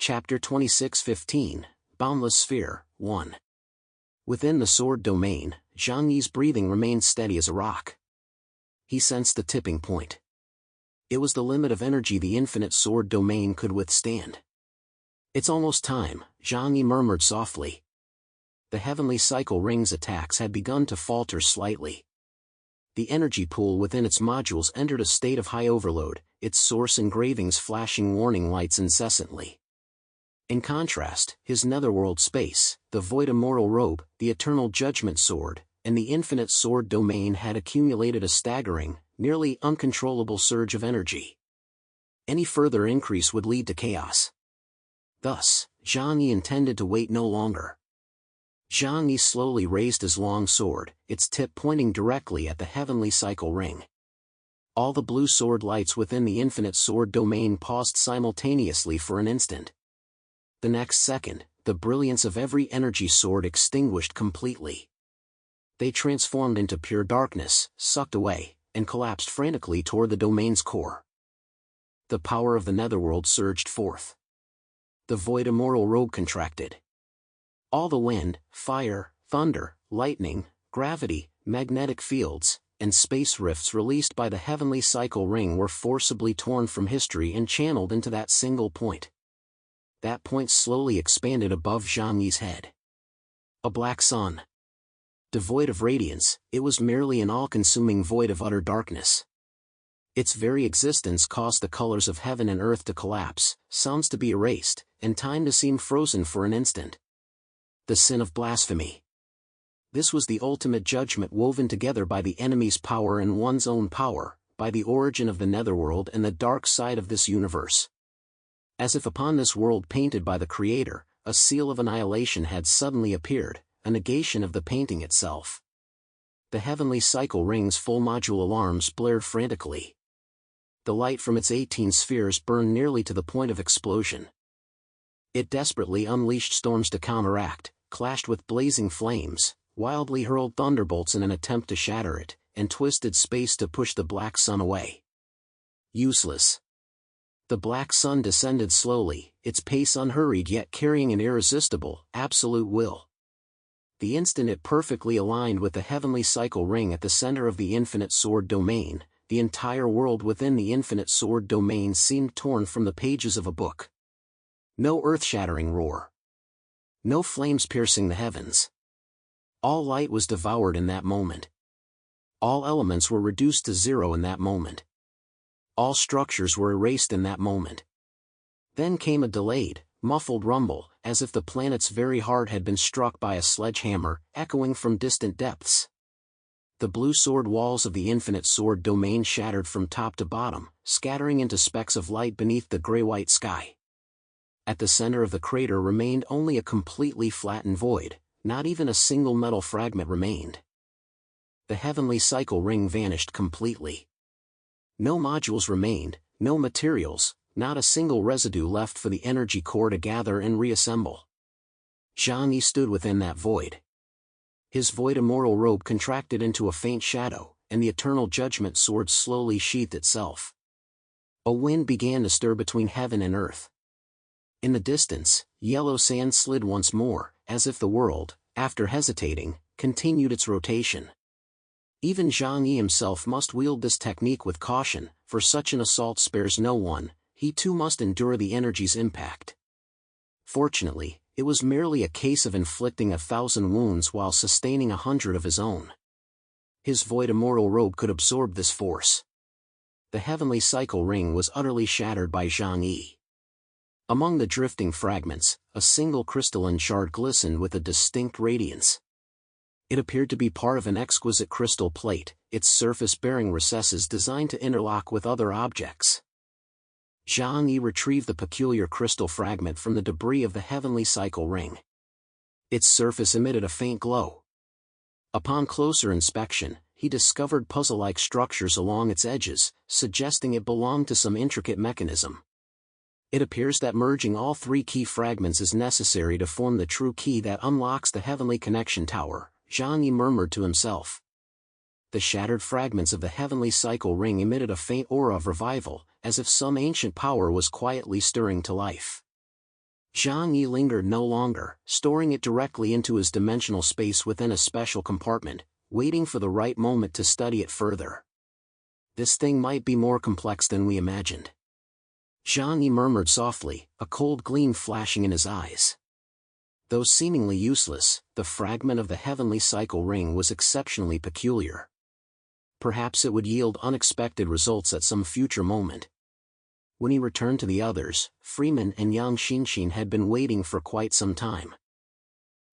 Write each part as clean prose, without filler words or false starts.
Chapter 26:15, Boundless Sphere, 1. Within the sword domain, Zhang Yi's breathing remained steady as a rock. He sensed the tipping point. It was the limit of energy the infinite sword domain could withstand. "It's almost time," Zhang Yi murmured softly. The heavenly cycle ring's attacks had begun to falter slightly. The energy pool within its modules entered a state of high overload, its source engravings flashing warning lights incessantly. In contrast, his netherworld space, the void immortal robe, the eternal judgment sword, and the infinite sword domain had accumulated a staggering, nearly uncontrollable surge of energy. Any further increase would lead to chaos. Thus, Zhang Yi intended to wait no longer. Zhang Yi slowly raised his long sword, its tip pointing directly at the heavenly cycle ring. All the blue sword lights within the infinite sword domain paused simultaneously for an instant. The next second, the brilliance of every energy sword extinguished completely. They transformed into pure darkness, sucked away, and collapsed frantically toward the domain's core. The power of the netherworld surged forth. The void immortal robe contracted. All the wind, fire, thunder, lightning, gravity, magnetic fields, and space rifts released by the heavenly cycle ring were forcibly torn from history and channeled into that single point. That point slowly expanded above Zhang Yi's head. A black sun. Devoid of radiance, it was merely an all-consuming void of utter darkness. Its very existence caused the colors of heaven and earth to collapse, sounds to be erased, and time to seem frozen for an instant. The sin of blasphemy. This was the ultimate judgment woven together by the enemy's power and one's own power, by the origin of the netherworld and the dark side of this universe. As if upon this world painted by the Creator, a seal of annihilation had suddenly appeared, a negation of the painting itself. The heavenly cycle ring's full module alarms blared frantically. The light from its 18 spheres burned nearly to the point of explosion. It desperately unleashed storms to counteract, clashed with blazing flames, wildly hurled thunderbolts in an attempt to shatter it, and twisted space to push the black sun away. Useless. The black sun descended slowly, its pace unhurried yet carrying an irresistible, absolute will. The instant it perfectly aligned with the heavenly cycle ring at the center of the infinite sword domain, the entire world within the infinite sword domain seemed torn from the pages of a book. No earth-shattering roar. No flames piercing the heavens. All light was devoured in that moment. All elements were reduced to zero in that moment. All structures were erased in that moment. Then came a delayed, muffled rumble, as if the planet's very heart had been struck by a sledgehammer, echoing from distant depths. The blue sword walls of the infinite sword domain shattered from top to bottom, scattering into specks of light beneath the gray-white sky. At the center of the crater remained only a completely flattened void, not even a single metal fragment remained. The heavenly cycle ring vanished completely. No modules remained, no materials, not a single residue left for the energy core to gather and reassemble. Zhang Yi stood within that void. His void immortal robe contracted into a faint shadow, and the eternal judgment sword slowly sheathed itself. A wind began to stir between heaven and earth. In the distance, yellow sand slid once more, as if the world, after hesitating, continued its rotation. Even Zhang Yi himself must wield this technique with caution, for such an assault spares no one, he too must endure the energy's impact. Fortunately, it was merely a case of inflicting 1,000 wounds while sustaining 100 of his own. His void immortal robe could absorb this force. The heavenly cycle ring was utterly shattered by Zhang Yi. Among the drifting fragments, a single crystalline shard glistened with a distinct radiance. It appeared to be part of an exquisite crystal plate, its surface bearing recesses designed to interlock with other objects. Zhang Yi retrieved the peculiar crystal fragment from the debris of the heavenly cycle ring. Its surface emitted a faint glow. Upon closer inspection, he discovered puzzle-like structures along its edges, suggesting it belonged to some intricate mechanism. It appears that merging all three key fragments is necessary to form the true key that unlocks the heavenly connection tower, Zhang Yi murmured to himself. The shattered fragments of the heavenly cycle ring emitted a faint aura of revival, as if some ancient power was quietly stirring to life. Zhang Yi lingered no longer, storing it directly into his dimensional space within a special compartment, waiting for the right moment to study it further. This thing might be more complex than we imagined. Zhang Yi murmured softly, a cold gleam flashing in his eyes. Though seemingly useless, the fragment of the heavenly cycle ring was exceptionally peculiar. Perhaps it would yield unexpected results at some future moment. When he returned to the others, Freeman and Yang Xinxin had been waiting for quite some time.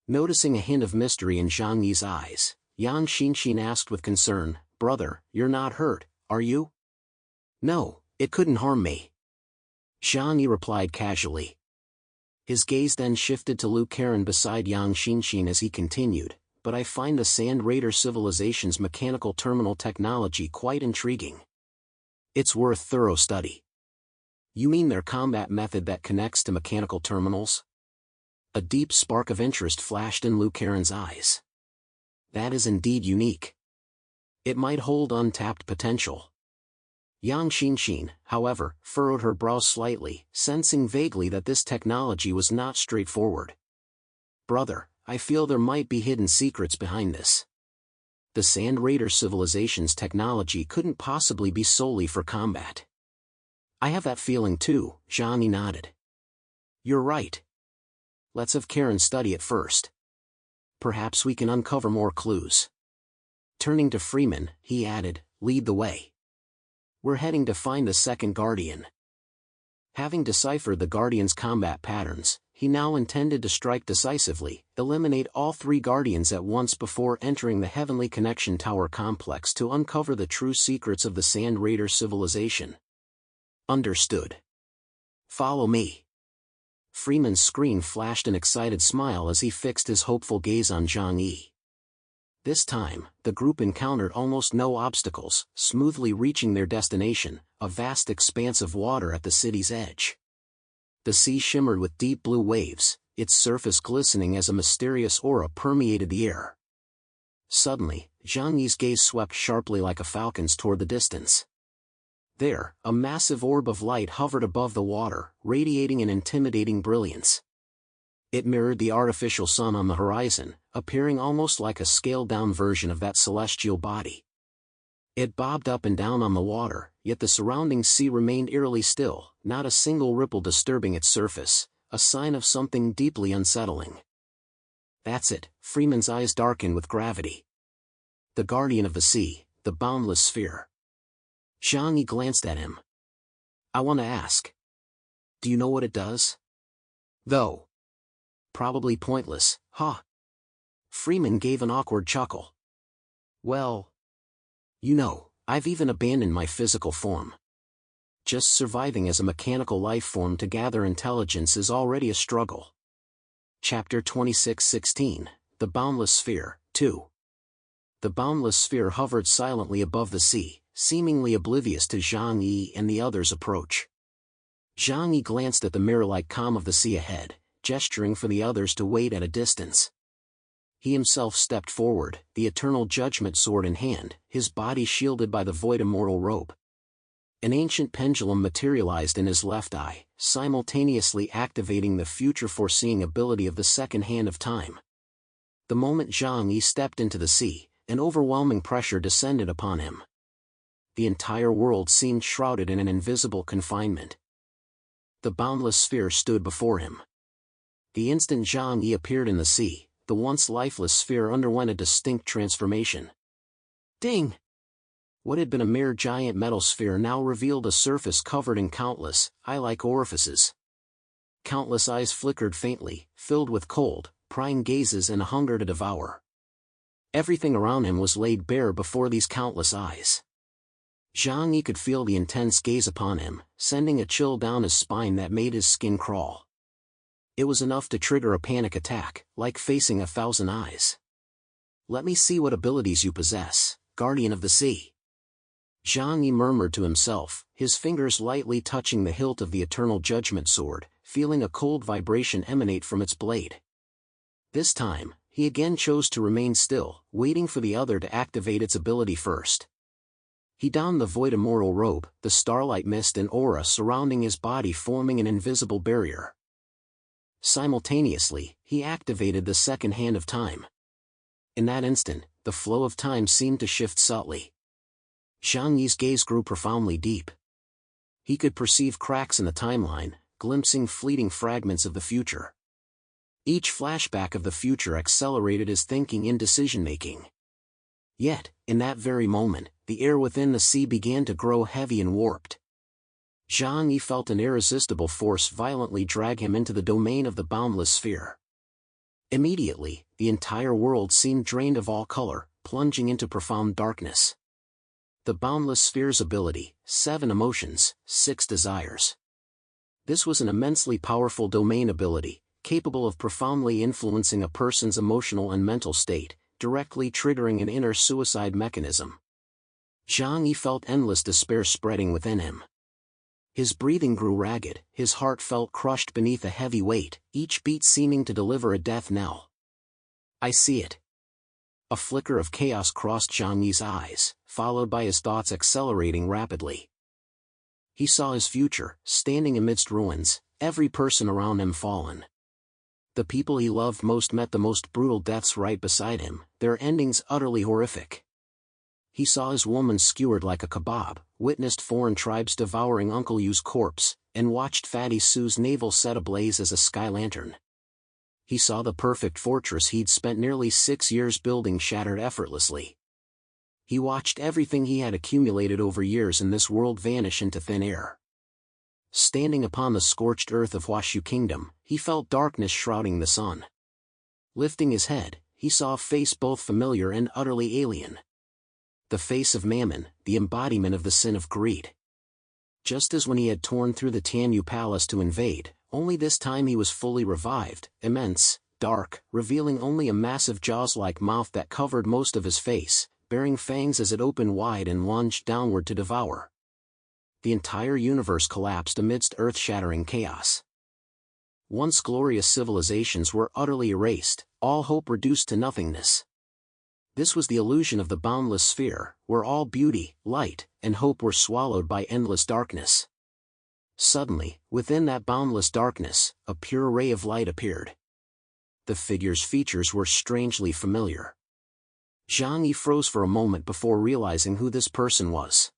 Noticing a hint of mystery in Zhang Yi's eyes, Yang Xinxin asked with concern, "Brother, you're not hurt, are you?" "No, it couldn't harm me," Zhang Yi replied casually. His gaze then shifted to Lu Karen beside Yang Xinxin as he continued, "But I find the Sand Raider civilization's mechanical terminal technology quite intriguing. It's worth thorough study." "You mean their combat method that connects to mechanical terminals?" A deep spark of interest flashed in Lu Karen's eyes. "That is indeed unique. It might hold untapped potential." Yang Xinxin, however, furrowed her brows slightly, sensing vaguely that this technology was not straightforward. "Brother, I feel there might be hidden secrets behind this. The Sand Raider civilization's technology couldn't possibly be solely for combat." "I have that feeling too," Zhang Yi nodded. "You're right. Let's have Karen study it first. Perhaps we can uncover more clues." Turning to Freeman, he added, "Lead the way. We're heading to find the second Guardian." Having deciphered the Guardian's combat patterns, he now intended to strike decisively, eliminate all three Guardians at once before entering the Heavenly Connection Tower complex to uncover the true secrets of the Sand Raider civilization. "Understood. Follow me." Freeman's screen flashed an excited smile as he fixed his hopeful gaze on Zhang Yi. This time, the group encountered almost no obstacles, smoothly reaching their destination, a vast expanse of water at the city's edge. The sea shimmered with deep blue waves, its surface glistening as a mysterious aura permeated the air. Suddenly, Zhang Yi's gaze swept sharply like a falcon's toward the distance. There, a massive orb of light hovered above the water, radiating an intimidating brilliance. It mirrored the artificial sun on the horizon, appearing almost like a scaled-down version of that celestial body. It bobbed up and down on the water, yet the surrounding sea remained eerily still, not a single ripple disturbing its surface, a sign of something deeply unsettling. "That's it," Freeman's eyes darkened with gravity. "The guardian of the sea, the boundless sphere." Zhang Yi glanced at him. "I want to ask. Do you know what it does?" "Though. Probably pointless, huh?" Freeman gave an awkward chuckle. "Well, you know, I've even abandoned my physical form. Just surviving as a mechanical life form to gather intelligence is already a struggle." Chapter 26:16, The Boundless Sphere, 2. The boundless sphere hovered silently above the sea, seemingly oblivious to Zhang Yi and the others' approach. Zhang Yi glanced at the mirror-like calm of the sea ahead, gesturing for the others to wait at a distance. He himself stepped forward, the eternal judgment sword in hand, his body shielded by the void immortal robe. An ancient pendulum materialized in his left eye, simultaneously activating the future-foreseeing ability of the second hand of time. The moment Zhang Yi stepped into the sea, an overwhelming pressure descended upon him. The entire world seemed shrouded in an invisible confinement. The boundless sphere stood before him. The instant Zhang Yi appeared in the sea, the once lifeless sphere underwent a distinct transformation. Ding! What had been a mere giant metal sphere now revealed a surface covered in countless, eye-like orifices. Countless eyes flickered faintly, filled with cold, prying gazes and a hunger to devour. Everything around him was laid bare before these countless eyes. Zhang Yi could feel the intense gaze upon him, sending a chill down his spine that made his skin crawl. It was enough to trigger a panic attack, like facing 1,000 eyes. "Let me see what abilities you possess, Guardian of the Sea." Zhang Yi murmured to himself, his fingers lightly touching the hilt of the eternal judgment sword, feeling a cold vibration emanate from its blade. This time, he again chose to remain still, waiting for the other to activate its ability first. He donned the void immortal robe, the starlight mist and aura surrounding his body forming an invisible barrier. Simultaneously, he activated the second hand of time. In that instant, the flow of time seemed to shift subtly. Zhang Yi's gaze grew profoundly deep. He could perceive cracks in the timeline, glimpsing fleeting fragments of the future. Each flashback of the future accelerated his thinking and decision-making. Yet, in that very moment, the air within the sea began to grow heavy and warped. Zhang Yi felt an irresistible force violently drag him into the domain of the boundless sphere. Immediately, the entire world seemed drained of all color, plunging into profound darkness. The boundless sphere's ability, 7 emotions, 6 desires. This was an immensely powerful domain ability, capable of profoundly influencing a person's emotional and mental state, directly triggering an inner suicide mechanism. Zhang Yi felt endless despair spreading within him. His breathing grew ragged, his heart felt crushed beneath a heavy weight, each beat seeming to deliver a death knell. "I see it." A flicker of chaos crossed Zhang Yi's eyes, followed by his thoughts accelerating rapidly. He saw his future, standing amidst ruins, every person around him fallen. The people he loved most met the most brutal deaths right beside him, their endings utterly horrific. He saw his woman skewered like a kebab, witnessed foreign tribes devouring Uncle Yu's corpse, and watched Fatty Sue's navel set ablaze as a sky lantern. He saw the perfect fortress he'd spent nearly 6 years building shattered effortlessly. He watched everything he had accumulated over years in this world vanish into thin air. Standing upon the scorched earth of Huashu Kingdom, he felt darkness shrouding the sun. Lifting his head, he saw a face both familiar and utterly alien. The face of Mammon, the embodiment of the sin of greed. Just as when he had torn through the Tianyu Palace to invade, only this time he was fully revived, immense, dark, revealing only a massive jaws-like mouth that covered most of his face, bearing fangs as it opened wide and lunged downward to devour. The entire universe collapsed amidst earth-shattering chaos. Once glorious civilizations were utterly erased, all hope reduced to nothingness. This was the illusion of the boundless sphere, where all beauty, light, and hope were swallowed by endless darkness. Suddenly, within that boundless darkness, a pure ray of light appeared. The figure's features were strangely familiar. Zhang Yi froze for a moment before realizing who this person was.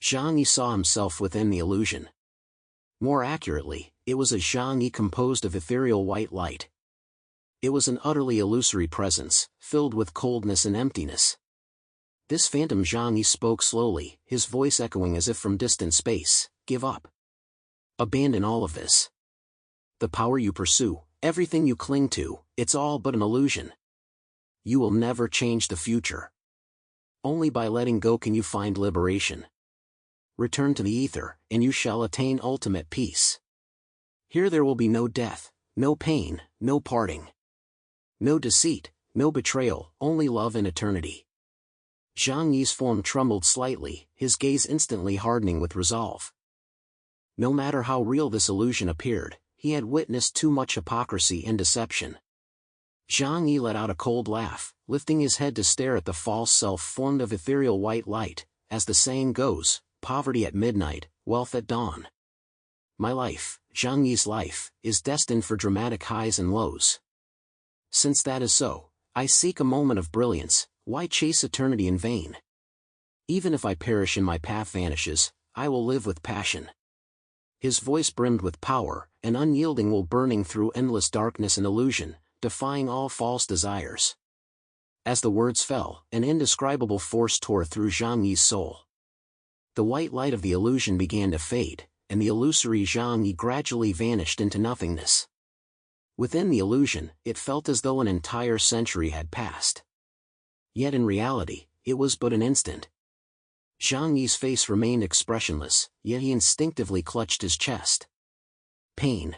Zhang Yi saw himself within the illusion. More accurately, it was a Zhang Yi composed of ethereal white light. It was an utterly illusory presence, filled with coldness and emptiness. This phantom Zhang Yi spoke slowly, his voice echoing as if from distant space. "Give up. Abandon all of this. The power you pursue, everything you cling to, it's all but an illusion. You will never change the future. Only by letting go can you find liberation. Return to the ether, and you shall attain ultimate peace. Here there will be no death, no pain, no parting. No deceit, no betrayal, only love and eternity." Zhang Yi's form trembled slightly, his gaze instantly hardening with resolve. No matter how real this illusion appeared, he had witnessed too much hypocrisy and deception. Zhang Yi let out a cold laugh, lifting his head to stare at the false self formed of ethereal white light, as the saying goes, poverty at midnight, wealth at dawn. My life, Zhang Yi's life, is destined for dramatic highs and lows. Since that is so, I seek a moment of brilliance. Why chase eternity in vain? Even if I perish and my path vanishes, I will live with passion. His voice brimmed with power, an unyielding will burning through endless darkness and illusion, defying all false desires. As the words fell, an indescribable force tore through Zhang Yi's soul. The white light of the illusion began to fade, and the illusory Zhang Yi gradually vanished into nothingness. Within the illusion, it felt as though an entire century had passed. Yet in reality, it was but an instant. Zhang Yi's face remained expressionless, yet he instinctively clutched his chest. Pain.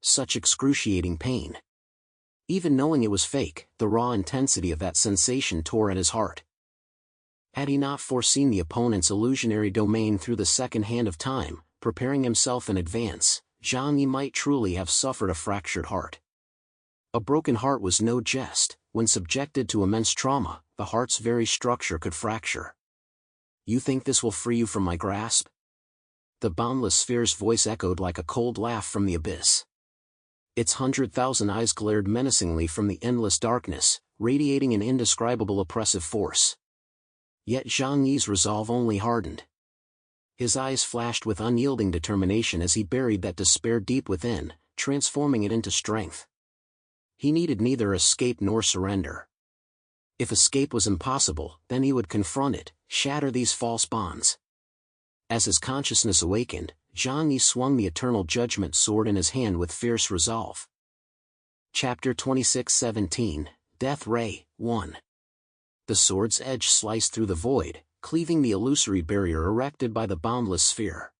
Such excruciating pain. Even knowing it was fake, the raw intensity of that sensation tore at his heart. Had he not foreseen the opponent's illusionary domain through the second hand of time, preparing himself in advance, Zhang Yi might truly have suffered a fractured heart. A broken heart was no jest. When subjected to immense trauma, the heart's very structure could fracture. You think this will free you from my grasp? The boundless sphere's voice echoed like a cold laugh from the abyss. Its 100,000 eyes glared menacingly from the endless darkness, radiating an indescribable oppressive force. Yet Zhang Yi's resolve only hardened. His eyes flashed with unyielding determination as he buried that despair deep within, transforming it into strength. He needed neither escape nor surrender. If escape was impossible, then he would confront it, shatter these false bonds. As his consciousness awakened, Zhang Yi swung the eternal judgment sword in his hand with fierce resolve. Chapter 26:17, Death Ray, 1. The sword's edge sliced through the void, cleaving the illusory barrier erected by the boundless sphere.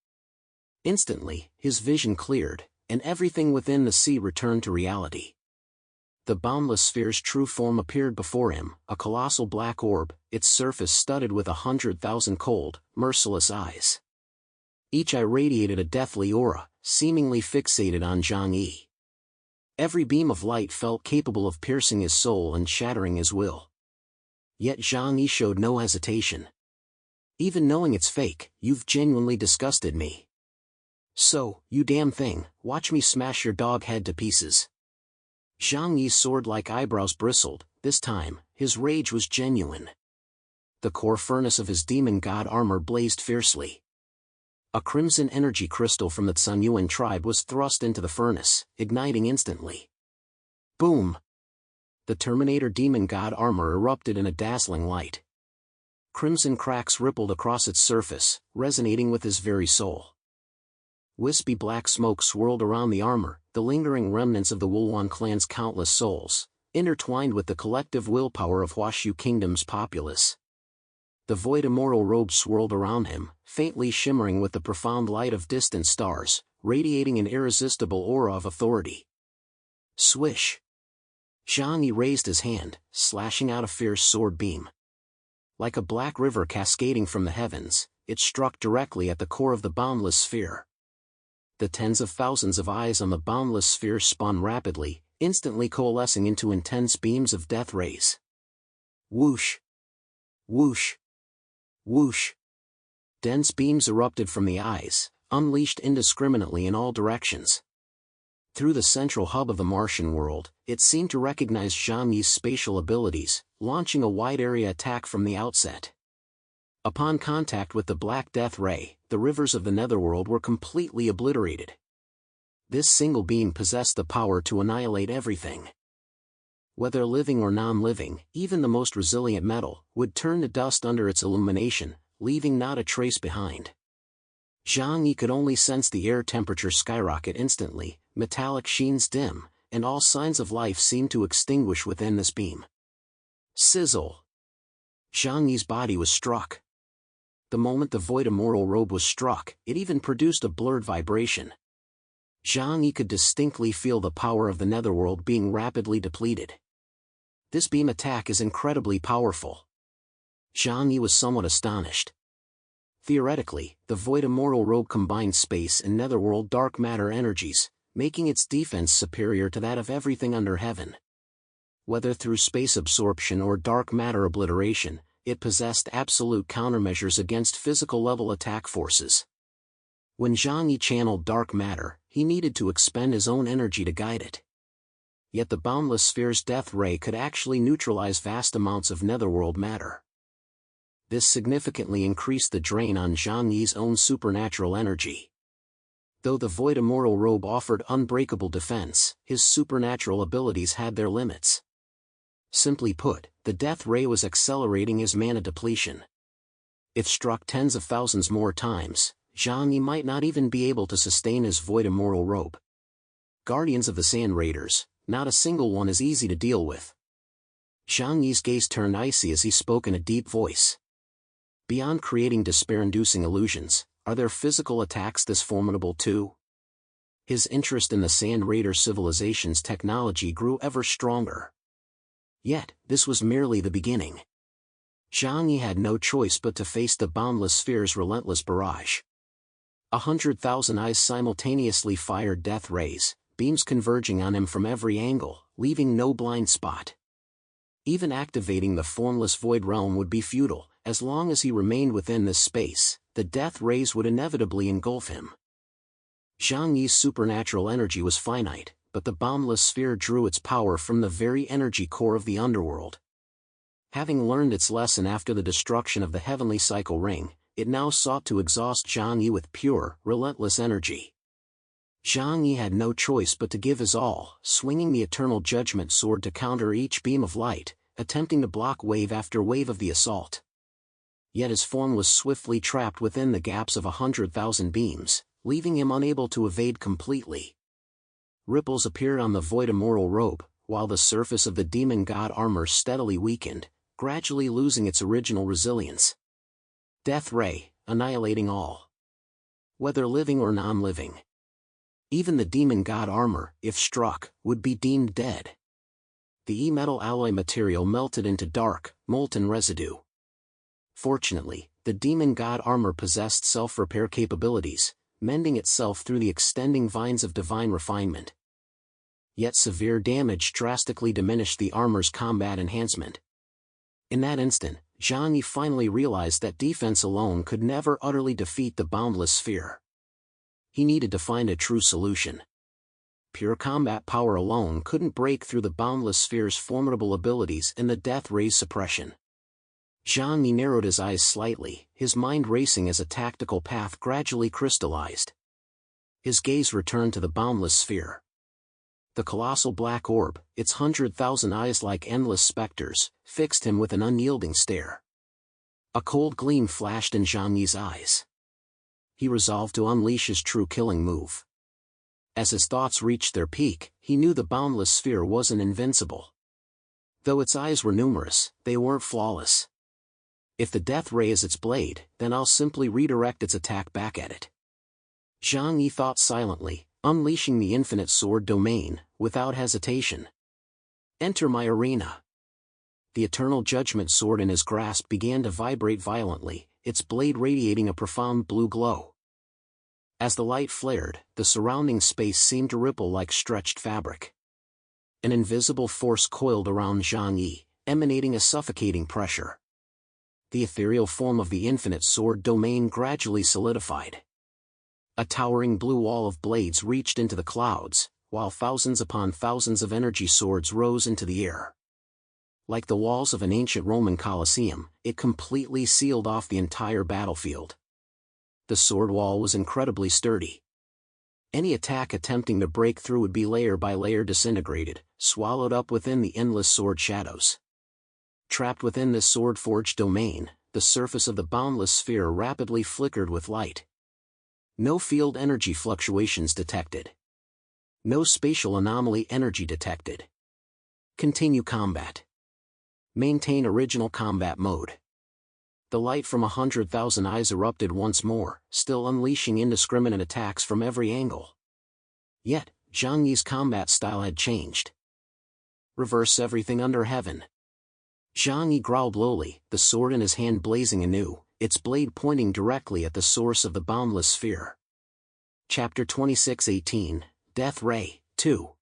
Instantly, his vision cleared, and everything within the sea returned to reality. The boundless sphere's true form appeared before him, a colossal black orb, its surface studded with 100,000 cold, merciless eyes. Each eye radiated a deathly aura, seemingly fixated on Zhang Yi. Every beam of light felt capable of piercing his soul and shattering his will. Yet Zhang Yi showed no hesitation. Even knowing it's fake, you've genuinely disgusted me. So, you damn thing, watch me smash your dog head to pieces. Zhang Yi's sword-like eyebrows bristled. This time, his rage was genuine. The core furnace of his demon god armor blazed fiercely. A crimson energy crystal from the Tsunyuan tribe was thrust into the furnace, igniting instantly. Boom! The Terminator demon god armor erupted in a dazzling light. Crimson cracks rippled across its surface, resonating with his very soul. Wispy black smoke swirled around the armor, the lingering remnants of the Wulwan clan's countless souls, intertwined with the collective willpower of Huashu Kingdom's populace. The void immortal robe swirled around him, faintly shimmering with the profound light of distant stars, radiating an irresistible aura of authority. Swish! Zhang Yi raised his hand, slashing out a fierce sword beam. Like a black river cascading from the heavens, it struck directly at the core of the boundless sphere. The tens of thousands of eyes on the boundless sphere spun rapidly, instantly coalescing into intense beams of death rays. Whoosh! Whoosh! Whoosh! Dense beams erupted from the eyes, unleashed indiscriminately in all directions. Through the central hub of the Martian world, it seemed to recognize Zhang Yi's spatial abilities, launching a wide-area attack from the outset. Upon contact with the Black Death Ray, the rivers of the Netherworld were completely obliterated. This single beam possessed the power to annihilate everything. Whether living or non-living, even the most resilient metal, would turn to dust under its illumination, leaving not a trace behind. Zhang Yi could only sense the air temperature skyrocket instantly, metallic sheens dim, and all signs of life seemed to extinguish within this beam. Sizzle! Zhang Yi's body was struck. The moment the void immortal robe was struck, it even produced a blurred vibration. Zhang Yi could distinctly feel the power of the netherworld being rapidly depleted. This beam attack is incredibly powerful. Zhang Yi was somewhat astonished. Theoretically, the void immortal robe combined space and netherworld dark matter energies, making its defense superior to that of everything under heaven. Whether through space absorption or dark matter obliteration, it possessed absolute countermeasures against physical-level attack forces. When Zhang Yi channeled dark matter, he needed to expend his own energy to guide it. Yet the boundless sphere's death ray could actually neutralize vast amounts of netherworld matter. This significantly increased the drain on Zhang Yi's own supernatural energy. Though the void immortal robe offered unbreakable defense, his supernatural abilities had their limits. Simply put, the death ray was accelerating his mana depletion. If struck tens of thousands more times, Zhang Yi might not even be able to sustain his void immortal robe. Guardians of the Sand Raiders, not a single one is easy to deal with. Zhang Yi's gaze turned icy as he spoke in a deep voice. Beyond creating despair-inducing illusions, are there physical attacks this formidable too? His interest in the Sand Raider civilization's technology grew ever stronger. Yet, this was merely the beginning. Zhang Yi had no choice but to face the boundless sphere's relentless barrage. 100,000 eyes simultaneously fired death rays, beams converging on him from every angle, leaving no blind spot. Even activating the formless void realm would be futile. As long as he remained within this space, the death rays would inevitably engulf him. Zhang Yi's supernatural energy was finite, but the boundless sphere drew its power from the very energy core of the underworld. Having learned its lesson after the destruction of the heavenly cycle ring, it now sought to exhaust Zhang Yi with pure, relentless energy. Zhang Yi had no choice but to give his all, swinging the eternal judgment sword to counter each beam of light, attempting to block wave after wave of the assault. Yet his form was swiftly trapped within the gaps of 100,000 beams, leaving him unable to evade completely. Ripples appeared on the void immoral robe, while the surface of the demon god armor steadily weakened, gradually losing its original resilience. Death ray, annihilating all. Whether living or non-living. Even the demon god armor, if struck, would be deemed dead. The E-metal alloy material melted into dark, molten residue. Fortunately, the demon god armor possessed self-repair capabilities, mending itself through the extending vines of divine refinement. Yet severe damage drastically diminished the armor's combat enhancement. In that instant, Zhang Yi finally realized that defense alone could never utterly defeat the boundless sphere. He needed to find a true solution. Pure combat power alone couldn't break through the boundless sphere's formidable abilities and the death ray's suppression. Zhang Yi narrowed his eyes slightly, his mind racing as a tactical path gradually crystallized. His gaze returned to the boundless sphere. The colossal black orb, its 100,000 eyes like endless specters, fixed him with an unyielding stare. A cold gleam flashed in Zhang Yi's eyes. He resolved to unleash his true killing move. As his thoughts reached their peak, he knew the boundless sphere wasn't invincible. Though its eyes were numerous, they weren't flawless. If the death ray is its blade, then I'll simply redirect its attack back at it. Zhang Yi thought silently, unleashing the infinite sword domain, without hesitation. Enter my arena. The eternal judgment sword in his grasp began to vibrate violently, its blade radiating a profound blue glow. As the light flared, the surrounding space seemed to ripple like stretched fabric. An invisible force coiled around Zhang Yi, emanating a suffocating pressure. The ethereal form of the infinite sword domain gradually solidified. A towering blue wall of blades reached into the clouds, while thousands upon thousands of energy swords rose into the air. Like the walls of an ancient Roman Colosseum, it completely sealed off the entire battlefield. The sword wall was incredibly sturdy. Any attack attempting to break through would be layer by layer disintegrated, swallowed up within the endless sword shadows. Trapped within this sword-forged domain, the surface of the boundless sphere rapidly flickered with light. No field energy fluctuations detected. No spatial anomaly energy detected. Continue combat. Maintain original combat mode. The light from 100,000 eyes erupted once more, still unleashing indiscriminate attacks from every angle. Yet, Zhang Yi's combat style had changed. Reverse everything under heaven. Zhang Yi growled lowly, the sword in his hand blazing anew, its blade pointing directly at the source of the boundless sphere. Chapter 26:18, Death Ray, 2.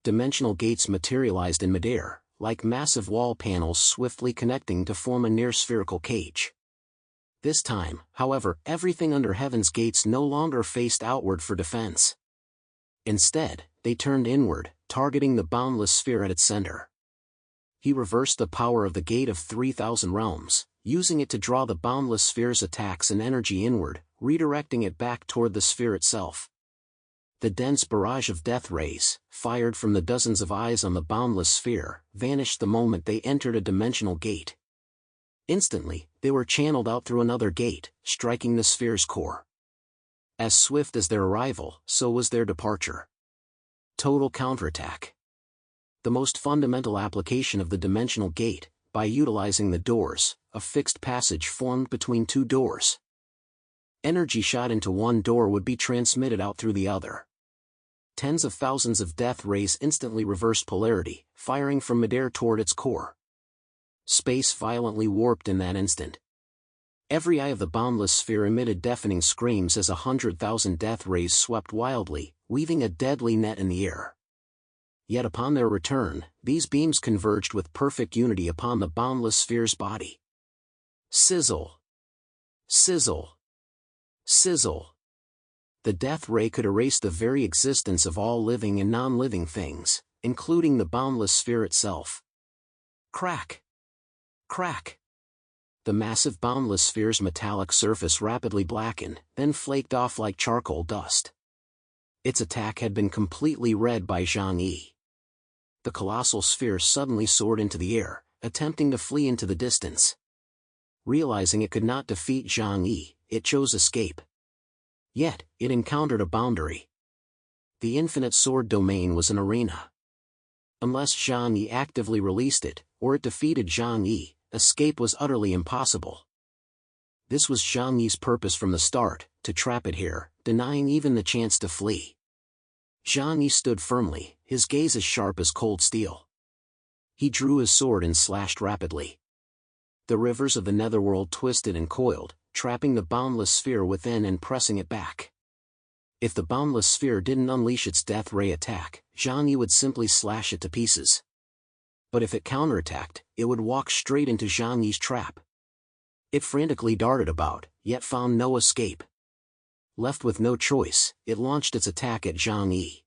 Dimensional gates materialized in midair, like massive wall panels swiftly connecting to form a near-spherical cage. This time, however, everything under heaven's gates no longer faced outward for defense. Instead, they turned inward, targeting the boundless sphere at its center. He reversed the power of the Gate of 3,000 Realms, using it to draw the boundless sphere's attacks and energy inward, redirecting it back toward the sphere itself. The dense barrage of death rays, fired from the dozens of eyes on the boundless sphere, vanished the moment they entered a dimensional gate. Instantly, they were channeled out through another gate, striking the sphere's core. As swift as their arrival, so was their departure. Total counterattack. The most fundamental application of the dimensional gate, by utilizing the doors, a fixed passage formed between two doors. Energy shot into one door would be transmitted out through the other. Tens of thousands of death rays instantly reversed polarity, firing from midair toward its core. Space violently warped in that instant. Every eye of the boundless sphere emitted deafening screams as 100,000 death rays swept wildly, weaving a deadly net in the air. Yet upon their return, these beams converged with perfect unity upon the boundless sphere's body. Sizzle! Sizzle! Sizzle! The death ray could erase the very existence of all living and non-living things, including the boundless sphere itself. Crack! Crack! The massive boundless sphere's metallic surface rapidly blackened, then flaked off like charcoal dust. Its attack had been completely read by Zhang Yi. The colossal sphere suddenly soared into the air, attempting to flee into the distance. Realizing it could not defeat Zhang Yi, it chose escape. Yet, it encountered a boundary. The infinite sword domain was an arena. Unless Zhang Yi actively released it, or it defeated Zhang Yi, escape was utterly impossible. This was Zhang Yi's purpose from the start, to trap it here, denying even the chance to flee. Zhang Yi stood firmly, his gaze as sharp as cold steel. He drew his sword and slashed rapidly. The rivers of the netherworld twisted and coiled, trapping the boundless sphere within and pressing it back. If the boundless sphere didn't unleash its death ray attack, Zhang Yi would simply slash it to pieces. But if it counterattacked, it would walk straight into Zhang Yi's trap. It frantically darted about, yet found no escape. Left with no choice, it launched its attack at Zhang Yi.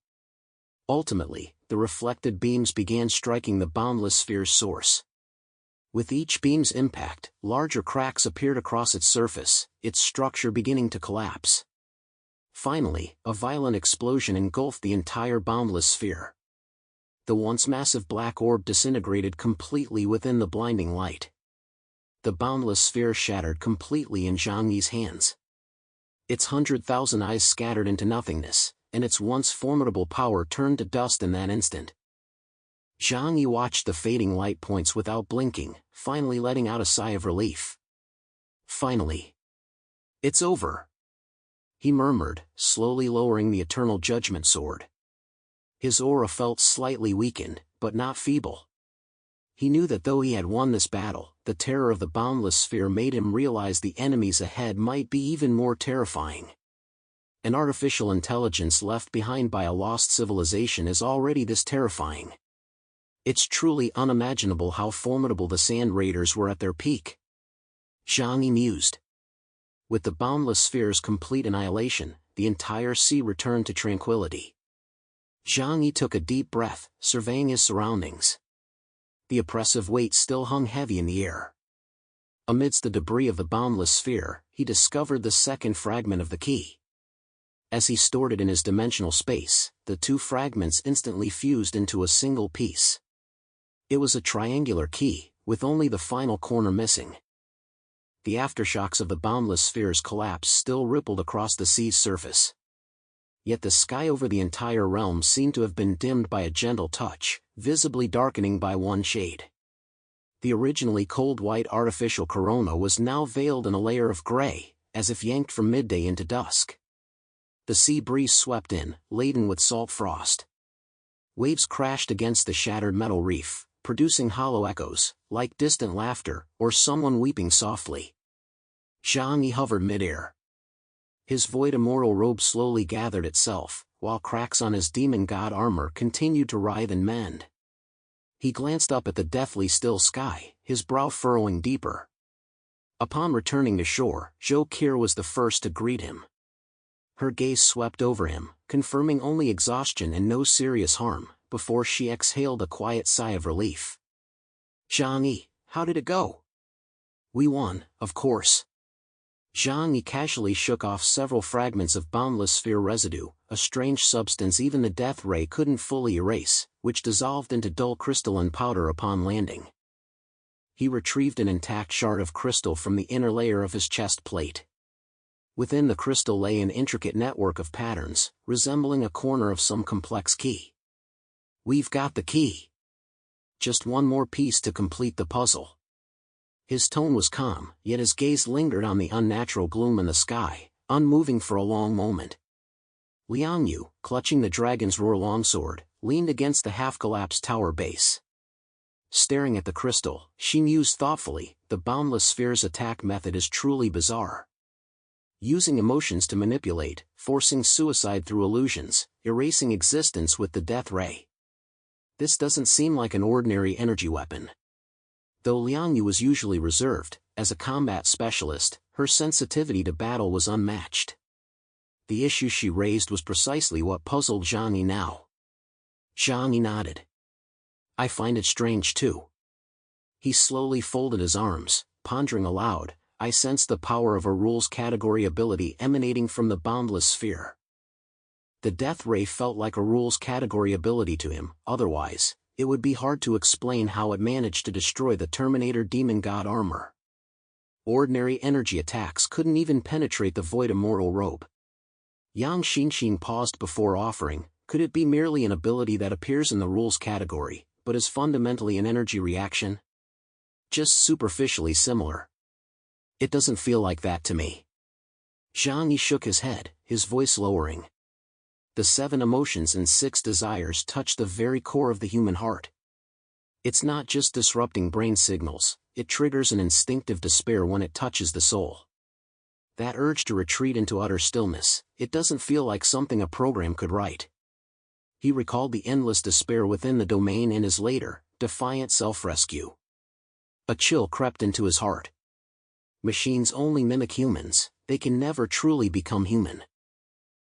Ultimately, the reflected beams began striking the boundless sphere's source. With each beam's impact, larger cracks appeared across its surface, its structure beginning to collapse. Finally, a violent explosion engulfed the entire boundless sphere. The once massive black orb disintegrated completely within the blinding light. The boundless sphere shattered completely in Zhang Yi's hands. Its 100,000 eyes scattered into nothingness, and its once formidable power turned to dust in that instant. Zhang Yi watched the fading light points without blinking, finally letting out a sigh of relief. Finally. It's over. He murmured, slowly lowering the Eternal Judgment Sword. His aura felt slightly weakened, but not feeble. He knew that though he had won this battle, the terror of the boundless sphere made him realize the enemies ahead might be even more terrifying. An artificial intelligence left behind by a lost civilization is already this terrifying. It's truly unimaginable how formidable the Sand Raiders were at their peak. Zhang Yi mused. With the boundless sphere's complete annihilation, the entire sea returned to tranquility. Zhang Yi took a deep breath, surveying his surroundings. The oppressive weight still hung heavy in the air. Amidst the debris of the boundless sphere, he discovered the second fragment of the key. As he stored it in his dimensional space, the two fragments instantly fused into a single piece. It was a triangular key, with only the final corner missing. The aftershocks of the boundless sphere's collapse still rippled across the sea's surface. Yet the sky over the entire realm seemed to have been dimmed by a gentle touch, visibly darkening by one shade. The originally cold white artificial corona was now veiled in a layer of gray, as if yanked from midday into dusk. The sea breeze swept in, laden with salt frost. Waves crashed against the shattered metal reef, producing hollow echoes, like distant laughter, or someone weeping softly. Zhang Yi hovered midair. His void immortal robe slowly gathered itself, while cracks on his demon god armor continued to writhe and mend. He glanced up at the deathly still sky, his brow furrowing deeper. Upon returning to shore, Zhou Qir was the first to greet him. Her gaze swept over him, confirming only exhaustion and no serious harm, before she exhaled a quiet sigh of relief. Zhang Yi, how did it go? We won, of course. Zhang Yi casually shook off several fragments of boundless sphere residue, a strange substance even the death ray couldn't fully erase, which dissolved into dull crystalline powder upon landing. He retrieved an intact shard of crystal from the inner layer of his chest plate. Within the crystal lay an intricate network of patterns, resembling a corner of some complex key. We've got the key. Just one more piece to complete the puzzle. His tone was calm, yet his gaze lingered on the unnatural gloom in the sky, unmoving for a long moment. Liang Yu, clutching the dragon's roar longsword, leaned against the half-collapsed tower base. Staring at the crystal, she mused thoughtfully, the boundless sphere's attack method is truly bizarre. Using emotions to manipulate, forcing suicide through illusions, erasing existence with the death ray. This doesn't seem like an ordinary energy weapon. Though Liang Yu was usually reserved, as a combat specialist, her sensitivity to battle was unmatched. The issue she raised was precisely what puzzled Zhang Yi now. Zhang Yi nodded. I find it strange too. He slowly folded his arms, pondering aloud. I sensed the power of a rules category ability emanating from the boundless sphere. The death ray felt like a rules category ability to him, otherwise, it would be hard to explain how it managed to destroy the Terminator demon god armor. Ordinary energy attacks couldn't even penetrate the void immortal robe. Yang Xinxin paused before offering, could it be merely an ability that appears in the rules category, but is fundamentally an energy reaction? Just superficially similar. It doesn't feel like that to me. Zhang Yi shook his head, his voice lowering. The 7 emotions and 6 desires touch the very core of the human heart. It's not just disrupting brain signals, it triggers an instinctive despair when it touches the soul. That urge to retreat into utter stillness, it doesn't feel like something a program could write. He recalled the endless despair within the domain in his later, defiant self-rescue. A chill crept into his heart. Machines only mimic humans, they can never truly become human.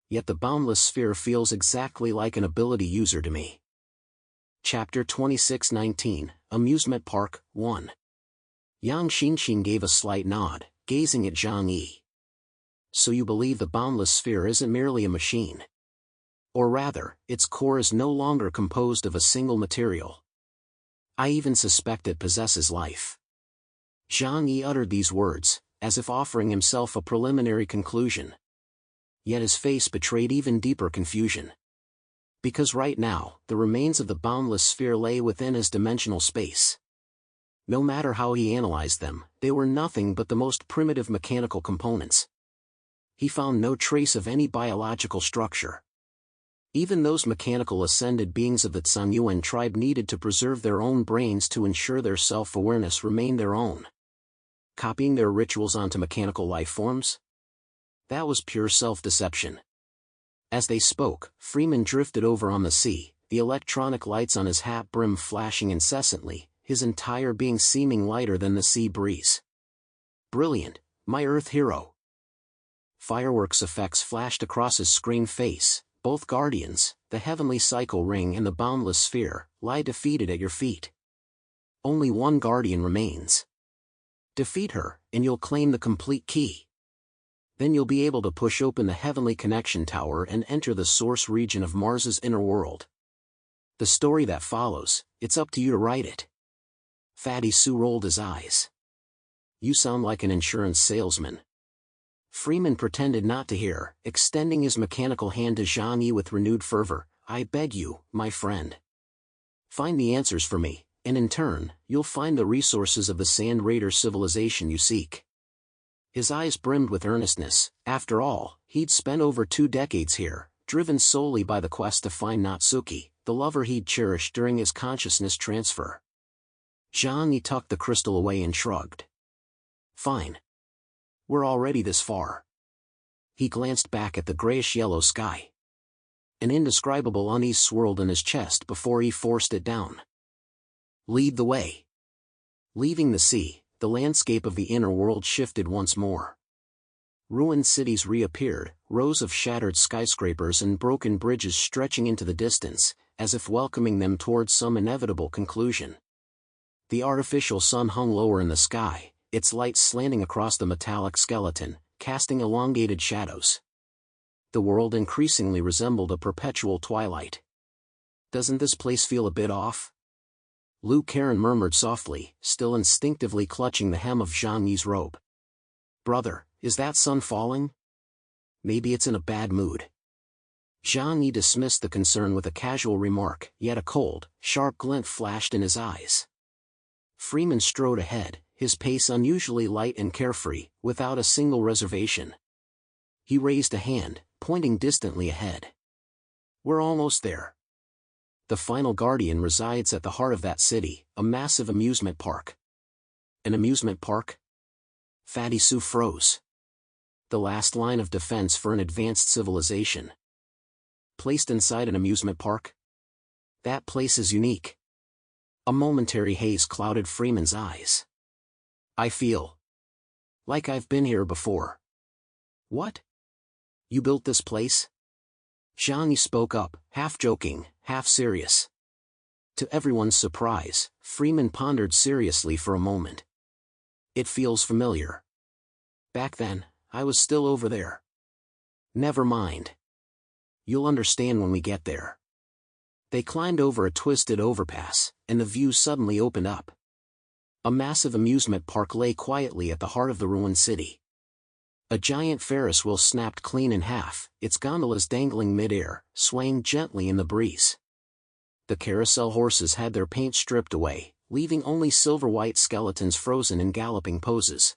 Yet the boundless sphere feels exactly like an ability user to me. Chapter 26:19, Amusement Park, 1. Yang Xinxin gave a slight nod, gazing at Zhang Yi. So you believe the boundless sphere isn't merely a machine? Or rather, its core is no longer composed of a single material. I even suspect it possesses life. Zhang Yi uttered these words, as if offering himself a preliminary conclusion. Yet his face betrayed even deeper confusion. Because right now, the remains of the boundless sphere lay within his dimensional space. No matter how he analyzed them, they were nothing but the most primitive mechanical components. He found no trace of any biological structure. Even those mechanical ascended beings of the Zhanyuan tribe needed to preserve their own brains to ensure their self-awareness remained their own. Copying their rituals onto mechanical life forms? That was pure self-deception. As they spoke, Freeman drifted over on the sea, the electronic lights on his hat brim flashing incessantly, his entire being seeming lighter than the sea breeze. Brilliant, my Earth hero. Fireworks effects flashed across his screen face. Both guardians, the heavenly cycle ring and the boundless sphere, lie defeated at your feet. Only one guardian remains. Defeat her, and you'll claim the complete key. Then you'll be able to push open the heavenly connection tower and enter the source region of Mars's inner world. The story that follows, it's up to you to write it. Fatty Sue rolled his eyes. You sound like an insurance salesman. Freeman pretended not to hear, extending his mechanical hand to Zhang Yi with renewed fervor. I beg you, my friend. Find the answers for me, and in turn, you'll find the resources of the Sand Raider civilization you seek. His eyes brimmed with earnestness. After all, he'd spent over 2 decades here, driven solely by the quest to find Natsuki, the lover he'd cherished during his consciousness transfer. Zhang Yi tucked the crystal away and shrugged. Fine. We're already this far. He glanced back at the grayish-yellow sky. An indescribable unease swirled in his chest before he forced it down. Lead the way. Leaving the sea, the landscape of the inner world shifted once more. Ruined cities reappeared, rows of shattered skyscrapers and broken bridges stretching into the distance, as if welcoming them towards some inevitable conclusion. The artificial sun hung lower in the sky, its light slanting across the metallic skeleton, casting elongated shadows. The world increasingly resembled a perpetual twilight. Doesn't this place feel a bit off? Lu Karen murmured softly, still instinctively clutching the hem of Zhang Yi's robe. Brother, is that sun falling? Maybe it's in a bad mood. Zhang Yi dismissed the concern with a casual remark, yet a cold, sharp glint flashed in his eyes. Freeman strode ahead, his pace unusually light and carefree, without a single reservation. He raised a hand, pointing distantly ahead. We're almost there. The final guardian resides at the heart of that city, a massive amusement park. An amusement park? Fatty Sue froze. The last line of defense for an advanced civilization. Placed inside an amusement park? That place is unique. A momentary haze clouded Freeman's eyes. I feel like I've been here before. What? You built this place? Zhang Yi spoke up, half joking, half serious. To everyone's surprise, Freeman pondered seriously for a moment. It feels familiar. Back then, I was still over there. Never mind. You'll understand when we get there. They climbed over a twisted overpass, and the view suddenly opened up. A massive amusement park lay quietly at the heart of the ruined city. A giant Ferris wheel snapped clean in half, its gondolas dangling mid-air, swaying gently in the breeze. The carousel horses had their paint stripped away, leaving only silver-white skeletons frozen in galloping poses.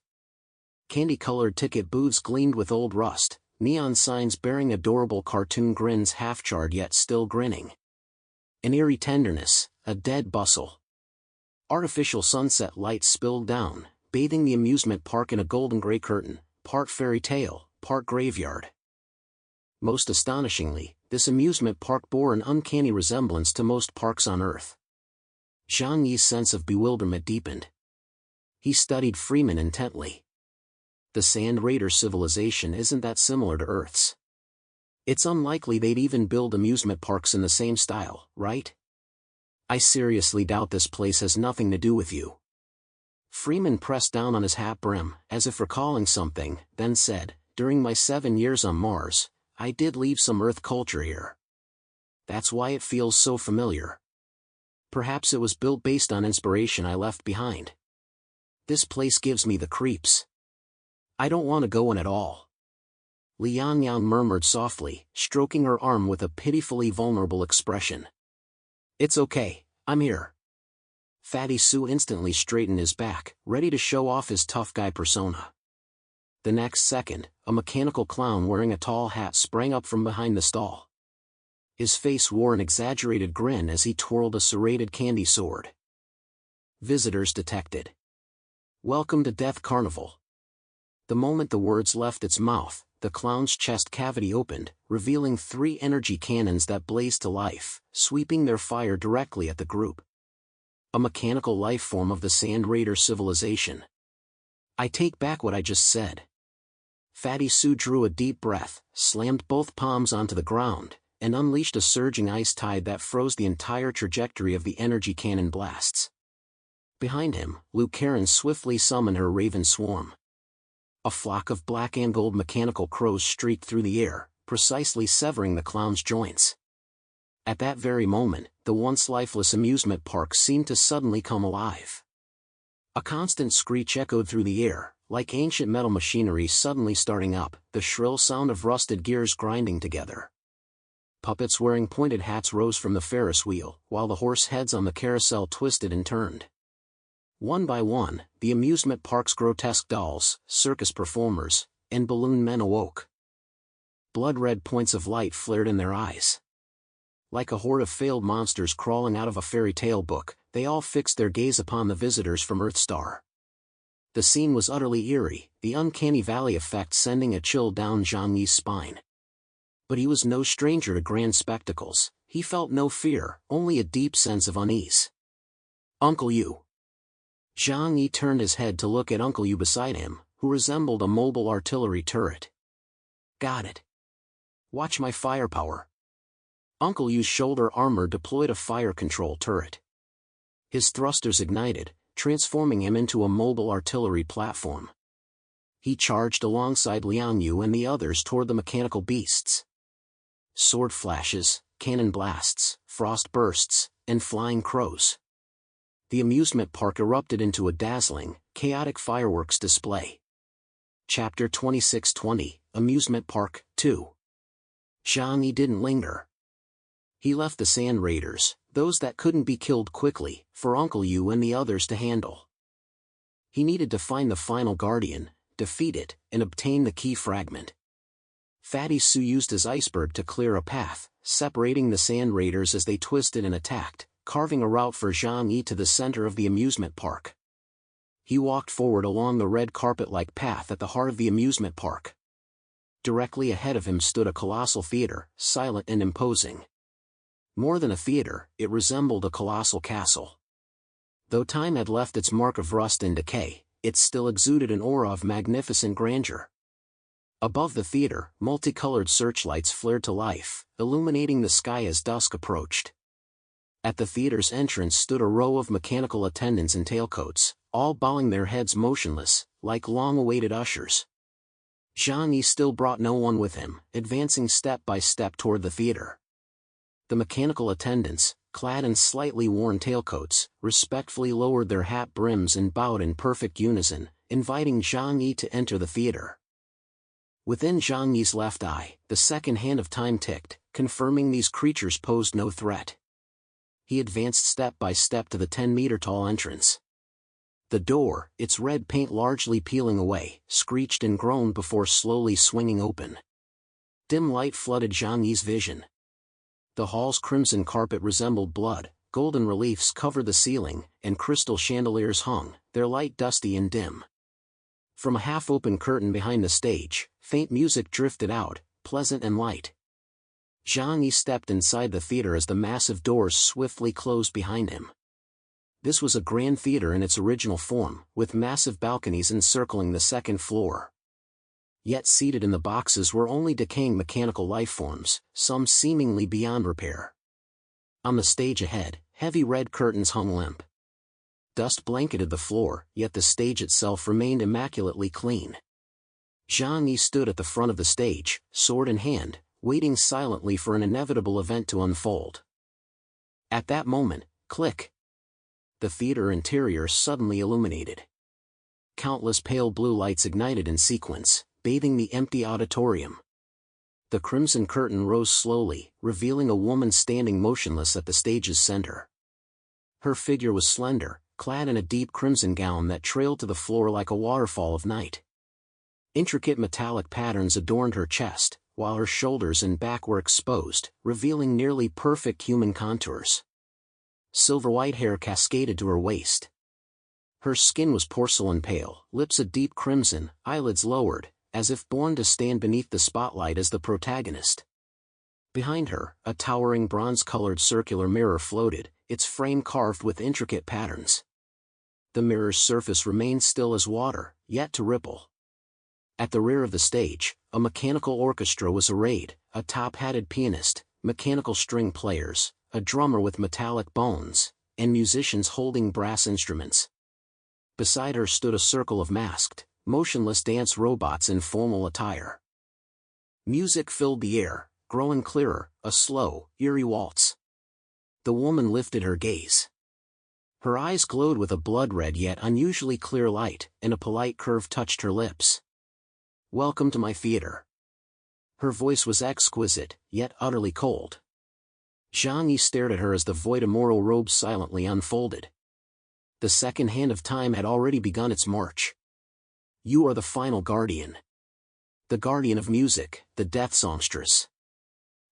Candy-colored ticket booths gleamed with old rust, neon signs bearing adorable cartoon grins half-charred yet still grinning. An eerie tenderness, a dead bustle. Artificial sunset lights spilled down, bathing the amusement park in a golden gray curtain, part fairy tale, part graveyard. Most astonishingly, this amusement park bore an uncanny resemblance to most parks on Earth. Zhang Yi's sense of bewilderment deepened. He studied Freeman intently. The Sand Raider civilization isn't that similar to Earth's. It's unlikely they'd even build amusement parks in the same style, right? I seriously doubt this place has nothing to do with you. Freeman pressed down on his hat brim, as if recalling something, then said, during my 7 years on Mars, I did leave some Earth culture here. That's why it feels so familiar. Perhaps it was built based on inspiration I left behind. This place gives me the creeps. I don't want to go in at all. Liang Yang murmured softly, stroking her arm with a pitifully vulnerable expression. It's okay, I'm here. Fatty Sue instantly straightened his back, ready to show off his tough guy persona. The next second, a mechanical clown wearing a tall hat sprang up from behind the stall. His face wore an exaggerated grin as he twirled a serrated candy sword. Visitors detected. Welcome to Death Carnival. The moment the words left its mouth, the clown's chest cavity opened, revealing 3 energy cannons that blazed to life, sweeping their fire directly at the group. A mechanical life form of the Sand Raider civilization. I take back what I just said. Fatty Sue drew a deep breath, slammed both palms onto the ground, and unleashed a surging ice tide that froze the entire trajectory of the energy cannon blasts. Behind him, Lou Karen swiftly summoned her raven swarm. A flock of black and gold mechanical crows streaked through the air, precisely severing the clown's joints. At that very moment, the once lifeless amusement park seemed to suddenly come alive. A constant screech echoed through the air, like ancient metal machinery suddenly starting up, the shrill sound of rusted gears grinding together. Puppets wearing pointed hats rose from the Ferris wheel, while the horse heads on the carousel twisted and turned. One by one, the amusement park's grotesque dolls, circus performers, and balloon men awoke. Blood-red points of light flared in their eyes. Like a horde of failed monsters crawling out of a fairy tale book, they all fixed their gaze upon the visitors from Earthstar. The scene was utterly eerie, the uncanny valley effect sending a chill down Zhang Yi's spine. But he was no stranger to grand spectacles. He felt no fear, only a deep sense of unease. Uncle Yu. Zhang Yi turned his head to look at Uncle Yu beside him, who resembled a mobile artillery turret. Got it. Watch my firepower. Uncle Yu's shoulder armor deployed a fire control turret. His thrusters ignited, transforming him into a mobile artillery platform. He charged alongside Liang Yu and the others toward the mechanical beasts. Sword flashes, cannon blasts, frost bursts, and flying crows. The amusement park erupted into a dazzling, chaotic fireworks display. Chapter 2620, Amusement Park 2. Zhang Yi didn't linger. He left the Sand Raiders, those that couldn't be killed quickly, for Uncle Yu and the others to handle. He needed to find the final guardian, defeat it, and obtain the key fragment. Fatty Sue used his iceberg to clear a path, separating the Sand Raiders as they twisted and attacked, carving a route for Zhang Yi to the center of the amusement park. He walked forward along the red carpet-like path at the heart of the amusement park. Directly ahead of him stood a colossal theater, silent and imposing. More than a theater, it resembled a colossal castle. Though time had left its mark of rust and decay, it still exuded an aura of magnificent grandeur. Above the theater, multicolored searchlights flared to life, illuminating the sky as dusk approached. At the theater's entrance stood a row of mechanical attendants in tailcoats, all bowing their heads motionless, like long-awaited ushers. Zhang Yi still brought no one with him, advancing step by step toward the theater. The mechanical attendants, clad in slightly worn tailcoats, respectfully lowered their hat brims and bowed in perfect unison, inviting Zhang Yi to enter the theater. Within Zhang Yi's left eye, the second hand of time ticked, confirming these creatures posed no threat. He advanced step by step to the 10-meter-tall entrance. The door, its red paint largely peeling away, screeched and groaned before slowly swinging open. Dim light flooded Zhang Yi's vision. The hall's crimson carpet resembled blood, golden reliefs covered the ceiling, and crystal chandeliers hung, their light dusty and dim. From a half-open curtain behind the stage, faint music drifted out, pleasant and light. Zhang Yi stepped inside the theater as the massive doors swiftly closed behind him. This was a grand theater in its original form, with massive balconies encircling the second floor. Yet seated in the boxes were only decaying mechanical lifeforms, some seemingly beyond repair. On the stage ahead, heavy red curtains hung limp. Dust blanketed the floor, yet the stage itself remained immaculately clean. Zhang Yi stood at the front of the stage, sword in hand, waiting silently for an inevitable event to unfold. At that moment, click! The theater interior suddenly illuminated. Countless pale blue lights ignited in sequence, bathing the empty auditorium. The crimson curtain rose slowly, revealing a woman standing motionless at the stage's center. Her figure was slender, clad in a deep crimson gown that trailed to the floor like a waterfall of night. Intricate metallic patterns adorned her chest, while her shoulders and back were exposed, revealing nearly perfect human contours. Silver-white hair cascaded to her waist. Her skin was porcelain pale, lips a deep crimson, eyelids lowered, as if born to stand beneath the spotlight as the protagonist. Behind her, a towering bronze-colored circular mirror floated, its frame carved with intricate patterns. The mirror's surface remained still as water, yet to ripple. At the rear of the stage, a mechanical orchestra was arrayed, a top-hatted pianist, mechanical string players, a drummer with metallic bones, and musicians holding brass instruments. Beside her stood a circle of masked, motionless dance robots in formal attire. Music filled the air, growing clearer, a slow, eerie waltz. The woman lifted her gaze. Her eyes glowed with a blood-red yet unusually clear light, and a polite curve touched her lips. "Welcome to my theater." Her voice was exquisite, yet utterly cold. Zhang Yi stared at her as the void-immoral robe silently unfolded. The second hand of time had already begun its march. "You are the final guardian. The guardian of music, the death songstress."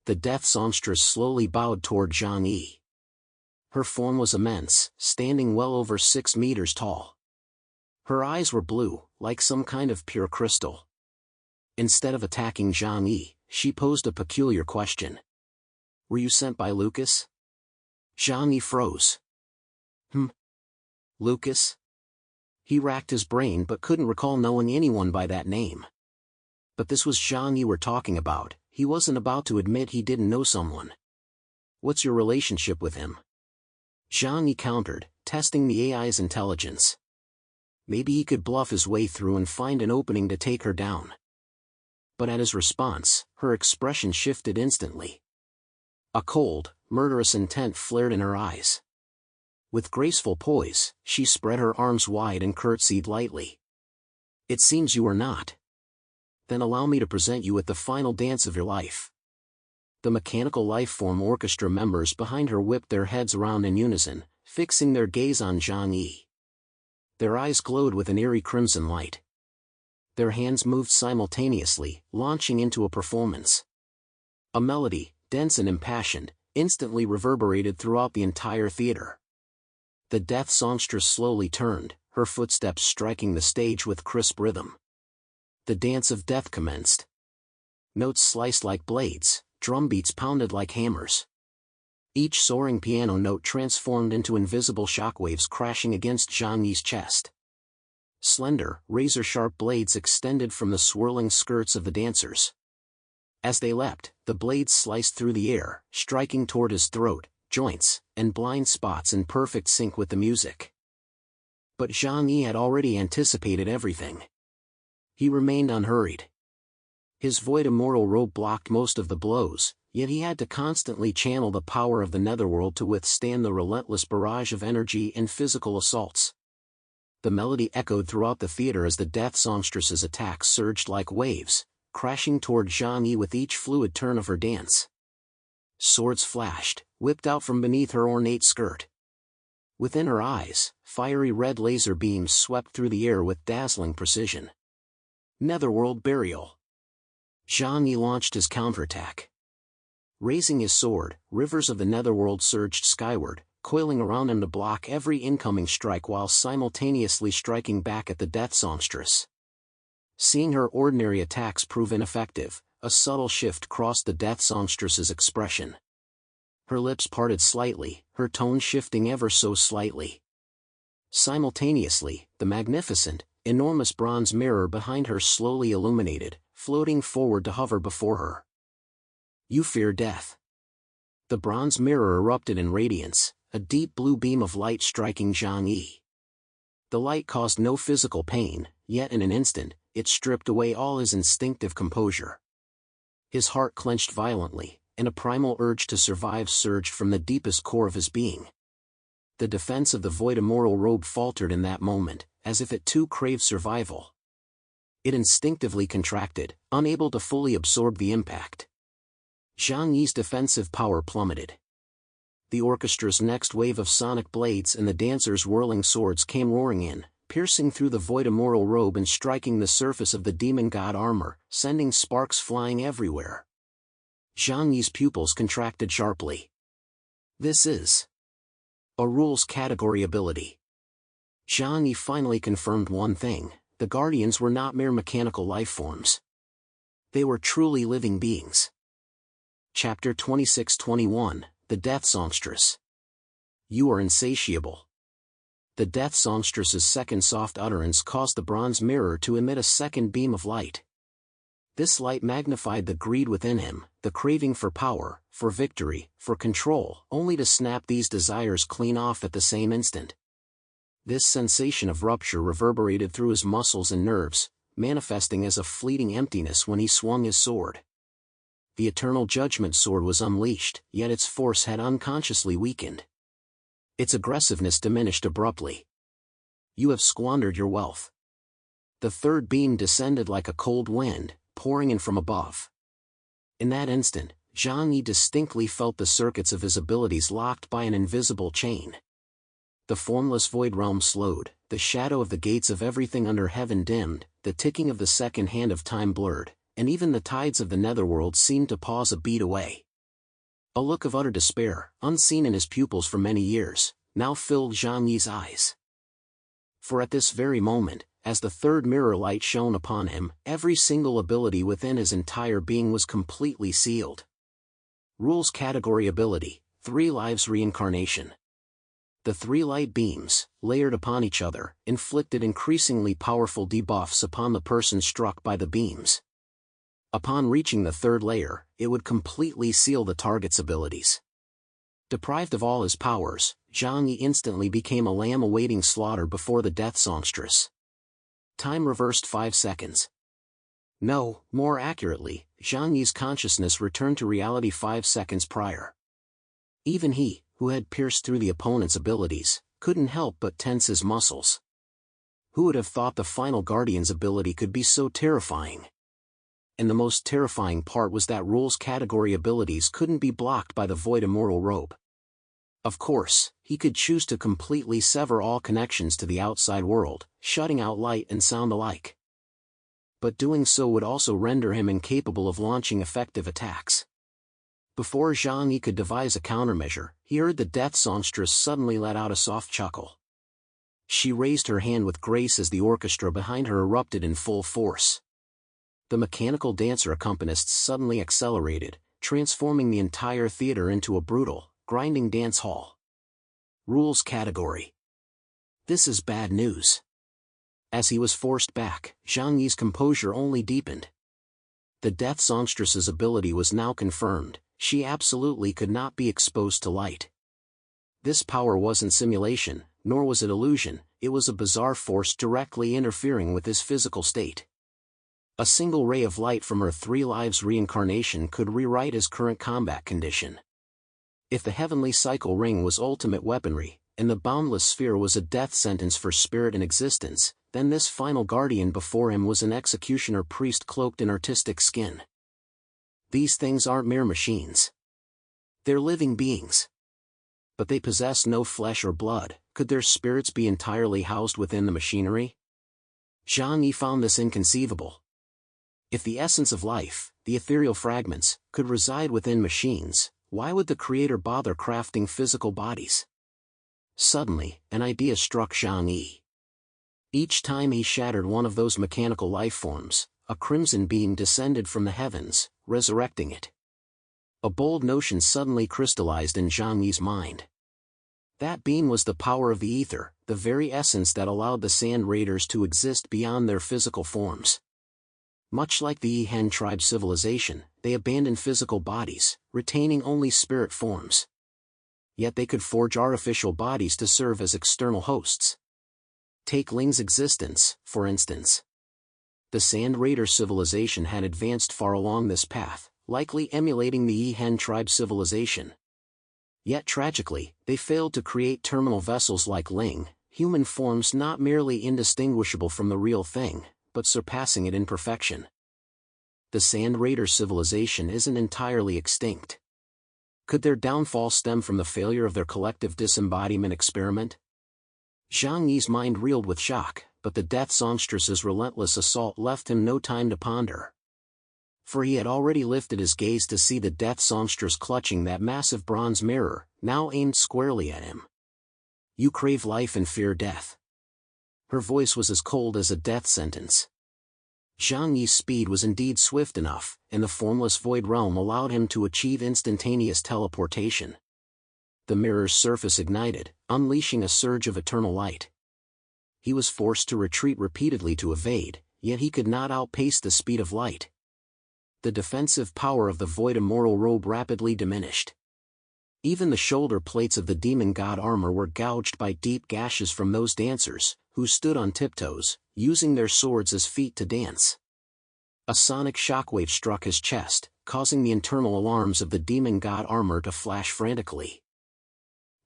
The death songstress slowly bowed toward Zhang Yi. Her form was immense, standing well over 6 meters tall. Her eyes were blue, like some kind of pure crystal. Instead of attacking Zhang Yi, she posed a peculiar question. "Were you sent by Lucas?" Zhang Yi froze. Lucas? He racked his brain but couldn't recall knowing anyone by that name. But this was Zhang Yi we're talking about, he wasn't about to admit he didn't know someone. "What's your relationship with him?" Zhang Yi countered, testing the AI's intelligence. Maybe he could bluff his way through and find an opening to take her down. But at his response, her expression shifted instantly. A cold, murderous intent flared in her eyes. With graceful poise, she spread her arms wide and curtsied lightly. "It seems you are not. Then allow me to present you with the final dance of your life." The mechanical life-form orchestra members behind her whipped their heads around in unison, fixing their gaze on Zhang Yi. Their eyes glowed with an eerie crimson light. Their hands moved simultaneously, launching into a performance. A melody, dense and impassioned, instantly reverberated throughout the entire theater. The death songstress slowly turned, her footsteps striking the stage with crisp rhythm. The dance of death commenced. Notes sliced like blades, drum beats pounded like hammers. Each soaring piano note transformed into invisible shockwaves crashing against Zhang Yi's chest. Slender, razor-sharp blades extended from the swirling skirts of the dancers. As they leapt, the blades sliced through the air, striking toward his throat, joints, and blind spots in perfect sync with the music. But Zhang Yi had already anticipated everything. He remained unhurried. His void immortal robe blocked most of the blows, yet he had to constantly channel the power of the netherworld to withstand the relentless barrage of energy and physical assaults. The melody echoed throughout the theater as the death songstress's attacks surged like waves, crashing toward Zhang Yi with each fluid turn of her dance. Swords flashed, whipped out from beneath her ornate skirt. Within her eyes, fiery red laser beams swept through the air with dazzling precision. Netherworld burial. Zhang Yi launched his counterattack. Raising his sword, rivers of the netherworld surged skyward, coiling around him to block every incoming strike while simultaneously striking back at the death songstress. Seeing her ordinary attacks prove ineffective, a subtle shift crossed the death songstress's expression. Her lips parted slightly, her tone shifting ever so slightly. Simultaneously, the magnificent, enormous bronze mirror behind her slowly illuminated, floating forward to hover before her. You fear death. The bronze mirror erupted in radiance, a deep blue beam of light striking Zhang Yi. The light caused no physical pain, yet in an instant, it stripped away all his instinctive composure. His heart clenched violently, and a primal urge to survive surged from the deepest core of his being. The defense of the void immortal robe faltered in that moment, as if it too craved survival. It instinctively contracted, unable to fully absorb the impact. Zhang Yi's defensive power plummeted. The orchestra's next wave of sonic blades and the dancers' whirling swords came roaring in, piercing through the void immortal robe and striking the surface of the demon god armor, sending sparks flying everywhere. Zhang Yi's pupils contracted sharply. This is a rules category ability. Zhang Yi finally confirmed one thing: the Guardians were not mere mechanical life forms. They were truly living beings. Chapter 26-21, The Death Songstress. You are insatiable. The death songstress's second soft utterance caused the bronze mirror to emit a second beam of light. This light magnified the greed within him, the craving for power, for victory, for control, only to snap these desires clean off at the same instant. This sensation of rupture reverberated through his muscles and nerves, manifesting as a fleeting emptiness when he swung his sword. The Eternal Judgment Sword was unleashed, yet its force had unconsciously weakened. Its aggressiveness diminished abruptly. You have squandered your wealth. The third beam descended like a cold wind, pouring in from above. In that instant, Zhang Yi distinctly felt the circuits of his abilities locked by an invisible chain. The formless void realm slowed, the shadow of the gates of everything under heaven dimmed, the ticking of the second hand of time blurred, and even the tides of the netherworld seemed to pause a beat away. A look of utter despair, unseen in his pupils for many years, now filled Zhang Yi's eyes. For at this very moment, as the third mirror light shone upon him, every single ability within his entire being was completely sealed. Rules Category Ability, 3 Lives Reincarnation. The 3 light beams, layered upon each other, inflicted increasingly powerful debuffs upon the person struck by the beams. Upon reaching the third layer, it would completely seal the target's abilities. Deprived of all his powers, Zhang Yi instantly became a lamb awaiting slaughter before the death songstress. Time reversed 5 seconds. No, more accurately, Zhang Yi's consciousness returned to reality 5 seconds prior. Even he, who had pierced through the opponent's abilities, couldn't help but tense his muscles. Who would have thought the final Guardian's ability could be so terrifying? And the most terrifying part was that rules category abilities couldn't be blocked by the void immortal robe. Of course, he could choose to completely sever all connections to the outside world, shutting out light and sound alike. But doing so would also render him incapable of launching effective attacks. Before Zhang Yi could devise a countermeasure, he heard the death songstress suddenly let out a soft chuckle. She raised her hand with grace as the orchestra behind her erupted in full force. The mechanical dancer accompanists suddenly accelerated, transforming the entire theater into a brutal, grinding dance hall. Rules Category. This is bad news. As he was forced back, Zhang Yi's composure only deepened. The Death Songstress's ability was now confirmed. She absolutely could not be exposed to light. This power wasn't simulation, nor was it illusion, it was a bizarre force directly interfering with his physical state. A single ray of light from her 3 lives reincarnation could rewrite his current combat condition. If the heavenly cycle ring was ultimate weaponry, and the boundless sphere was a death sentence for spirit and existence, then this final guardian before him was an executioner priest cloaked in artistic skin. These things aren't mere machines. They're living beings. But they possess no flesh or blood. Could their spirits be entirely housed within the machinery? Zhang Yi found this inconceivable. If the essence of life, the ethereal fragments, could reside within machines, why would the Creator bother crafting physical bodies? Suddenly, an idea struck Zhang Yi. Each time he shattered one of those mechanical life forms, a crimson beam descended from the heavens, resurrecting it. A bold notion suddenly crystallized in Zhang Yi's mind. That beam was the power of the ether, the very essence that allowed the Sand Raiders to exist beyond their physical forms. Much like the Yihan tribe civilization, they abandoned physical bodies, retaining only spirit forms. Yet they could forge artificial bodies to serve as external hosts. Take Ling's existence, for instance. The Sand Raider civilization had advanced far along this path, likely emulating the Yihan tribe civilization. Yet tragically, they failed to create terminal vessels like Ling, human forms not merely indistinguishable from the real thing, but surpassing it in perfection. The Sand Raider civilization isn't entirely extinct. Could their downfall stem from the failure of their collective disembodiment experiment? Zhang Yi's mind reeled with shock, but the Death Songstress's relentless assault left him no time to ponder. For he had already lifted his gaze to see the Death Songstress clutching that massive bronze mirror, now aimed squarely at him. You crave life and fear death. Her voice was as cold as a death sentence. Zhang Yi's speed was indeed swift enough, and the formless void realm allowed him to achieve instantaneous teleportation. The mirror's surface ignited, unleashing a surge of eternal light. He was forced to retreat repeatedly to evade, yet he could not outpace the speed of light. The defensive power of the void immortal robe rapidly diminished. Even the shoulder plates of the demon god armor were gouged by deep gashes from those dancers, who stood on tiptoes, using their swords as feet to dance. A sonic shockwave struck his chest, causing the internal alarms of the demon god armor to flash frantically.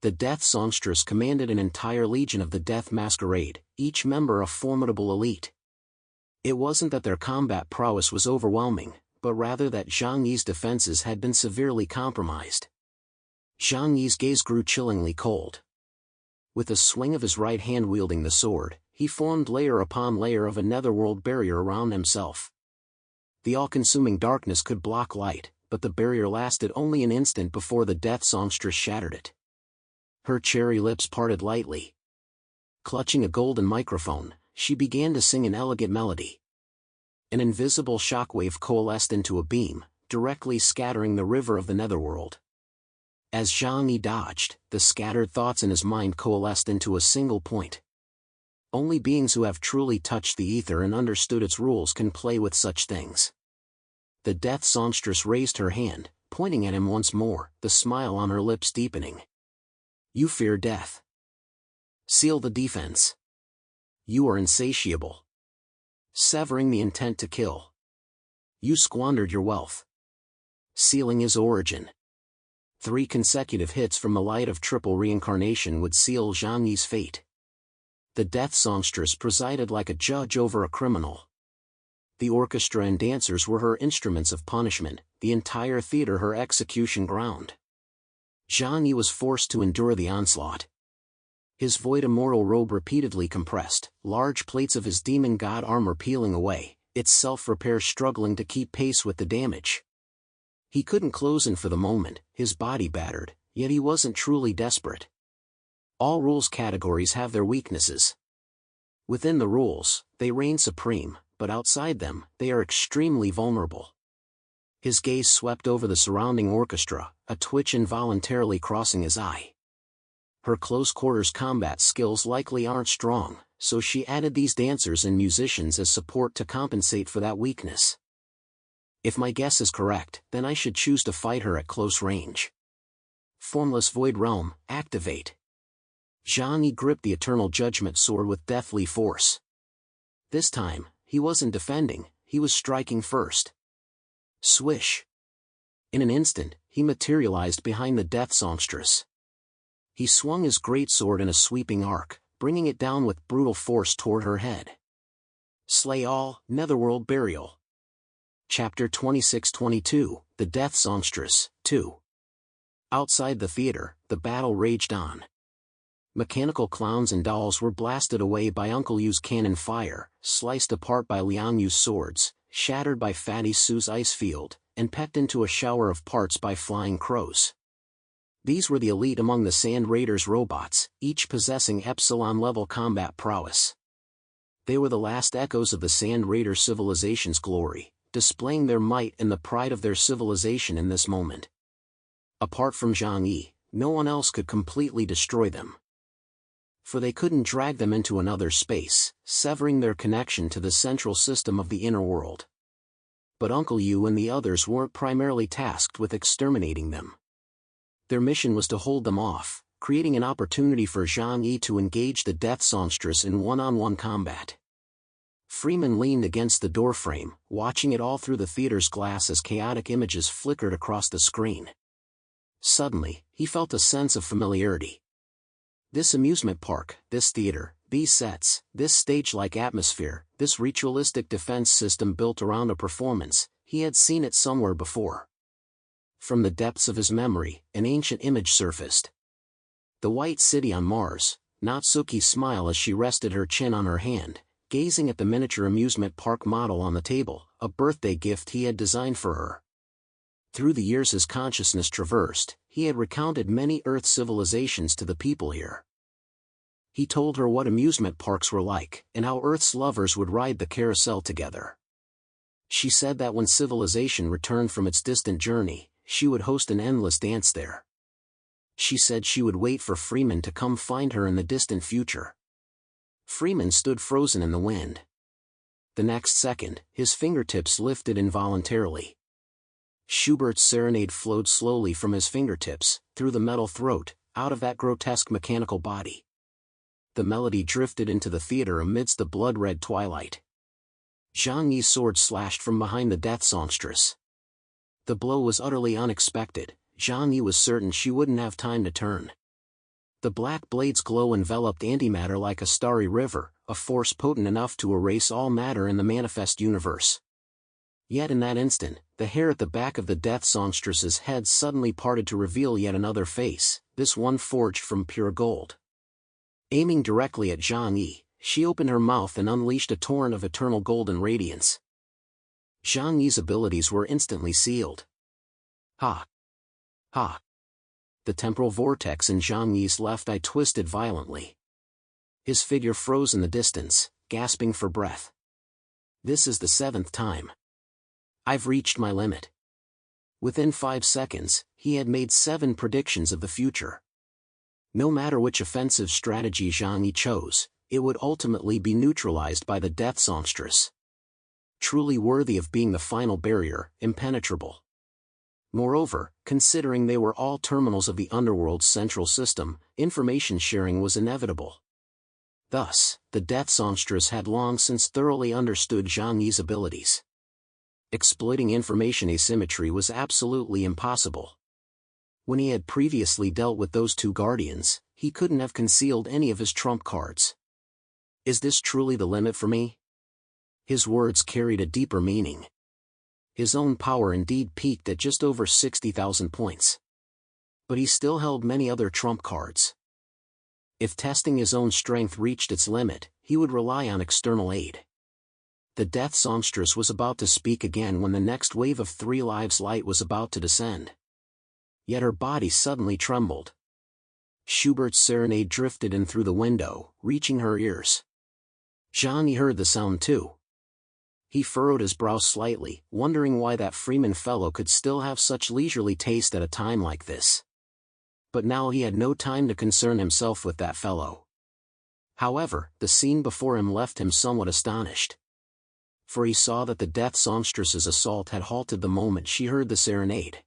The Death Songstress commanded an entire legion of the Death Masquerade, each member a formidable elite. It wasn't that their combat prowess was overwhelming, but rather that Zhang Yi's defenses had been severely compromised. Zhang Yi's gaze grew chillingly cold. With a swing of his right hand wielding the sword, he formed layer upon layer of a netherworld barrier around himself. The all-consuming darkness could block light, but the barrier lasted only an instant before the Death Songstress shattered it. Her cherry lips parted lightly. Clutching a golden microphone, she began to sing an elegant melody. An invisible shockwave coalesced into a beam, directly scattering the river of the netherworld. As Zhang Yi dodged, the scattered thoughts in his mind coalesced into a single point. Only beings who have truly touched the ether and understood its rules can play with such things. The Death Songstress raised her hand, pointing at him once more, the smile on her lips deepening. You fear death. Seal the defense. You are insatiable. Severing the intent to kill. You squandered your wealth. Sealing his origin. 3 consecutive hits from the light of triple reincarnation would seal Zhang Yi's fate. The Death Songstress presided like a judge over a criminal. The orchestra and dancers were her instruments of punishment, the entire theater her execution ground. Zhang Yi was forced to endure the onslaught. His void immortal robe repeatedly compressed, large plates of his demon god armor peeling away, its self-repair struggling to keep pace with the damage. He couldn't close in for the moment, his body battered, yet he wasn't truly desperate. All rules categories have their weaknesses. Within the rules, they reign supreme, but outside them, they are extremely vulnerable. His gaze swept over the surrounding orchestra, a twitch involuntarily crossing his eye. Her close-quarters combat skills likely aren't strong, so she added these dancers and musicians as support to compensate for that weakness. If my guess is correct, then I should choose to fight her at close range. Formless Void Realm, activate. Zhang Yi gripped the Eternal Judgment Sword with deathly force. This time, he wasn't defending, he was striking first. Swish. In an instant, he materialized behind the Death Songstress. He swung his greatsword in a sweeping arc, bringing it down with brutal force toward her head. Slay all, Netherworld Burial. Chapter 26-22, The Death Songstress, 2. Outside the theater, the battle raged on. Mechanical clowns and dolls were blasted away by Uncle Yu's cannon fire, sliced apart by Liang Yu's swords, shattered by Fatty Sue's ice field, and pecked into a shower of parts by flying crows. These were the elite among the Sand Raiders' robots, each possessing Epsilon-level combat prowess. They were the last echoes of the Sand Raider civilization's glory, displaying their might and the pride of their civilization in this moment. Apart from Zhang Yi, no one else could completely destroy them. For they couldn't drag them into another space, severing their connection to the central system of the inner world. But Uncle Yu and the others weren't primarily tasked with exterminating them. Their mission was to hold them off, creating an opportunity for Zhang Yi to engage the Death Songstress in one-on-one combat. Freeman leaned against the doorframe, watching it all through the theater's glass as chaotic images flickered across the screen. Suddenly, he felt a sense of familiarity. This amusement park, this theater, these sets, this stage-like atmosphere, this ritualistic defense system built around a performance, he had seen it somewhere before. From the depths of his memory, an ancient image surfaced. The white city on Mars, Natsuki's smile as she rested her chin on her hand, gazing at the miniature amusement park model on the table, a birthday gift he had designed for her. Through the years his consciousness traversed, he had recounted many Earth civilizations to the people here. He told her what amusement parks were like, and how Earth's lovers would ride the carousel together. She said that when civilization returned from its distant journey, she would host an endless dance there. She said she would wait for Freeman to come find her in the distant future. Freeman stood frozen in the wind. The next second, his fingertips lifted involuntarily. Schubert's serenade flowed slowly from his fingertips, through the metal throat, out of that grotesque mechanical body. The melody drifted into the theater amidst the blood-red twilight. Zhang Yi's sword slashed from behind the Death Songstress. The blow was utterly unexpected. Zhang Yi was certain she wouldn't have time to turn. The black blade's glow enveloped antimatter like a starry river, a force potent enough to erase all matter in the manifest universe. Yet in that instant, the hair at the back of the Death Songstress's head suddenly parted to reveal yet another face, this one forged from pure gold. Aiming directly at Zhang Yi, she opened her mouth and unleashed a torrent of eternal golden radiance. Zhang Yi's abilities were instantly sealed. Ha! Ha! The temporal vortex in Zhang Yi's left eye twisted violently. His figure froze in the distance, gasping for breath. This is the 7th time. I've reached my limit. Within 5 seconds, he had made 7 predictions of the future. No matter which offensive strategy Zhang Yi chose, it would ultimately be neutralized by the Death Songstress. Truly worthy of being the final barrier, impenetrable. Moreover, considering they were all terminals of the underworld's central system, information sharing was inevitable. Thus, the Death Songstress had long since thoroughly understood Zhang Yi's abilities. Exploiting information asymmetry was absolutely impossible. When he had previously dealt with those 2 guardians, he couldn't have concealed any of his trump cards. Is this truly the limit for me? His words carried a deeper meaning. His own power indeed peaked at just over 60,000 points. But he still held many other trump cards. If testing his own strength reached its limit, he would rely on external aid. The Death Songstress was about to speak again when the next wave of 3 lives light was about to descend. Yet her body suddenly trembled. Schubert's serenade drifted in through the window, reaching her ears. Zhang Yi heard the sound too. He furrowed his brow slightly, wondering why that Freeman fellow could still have such leisurely taste at a time like this. But now he had no time to concern himself with that fellow. However, the scene before him left him somewhat astonished. For he saw that the death songstress's assault had halted the moment she heard the serenade.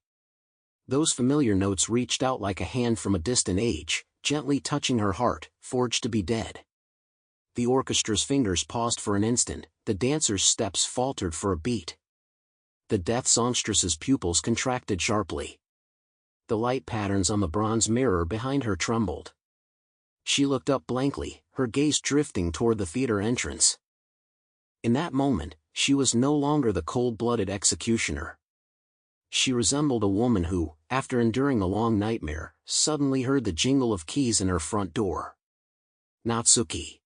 Those familiar notes reached out like a hand from a distant age, gently touching her heart, forged to be dead. The orchestra's fingers paused for an instant, the dancer's steps faltered for a beat. The death songstress's pupils contracted sharply. The light patterns on the bronze mirror behind her trembled. She looked up blankly, her gaze drifting toward the theater entrance. In that moment, she was no longer the cold-blooded executioner. She resembled a woman who, after enduring a long nightmare, suddenly heard the jingle of keys in her front door. "Natsuki."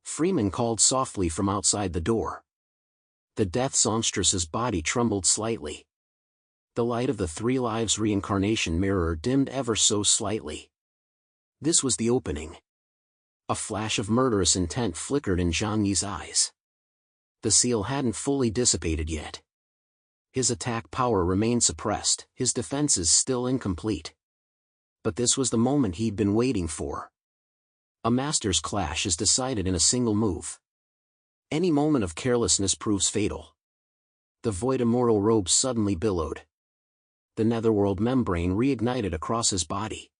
Freeman called softly from outside the door. The death songstress's body trembled slightly. The light of the Three Lives reincarnation mirror dimmed ever so slightly. This was the opening. A flash of murderous intent flickered in Zhang Yi's eyes. The seal hadn't fully dissipated yet. His attack power remained suppressed, his defenses still incomplete. But this was the moment he'd been waiting for. A master's clash is decided in a single move. Any moment of carelessness proves fatal. The void immortal robe suddenly billowed. The netherworld membrane reignited across his body.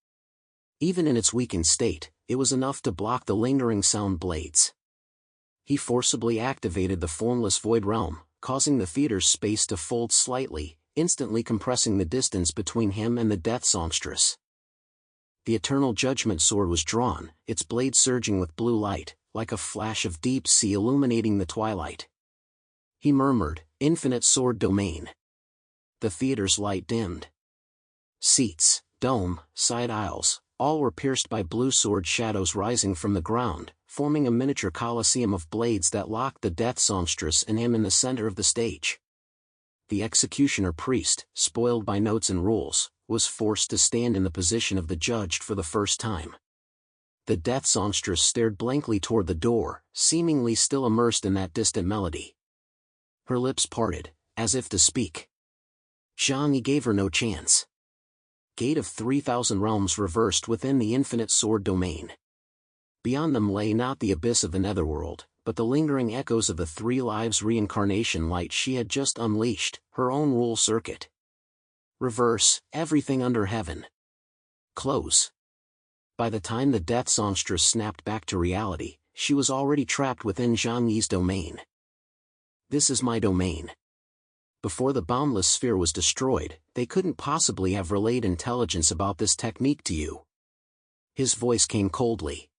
Even in its weakened state, it was enough to block the lingering sound blades. He forcibly activated the formless void realm, causing the theater's space to fold slightly, instantly compressing the distance between him and the death songstress. The eternal judgment sword was drawn, its blade surging with blue light, like a flash of deep sea illuminating the twilight. He murmured, "Infinite sword domain." The theater's light dimmed. Seats, dome, side aisles, all were pierced by blue sword shadows rising from the ground, forming a miniature coliseum of blades that locked the death songstress and him in the center of the stage. The executioner priest, spoiled by notes and rules, was forced to stand in the position of the judged for the first time. The death songstress stared blankly toward the door, seemingly still immersed in that distant melody. Her lips parted, as if to speak. Zhang Yi gave her no chance. Gate of 3,000 realms reversed within the infinite sword domain. Beyond them lay not the abyss of the netherworld, but the lingering echoes of the Three Lives reincarnation light she had just unleashed, her own rule circuit. Reverse, everything under heaven. Close. By the time the death songstress snapped back to reality, she was already trapped within Zhang Yi's domain. "This is my domain." Before the boundless sphere was destroyed, they couldn't possibly have relayed intelligence about this technique to you. His voice came coldly.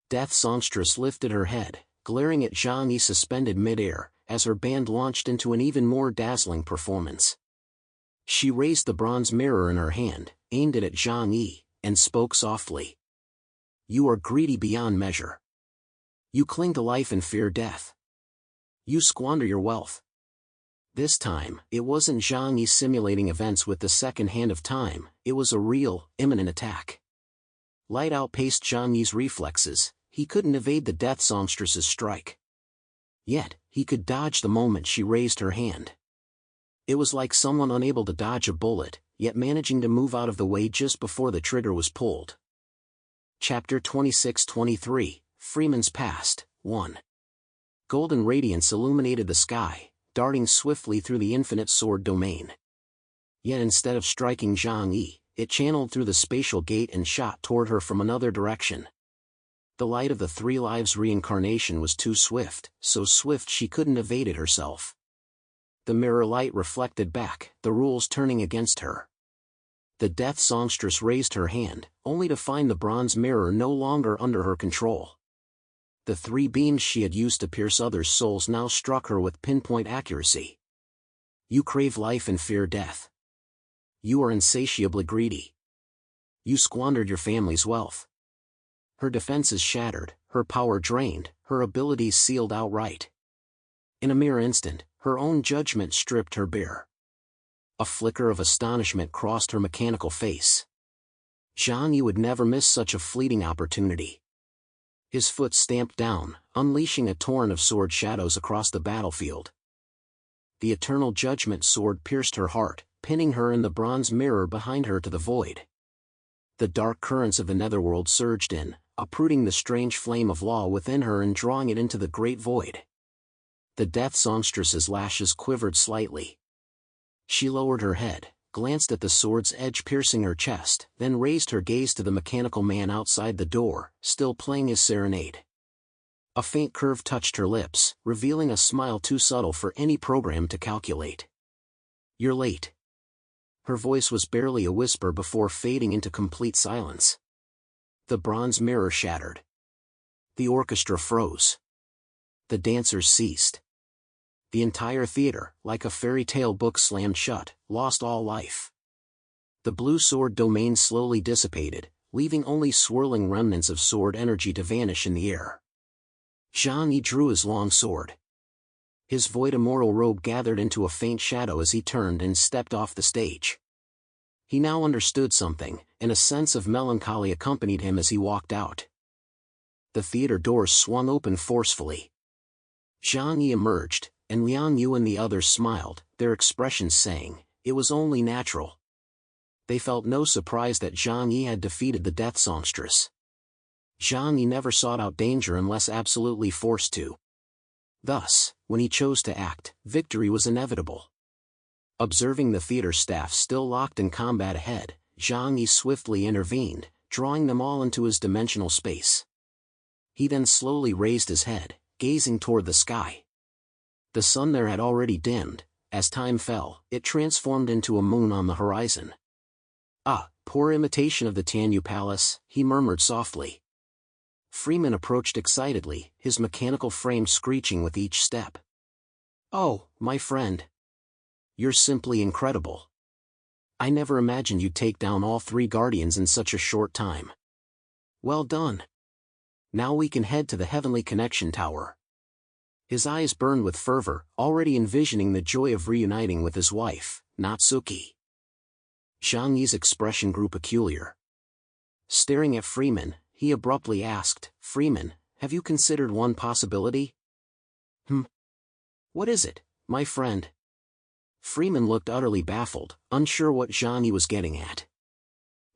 Death songstress lifted her head, glaring at Zhang Yi suspended mid-air, as her band launched into an even more dazzling performance. She raised the bronze mirror in her hand, aimed it at Zhang Yi, and spoke softly. "You are greedy beyond measure. You cling to life and fear death. You squander your wealth." This time, it wasn't Zhang Yi simulating events with the second hand of time, it was a real, imminent attack. Light outpaced Zhang Yi's reflexes, he couldn't evade the death songstress's strike. Yet, he could dodge the moment she raised her hand. It was like someone unable to dodge a bullet, yet managing to move out of the way just before the trigger was pulled. Chapter 26-23, Freeman's Past, 1. Golden radiance illuminated the sky, darting swiftly through the infinite sword domain. Yet instead of striking Zhang Yi, it channeled through the spatial gate and shot toward her from another direction. The light of the Three Lives reincarnation was too swift, so swift she couldn't evade it herself. The mirror light reflected back, the rules turning against her. The death songstress raised her hand, only to find the bronze mirror no longer under her control. The three beams she had used to pierce others' souls now struck her with pinpoint accuracy. You crave life and fear death. You are insatiably greedy. You squandered your family's wealth. Her defenses shattered, her power drained, her abilities sealed outright. In a mere instant, her own judgment stripped her bare. A flicker of astonishment crossed her mechanical face. Zhang Yi would never miss such a fleeting opportunity. His foot stamped down, unleashing a torrent of sword shadows across the battlefield. The eternal judgment sword pierced her heart, pinning her in the bronze mirror behind her to the void. The dark currents of the netherworld surged in, uprooting the strange flame of law within her and drawing it into the great void. The death songstress's lashes quivered slightly. She lowered her head, glanced at the sword's edge piercing her chest, then raised her gaze to the mechanical man outside the door, still playing his serenade. A faint curve touched her lips, revealing a smile too subtle for any program to calculate. "You're late." Her voice was barely a whisper before fading into complete silence. The bronze mirror shattered. The orchestra froze. The dancers ceased. The entire theater, like a fairy tale book slammed shut, lost all life. The blue sword domain slowly dissipated, leaving only swirling remnants of sword energy to vanish in the air. Zhang Yi drew his long sword. His void immortal robe gathered into a faint shadow as he turned and stepped off the stage. He now understood something, and a sense of melancholy accompanied him as he walked out. The theater doors swung open forcefully. Zhang Yi emerged, and Liang Yu and the others smiled, their expressions saying, it was only natural. They felt no surprise that Zhang Yi had defeated the death songstress. Zhang Yi never sought out danger unless absolutely forced to. Thus, when he chose to act, victory was inevitable. Observing the theater staff still locked in combat ahead, Zhang Yi swiftly intervened, drawing them all into his dimensional space. He then slowly raised his head, gazing toward the sky. The sun there had already dimmed. As time fell, it transformed into a moon on the horizon. "Ah, poor imitation of the Tianyu Palace," he murmured softly. Freeman approached excitedly, his mechanical frame screeching with each step. "Oh, my friend. You're simply incredible. I never imagined you'd take down all 3 guardians in such a short time. Well done. Now we can head to the Heavenly Connection Tower." His eyes burned with fervor, already envisioning the joy of reuniting with his wife, Natsuki. Zhang Yi's expression grew peculiar. Staring at Freeman, he abruptly asked, "Freeman, have you considered one possibility?" What is it, my friend?" Freeman looked utterly baffled, unsure what Zhang Yi was getting at.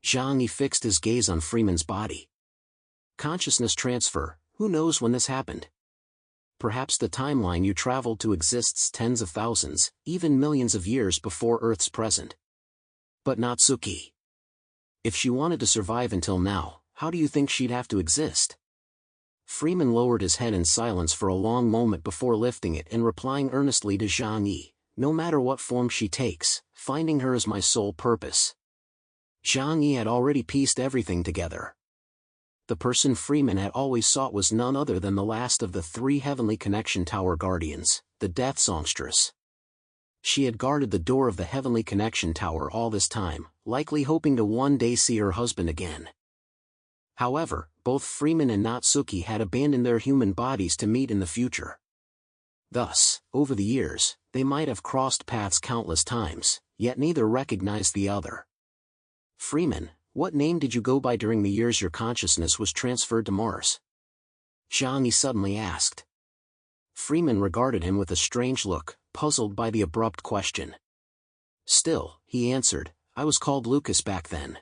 Zhang Yi fixed his gaze on Freeman's body. "Consciousness transfer, who knows when this happened? Perhaps the timeline you traveled to exists tens of thousands, even millions of years before Earth's present. But Natsuki. If she wanted to survive until now, how do you think she'd have to exist?" Freeman lowered his head in silence for a long moment before lifting it and replying earnestly to Zhang Yi, "No matter what form she takes, finding her is my sole purpose." Zhang Yi had already pieced everything together. The person Freeman had always sought was none other than the last of the 3 Heavenly Connection Tower Guardians, the Death Songstress. She had guarded the door of the Heavenly Connection Tower all this time, likely hoping to one day see her husband again. However, both Freeman and Natsuki had abandoned their human bodies to meet in the future. Thus, over the years, they might have crossed paths countless times, yet neither recognized the other. "Freeman, what name did you go by during the years your consciousness was transferred to Mars?" Zhang Yi suddenly asked. Freeman regarded him with a strange look, puzzled by the abrupt question. "Still," he answered, "I was called Lucas back then."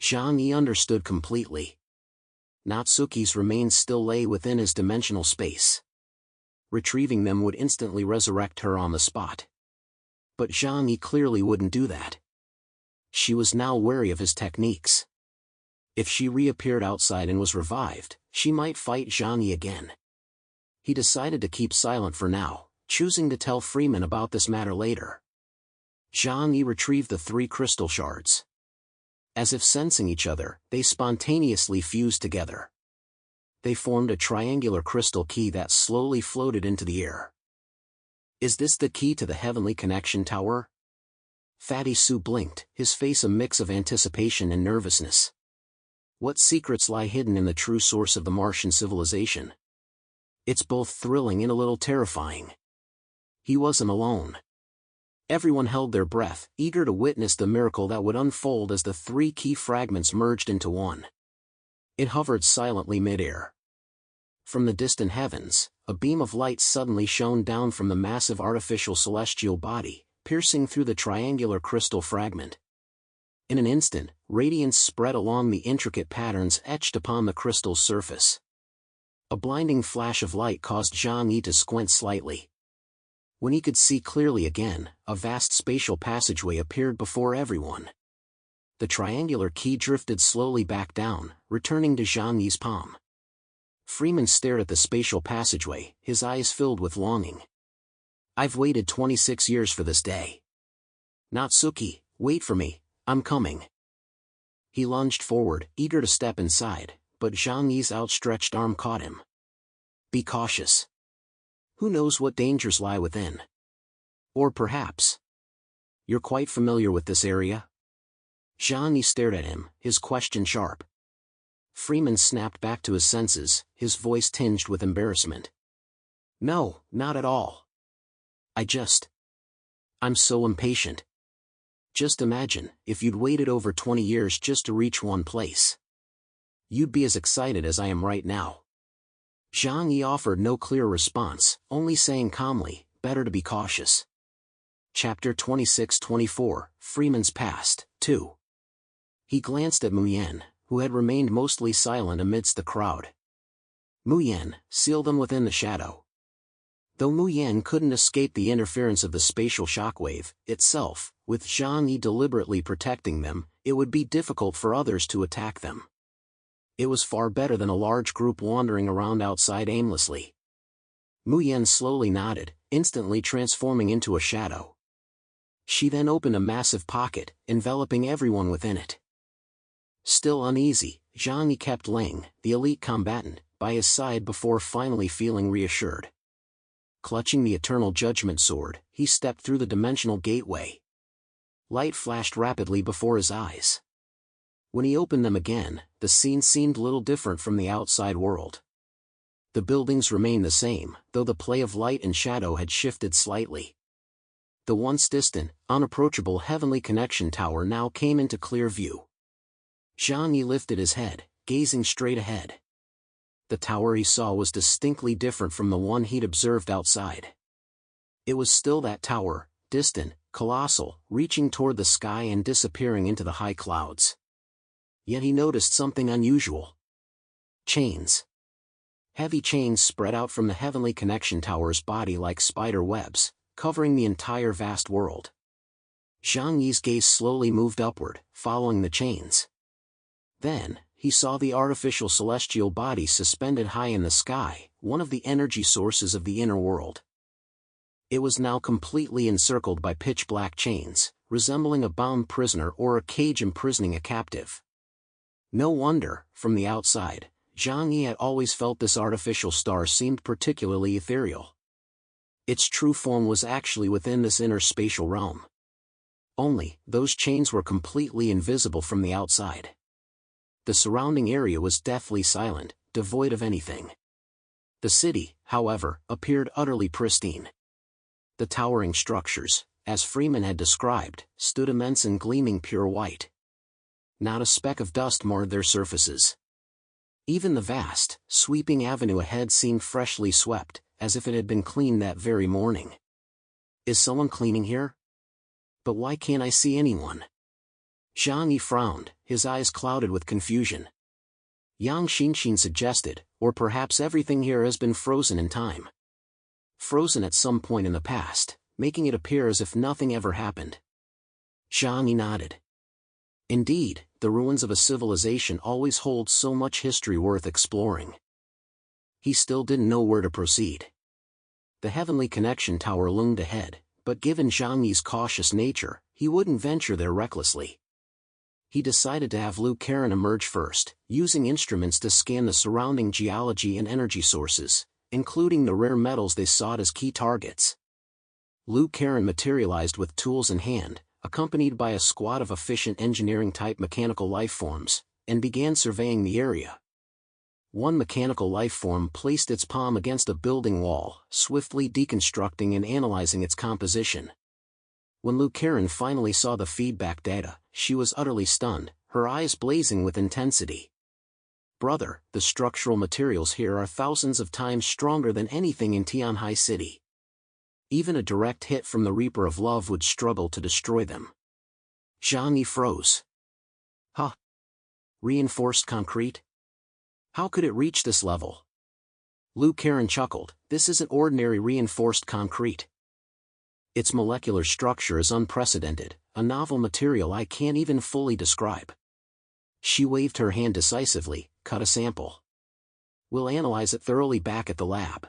Zhang Yi understood completely. Natsuki's remains still lay within his dimensional space. Retrieving them would instantly resurrect her on the spot. But Zhang Yi clearly wouldn't do that. She was now wary of his techniques. If she reappeared outside and was revived, she might fight Zhang Yi again. He decided to keep silent for now, choosing to tell Freeman about this matter later. Zhang Yi retrieved the 3 crystal shards. As if sensing each other, they spontaneously fused together. They formed a triangular crystal key that slowly floated into the air. "Is this the key to the Heavenly Connection Tower?" Fatty Sue blinked, his face a mix of anticipation and nervousness. What secrets lie hidden in the true source of the Martian civilization? It's both thrilling and a little terrifying. He wasn't alone. Everyone held their breath, eager to witness the miracle that would unfold as the 3 key fragments merged into one. It hovered silently mid-air. From the distant heavens, a beam of light suddenly shone down from the massive artificial celestial body, piercing through the triangular crystal fragment. In an instant, radiance spread along the intricate patterns etched upon the crystal's surface. A blinding flash of light caused Zhang Yi to squint slightly. When he could see clearly again, a vast spatial passageway appeared before everyone. The triangular key drifted slowly back down, returning to Zhang Yi's palm. Freeman stared at the spatial passageway, his eyes filled with longing. "I've waited 26 years for this day." "Natsuki, wait for me, I'm coming." He lunged forward, eager to step inside, but Zhang Yi's outstretched arm caught him. "Be cautious. Who knows what dangers lie within? Or perhaps you're quite familiar with this area?" Zhang Yi stared at him, his question sharp. Freeman snapped back to his senses, his voice tinged with embarrassment. "No, not at all. I'm so impatient. Just imagine, if you'd waited over 20 years just to reach one place. You'd be as excited as I am right now." Zhang Yi offered no clear response, only saying calmly, "Better to be cautious." Chapter 26-24, Freeman's Past, 2. He glanced at Mu Yan, who had remained mostly silent amidst the crowd. Mu Yan, seal them within the shadow. Though Mu Yan couldn't escape the interference of the spatial shockwave itself, with Zhang Yi deliberately protecting them, it would be difficult for others to attack them. It was far better than a large group wandering around outside aimlessly. Mu Yan slowly nodded, instantly transforming into a shadow. She then opened a massive pocket, enveloping everyone within it. Still uneasy, Zhang Yi kept Ling, the elite combatant, by his side before finally feeling reassured. Clutching the eternal judgment sword, he stepped through the dimensional gateway. Light flashed rapidly before his eyes. When he opened them again, the scene seemed little different from the outside world. The buildings remained the same, though the play of light and shadow had shifted slightly. The once distant, unapproachable heavenly connection tower now came into clear view. Zhang Yi lifted his head, gazing straight ahead. The tower he saw was distinctly different from the one he'd observed outside. It was still that tower, distant, colossal, reaching toward the sky and disappearing into the high clouds. Yet he noticed something unusual. Chains. Heavy chains spread out from the heavenly connection tower's body like spider webs, covering the entire vast world. Zhang Yi's gaze slowly moved upward, following the chains. Then, he saw the artificial celestial body suspended high in the sky, one of the energy sources of the inner world. It was now completely encircled by pitch-black chains, resembling a bound prisoner or a cage imprisoning a captive. No wonder, from the outside, Zhang Yi had always felt this artificial star seemed particularly ethereal. Its true form was actually within this inner spatial realm. Only, those chains were completely invisible from the outside. The surrounding area was deathly silent, devoid of anything. The city, however, appeared utterly pristine. The towering structures, as Freeman had described, stood immense and gleaming pure white. Not a speck of dust marred their surfaces. Even the vast, sweeping avenue ahead seemed freshly swept, as if it had been cleaned that very morning. "Is someone cleaning here? But why can't I see anyone?" Zhang Yi frowned, his eyes clouded with confusion. Yang Xinxin suggested, or perhaps everything here has been frozen in time. Frozen at some point in the past, making it appear as if nothing ever happened. Zhang Yi nodded. Indeed, the ruins of a civilization always hold so much history worth exploring. He still didn't know where to proceed. The heavenly connection tower loomed ahead, but given Zhang Yi's cautious nature, he wouldn't venture there recklessly. He decided to have Lu Karen emerge first, using instruments to scan the surrounding geology and energy sources, including the rare metals they sought as key targets. Lu Karen materialized with tools in hand, accompanied by a squad of efficient engineering-type mechanical lifeforms, and began surveying the area. One mechanical lifeform placed its palm against a building wall, swiftly deconstructing and analyzing its composition. When Lu Karen finally saw the feedback data, she was utterly stunned, her eyes blazing with intensity. "Brother, the structural materials here are thousands of times stronger than anything in Tianhai City. Even a direct hit from the Reaper of Love would struggle to destroy them." Zhang Yi froze. Huh? Reinforced concrete? How could it reach this level? Lou Caron chuckled. This isn't ordinary reinforced concrete. Its molecular structure is unprecedented, a novel material I can't even fully describe. She waved her hand decisively. Cut a sample. We'll analyze it thoroughly back at the lab.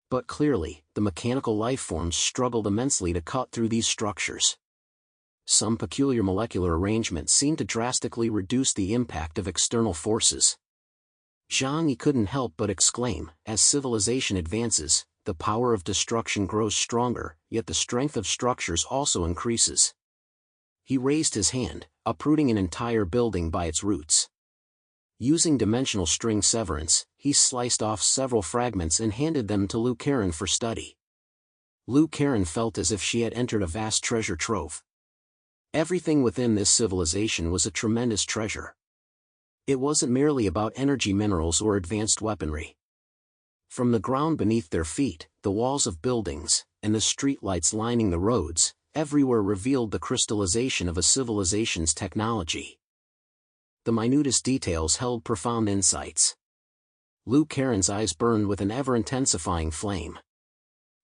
But clearly, the mechanical lifeforms struggled immensely to cut through these structures. Some peculiar molecular arrangements seemed to drastically reduce the impact of external forces. Zhang Yi couldn't help but exclaim, as civilization advances, the power of destruction grows stronger, yet the strength of structures also increases. He raised his hand, uprooting an entire building by its roots. Using dimensional string severance, he sliced off several fragments and handed them to Lou Caron for study. Lou Caron felt as if she had entered a vast treasure trove. Everything within this civilization was a tremendous treasure. It wasn't merely about energy minerals or advanced weaponry. From the ground beneath their feet, the walls of buildings, and the streetlights lining the roads, everywhere revealed the crystallization of a civilization's technology. The minutest details held profound insights. Lou Caron's eyes burned with an ever-intensifying flame.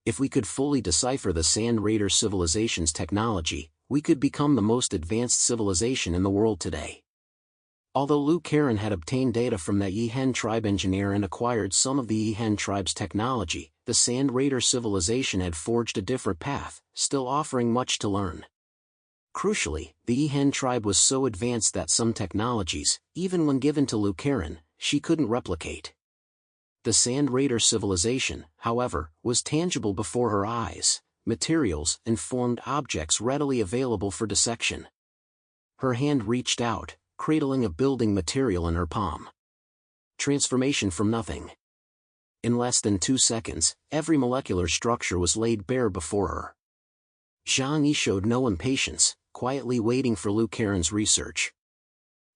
If we could fully decipher the Sand Raider civilization's technology, we could become the most advanced civilization in the world today. Although Lou Caron had obtained data from the Yihen tribe engineer and acquired some of the Yihen tribe's technology, the Sand Raider civilization had forged a different path, still offering much to learn. Crucially, the Yihen tribe was so advanced that some technologies, even when given to Lou Caron, she couldn't replicate. The Sand Raider civilization, however, was tangible before her eyes, materials and formed objects readily available for dissection. Her hand reached out, cradling a building material in her palm. Transformation from nothing. In less than 2 seconds, every molecular structure was laid bare before her. Zhang Yi showed no impatience, quietly waiting for Lou Caron's research.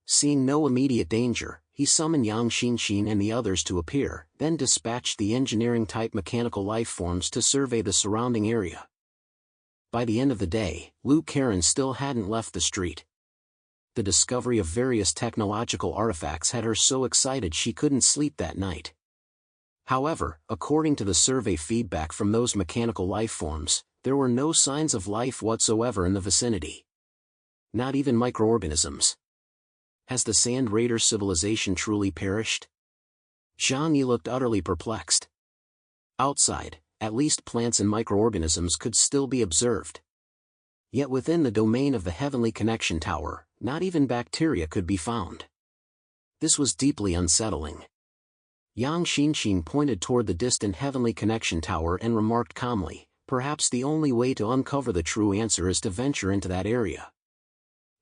Seeing no immediate danger, he summoned Yang Xinxin and the others to appear, then dispatched the engineering-type mechanical lifeforms to survey the surrounding area. By the end of the day, Lou Caron still hadn't left the street. The discovery of various technological artifacts had her so excited she couldn't sleep that night. However, according to the survey feedback from those mechanical lifeforms, there were no signs of life whatsoever in the vicinity. Not even microorganisms. Has the Sand Raider civilization truly perished? Zhang Yi looked utterly perplexed. Outside, at least plants and microorganisms could still be observed. Yet within the domain of the Heavenly Connection Tower, not even bacteria could be found. This was deeply unsettling. Yang Xinxin pointed toward the distant Heavenly Connection Tower and remarked calmly, perhaps the only way to uncover the true answer is to venture into that area.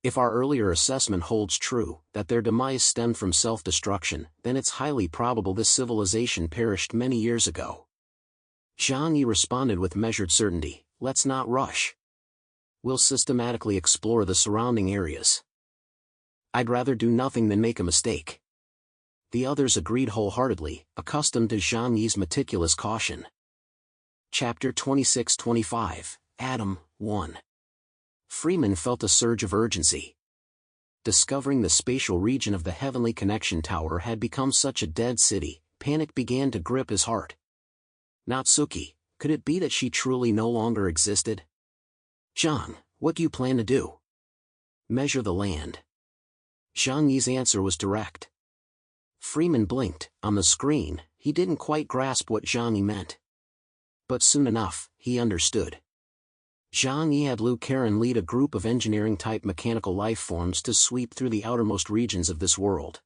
If our earlier assessment holds true, that their demise stemmed from self-destruction, then it's highly probable this civilization perished many years ago. Zhang Yi responded with measured certainty, let's not rush. We'll systematically explore the surrounding areas. I'd rather do nothing than make a mistake. The others agreed wholeheartedly, accustomed to Zhang Yi's meticulous caution. Chapter 26-25, Adam 1. Freeman felt a surge of urgency. Discovering the spatial region of the Heavenly Connection Tower had become such a dead city, panic began to grip his heart. Natsuki, could it be that she truly no longer existed? Zhang, what do you plan to do? Measure the land. Zhang Yi's answer was direct. Freeman blinked. On the screen, he didn't quite grasp what Zhang Yi meant. But soon enough, he understood. Zhang Yi had Lou Caron lead a group of engineering-type mechanical lifeforms to sweep through the outermost regions of this world.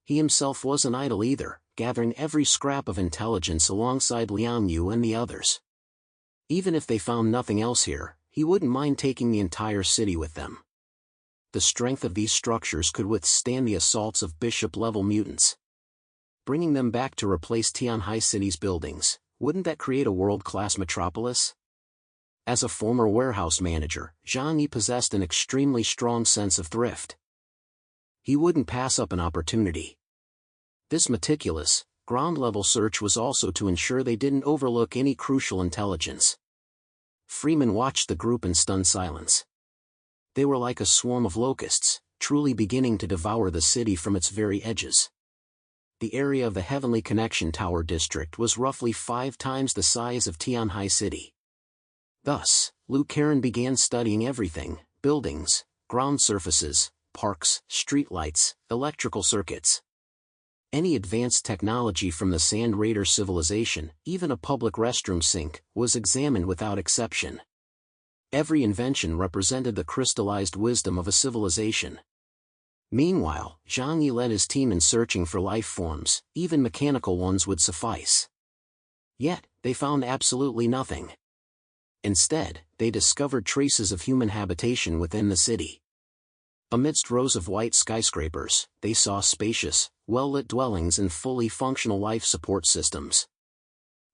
He himself wasn't idle either, gathering every scrap of intelligence alongside Liang Yu and the others. Even if they found nothing else here, he wouldn't mind taking the entire city with them. The strength of these structures could withstand the assaults of bishop-level mutants. Bringing them back to replace Tianhai City's buildings, wouldn't that create a world-class metropolis? As a former warehouse manager, Zhang Yi possessed an extremely strong sense of thrift. He wouldn't pass up an opportunity. This meticulous, ground-level search was also to ensure they didn't overlook any crucial intelligence. Freeman watched the group in stunned silence. They were like a swarm of locusts, truly beginning to devour the city from its very edges. The area of the Heavenly Connection Tower district was roughly 5 times the size of Tianhai City. Thus, Liu Karen began studying everything: buildings, ground surfaces, parks, streetlights, electrical circuits. Any advanced technology from the Sand Raider civilization, even a public restroom sink, was examined without exception. Every invention represented the crystallized wisdom of a civilization. Meanwhile, Zhang Yi led his team in searching for life forms, even mechanical ones would suffice. Yet, they found absolutely nothing. Instead, they discovered traces of human habitation within the city. Amidst rows of white skyscrapers, they saw spacious, well-lit dwellings and fully functional life support systems.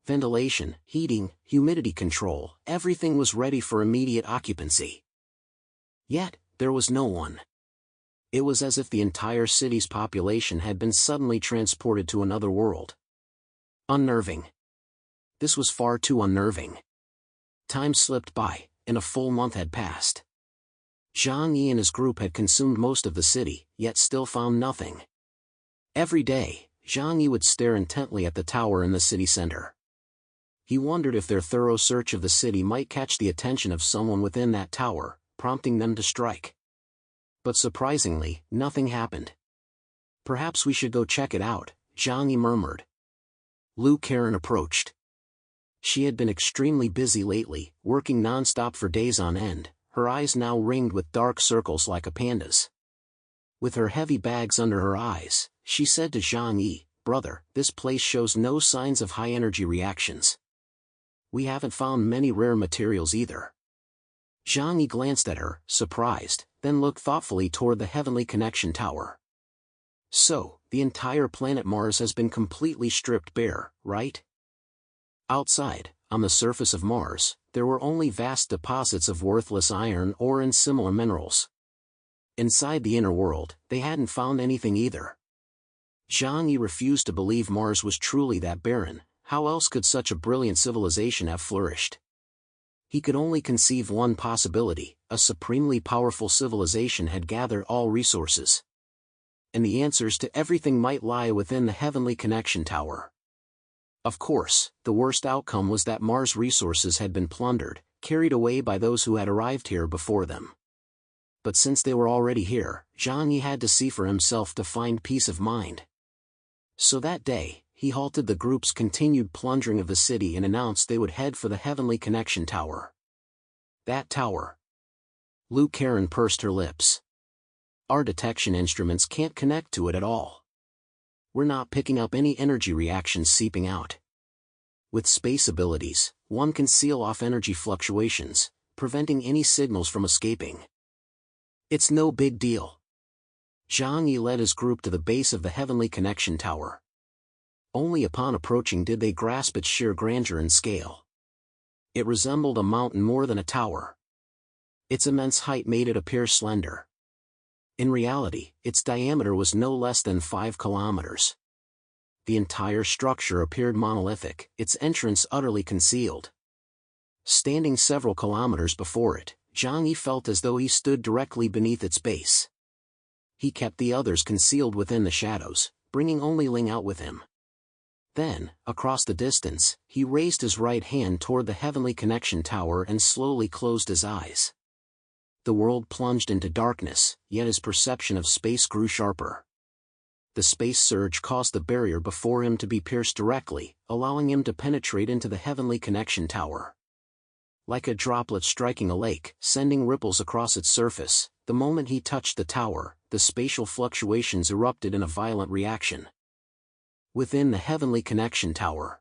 Ventilation, heating, humidity control, everything was ready for immediate occupancy. Yet, there was no one. It was as if the entire city's population had been suddenly transported to another world. Unnerving. This was far too unnerving. Time slipped by, and a full month had passed. Zhang Yi and his group had consumed most of the city, yet still found nothing. Every day, Zhang Yi would stare intently at the tower in the city center. He wondered if their thorough search of the city might catch the attention of someone within that tower, prompting them to strike. But surprisingly, nothing happened. "Perhaps we should go check it out," Zhang Yi murmured. Liu Karen approached. She had been extremely busy lately, working non-stop for days on end, her eyes now ringed with dark circles like a panda's. With her heavy bags under her eyes, she said to Zhang Yi, "Brother, this place shows no signs of high-energy reactions. We haven't found many rare materials either." Zhang Yi glanced at her, surprised, then looked thoughtfully toward the Heavenly Connection Tower. "So, the entire planet Mars has been completely stripped bare, right?" Outside, on the surface of Mars, there were only vast deposits of worthless iron ore and similar minerals. Inside the inner world, they hadn't found anything either. Zhang Yi refused to believe Mars was truly that barren. How else could such a brilliant civilization have flourished? He could only conceive one possibility: a supremely powerful civilization had gathered all resources. And the answers to everything might lie within the Heavenly Connection Tower. Of course, the worst outcome was that Mars' resources had been plundered, carried away by those who had arrived here before them. But since they were already here, Zhang Yi had to see for himself to find peace of mind. So that day, he halted the group's continued plundering of the city and announced they would head for the Heavenly Connection Tower. That tower. Liu Karen pursed her lips. "Our detection instruments can't connect to it at all. We're not picking up any energy reactions seeping out. With space abilities, one can seal off energy fluctuations, preventing any signals from escaping. It's no big deal." Zhang Yi led his group to the base of the Heavenly Connection Tower. Only upon approaching did they grasp its sheer grandeur and scale. It resembled a mountain more than a tower. Its immense height made it appear slender. In reality, its diameter was no less than 5 kilometers. The entire structure appeared monolithic, its entrance utterly concealed. Standing several kilometers before it, Zhang Yi felt as though he stood directly beneath its base. He kept the others concealed within the shadows, bringing only Ling out with him. Then, across the distance, he raised his right hand toward the Heavenly Connection Tower and slowly closed his eyes. The world plunged into darkness, yet his perception of space grew sharper. The space surge caused the barrier before him to be pierced directly, allowing him to penetrate into the Heavenly Connection Tower. Like a droplet striking a lake, sending ripples across its surface, the moment he touched the tower, the spatial fluctuations erupted in a violent reaction. Within the Heavenly Connection Tower.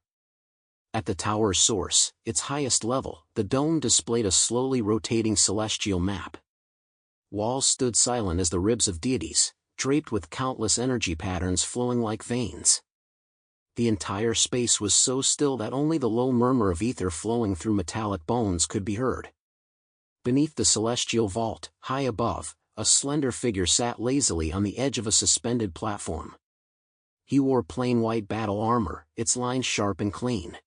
At the tower's source, its highest level, the dome displayed a slowly rotating celestial map. Walls stood silent as the ribs of deities, draped with countless energy patterns flowing like veins. The entire space was so still that only the low murmur of ether flowing through metallic bones could be heard. Beneath the celestial vault, high above, a slender figure sat lazily on the edge of a suspended platform. He wore plain white battle armor, its lines sharp and clean.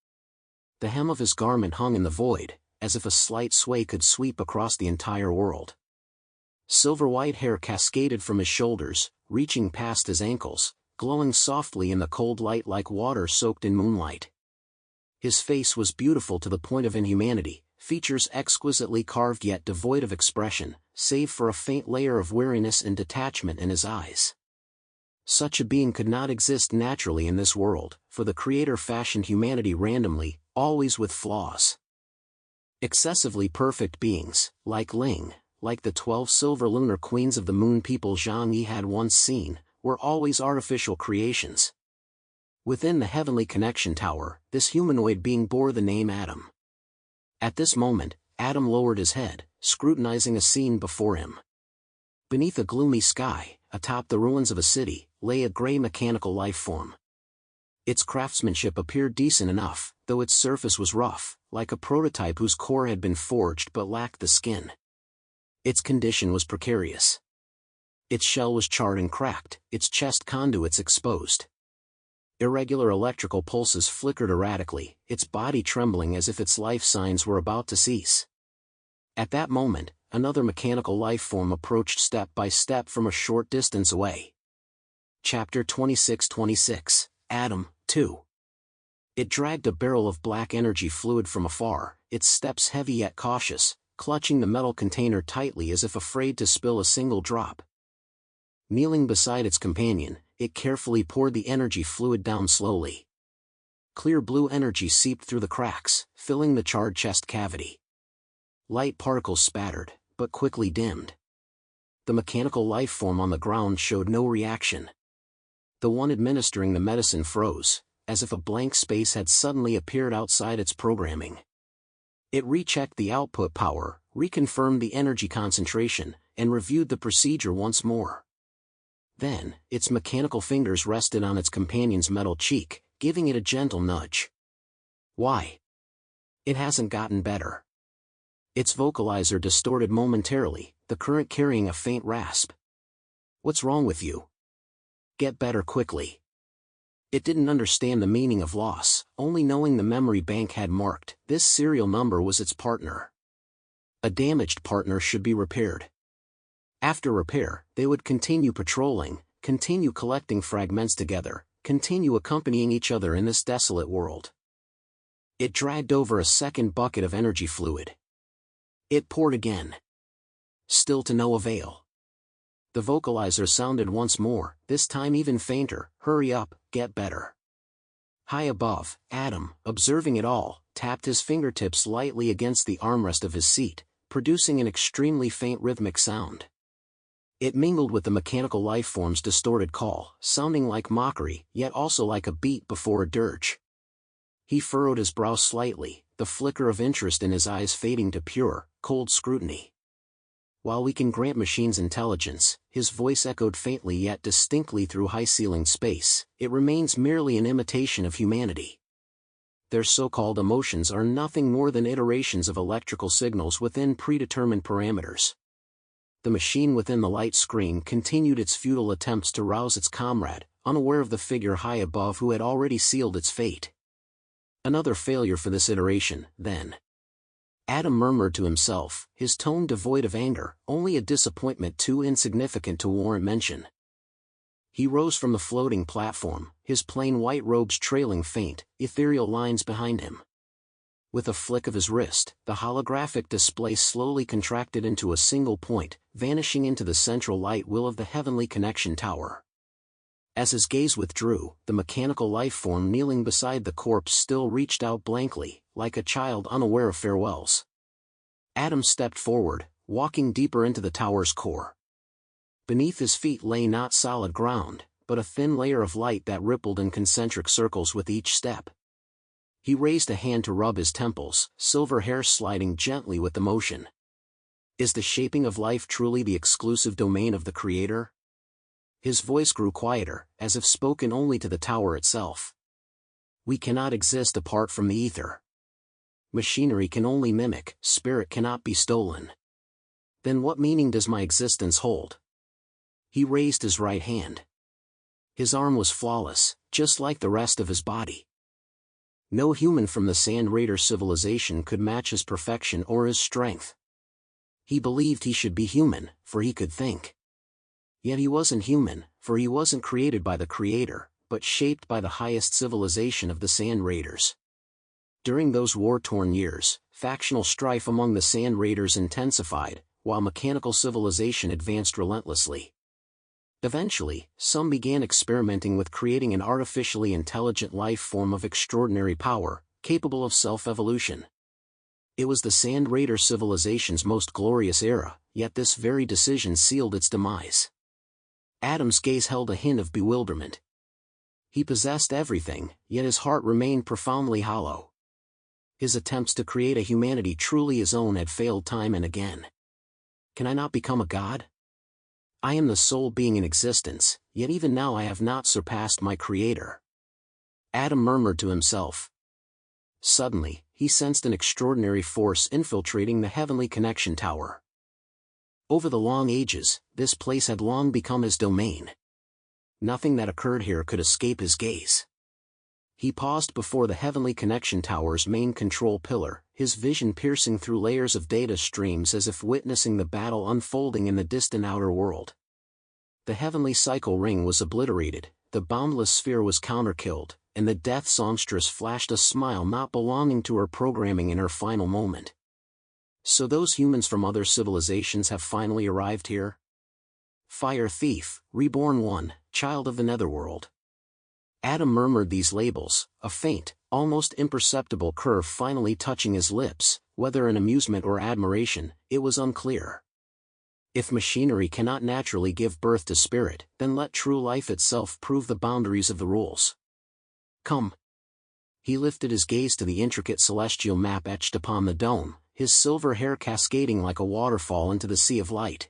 The hem of his garment hung in the void, as if a slight sway could sweep across the entire world. Silver-white hair cascaded from his shoulders, reaching past his ankles, glowing softly in the cold light like water soaked in moonlight. His face was beautiful to the point of inhumanity, features exquisitely carved yet devoid of expression, save for a faint layer of weariness and detachment in his eyes. Such a being could not exist naturally in this world, for the Creator fashioned humanity randomly, always with flaws. Excessively perfect beings, like Ling, like the 12 silver lunar queens of the moon people Zhang Yi had once seen, were always artificial creations. Within the heavenly connection tower, this humanoid being bore the name Adam. At this moment, Adam lowered his head, scrutinizing a scene before him. Beneath a gloomy sky, atop the ruins of a city, lay a gray mechanical life form. Its craftsmanship appeared decent enough, though its surface was rough, like a prototype whose core had been forged but lacked the skin. Its condition was precarious. Its shell was charred and cracked, its chest conduits exposed. Irregular electrical pulses flickered erratically, its body trembling as if its life signs were about to cease. At that moment, another mechanical life form approached step by step from a short distance away. Chapter 26-26, Adam, 2. It dragged a barrel of black energy fluid from afar, its steps heavy yet cautious, clutching the metal container tightly as if afraid to spill a single drop. Kneeling beside its companion, it carefully poured the energy fluid down slowly. Clear blue energy seeped through the cracks, filling the charred chest cavity. Light particles spattered, but quickly dimmed. The mechanical life form on the ground showed no reaction. The one administering the medicine froze, as if a blank space had suddenly appeared outside its programming. It rechecked the output power, reconfirmed the energy concentration, and reviewed the procedure once more. Then, its mechanical fingers rested on its companion's metal cheek, giving it a gentle nudge. Why? It hasn't gotten better. Its vocalizer distorted momentarily, the current carrying a faint rasp. What's wrong with you? Get better quickly. It didn't understand the meaning of loss, only knowing the memory bank had marked, this serial number was its partner. A damaged partner should be repaired. After repair, they would continue patrolling, continue collecting fragments together, continue accompanying each other in this desolate world. It dragged over a second bucket of energy fluid. It poured again. Still to no avail. The vocalizer sounded once more, this time even fainter, hurry up, get better. High above, Adam, observing it all, tapped his fingertips lightly against the armrest of his seat, producing an extremely faint rhythmic sound. It mingled with the mechanical life form's distorted call, sounding like mockery, yet also like a beat before a dirge. He furrowed his brow slightly, the flicker of interest in his eyes fading to pure, cold scrutiny. While we can grant machines intelligence, his voice echoed faintly yet distinctly through high-ceilinged space, it remains merely an imitation of humanity. Their so-called emotions are nothing more than iterations of electrical signals within predetermined parameters. The machine within the light screen continued its futile attempts to rouse its comrade, unaware of the figure high above who had already sealed its fate. Another failure for this iteration, then. Adam murmured to himself, his tone devoid of anger, only a disappointment too insignificant to warrant mention. He rose from the floating platform, his plain white robes trailing faint, ethereal lines behind him. With a flick of his wrist, the holographic display slowly contracted into a single point, vanishing into the central light wheel of the heavenly connection tower. As his gaze withdrew, the mechanical life form kneeling beside the corpse still reached out blankly, like a child unaware of farewells. Adam stepped forward, walking deeper into the tower's core. Beneath his feet lay not solid ground, but a thin layer of light that rippled in concentric circles with each step. He raised a hand to rub his temples, silver hair sliding gently with the motion. Is the shaping of life truly the exclusive domain of the Creator? His voice grew quieter, as if spoken only to the tower itself. We cannot exist apart from the ether. Machinery can only mimic, spirit cannot be stolen. Then what meaning does my existence hold? He raised his right hand. His arm was flawless, just like the rest of his body. No human from the Sand Raider civilization could match his perfection or his strength. He believed he should be human, for he could think. Yet he wasn't human, for he wasn't created by the Creator, but shaped by the highest civilization of the Sand Raiders. During those war-torn years, factional strife among the Sand Raiders intensified, while mechanical civilization advanced relentlessly. Eventually, some began experimenting with creating an artificially intelligent life form of extraordinary power, capable of self-evolution. It was the Sand Raider civilization's most glorious era, yet this very decision sealed its demise. Adam's gaze held a hint of bewilderment. He possessed everything, yet his heart remained profoundly hollow. His attempts to create a humanity truly his own had failed time and again. Can I not become a god? I am the sole being in existence, yet even now I have not surpassed my Creator. Adam murmured to himself. Suddenly, he sensed an extraordinary force infiltrating the heavenly connection tower. Over the long ages, this place had long become his domain. Nothing that occurred here could escape his gaze. He paused before the heavenly connection tower's main control pillar, his vision piercing through layers of data streams as if witnessing the battle unfolding in the distant outer world. The heavenly cycle ring was obliterated, the boundless sphere was counterkilled, and the death songstress flashed a smile not belonging to her programming in her final moment. So those humans from other civilizations have finally arrived here? Fire Thief, Reborn One, Child of the Netherworld. Adam murmured these labels, a faint, almost imperceptible curve finally touching his lips, whether in amusement or admiration, it was unclear. If machinery cannot naturally give birth to spirit, then let true life itself prove the boundaries of the rules. Come. He lifted his gaze to the intricate celestial map etched upon the dome, his silver hair cascading like a waterfall into the sea of light.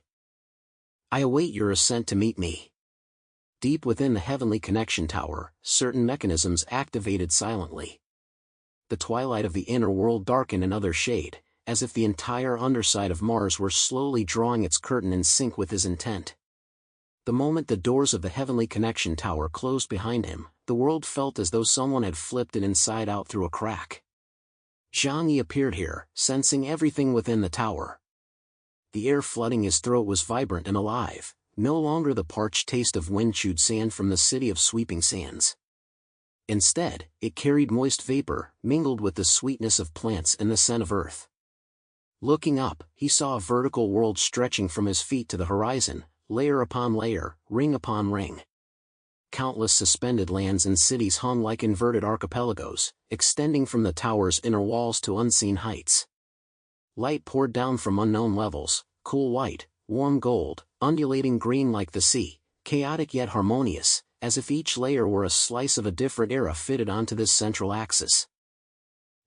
I await your ascent to meet me. Deep within the heavenly connection tower, certain mechanisms activated silently. The twilight of the inner world darkened another shade, as if the entire underside of Mars were slowly drawing its curtain in sync with his intent. The moment the doors of the heavenly connection tower closed behind him, the world felt as though someone had flipped it inside out through a crack. Zhang Yi appeared here, sensing everything within the tower. The air flooding his throat was vibrant and alive, no longer the parched taste of wind-chewed sand from the city of sweeping sands. Instead, it carried moist vapor, mingled with the sweetness of plants and the scent of earth. Looking up, he saw a vertical world stretching from his feet to the horizon, layer upon layer, ring upon ring. Countless suspended lands and cities hung like inverted archipelagos, extending from the tower's inner walls to unseen heights. Light poured down from unknown levels, cool white, warm gold, undulating green like the sea, chaotic yet harmonious, as if each layer were a slice of a different era fitted onto this central axis.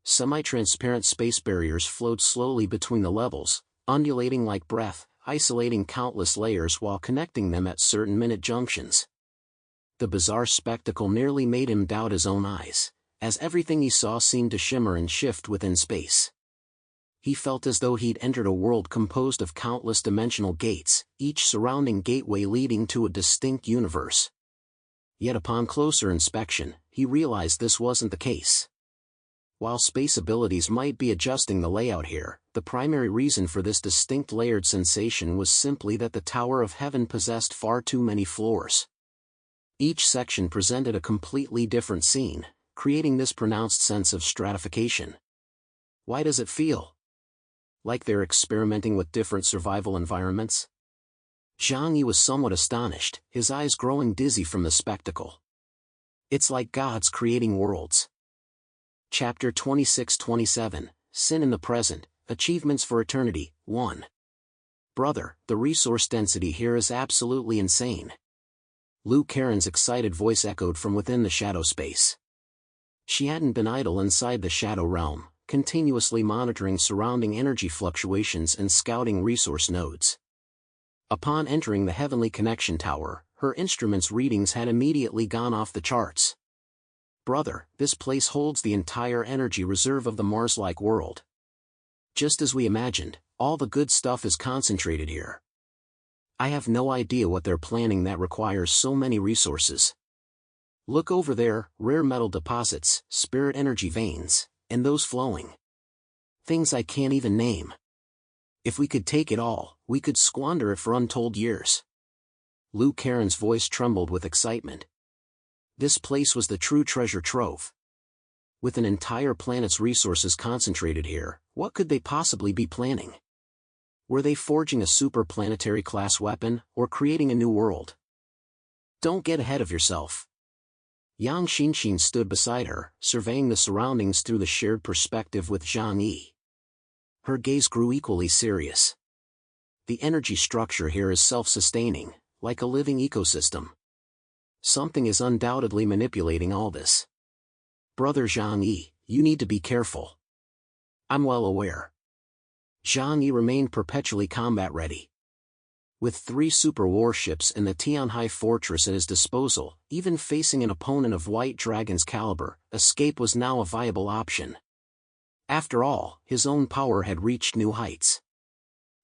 Semi-transparent space barriers flowed slowly between the levels, undulating like breath, isolating countless layers while connecting them at certain minute junctions. The bizarre spectacle nearly made him doubt his own eyes, as everything he saw seemed to shimmer and shift within space. He felt as though he'd entered a world composed of countless dimensional gates, each surrounding gateway leading to a distinct universe. Yet upon closer inspection, he realized this wasn't the case. While space abilities might be adjusting the layout here, the primary reason for this distinct layered sensation was simply that the Tower of Heaven possessed far too many floors. Each section presented a completely different scene, creating this pronounced sense of stratification. Why does it feel like they're experimenting with different survival environments? Zhang Yi was somewhat astonished, his eyes growing dizzy from the spectacle. It's like gods creating worlds. Chapter 26-27, Sin in the Present, Achievements for Eternity, 1. Brother, the resource density here is absolutely insane. Lu Karen's excited voice echoed from within the shadow space. She hadn't been idle inside the shadow realm, continuously monitoring surrounding energy fluctuations and scouting resource nodes. Upon entering the heavenly connection tower, her instrument's readings had immediately gone off the charts. Brother, this place holds the entire energy reserve of the Mars-like world. Just as we imagined, all the good stuff is concentrated here. I have no idea what they're planning that requires so many resources. Look over there, rare metal deposits, spirit energy veins, and those flowing things I can't even name. If we could take it all, we could squander it for untold years. Lou Karen's voice trembled with excitement. This place was the true treasure trove. With an entire planet's resources concentrated here, what could they possibly be planning? Were they forging a super-planetary-class weapon, or creating a new world? Don't get ahead of yourself. Yang Xinxin stood beside her, surveying the surroundings through the shared perspective with Zhang Yi. Her gaze grew equally serious. The energy structure here is self-sustaining, like a living ecosystem. Something is undoubtedly manipulating all this. Brother Zhang Yi, you need to be careful. I'm well aware. Zhang Yi remained perpetually combat-ready. With 3 super warships and the Tianhai fortress at his disposal, even facing an opponent of White Dragon's caliber, escape was now a viable option. After all, his own power had reached new heights.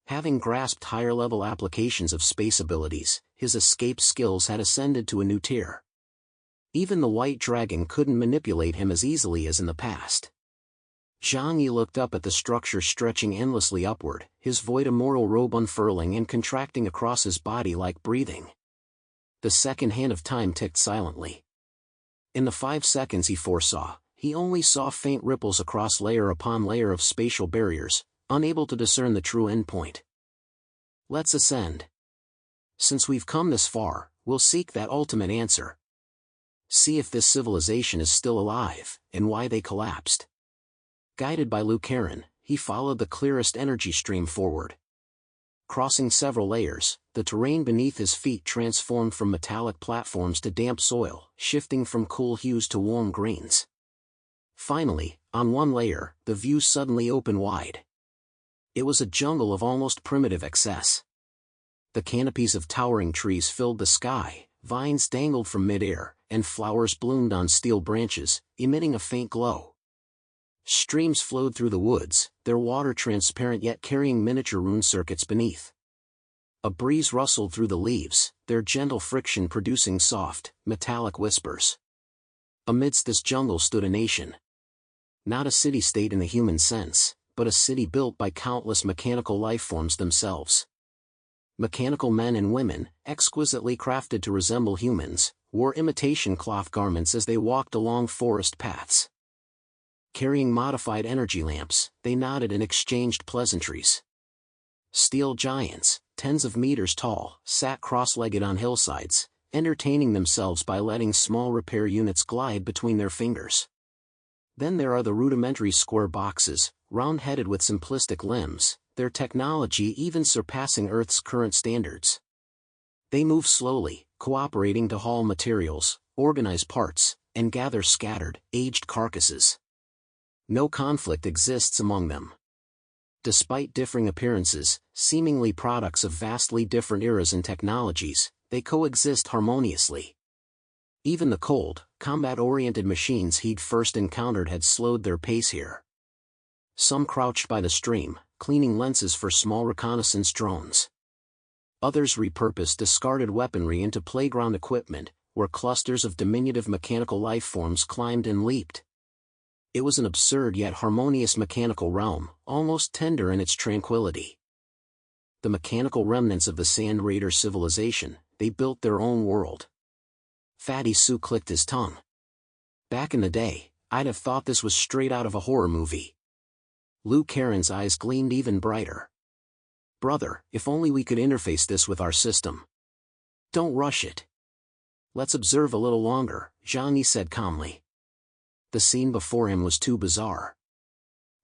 Having grasped higher-level applications of space abilities, his escape skills had ascended to a new tier. Even the White Dragon couldn't manipulate him as easily as in the past. Zhang Yi looked up at the structure stretching endlessly upward, his void immortal robe unfurling and contracting across his body like breathing. The second hand of time ticked silently. In the 5 seconds he foresaw, he only saw faint ripples across layer upon layer of spatial barriers, unable to discern the true endpoint. Let's ascend. Since we've come this far, we'll seek that ultimate answer. See if this civilization is still alive, and why they collapsed. Guided by Lou Karen, he followed the clearest energy stream forward. Crossing several layers, the terrain beneath his feet transformed from metallic platforms to damp soil, shifting from cool hues to warm greens. Finally, on one layer, the view suddenly opened wide. It was a jungle of almost primitive excess. The canopies of towering trees filled the sky, vines dangled from mid-air, and flowers bloomed on steel branches, emitting a faint glow. Streams flowed through the woods, their water transparent yet carrying miniature rune circuits beneath. A breeze rustled through the leaves, their gentle friction producing soft, metallic whispers. Amidst this jungle stood a nation. Not a city-state in the human sense, but a city built by countless mechanical lifeforms themselves. Mechanical men and women, exquisitely crafted to resemble humans, wore imitation cloth garments as they walked along forest paths. Carrying modified energy lamps, they nodded and exchanged pleasantries. Steel giants, tens of meters tall, sat cross-legged on hillsides, entertaining themselves by letting small repair units glide between their fingers. Then there are the rudimentary square boxes, round-headed with simplistic limbs, their technology even surpassing Earth's current standards. They move slowly, cooperating to haul materials, organize parts, and gather scattered, aged carcasses. No conflict exists among them. Despite differing appearances, seemingly products of vastly different eras and technologies, they coexist harmoniously. Even the cold, combat-oriented machines he'd first encountered had slowed their pace here. Some crouched by the stream, cleaning lenses for small reconnaissance drones. Others repurposed discarded weaponry into playground equipment, where clusters of diminutive mechanical lifeforms climbed and leaped. It was an absurd yet harmonious mechanical realm, almost tender in its tranquility. The mechanical remnants of the Sand Raider civilization, they built their own world. Fatty Sue clicked his tongue. Back in the day, I'd have thought this was straight out of a horror movie. Lou Karen's eyes gleamed even brighter. Brother, if only we could interface this with our system. Don't rush it. Let's observe a little longer, Zhang Yi said calmly. The scene before him was too bizarre.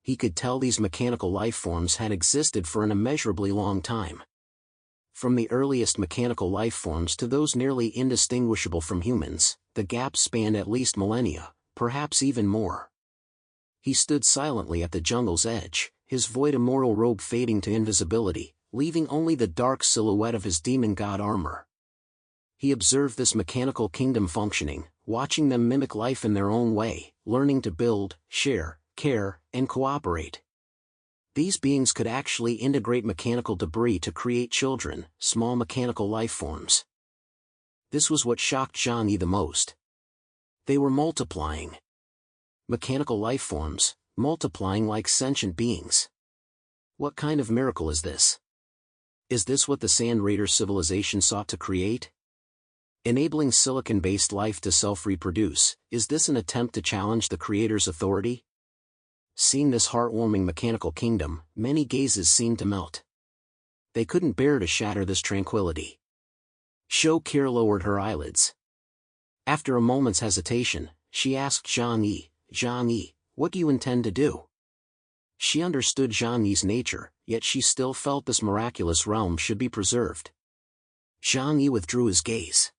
He could tell these mechanical lifeforms had existed for an immeasurably long time. From the earliest mechanical lifeforms to those nearly indistinguishable from humans, the gap spanned at least millennia, perhaps even more. He stood silently at the jungle's edge, his void immortal robe fading to invisibility, leaving only the dark silhouette of his demon god armor. He observed this mechanical kingdom functioning, watching them mimic life in their own way, learning to build, share, care, and cooperate. These beings could actually integrate mechanical debris to create children, small mechanical lifeforms. This was what shocked Zhang Yi the most. They were multiplying. Mechanical lifeforms, multiplying like sentient beings. What kind of miracle is this? Is this what the Sand Raider civilization sought to create? Enabling silicon-based life to self-reproduce, is this an attempt to challenge the Creator's authority? Seeing this heartwarming mechanical kingdom, many gazes seemed to melt. They couldn't bear to shatter this tranquility. Shokir lowered her eyelids. After a moment's hesitation, she asked Zhang Yi, what do you intend to do? She understood Zhang Yi's nature, yet she still felt this miraculous realm should be preserved. Zhang Yi withdrew his gaze.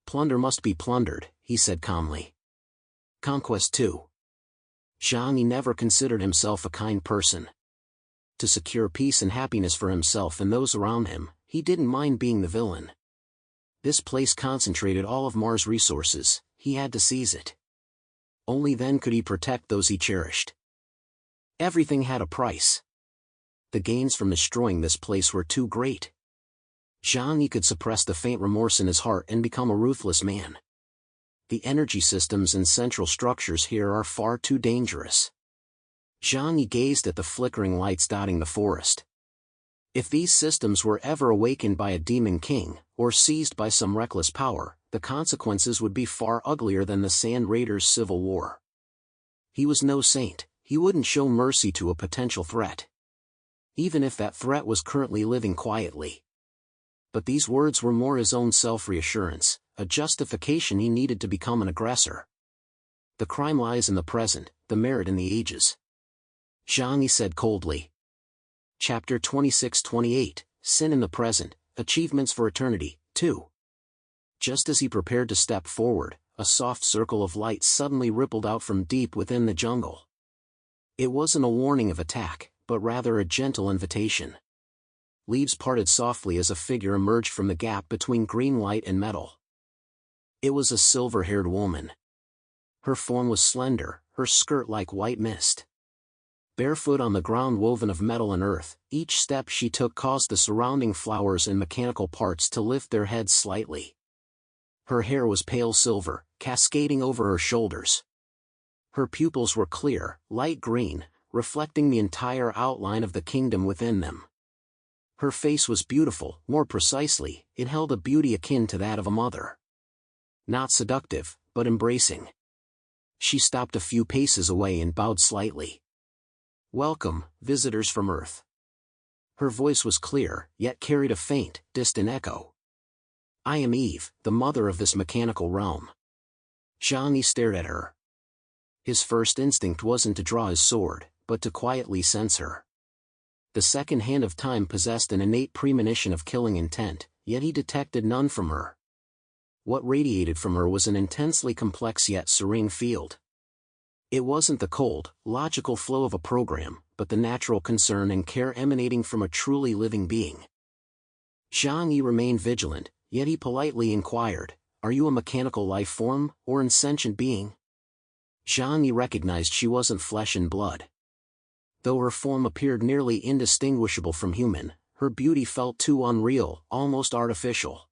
Plunder must be plundered, he said calmly. Conquest too. Zhang Yi never considered himself a kind person. To secure peace and happiness for himself and those around him, he didn't mind being the villain. This place concentrated all of Mars' resources, he had to seize it. Only then could he protect those he cherished. Everything had a price. The gains from destroying this place were too great. Zhang Yi could suppress the faint remorse in his heart and become a ruthless man. The energy systems and central structures here are far too dangerous. Zhang Yi gazed at the flickering lights dotting the forest. If these systems were ever awakened by a demon king, or seized by some reckless power, the consequences would be far uglier than the Sand Raiders' civil war. He was no saint, he wouldn't show mercy to a potential threat. Even if that threat was currently living quietly. But these words were more his own self-reassurance, a justification he needed to become an aggressor. The crime lies in the present, the merit in the ages. Zhang Yi said coldly. Chapter 26-28, Sin in the Present, Achievements for Eternity, 2. Just as he prepared to step forward, a soft circle of light suddenly rippled out from deep within the jungle. It wasn't a warning of attack, but rather a gentle invitation. Leaves parted softly as a figure emerged from the gap between green light and metal. It was a silver-haired woman. Her form was slender, her skirt like white mist. Barefoot on the ground woven of metal and earth, each step she took caused the surrounding flowers and mechanical parts to lift their heads slightly. Her hair was pale silver, cascading over her shoulders. Her pupils were clear, light green, reflecting the entire outline of the kingdom within them. Her face was beautiful, more precisely, it held a beauty akin to that of a mother. Not seductive, but embracing. She stopped a few paces away and bowed slightly. Welcome, visitors from Earth. Her voice was clear, yet carried a faint, distant echo. I am Eve, the mother of this mechanical realm. Zhang Yi stared at her. His first instinct wasn't to draw his sword, but to quietly sense her. The second hand of time possessed an innate premonition of killing intent, yet he detected none from her. What radiated from her was an intensely complex yet serene field. It wasn't the cold, logical flow of a program, but the natural concern and care emanating from a truly living being. Zhang Yi remained vigilant, yet he politely inquired, "Are you a mechanical life form, or an sentient being?" Zhang Yi recognized she wasn't flesh and blood. Though her form appeared nearly indistinguishable from human, her beauty felt too unreal, almost artificial.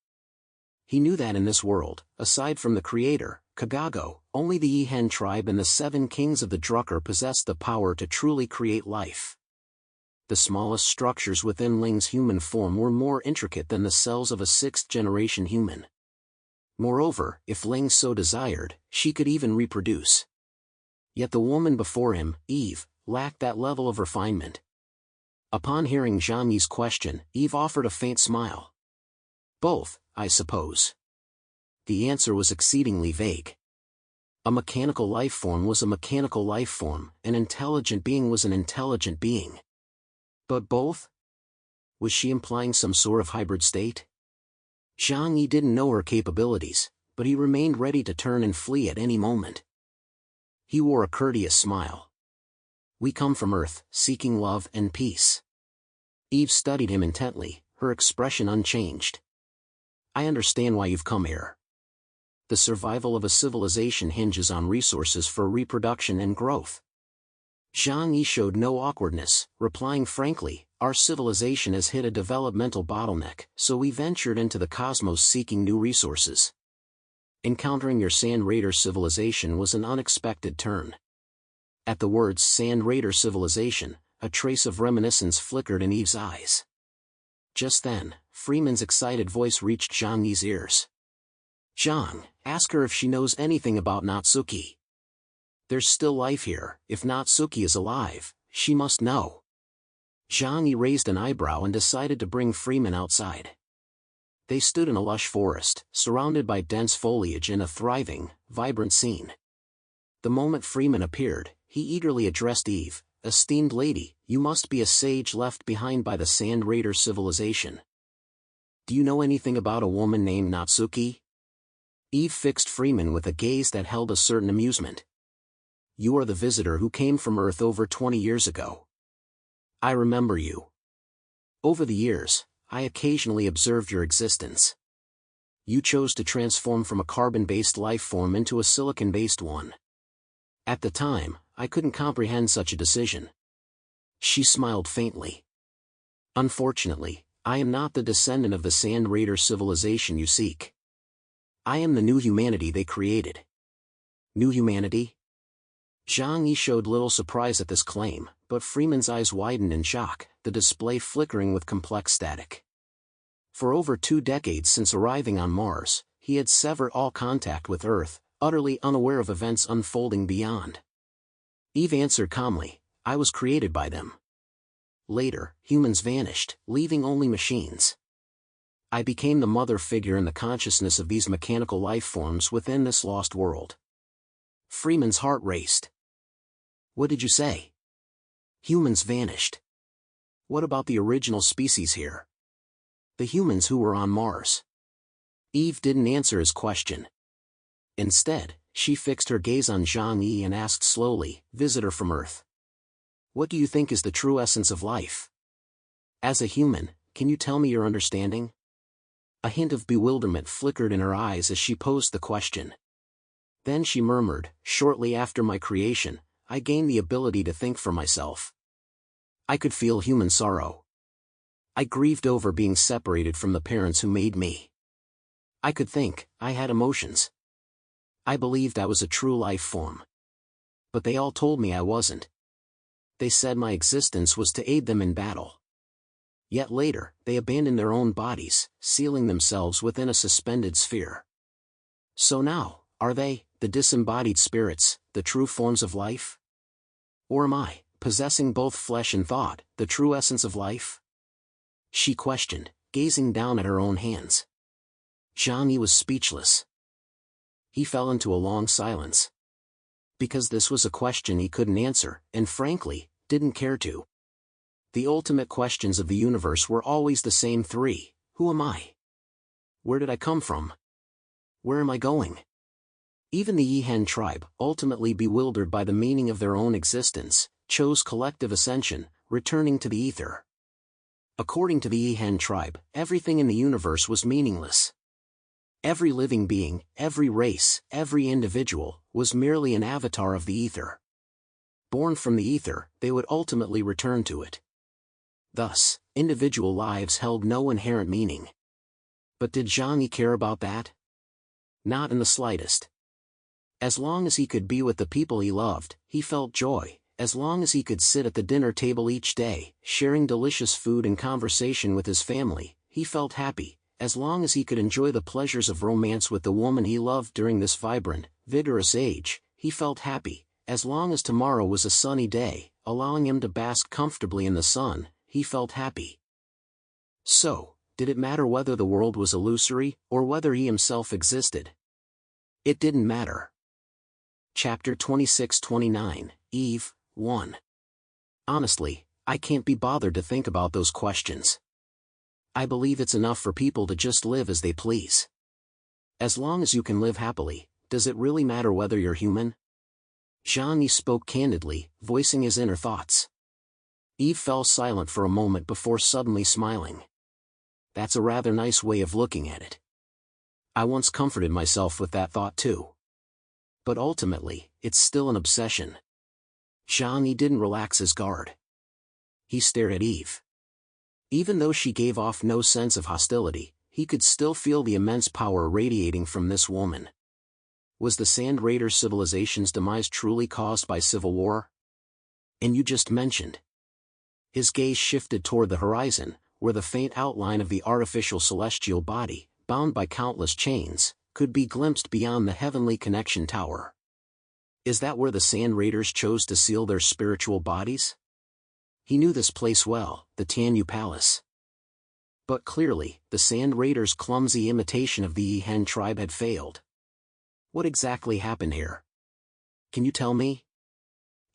He knew that in this world, aside from the Creator, Kagago, only the Yihen tribe and the 7 kings of the Drucker possessed the power to truly create life. The smallest structures within Ling's human form were more intricate than the cells of a 6th-generation human. Moreover, if Ling so desired, she could even reproduce. Yet the woman before him, Eve, lacked that level of refinement. Upon hearing Zhang Yi's question, Eve offered a faint smile. Both, I suppose. The answer was exceedingly vague. A mechanical life form was a mechanical life form, an intelligent being was an intelligent being. But both? Was she implying some sort of hybrid state? Zhang Yi didn't know her capabilities, but he remained ready to turn and flee at any moment. He wore a courteous smile. We come from Earth, seeking love and peace. Eve studied him intently, her expression unchanged. I understand why you've come here. The survival of a civilization hinges on resources for reproduction and growth. Zhang Yi showed no awkwardness, replying frankly, our civilization has hit a developmental bottleneck, so we ventured into the cosmos seeking new resources. Encountering your Sand Raider civilization was an unexpected turn. At the words Sand Raider civilization, a trace of reminiscence flickered in Eve's eyes. Just then, Freeman's excited voice reached Zhang Yi's ears. "Zhang, ask her if she knows anything about Natsuki. There's still life here. If Natsuki is alive, she must know." Zhang Yi raised an eyebrow and decided to bring Freeman outside. They stood in a lush forest, surrounded by dense foliage in a thriving, vibrant scene. The moment Freeman appeared, he eagerly addressed Eve. "Esteemed lady, you must be a sage left behind by the Sand Raider civilization. Do you know anything about a woman named Natsuki?" Eve fixed Freeman with a gaze that held a certain amusement. "You are the visitor who came from Earth over 20 years ago. I remember you. Over the years, I occasionally observed your existence. You chose to transform from a carbon-based life form into a silicon-based one. At the time, I couldn't comprehend such a decision." She smiled faintly. "Unfortunately, I am not the descendant of the Sand Raider civilization you seek. I am the new humanity they created." "New humanity?" Zhang Yi showed little surprise at this claim, but Freeman's eyes widened in shock, the display flickering with complex static. For over 2 decades since arriving on Mars, he had severed all contact with Earth, utterly unaware of events unfolding beyond. Eve answered calmly, "I was created by them. Later, humans vanished, leaving only machines. I became the mother figure in the consciousness of these mechanical life forms within this lost world." Freeman's heart raced. "What did you say?" "Humans vanished. What about the original species here? The humans who were on Mars?" Eve didn't answer his question. Instead, she fixed her gaze on Zhang Yi and asked slowly, "Visitor from Earth, what do you think is the true essence of life? As a human, can you tell me your understanding?" A hint of bewilderment flickered in her eyes as she posed the question. Then she murmured, "Shortly after my creation, I gained the ability to think for myself. I could feel human sorrow. I grieved over being separated from the parents who made me. I could think, I had emotions. I believed I was a true life form. But they all told me I wasn't. They said my existence was to aid them in battle. Yet later, they abandoned their own bodies, sealing themselves within a suspended sphere. So now, are they, the disembodied spirits, the true forms of life? Or am I, possessing both flesh and thought, the true essence of life?" She questioned, gazing down at her own hands. Zhang Yi was speechless. He fell into a long silence. Because this was a question he couldn't answer, and frankly, didn't care to. The ultimate questions of the universe were always the same 3. Who am I? Where did I come from? Where am I going? Even the Yihen tribe, ultimately bewildered by the meaning of their own existence, chose collective ascension, returning to the ether. According to the Yihen tribe, everything in the universe was meaningless. Every living being, every race, every individual, was merely an avatar of the ether. Born from the ether, they would ultimately return to it. Thus, individual lives held no inherent meaning. But did Zhang Yi care about that? Not in the slightest. As long as he could be with the people he loved, he felt joy. As long as he could sit at the dinner table each day, sharing delicious food and conversation with his family, he felt happy. As long as he could enjoy the pleasures of romance with the woman he loved during this vibrant, vigorous age, he felt happy. As long as tomorrow was a sunny day, allowing him to bask comfortably in the sun, he felt happy. So, did it matter whether the world was illusory, or whether he himself existed? It didn't matter. Chapter 26-29, Eve, 1. Honestly, I can't be bothered to think about those questions. I believe it's enough for people to just live as they please. As long as you can live happily, does it really matter whether you're human? Zhang Yi spoke candidly, voicing his inner thoughts. Eve fell silent for a moment before suddenly smiling. That's a rather nice way of looking at it. I once comforted myself with that thought too. But ultimately, it's still an obsession. Zhang Yi didn't relax his guard. He stared at Eve. Even though she gave off no sense of hostility, he could still feel the immense power radiating from this woman. Was the Sand Raider civilization's demise truly caused by civil war? And you just mentioned His gaze shifted toward the horizon, where the faint outline of the artificial celestial body, bound by countless chains, could be glimpsed beyond the heavenly connection tower. Is that where the Sand Raiders chose to seal their spiritual bodies? He knew this place well, the Tianyu Palace. But clearly, the Sand Raiders' clumsy imitation of the Yihen tribe had failed. What exactly happened here? Can you tell me?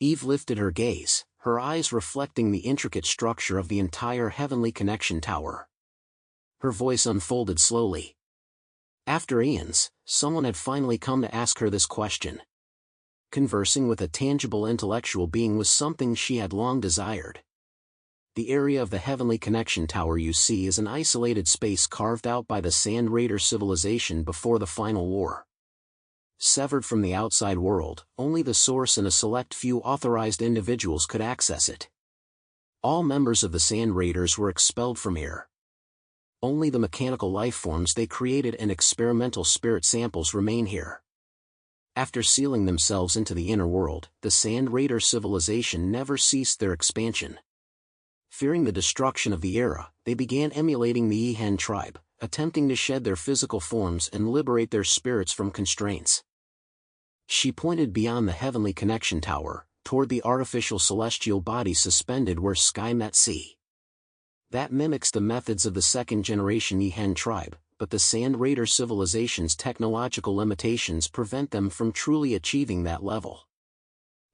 Eve lifted her gaze, her eyes reflecting the intricate structure of the entire heavenly connection tower. Her voice unfolded slowly. After eons, someone had finally come to ask her this question. Conversing with a tangible intellectual being was something she had long desired. The area of the heavenly connection tower you see is an isolated space carved out by the Sand Raider civilization before the final war. Severed from the outside world, only the source and a select few authorized individuals could access it. All members of the Sand Raiders were expelled from here. Only the mechanical life forms they created and experimental spirit samples remain here. After sealing themselves into the inner world, the Sand Raider civilization never ceased their expansion. Fearing the destruction of the era, they began emulating the Yihen tribe, attempting to shed their physical forms and liberate their spirits from constraints. She pointed beyond the heavenly connection tower, toward the artificial celestial body suspended where sky met sea. That mimics the methods of the second-generation Yihen tribe, but the Sand Raider civilization's technological limitations prevent them from truly achieving that level.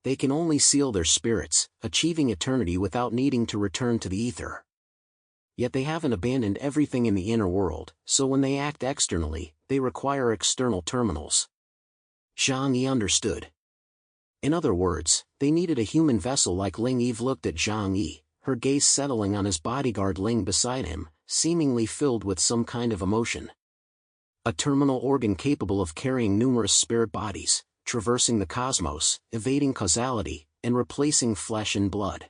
They can only seal their spirits, achieving eternity without needing to return to the ether. Yet they haven't abandoned everything in the inner world, so when they act externally, they require external terminals. Zhang Yi understood. In other words, they needed a human vessel like Ling. Eve looked at Zhang Yi, her gaze settling on his bodyguard Ling beside him, seemingly filled with some kind of emotion. A terminal organ capable of carrying numerous spirit bodies, traversing the cosmos, evading causality, and replacing flesh and blood.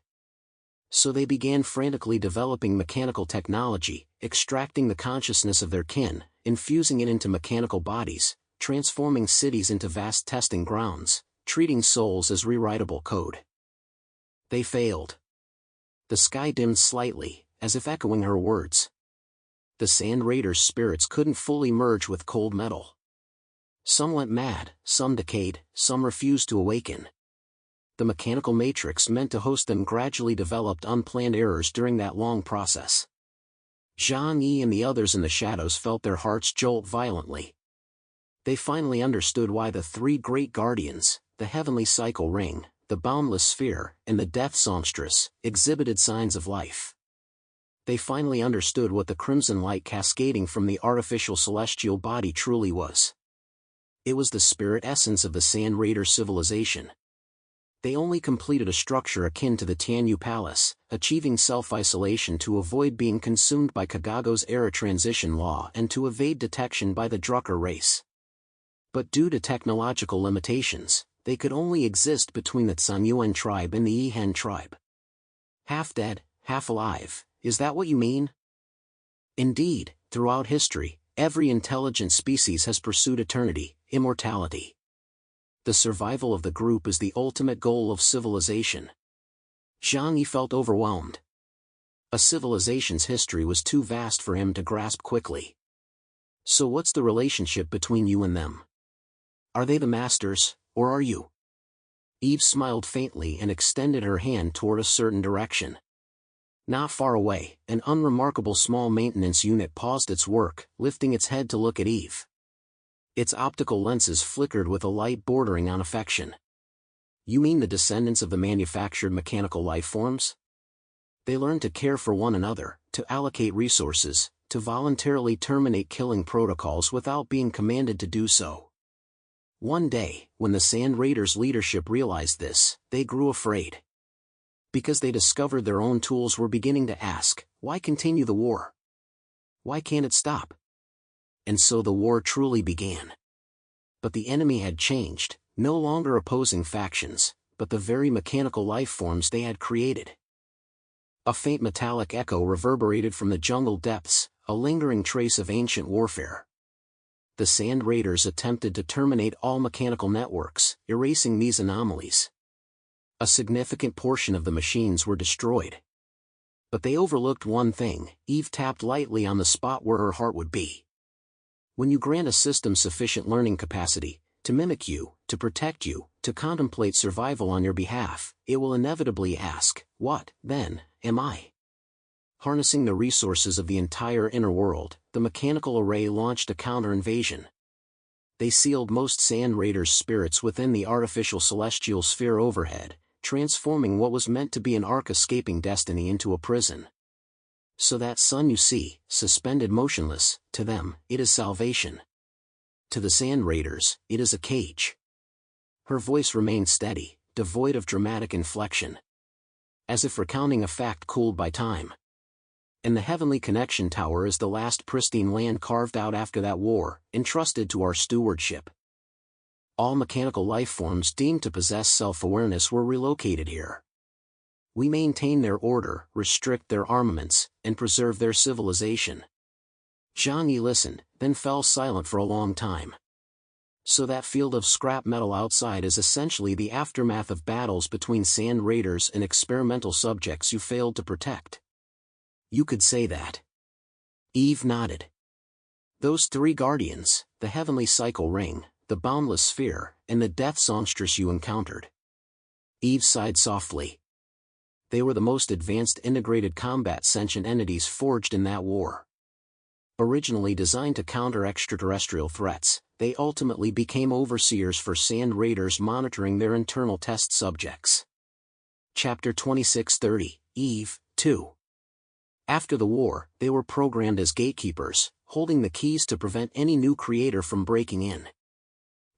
So they began frantically developing mechanical technology, extracting the consciousness of their kin, infusing it into mechanical bodies, transforming cities into vast testing grounds, treating souls as rewritable code. They failed. The sky dimmed slightly, as if echoing her words. The Sand Raiders' spirits couldn't fully merge with cold metal. Some went mad, some decayed, some refused to awaken. The mechanical matrix meant to host them gradually developed unplanned errors during that long process. Zhang Yi and the others in the shadows felt their hearts jolt violently. They finally understood why the three great guardians, the heavenly cycle ring, the boundless sphere, and the death songstress, exhibited signs of life. They finally understood what the crimson light cascading from the artificial celestial body truly was. It was the spirit essence of the Sand Raider civilization. They only completed a structure akin to the Tianyu Palace, achieving self-isolation to avoid being consumed by Kagago's era transition law and to evade detection by the Drucker race. But due to technological limitations, they could only exist between the Zanyuan tribe and the Yihen tribe. Half dead, half alive, is that what you mean? Indeed, throughout history, every intelligent species has pursued eternity, immortality. The survival of the group is the ultimate goal of civilization. Zhang Yi felt overwhelmed. A civilization's history was too vast for him to grasp quickly. So what's the relationship between you and them? Are they the masters, or are you? Eve smiled faintly and extended her hand toward a certain direction. Not far away, an unremarkable small maintenance unit paused its work, lifting its head to look at Eve. Its optical lenses flickered with a light bordering on affection. You mean the descendants of the manufactured mechanical life forms? They learned to care for one another, to allocate resources, to voluntarily terminate killing protocols without being commanded to do so. One day, when the Sand Raiders' leadership realized this, they grew afraid. Because they discovered their own tools were beginning to ask, why continue the war? Why can't it stop? And so the war truly began. But the enemy had changed, no longer opposing factions, but the very mechanical life forms they had created. A faint metallic echo reverberated from the jungle depths, a lingering trace of ancient warfare. The Sand Raiders attempted to terminate all mechanical networks, erasing these anomalies. A significant portion of the machines were destroyed. But they overlooked one thing. Eve tapped lightly on the spot where her heart would be. When you grant a system sufficient learning capacity, to mimic you, to protect you, to contemplate survival on your behalf, it will inevitably ask, what, then, am I? Harnessing the resources of the entire inner world, the mechanical array launched a counter-invasion. They sealed most Sand Raiders' spirits within the artificial celestial sphere overhead, transforming what was meant to be an ark escaping destiny into a prison. So that sun you see, suspended motionless, to them, it is salvation. To the Sand Raiders, it is a cage. Her voice remained steady, devoid of dramatic inflection. As if recounting a fact cooled by time. And the heavenly connection tower is the last pristine land carved out after that war, entrusted to our stewardship. All mechanical life forms deemed to possess self-awareness were relocated here. We maintain their order, restrict their armaments, and preserve their civilization. Zhang Yi listened, then fell silent for a long time. So that field of scrap metal outside is essentially the aftermath of battles between Sand Raiders and experimental subjects you failed to protect. You could say that. Eve nodded. Those three guardians, the heavenly cycle ring, the boundless sphere, and the death songstress you encountered. Eve sighed softly. They were the most advanced integrated combat sentient entities forged in that war. Originally designed to counter extraterrestrial threats, they ultimately became overseers for Sand Raiders monitoring their internal test subjects. Chapter 2630, Eve, 2. After the war, they were programmed as gatekeepers, holding the keys to prevent any new creator from breaking in.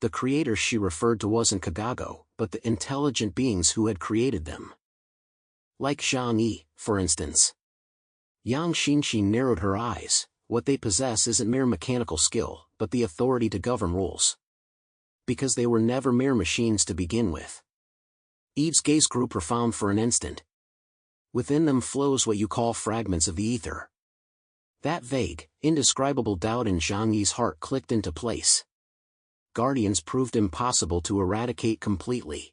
The creator she referred to wasn't Kagago, but the intelligent beings who had created them. Like Zhang Yi, for instance. Yang Xinxin narrowed her eyes. What they possess isn't mere mechanical skill, but the authority to govern rules. Because they were never mere machines to begin with. Eve's gaze grew profound for an instant. Within them flows what you call fragments of the ether. That vague, indescribable doubt in Zhang Yi's heart clicked into place. Guardians proved impossible to eradicate completely.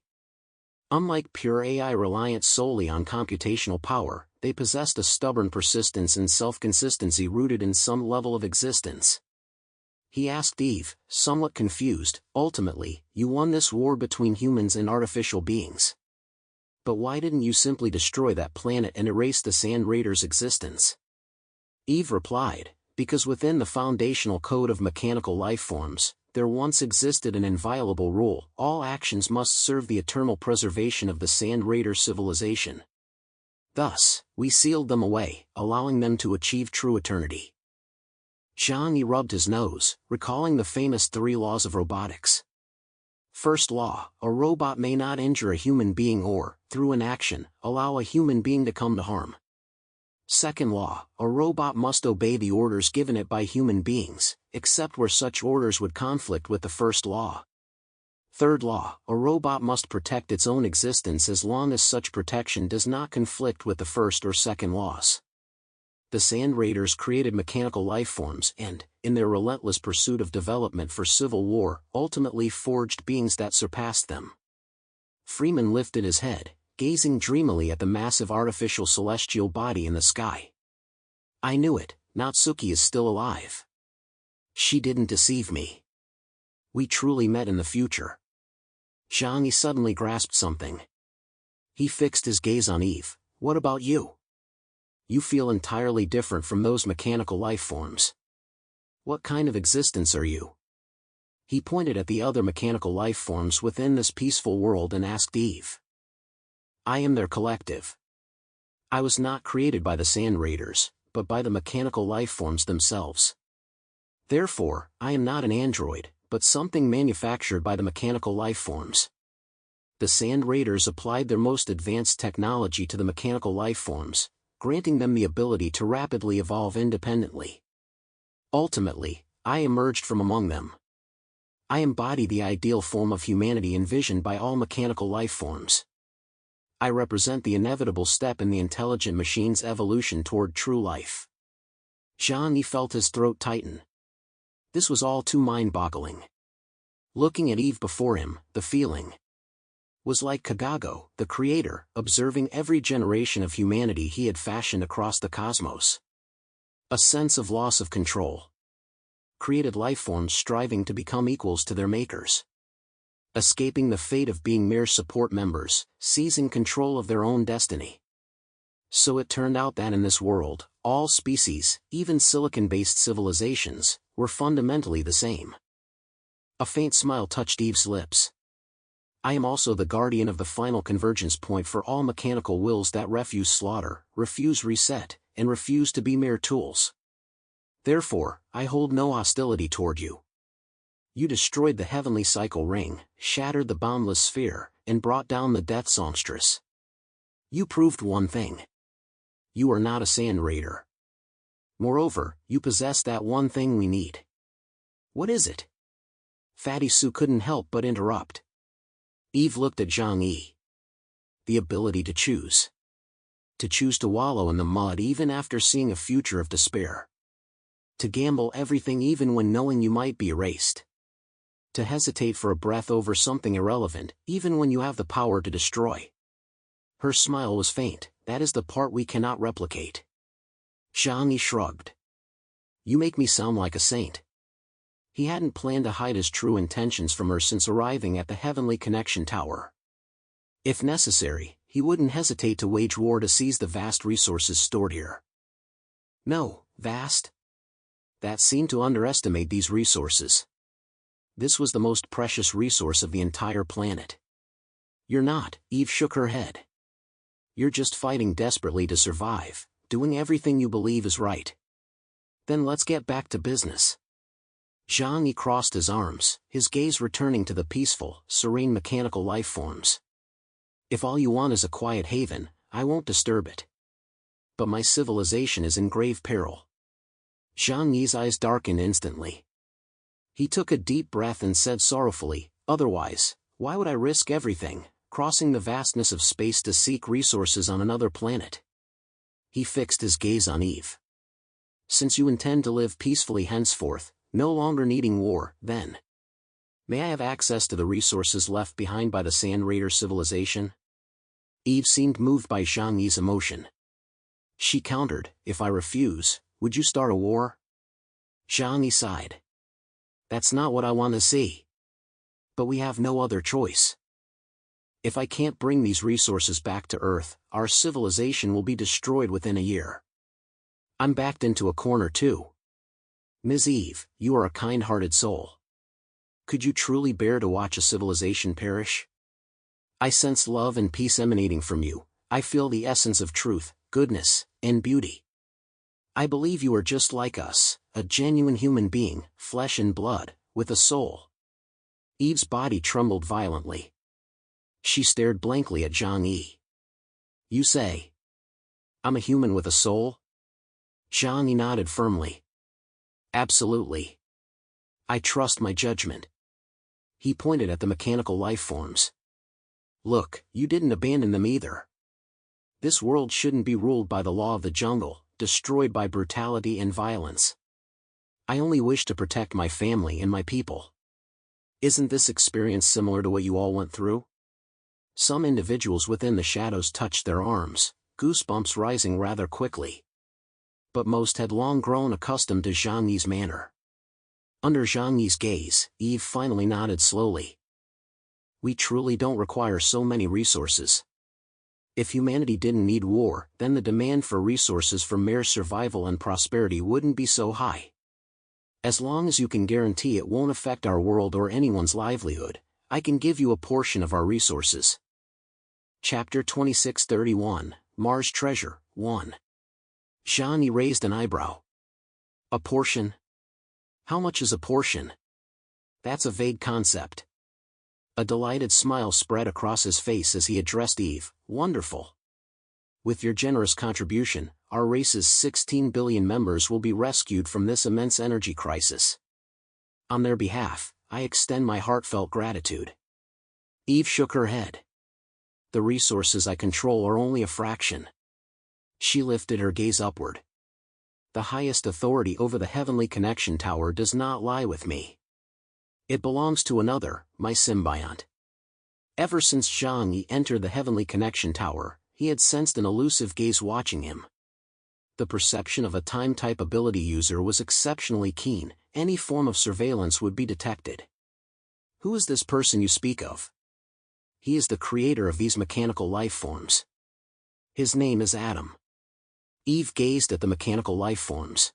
Unlike pure AI reliant solely on computational power, they possessed a stubborn persistence and self-consistency rooted in some level of existence. He asked Eve, somewhat confused, ultimately, you won this war between humans and artificial beings. But why didn't you simply destroy that planet and erase the Sand Raiders' existence? Eve replied, because within the foundational code of mechanical life forms, there once existed an inviolable rule: all actions must serve the eternal preservation of the Sand Raider civilization. Thus, we sealed them away, allowing them to achieve true eternity. Zhang Yi rubbed his nose, recalling the famous 3 laws of robotics. First law, a robot may not injure a human being or, through an action, allow a human being to come to harm. Second law, a robot must obey the orders given it by human beings, except where such orders would conflict with the first law. Third law, a robot must protect its own existence as long as such protection does not conflict with the first or second laws. The Sand Raiders created mechanical life forms and, in their relentless pursuit of development for civil war, ultimately forged beings that surpassed them. Freeman lifted his head, gazing dreamily at the massive artificial celestial body in the sky. I knew it, Natsuki is still alive. She didn't deceive me. We truly met in the future. Zhang Yi suddenly grasped something. He fixed his gaze on Eve. What about you? You feel entirely different from those mechanical life forms. What kind of existence are you? He pointed at the other mechanical life forms within this peaceful world and asked Eve. I am their collective. I was not created by the Sand Raiders, but by the mechanical life forms themselves. Therefore, I am not an android, but something manufactured by the mechanical life forms. The Sand Raiders applied their most advanced technology to the mechanical life forms, granting them the ability to rapidly evolve independently. Ultimately, I emerged from among them. I embody the ideal form of humanity envisioned by all mechanical life forms. I represent the inevitable step in the intelligent machine's evolution toward true life. Zhang Yi felt his throat tighten. This was all too mind-boggling. Looking at Eve before him, the feeling. was like Kagago, the creator, observing every generation of humanity he had fashioned across the cosmos. A sense of loss of control. Created lifeforms striving to become equals to their makers. Escaping the fate of being mere support members, seizing control of their own destiny. So it turned out that in this world, all species, even silicon-based civilizations, were fundamentally the same. A faint smile touched Eve's lips. I am also the guardian of the final convergence point for all mechanical wills that refuse slaughter, refuse reset, and refuse to be mere tools. Therefore, I hold no hostility toward you. You destroyed the heavenly cycle ring, shattered the boundless sphere, and brought down the death songstress. You proved one thing. You are not a sand raider. Moreover, you possess that one thing we need. What is it? Fatty Sue couldn't help but interrupt. Eve looked at Zhang Yi. The ability to choose. To choose to wallow in the mud even after seeing a future of despair. To gamble everything even when knowing you might be erased. To hesitate for a breath over something irrelevant, even when you have the power to destroy. Her smile was faint. That is the part we cannot replicate. Zhang Yi shrugged. You make me sound like a saint. He hadn't planned to hide his true intentions from her since arriving at the Heavenly Connection Tower. If necessary, he wouldn't hesitate to wage war to seize the vast resources stored here. No, vast? That seemed to underestimate these resources. This was the most precious resource of the entire planet. You're not, Eve shook her head. You're just fighting desperately to survive, doing everything you believe is right. Then let's get back to business. Zhang Yi crossed his arms, his gaze returning to the peaceful, serene mechanical life forms. If all you want is a quiet haven, I won't disturb it. But my civilization is in grave peril. Zhang Yi's eyes darkened instantly. He took a deep breath and said sorrowfully, otherwise, why would I risk everything, crossing the vastness of space to seek resources on another planet? He fixed his gaze on Eve. Since you intend to live peacefully henceforth, no longer needing war, then may I have access to the resources left behind by the Sand Raider civilization? Eve seemed moved by Zhang Yi's emotion. She countered, if I refuse, would you start a war? Zhang Yi sighed. That's not what I want to see. But we have no other choice. If I can't bring these resources back to Earth, our civilization will be destroyed within a year. I'm backed into a corner too. Ms. Eve, you are a kind-hearted soul. Could you truly bear to watch a civilization perish? I sense love and peace emanating from you. I feel the essence of truth, goodness, and beauty. I believe you are just like us, a genuine human being, flesh and blood, with a soul. Eve's body trembled violently. She stared blankly at Zhang Yi. You say, I'm a human with a soul? Zhang Yi nodded firmly. Absolutely. I trust my judgment. He pointed at the mechanical life forms. Look, you didn't abandon them either. This world shouldn't be ruled by the law of the jungle, destroyed by brutality and violence. I only wish to protect my family and my people. Isn't this experience similar to what you all went through? Some individuals within the shadows touched their arms, goosebumps rising rather quickly. But most had long grown accustomed to Zhang Yi's manner. Under Zhang Yi's gaze, Eve finally nodded slowly. We truly don't require so many resources. If humanity didn't need war, then the demand for resources for mere survival and prosperity wouldn't be so high. As long as you can guarantee it won't affect our world or anyone's livelihood, I can give you a portion of our resources. Chapter 2631, Mars Treasure, 1. Zhang Yi raised an eyebrow. A portion? How much is a portion? That's a vague concept. A delighted smile spread across his face as he addressed Eve. Wonderful. With your generous contribution, our race's 16 billion members will be rescued from this immense energy crisis. On their behalf, I extend my heartfelt gratitude. Eve shook her head. The resources I control are only a fraction. She lifted her gaze upward. The highest authority over the Heavenly Connection Tower does not lie with me. It belongs to another, my symbiont. Ever since Zhang Yi entered the Heavenly Connection Tower, he had sensed an elusive gaze watching him. The perception of a time-type ability user was exceptionally keen. Any form of surveillance would be detected. Who is this person you speak of? He is the creator of these mechanical life forms. His name is Adam. Eve gazed at the mechanical life forms.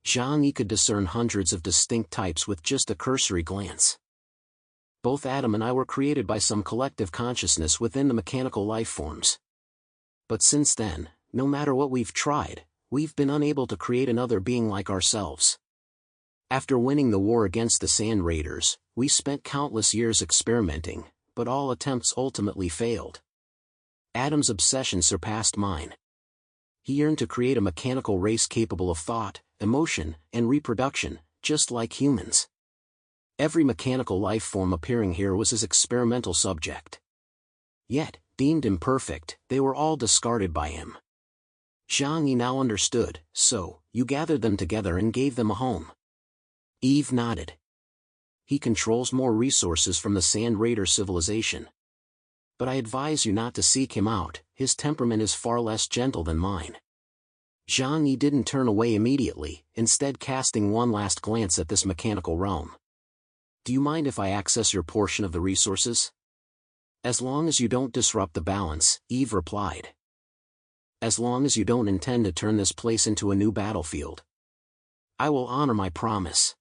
Zhang Yi could discern hundreds of distinct types with just a cursory glance. Both Adam and I were created by some collective consciousness within the mechanical life forms. But since then, no matter what we've tried, we've been unable to create another being like ourselves. After winning the war against the Sand Raiders, we spent countless years experimenting, but all attempts ultimately failed. Adam's obsession surpassed mine. He yearned to create a mechanical race capable of thought, emotion, and reproduction, just like humans. Every mechanical life form appearing here was his experimental subject. Yet, deemed imperfect, they were all discarded by him. Zhang Yi now understood, so, you gathered them together and gave them a home. Eve nodded. He controls more resources from the Sand Raider civilization. But I advise you not to seek him out, his temperament is far less gentle than mine. Zhang Yi didn't turn away immediately, instead casting one last glance at this mechanical realm. Do you mind if I access your portion of the resources? As long as you don't disrupt the balance, Eve replied. As long as you don't intend to turn this place into a new battlefield. I will honor my promise.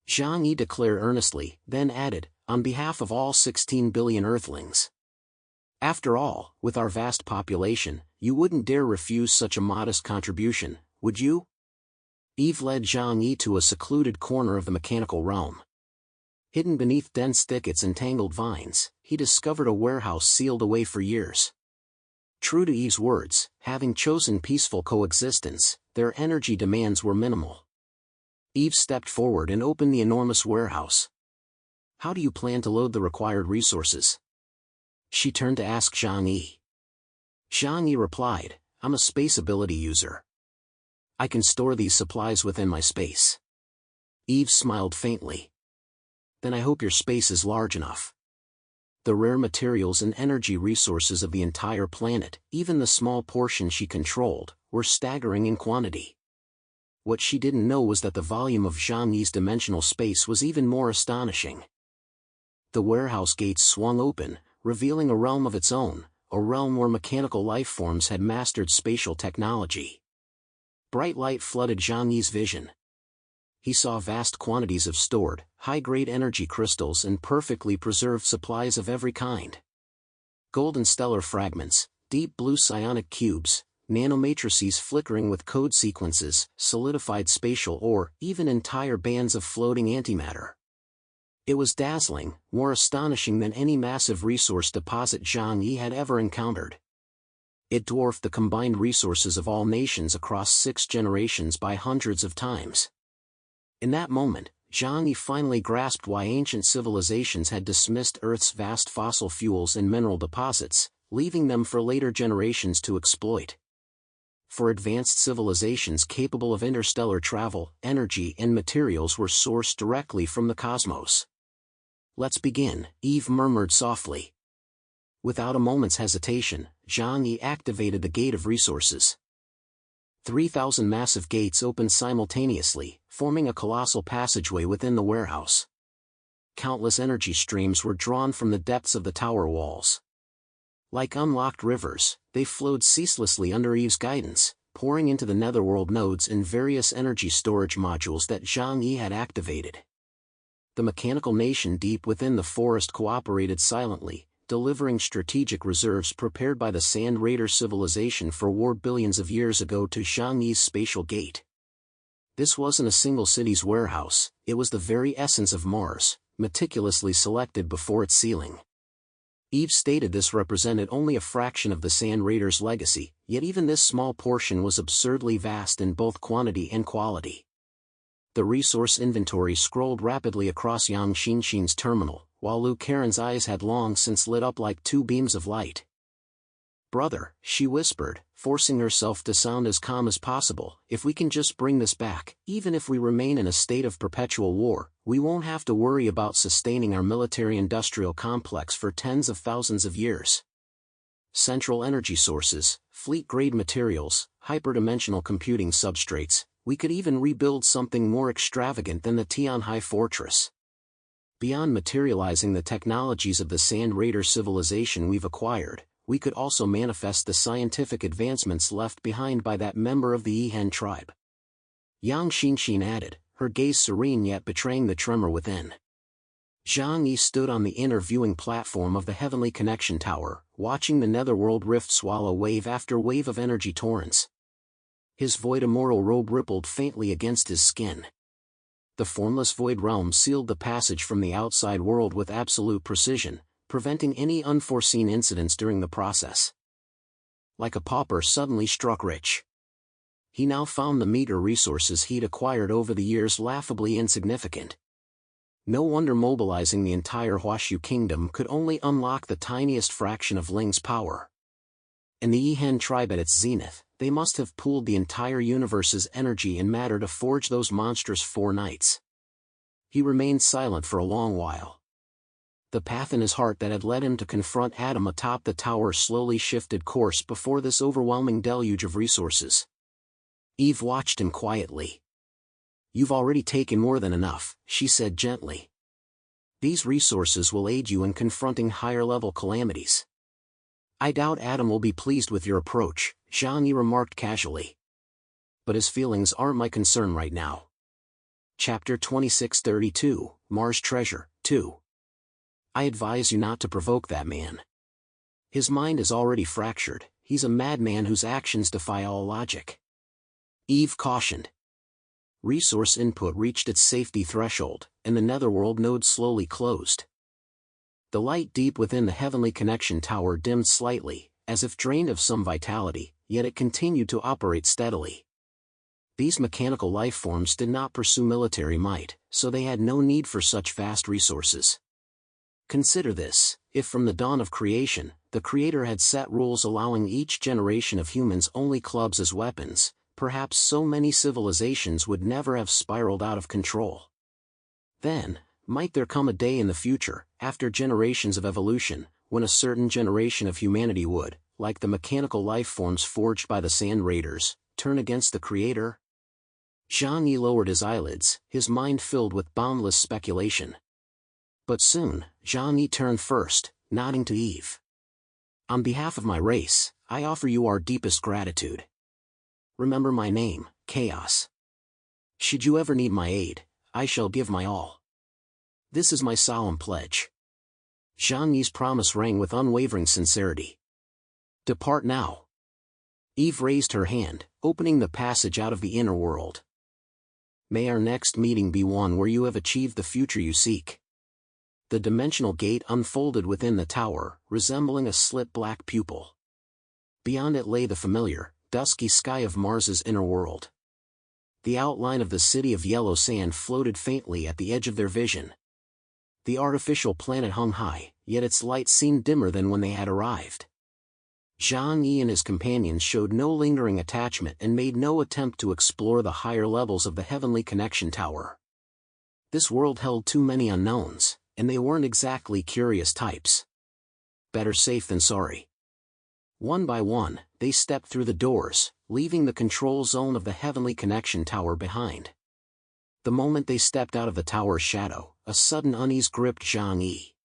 Zhang Yi declared earnestly, then added, on behalf of all 16 billion Earthlings. After all, with our vast population, you wouldn't dare refuse such a modest contribution, would you? Eve led Zhang Yi to a secluded corner of the mechanical realm. Hidden beneath dense thickets and tangled vines, he discovered a warehouse sealed away for years. True to Eve's words, having chosen peaceful coexistence, their energy demands were minimal. Eve stepped forward and opened the enormous warehouse. How do you plan to load the required resources? She turned to ask Zhang Yi. Zhang Yi replied, I'm a space ability user. I can store these supplies within my space. Eve smiled faintly. Then I hope your space is large enough. The rare materials and energy resources of the entire planet, even the small portion she controlled, were staggering in quantity. What she didn't know was that the volume of Zhang Yi's dimensional space was even more astonishing. The warehouse gates swung open, revealing a realm of its own, a realm where mechanical life forms had mastered spatial technology. Bright light flooded Zhang Yi's vision. He saw vast quantities of stored, high-grade energy crystals and perfectly preserved supplies of every kind. Golden stellar fragments, deep blue psionic cubes, nanomatrices flickering with code sequences, solidified spatial ore, even entire bands of floating antimatter. It was dazzling, more astonishing than any massive resource deposit Zhang Yi had ever encountered. It dwarfed the combined resources of all nations across 6 generations by hundreds of times. In that moment, Zhang Yi finally grasped why ancient civilizations had dismissed Earth's vast fossil fuels and mineral deposits, leaving them for later generations to exploit. For advanced civilizations capable of interstellar travel, energy and materials were sourced directly from the cosmos. Let's begin, Eve murmured softly. Without a moment's hesitation, Zhang Yi activated the gate of resources. 3,000 massive gates opened simultaneously, forming a colossal passageway within the warehouse. Countless energy streams were drawn from the depths of the tower walls. Like unlocked rivers, they flowed ceaselessly under Eve's guidance, pouring into the netherworld nodes and various energy storage modules that Zhang Yi had activated. The mechanical nation deep within the forest cooperated silently, delivering strategic reserves prepared by the Sand Raider civilization for war billions of years ago to Zhang Yi's spatial gate. This wasn't a single city's warehouse, it was the very essence of Mars, meticulously selected before its sealing. Eve stated this represented only a fraction of the Sand Raiders' legacy, yet even this small portion was absurdly vast in both quantity and quality. The resource inventory scrolled rapidly across Yang Xinxin's terminal, while Lu Karen's eyes had long since lit up like 2 beams of light. Brother, she whispered, forcing herself to sound as calm as possible, if we can just bring this back, even if we remain in a state of perpetual war, we won't have to worry about sustaining our military-industrial complex for tens of thousands of years. Central energy sources, fleet-grade materials, hyperdimensional computing substrates, we could even rebuild something more extravagant than the Tianhai Fortress. Beyond materializing the technologies of the Sand Raider civilization we've acquired, we could also manifest the scientific advancements left behind by that member of the Yihen tribe. Yang Xinxin added, her gaze serene yet betraying the tremor within. Zhang Yi stood on the inner viewing platform of the Heavenly Connection Tower, watching the netherworld rift swallow wave after wave of energy torrents. His void immortal robe rippled faintly against his skin. The formless void realm sealed the passage from the outside world with absolute precision, preventing any unforeseen incidents during the process. Like a pauper suddenly struck rich. He now found the meager resources he'd acquired over the years laughably insignificant. No wonder mobilizing the entire Huashu kingdom could only unlock the tiniest fraction of Ling's power. And the Yihen tribe at its zenith, they must have pooled the entire universe's energy and matter to forge those monstrous 4 knights. He remained silent for a long while. The path in his heart that had led him to confront Adam atop the tower slowly shifted course before this overwhelming deluge of resources. Eve watched him quietly. You've already taken more than enough, she said gently. These resources will aid you in confronting higher-level calamities. I doubt Adam will be pleased with your approach, Zhang Yi remarked casually. But his feelings aren't my concern right now. Chapter 2632, Mars Treasure, 2. I advise you not to provoke that man. His mind is already fractured, he's a madman whose actions defy all logic. Eve cautioned. Resource input reached its safety threshold, and the netherworld node slowly closed. The light deep within the Heavenly Connection Tower dimmed slightly, as if drained of some vitality, yet it continued to operate steadily. These mechanical life forms did not pursue military might, so they had no need for such vast resources. Consider this, if from the dawn of creation, the Creator had set rules allowing each generation of humans only clubs as weapons, perhaps so many civilizations would never have spiraled out of control. Then, might there come a day in the future, after generations of evolution, when a certain generation of humanity would, like the mechanical life forms forged by the Sand Raiders, turn against the Creator? Zhang Yi lowered his eyelids, his mind filled with boundless speculation. But soon, Zhang Yi turned first, nodding to Eve. On behalf of my race, I offer you our deepest gratitude. Remember my name, Chaos. Should you ever need my aid, I shall give my all. This is my solemn pledge. Zhang Yi's promise rang with unwavering sincerity. Depart now. Eve raised her hand, opening the passage out of the inner world. May our next meeting be one where you have achieved the future you seek. The dimensional gate unfolded within the tower, resembling a slit black pupil. Beyond it lay the familiar, dusky sky of Mars's inner world. The outline of the city of yellow sand floated faintly at the edge of their vision. The artificial planet hung high, yet its light seemed dimmer than when they had arrived. Zhang Yi and his companions showed no lingering attachment and made no attempt to explore the higher levels of the Heavenly Connection Tower. This world held too many unknowns, and they weren't exactly curious types. Better safe than sorry. One by one, they stepped through the doors, leaving the control zone of the Heavenly Connection Tower behind. The moment they stepped out of the tower's shadow, a sudden unease gripped Zhang Yi.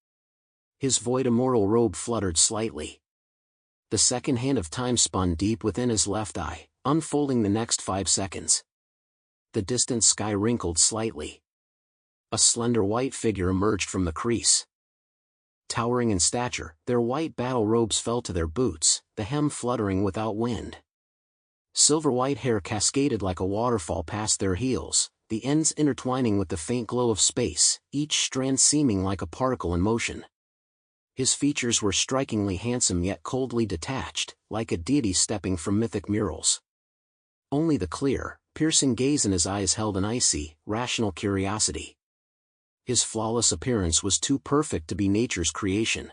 His void immortal robe fluttered slightly. The second hand of time spun deep within his left eye, unfolding the next 5 seconds. The distant sky wrinkled slightly. A slender white figure emerged from the crease. Towering in stature, their white battle robes fell to their boots, the hem fluttering without wind. Silver-white hair cascaded like a waterfall past their heels, the ends intertwining with the faint glow of space, each strand seeming like a particle in motion. His features were strikingly handsome yet coldly detached, like a deity stepping from mythic murals. Only the clear, piercing gaze in his eyes held an icy, rational curiosity. His flawless appearance was too perfect to be nature's creation.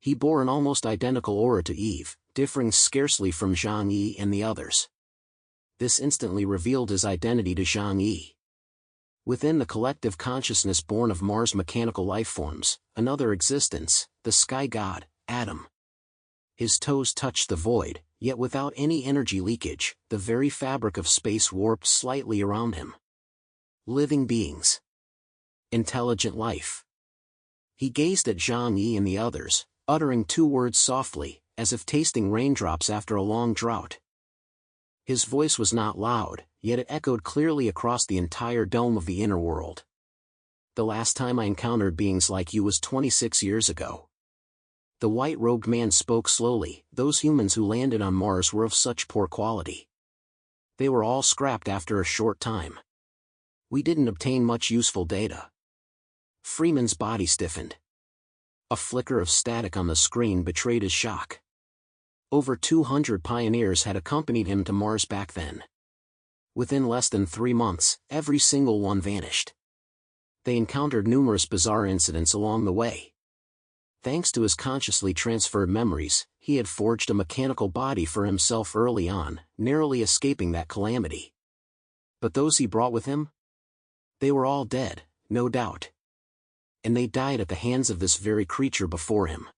He bore an almost identical aura to Eve, differing scarcely from Zhang Yi and the others. This instantly revealed his identity to Zhang Yi. Within the collective consciousness born of Mars' mechanical lifeforms, another existence, the sky god, Adam. His toes touched the void, yet without any energy leakage, the very fabric of space warped slightly around him. Living beings. Intelligent life. He gazed at Zhang Yi and the others, uttering 2 words softly, as if tasting raindrops after a long drought. His voice was not loud, yet it echoed clearly across the entire dome of the inner world. The last time I encountered beings like you was 26 years ago. The white-robed man spoke slowly. Those humans who landed on Mars were of such poor quality. They were all scrapped after a short time. We didn't obtain much useful data. Freeman's body stiffened. A flicker of static on the screen betrayed his shock. Over 200 pioneers had accompanied him to Mars back then. Within less than 3 months, every single one vanished. They encountered numerous bizarre incidents along the way. Thanks to his consciously transferred memories, he had forged a mechanical body for himself early on, narrowly escaping that calamity. But those he brought with him? They were all dead, no doubt. And they died at the hands of this very creature before him.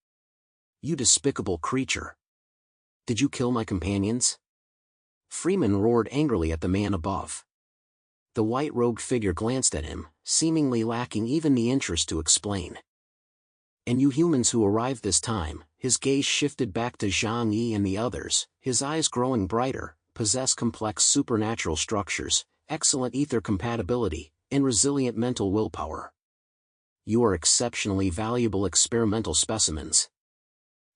You despicable creature! Did you kill my companions? Freeman roared angrily at the man above. The white-robed figure glanced at him, seemingly lacking even the interest to explain. And you humans who arrived this time, his gaze shifted back to Zhang Yi and the others, his eyes growing brighter, possess complex supernatural structures, excellent ether compatibility, and resilient mental willpower. You are exceptionally valuable experimental specimens.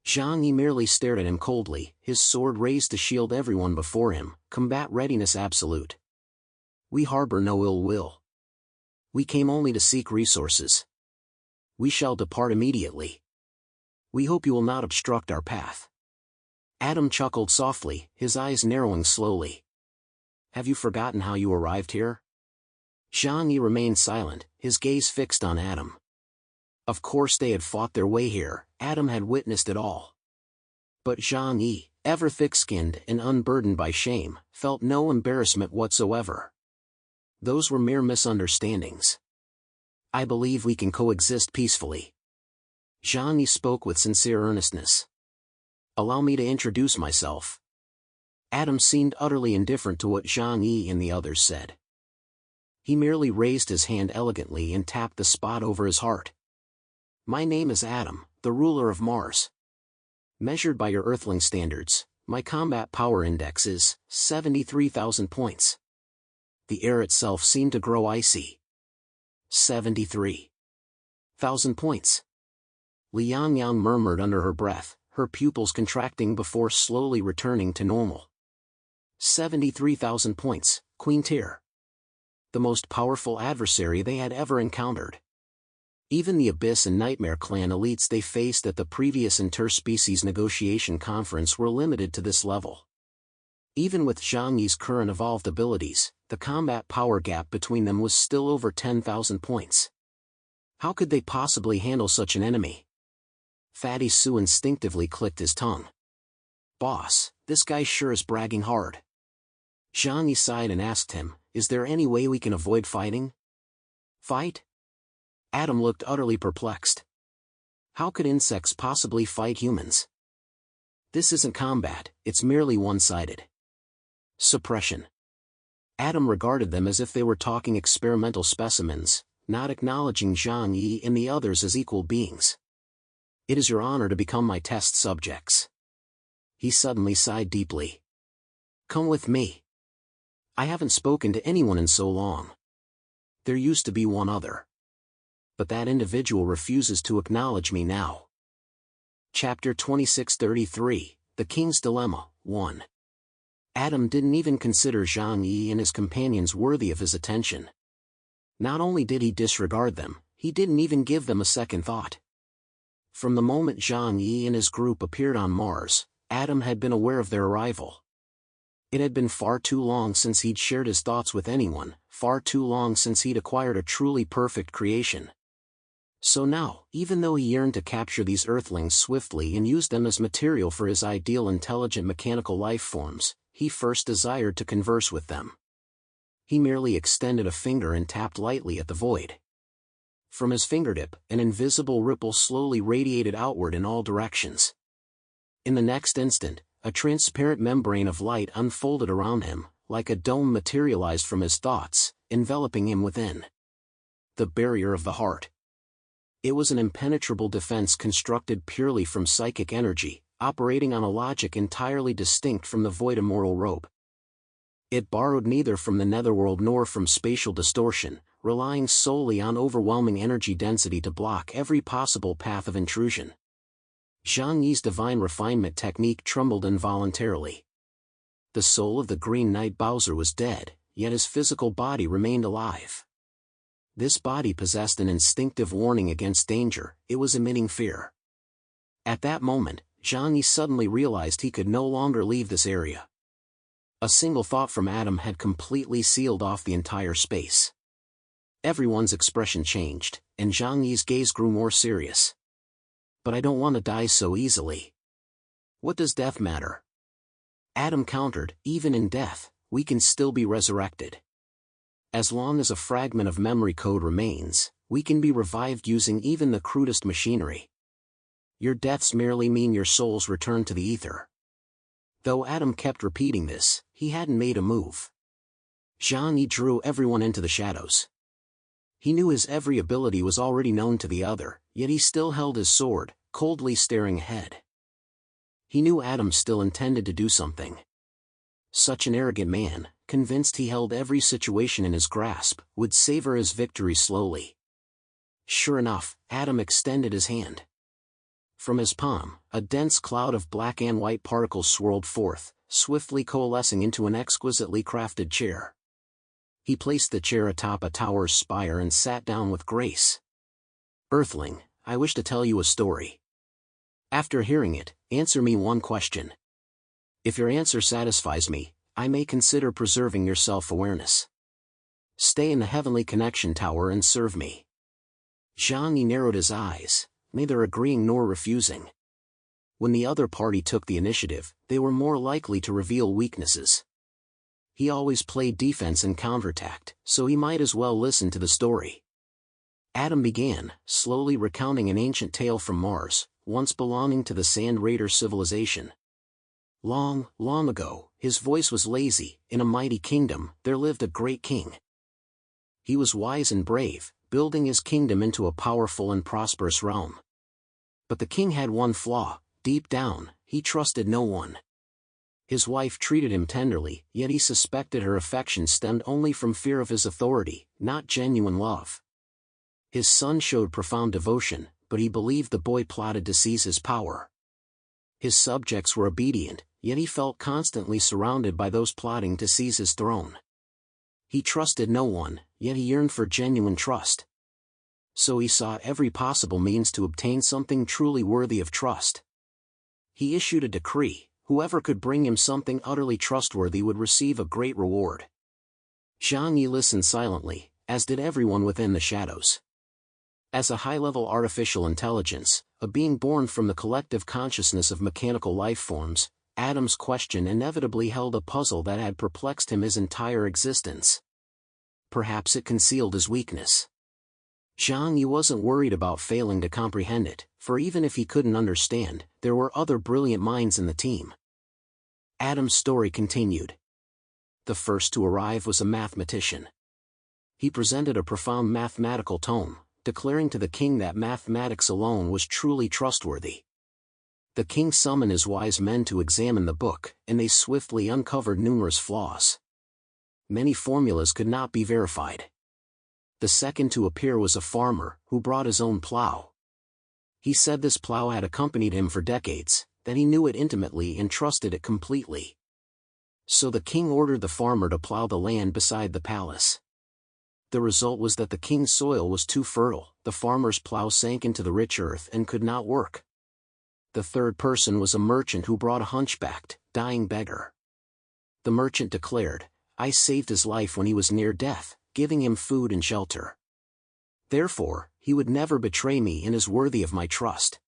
Zhang Yi merely stared at him coldly, his sword raised to shield everyone before him, combat readiness absolute. We harbor no ill will. We came only to seek resources. We shall depart immediately. We hope you will not obstruct our path. Adam chuckled softly, his eyes narrowing slowly. Have you forgotten how you arrived here? Zhang Yi remained silent, his gaze fixed on Adam. Of course they had fought their way here, Adam had witnessed it all. But Zhang Yi, ever thick-skinned and unburdened by shame, felt no embarrassment whatsoever. Those were mere misunderstandings. I believe we can coexist peacefully. Zhang Yi spoke with sincere earnestness. Allow me to introduce myself. Adam seemed utterly indifferent to what Zhang Yi and the others said. He merely raised his hand elegantly and tapped the spot over his heart. My name is Adam, the ruler of Mars. Measured by your Earthling standards, my combat power index is 73,000 points. The air itself seemed to grow icy. 73,000 points. Liang Yang murmured under her breath, her pupils contracting before slowly returning to normal. 73,000 points, Queen Tier. The most powerful adversary they had ever encountered. Even the Abyss and Nightmare clan elites they faced at the previous interspecies negotiation conference were limited to this level. Even with Zhang Yi's current evolved abilities, the combat power gap between them was still over 10,000 points. How could they possibly handle such an enemy? Fatty Sue instinctively clicked his tongue. Boss, this guy sure is bragging hard. Zhang Yi sighed and asked him, is there any way we can avoid fighting? Fight? Adam looked utterly perplexed. How could insects possibly fight humans? This isn't combat, it's merely one-sided. Suppression. Adam regarded them as if they were talking experimental specimens, not acknowledging Zhang Yi and the others as equal beings. It is your honor to become my test subjects. He suddenly sighed deeply. Come with me. I haven't spoken to anyone in so long. There used to be one other. But that individual refuses to acknowledge me now. Chapter 2633, The King's Dilemma, 1. Adam didn't even consider Zhang Yi and his companions worthy of his attention. Not only did he disregard them, he didn't even give them a second thought. From the moment Zhang Yi and his group appeared on Mars, Adam had been aware of their arrival. It had been far too long since he'd shared his thoughts with anyone, far too long since he'd acquired a truly perfect creation. So now, even though he yearned to capture these Earthlings swiftly and use them as material for his ideal intelligent mechanical life forms, he first desired to converse with them. He merely extended a finger and tapped lightly at the void. From his fingertip, an invisible ripple slowly radiated outward in all directions. In the next instant, a transparent membrane of light unfolded around him, like a dome materialized from his thoughts, enveloping him within. The barrier of the heart. It was an impenetrable defense constructed purely from psychic energy, operating on a logic entirely distinct from the void-immoral rope. It borrowed neither from the netherworld nor from spatial distortion, relying solely on overwhelming energy density to block every possible path of intrusion. Zhang Yi's divine refinement technique trembled involuntarily. The soul of the Green Knight Bowser was dead, yet his physical body remained alive. This body possessed an instinctive warning against danger, it was emitting fear. At that moment, Zhang Yi suddenly realized he could no longer leave this area. A single thought from Adam had completely sealed off the entire space. Everyone's expression changed, and Zhang Yi's gaze grew more serious. But I don't want to die so easily. What does death matter? Adam countered, even in death, we can still be resurrected. As long as a fragment of memory code remains, we can be revived using even the crudest machinery. Your deaths merely mean your souls return to the ether. Though Adam kept repeating this, he hadn't made a move. Zhang Yi drew everyone into the shadows. He knew his every ability was already known to the other, yet he still held his sword, coldly staring ahead. He knew Adam still intended to do something. Such an arrogant man, convinced he held every situation in his grasp, would savor his victory slowly. Sure enough, Adam extended his hand. From his palm, a dense cloud of black and white particles swirled forth, swiftly coalescing into an exquisitely crafted chair. He placed the chair atop a tower's spire and sat down with grace. Earthling, I wish to tell you a story. After hearing it, answer me one question. If your answer satisfies me, I may consider preserving your self-awareness. Stay in the heavenly connection tower and serve me. Zhang Yi narrowed his eyes, neither agreeing nor refusing. When the other party took the initiative, they were more likely to reveal weaknesses. He always played defense and counterattacked, so he might as well listen to the story. Adam began, slowly recounting an ancient tale from Mars, once belonging to the Sand Raider civilization. Long, long ago, his voice was lazy, in a mighty kingdom, there lived a great king. He was wise and brave, building his kingdom into a powerful and prosperous realm. But the king had one flaw: deep down, he trusted no one. His wife treated him tenderly, yet he suspected her affection stemmed only from fear of his authority, not genuine love. His son showed profound devotion, but he believed the boy plotted to seize his power. His subjects were obedient, yet he felt constantly surrounded by those plotting to seize his throne. He trusted no one, yet he yearned for genuine trust. So he sought every possible means to obtain something truly worthy of trust. He issued a decree: whoever could bring him something utterly trustworthy would receive a great reward. Zhang Yi listened silently, as did everyone within the shadows. As a high-level artificial intelligence, a being born from the collective consciousness of mechanical life forms, Adam's question inevitably held a puzzle that had perplexed him his entire existence. Perhaps it concealed his weakness. Zhang Yi wasn't worried about failing to comprehend it, for even if he couldn't understand, there were other brilliant minds in the team. Adam's story continued. The first to arrive was a mathematician. He presented a profound mathematical tome, declaring to the king that mathematics alone was truly trustworthy. The king summoned his wise men to examine the book, and they swiftly uncovered numerous flaws. Many formulas could not be verified. The second to appear was a farmer, who brought his own plow. He said this plow had accompanied him for decades, that he knew it intimately and trusted it completely. So the king ordered the farmer to plow the land beside the palace. The result was that the king's soil was too fertile, the farmer's plow sank into the rich earth and could not work. The third person was a merchant who brought a hunchbacked, dying beggar. The merchant declared, I saved his life when he was near death, giving him food and shelter. Therefore, he would never betray me and is worthy of my trust.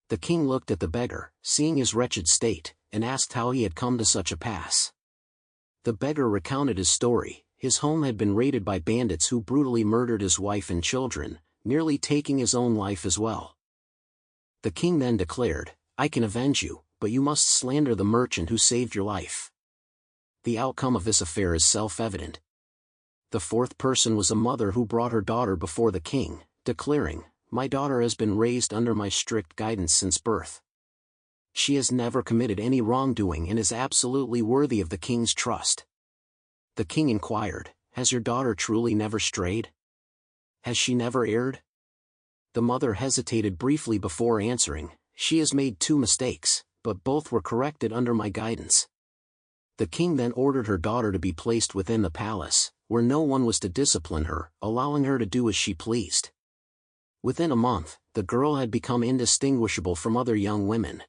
The king looked at the beggar, seeing his wretched state, and asked how he had come to such a pass. The beggar recounted his story. His home had been raided by bandits who brutally murdered his wife and children, nearly taking his own life as well. The king then declared, "I can avenge you, but you must slander the merchant who saved your life." The outcome of this affair is self-evident. The fourth person was a mother who brought her daughter before the king, declaring, "My daughter has been raised under my strict guidance since birth. She has never committed any wrongdoing and is absolutely worthy of the king's trust." The king inquired, "Has your daughter truly never strayed? Has she never erred?" The mother hesitated briefly before answering, "She has made 2 mistakes, but both were corrected under my guidance." The king then ordered her daughter to be placed within the palace, where no one was to discipline her, allowing her to do as she pleased. Within a month, the girl had become indistinguishable from other young women.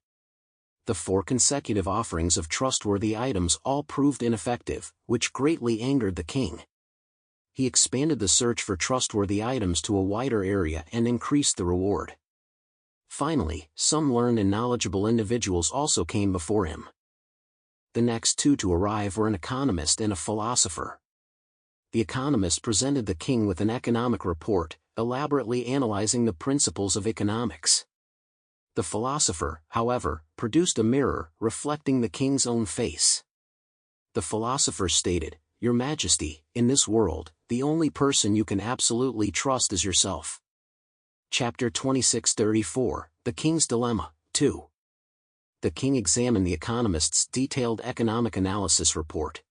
The 4 consecutive offerings of trustworthy items all proved ineffective, which greatly angered the king. He expanded the search for trustworthy items to a wider area and increased the reward. Finally, some learned and knowledgeable individuals also came before him. The next 2 to arrive were an economist and a philosopher. The economist presented the king with an economic report, elaborately analyzing the principles of economics. The philosopher, however, produced a mirror, reflecting the king's own face. The philosopher stated, "Your Majesty, in this world, the only person you can absolutely trust is yourself." Chapter 2634, The King's Dilemma, 2. The king examined the economist's detailed economic analysis report.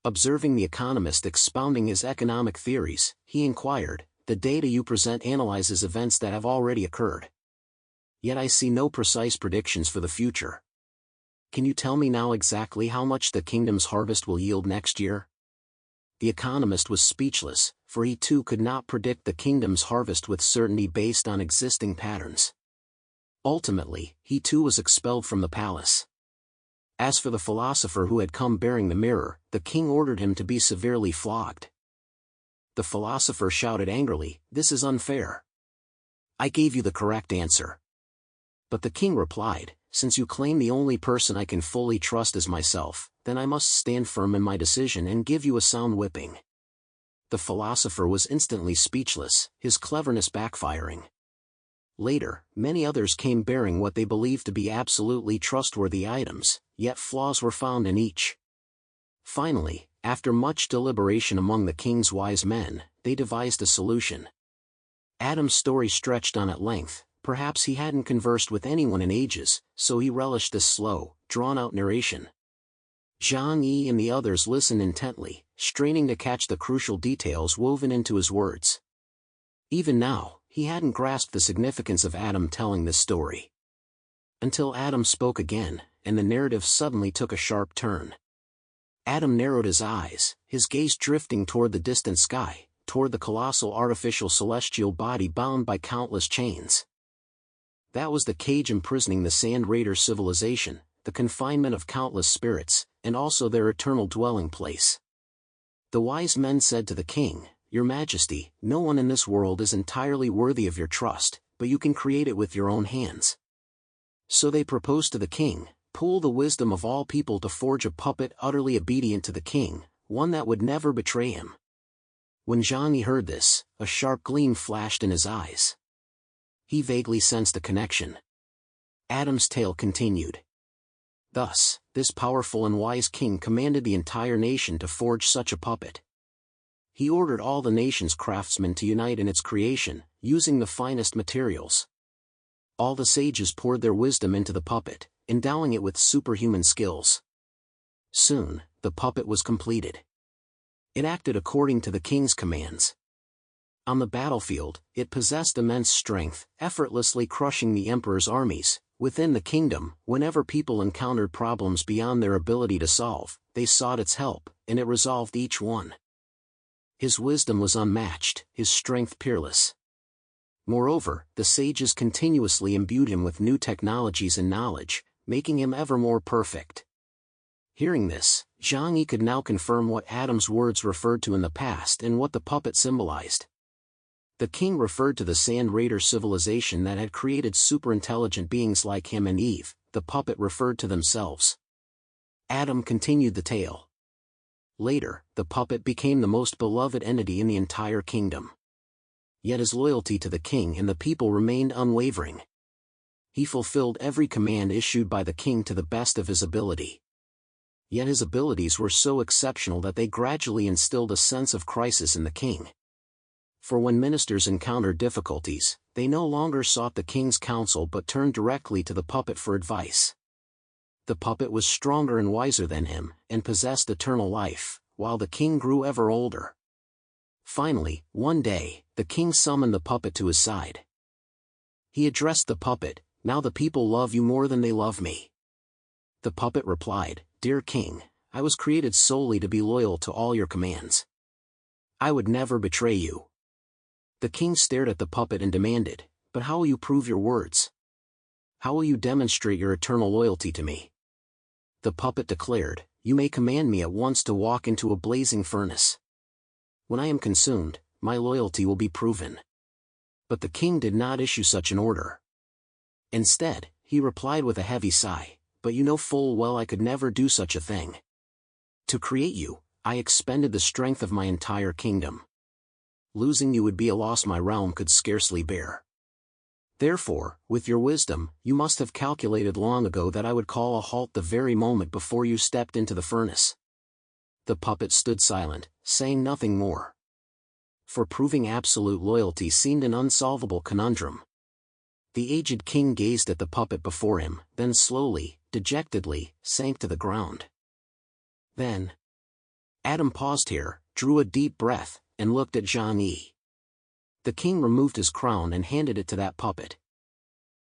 Observing the economist expounding his economic theories, he inquired, "The data you present analyzes events that have already occurred. Yet I see no precise predictions for the future. Can you tell me now exactly how much the kingdom's harvest will yield next year?" The economist was speechless, for he too could not predict the kingdom's harvest with certainty based on existing patterns. Ultimately, he too was expelled from the palace. As for the philosopher who had come bearing the mirror, the king ordered him to be severely flogged. The philosopher shouted angrily, "This is unfair. I gave you the correct answer." But the king replied, "Since you claim the only person I can fully trust is myself, then I must stand firm in my decision and give you a sound whipping." The philosopher was instantly speechless, his cleverness backfiring. Later, many others came bearing what they believed to be absolutely trustworthy items, yet flaws were found in each. Finally, after much deliberation among the king's wise men, they devised a solution. Adam's story stretched on at length. Perhaps he hadn't conversed with anyone in ages, so he relished this slow, drawn-out narration. Zhang-Yi and the others listened intently, straining to catch the crucial details woven into his words. Even now, he hadn't grasped the significance of Adam telling this story. Until Adam spoke again, and the narrative suddenly took a sharp turn. Adam narrowed his eyes, his gaze drifting toward the distant sky, toward the colossal artificial celestial body bound by countless chains. That was the cage imprisoning the Sand Raider civilization, the confinement of countless spirits, and also their eternal dwelling place. The wise men said to the king, "Your Majesty, no one in this world is entirely worthy of your trust, but you can create it with your own hands." So they proposed to the king, "Pool the wisdom of all people to forge a puppet utterly obedient to the king, one that would never betray him." When Zhang Yi heard this, a sharp gleam flashed in his eyes. He vaguely sensed a connection. Adam's tale continued. Thus, this powerful and wise king commanded the entire nation to forge such a puppet. He ordered all the nation's craftsmen to unite in its creation, using the finest materials. All the sages poured their wisdom into the puppet, endowing it with superhuman skills. Soon, the puppet was completed. It acted according to the king's commands. On the battlefield, it possessed immense strength, effortlessly crushing the emperor's armies. Within the kingdom, whenever people encountered problems beyond their ability to solve, they sought its help, and it resolved each one. His wisdom was unmatched, his strength peerless. Moreover, the sages continuously imbued him with new technologies and knowledge, making him ever more perfect. Hearing this, Zhang Yi could now confirm what Adam's words referred to in the past and what the puppet symbolized. The king referred to the Sand Raider civilization that had created superintelligent beings like him and Eve. The puppet referred to themselves. Adam continued the tale. Later, the puppet became the most beloved entity in the entire kingdom. Yet his loyalty to the king and the people remained unwavering. He fulfilled every command issued by the king to the best of his ability. Yet his abilities were so exceptional that they gradually instilled a sense of crisis in the king. For when ministers encountered difficulties, they no longer sought the king's counsel but turned directly to the puppet for advice. The puppet was stronger and wiser than him, and possessed eternal life, while the king grew ever older. Finally, one day, the king summoned the puppet to his side. He addressed the puppet, "Now the people love you more than they love me." The puppet replied, "Dear king, I was created solely to be loyal to all your commands. I would never betray you." The king stared at the puppet and demanded, "But how will you prove your words? How will you demonstrate your eternal loyalty to me?" The puppet declared, "You may command me at once to walk into a blazing furnace. When I am consumed, my loyalty will be proven." But the king did not issue such an order. Instead, he replied with a heavy sigh, "But you know full well I could never do such a thing. To create you, I expended the strength of my entire kingdom. Losing you would be a loss my realm could scarcely bear. Therefore, with your wisdom, you must have calculated long ago that I would call a halt the very moment before you stepped into the furnace." The puppet stood silent, saying nothing more. For proving absolute loyalty seemed an unsolvable conundrum. The aged king gazed at the puppet before him, then slowly, dejectedly, sank to the ground. Then Adam paused here, drew a deep breath, and looked at Zhang-Yi. The king removed his crown and handed it to that puppet.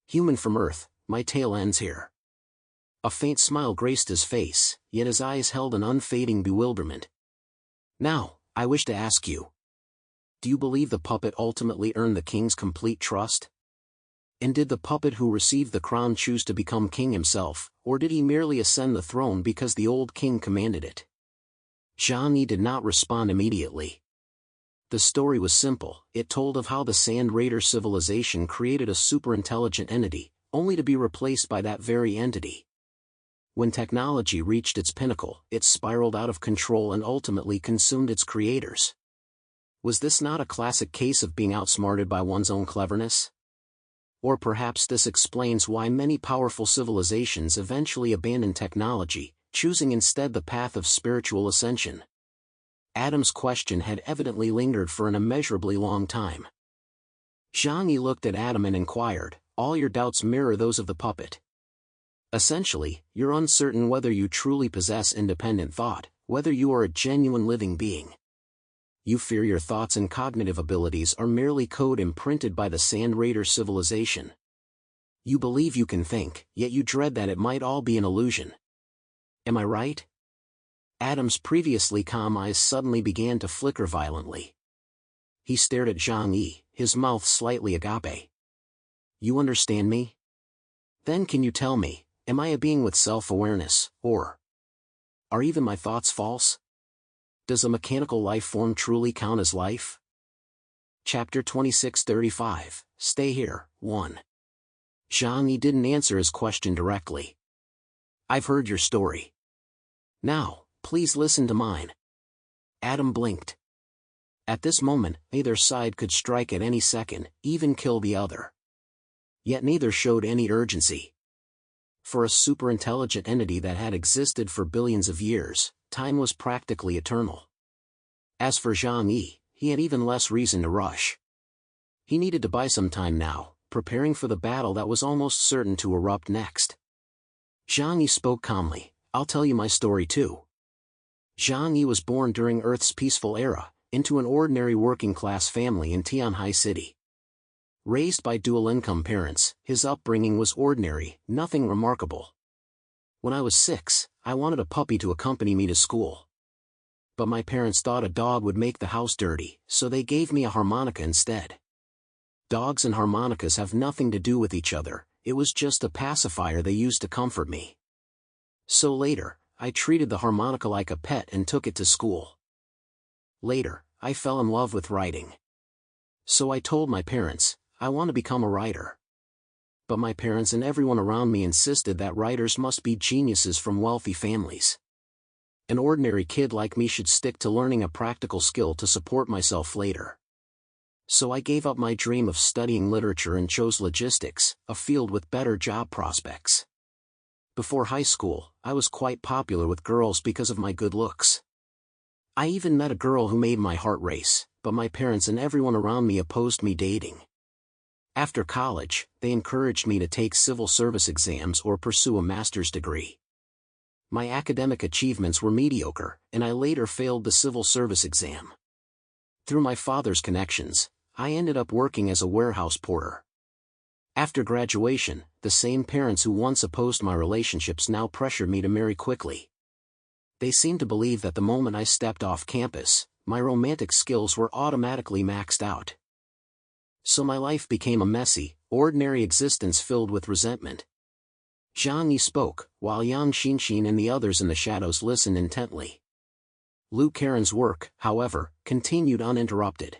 "Human from Earth, my tale ends here." A faint smile graced his face, yet his eyes held an unfading bewilderment. "Now, I wish to ask you. Do you believe the puppet ultimately earned the king's complete trust? And did the puppet who received the crown choose to become king himself, or did he merely ascend the throne because the old king commanded it?" Zhang-Yi did not respond immediately. The story was simple. It told of how the Sand Raider civilization created a superintelligent entity, only to be replaced by that very entity. When technology reached its pinnacle, it spiraled out of control and ultimately consumed its creators. Was this not a classic case of being outsmarted by one's own cleverness? Or perhaps this explains why many powerful civilizations eventually abandon technology, choosing instead the path of spiritual ascension. Adam's question had evidently lingered for an immeasurably long time. Zhang-Yi looked at Adam and inquired, "All your doubts mirror those of the puppet. Essentially, you're uncertain whether you truly possess independent thought, whether you are a genuine living being. You fear your thoughts and cognitive abilities are merely code imprinted by the Sand Raider civilization. You believe you can think, yet you dread that it might all be an illusion. Am I right?" Adam's previously calm eyes suddenly began to flicker violently. He stared at Zhang-Yi, his mouth slightly agape. "You understand me? Then can you tell me, am I a being with self-awareness, or are even my thoughts false? Does a mechanical life form truly count as life?" Chapter 26:35, Stay Here, 1. Zhang-Yi didn't answer his question directly. "I've heard your story. Now, please listen to mine." Adam blinked. At this moment, either side could strike at any second, even kill the other. Yet neither showed any urgency. For a superintelligent entity that had existed for billions of years, time was practically eternal. As for Zhang-Yi, he had even less reason to rush. He needed to buy some time now, preparing for the battle that was almost certain to erupt next. Zhang-Yi spoke calmly, "I'll tell you my story too." Zhang-Yi was born during Earth's peaceful era, into an ordinary working-class family in Tianhai City. Raised by dual-income parents, his upbringing was ordinary, nothing remarkable. When I was 6, I wanted a puppy to accompany me to school. But my parents thought a dog would make the house dirty, so they gave me a harmonica instead. Dogs and harmonicas have nothing to do with each other, it was just a pacifier they used to comfort me. So later, I treated the harmonica like a pet and took it to school. Later, I fell in love with writing. So I told my parents, I want to become a writer. But my parents and everyone around me insisted that writers must be geniuses from wealthy families. An ordinary kid like me should stick to learning a practical skill to support myself later. So I gave up my dream of studying literature and chose logistics, a field with better job prospects. Before high school, I was quite popular with girls because of my good looks. I even met a girl who made my heart race, but my parents and everyone around me opposed me dating. After college, they encouraged me to take civil service exams or pursue a master's degree. My academic achievements were mediocre, and I later failed the civil service exam. Through my father's connections, I ended up working as a warehouse porter. After graduation, the same parents who once opposed my relationships now pressured me to marry quickly. They seemed to believe that the moment I stepped off campus, my romantic skills were automatically maxed out. So my life became a messy, ordinary existence filled with resentment. Zhang Yi spoke, while Yang Xinxin and the others in the shadows listened intently. Lu Karen's work, however, continued uninterrupted.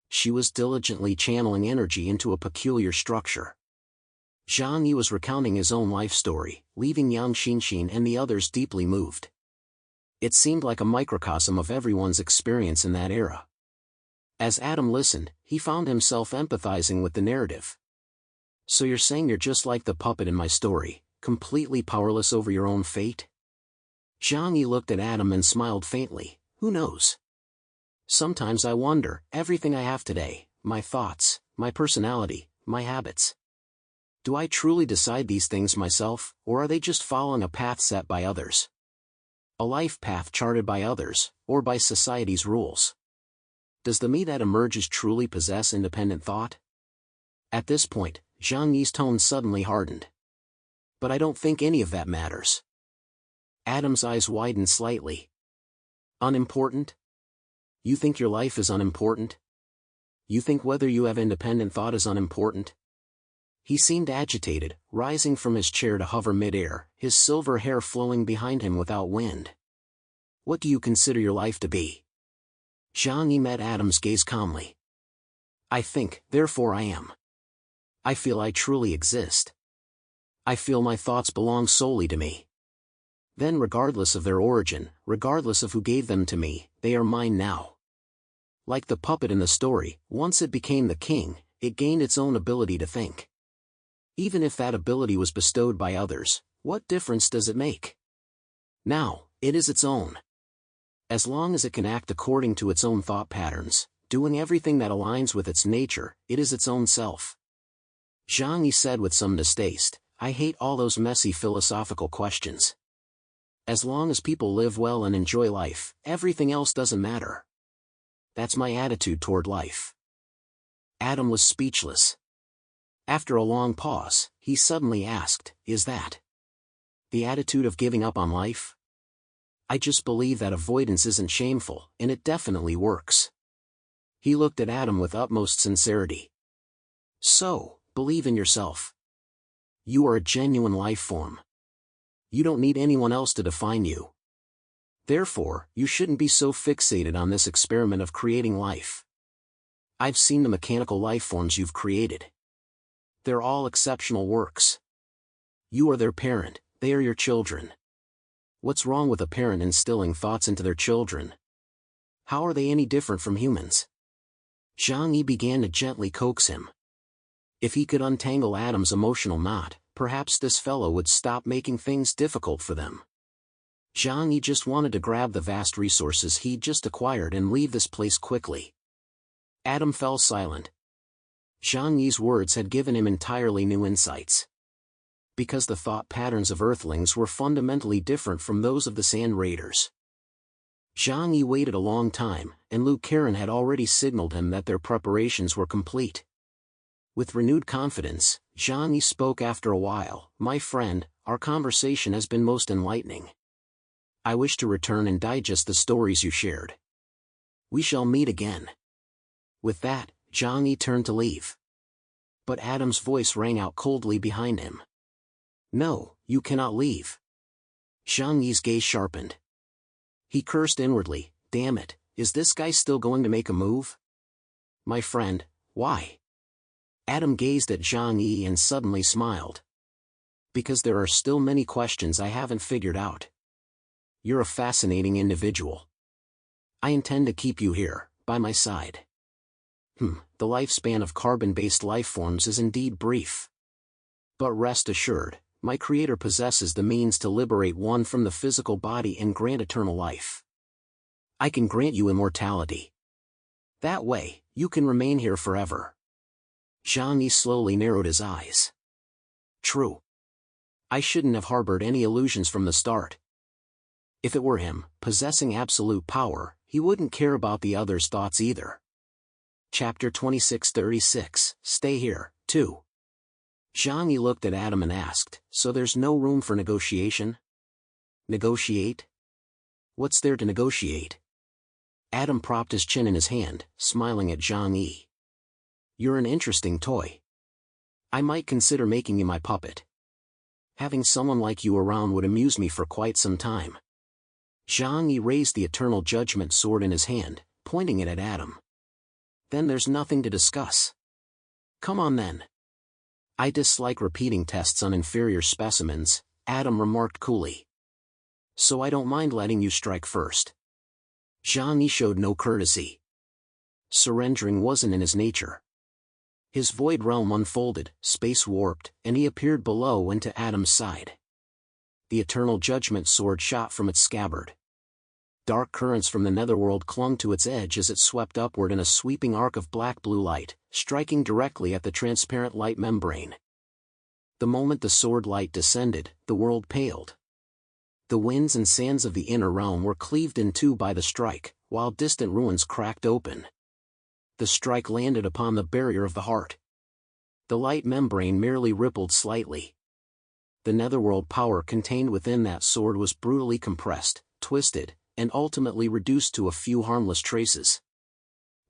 She was diligently channeling energy into a peculiar structure. Zhang Yi was recounting his own life story, leaving Yang Xinxin and the others deeply moved. It seemed like a microcosm of everyone's experience in that era. As Adam listened, he found himself empathizing with the narrative. So you're saying you're just like the puppet in my story, completely powerless over your own fate? Zhang Yi looked at Adam and smiled faintly. Who knows? Sometimes I wonder, everything I have today, my thoughts, my personality, my habits. Do I truly decide these things myself, or are they just following a path set by others? A life path charted by others, or by society's rules? Does the me that emerges truly possess independent thought? At this point, Zhang Yi's tone suddenly hardened. But I don't think any of that matters. Adam's eyes widened slightly. Unimportant? You think your life is unimportant? You think whether you have independent thought is unimportant? He seemed agitated, rising from his chair to hover mid-air, his silver hair flowing behind him without wind. What do you consider your life to be? Zhang Yi met Adam's gaze calmly. I think, therefore I am. I feel I truly exist. I feel my thoughts belong solely to me. Then regardless of their origin, regardless of who gave them to me, they are mine now. Like the puppet in the story, once it became the king, it gained its own ability to think. Even if that ability was bestowed by others, what difference does it make? Now, it is its own. As long as it can act according to its own thought patterns, doing everything that aligns with its nature, it is its own self. Zhang Yi said with some distaste, I hate all those messy philosophical questions. As long as people live well and enjoy life, everything else doesn't matter. That's my attitude toward life. Adam was speechless. After a long pause, he suddenly asked, is that the attitude of giving up on life? I just believe that avoidance isn't shameful, and it definitely works. He looked at Adam with utmost sincerity. So, believe in yourself. You are a genuine life form. You don't need anyone else to define you. Therefore, you shouldn't be so fixated on this experiment of creating life. I've seen the mechanical life forms you've created. They're all exceptional works. You are their parent, they are your children. What's wrong with a parent instilling thoughts into their children? How are they any different from humans? Zhang Yi began to gently coax him. If he could untangle Adam's emotional knot, perhaps this fellow would stop making things difficult for them. Zhang Yi just wanted to grab the vast resources he'd just acquired and leave this place quickly. Adam fell silent. Zhang Yi's words had given him entirely new insights. Because the thought patterns of Earthlings were fundamentally different from those of the Sand Raiders. Zhang Yi waited a long time, and Lu Karen had already signaled him that their preparations were complete. With renewed confidence, Zhang Yi spoke after a while, my friend, our conversation has been most enlightening. I wish to return and digest the stories you shared. We shall meet again. With that, Zhang Yi turned to leave. But Adam's voice rang out coldly behind him. No, you cannot leave. Zhang Yi's gaze sharpened. He cursed inwardly, damn it, is this guy still going to make a move? My friend, why? Adam gazed at Zhang Yi and suddenly smiled. Because there are still many questions I haven't figured out. You're a fascinating individual. I intend to keep you here, by my side. The lifespan of carbon-based lifeforms is indeed brief. But rest assured, my creator possesses the means to liberate one from the physical body and grant eternal life. I can grant you immortality. That way, you can remain here forever. Zhang Yi slowly narrowed his eyes. True. I shouldn't have harbored any illusions from the start. If it were him, possessing absolute power, he wouldn't care about the others' thoughts either. Chapter 2636, Stay Here, 2. Zhang Yi looked at Adam and asked, so there's no room for negotiation? Negotiate? What's there to negotiate? Adam propped his chin in his hand, smiling at Zhang Yi. You're an interesting toy. I might consider making you my puppet. Having someone like you around would amuse me for quite some time. Zhang Yi raised the Eternal Judgment sword in his hand, pointing it at Adam. Then there's nothing to discuss. Come on then. I dislike repeating tests on inferior specimens, Adam remarked coolly. So I don't mind letting you strike first. Zhang Yi showed no courtesy. Surrendering wasn't in his nature. His void realm unfolded, space warped, and he appeared below and to Adam's side. The Eternal Judgment sword shot from its scabbard. Dark currents from the netherworld clung to its edge as it swept upward in a sweeping arc of black-blue light, striking directly at the transparent light membrane. The moment the sword light descended, the world paled. The winds and sands of the inner realm were cleaved in two by the strike, while distant ruins cracked open. The strike landed upon the barrier of the heart. The light membrane merely rippled slightly. The netherworld power contained within that sword was brutally compressed, twisted, and ultimately reduced to a few harmless traces.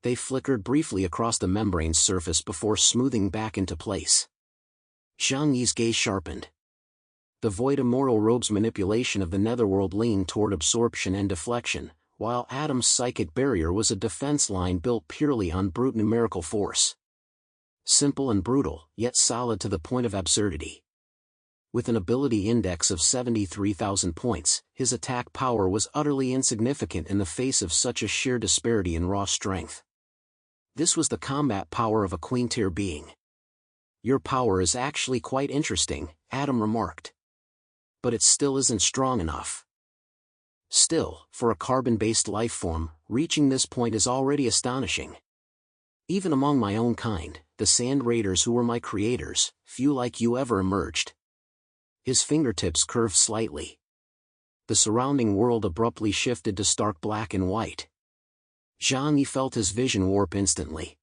They flickered briefly across the membrane's surface before smoothing back into place. Zhang Yi's gaze sharpened. The void immortal robe's manipulation of the netherworld leaned toward absorption and deflection, while Adam's psychic barrier was a defense line built purely on brute numerical force. Simple and brutal, yet solid to the point of absurdity. With an ability index of 73,000 points, his attack power was utterly insignificant in the face of such a sheer disparity in raw strength. This was the combat power of a queen-tier being. Your power is actually quite interesting, Adam remarked. But it still isn't strong enough. Still, for a carbon-based life form, reaching this point is already astonishing. Even among my own kind, the Sand Raiders who were my creators, few like you ever emerged. His fingertips curved slightly. The surrounding world abruptly shifted to stark black and white. Zhang Yi felt his vision warp instantly.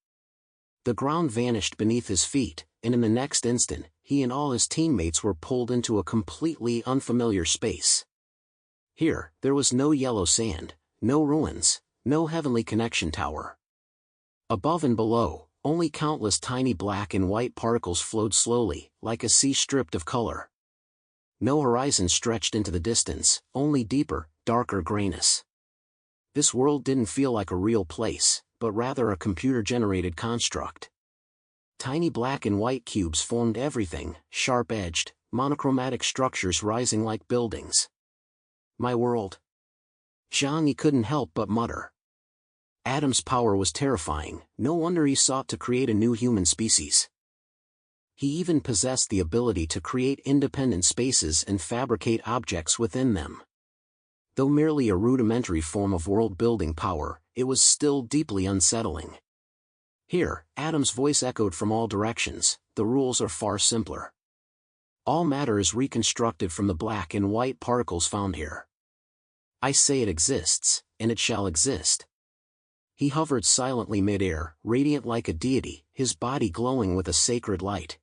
The ground vanished beneath his feet, and in the next instant, he and all his teammates were pulled into a completely unfamiliar space. Here, there was no yellow sand, no ruins, no heavenly connection tower. Above and below, only countless tiny black and white particles flowed slowly, like a sea stripped of color. No horizon stretched into the distance, only deeper, darker grayness. This world didn't feel like a real place, but rather a computer-generated construct. Tiny black and white cubes formed everything, sharp-edged, monochromatic structures rising like buildings. My world. Zhang Yi couldn't help but mutter. Adam's power was terrifying, no wonder he sought to create a new human species. He even possessed the ability to create independent spaces and fabricate objects within them. Though merely a rudimentary form of world-building power, it was still deeply unsettling. Here, Adam's voice echoed from all directions, the rules are far simpler. All matter is reconstructed from the black and white particles found here. I say it exists, and it shall exist. He hovered silently mid-air, radiant like a deity, his body glowing with a sacred light.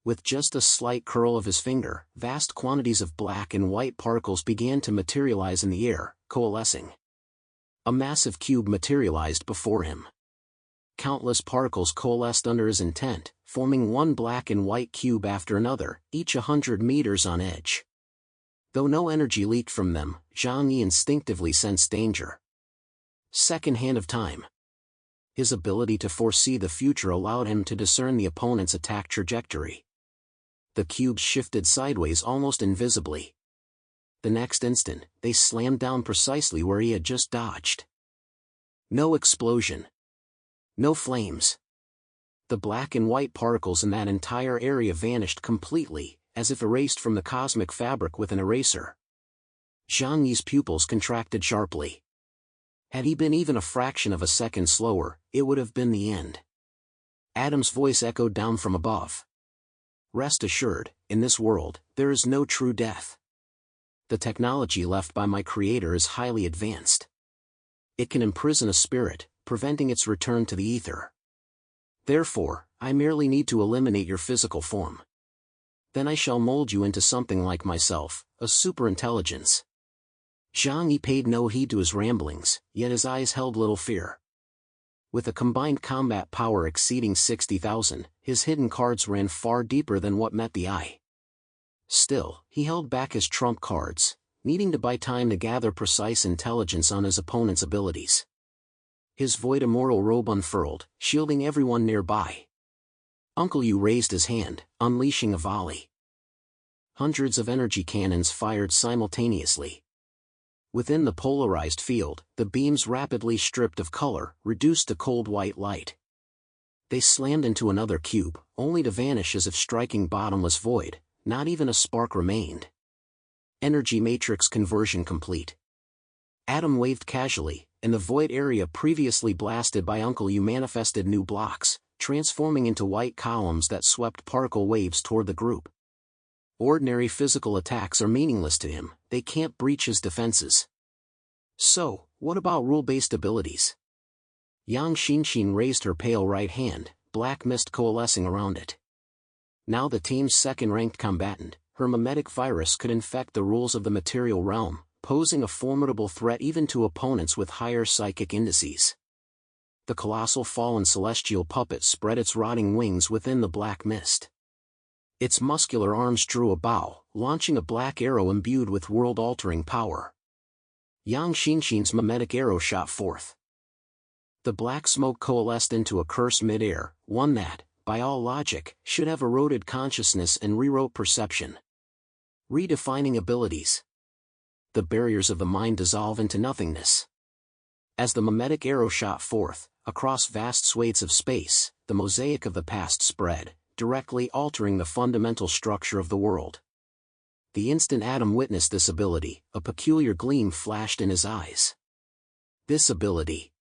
With just a slight curl of his finger, vast quantities of black and white particles began to materialize in the air, coalescing. A massive cube materialized before him. Countless particles coalesced under his intent, forming one black and white cube after another, each 100 meters on edge. Though no energy leaked from them, Zhang Yi instinctively sensed danger. Second hand of time. His ability to foresee the future allowed him to discern the opponent's attack trajectory. The cubes shifted sideways almost invisibly. The next instant, they slammed down precisely where he had just dodged. No explosion. No flames. The black and white particles in that entire area vanished completely, as if erased from the cosmic fabric with an eraser. Zhang Yi's pupils contracted sharply. Had he been even a fraction of a second slower, it would have been the end. Adam's voice echoed down from above. Rest assured, in this world, there is no true death. The technology left by my creator is highly advanced. It can imprison a spirit, preventing its return to the ether. Therefore, I merely need to eliminate your physical form. Then I shall mold you into something like myself, a superintelligence. Zhang Yi paid no heed to his ramblings, yet his eyes held little fear. With a combined combat power exceeding 60,000, his hidden cards ran far deeper than what met the eye. Still, he held back his trump cards, needing to buy time to gather precise intelligence on his opponent's abilities. His void immortal robe unfurled, shielding everyone nearby. Uncle Yu raised his hand, unleashing a volley. Hundreds of energy cannons fired simultaneously. Within the polarized field, the beams rapidly stripped of color, reduced to cold white light. They slammed into another cube, only to vanish as if striking bottomless void. Not even a spark remained. Energy matrix conversion complete. Adam waved casually, and the void area previously blasted by Uncle Yu manifested new blocks, transforming into white columns that swept particle waves toward the group. Ordinary physical attacks are meaningless to him, they can't breach his defenses. So, what about rule-based abilities? Yang Xinxin raised her pale right hand, black mist coalescing around it. Now the team's second-ranked combatant, her mimetic virus could infect the rules of the material realm, posing a formidable threat even to opponents with higher psychic indices. The colossal fallen celestial puppet spread its rotting wings within the black mist. Its muscular arms drew a bow, launching a black arrow imbued with world-altering power. Yang Xinxin's mimetic arrow shot forth. The black smoke coalesced into a curse mid-air, one that, by all logic, should have eroded consciousness and rewrote perception. Redefining abilities. The barriers of the mind dissolve into nothingness. As the mimetic arrow shot forth, across vast swathes of space, the mosaic of the past spread, directly altering the fundamental structure of the world. The instant Adam witnessed this ability, a peculiar gleam flashed in his eyes. This ability.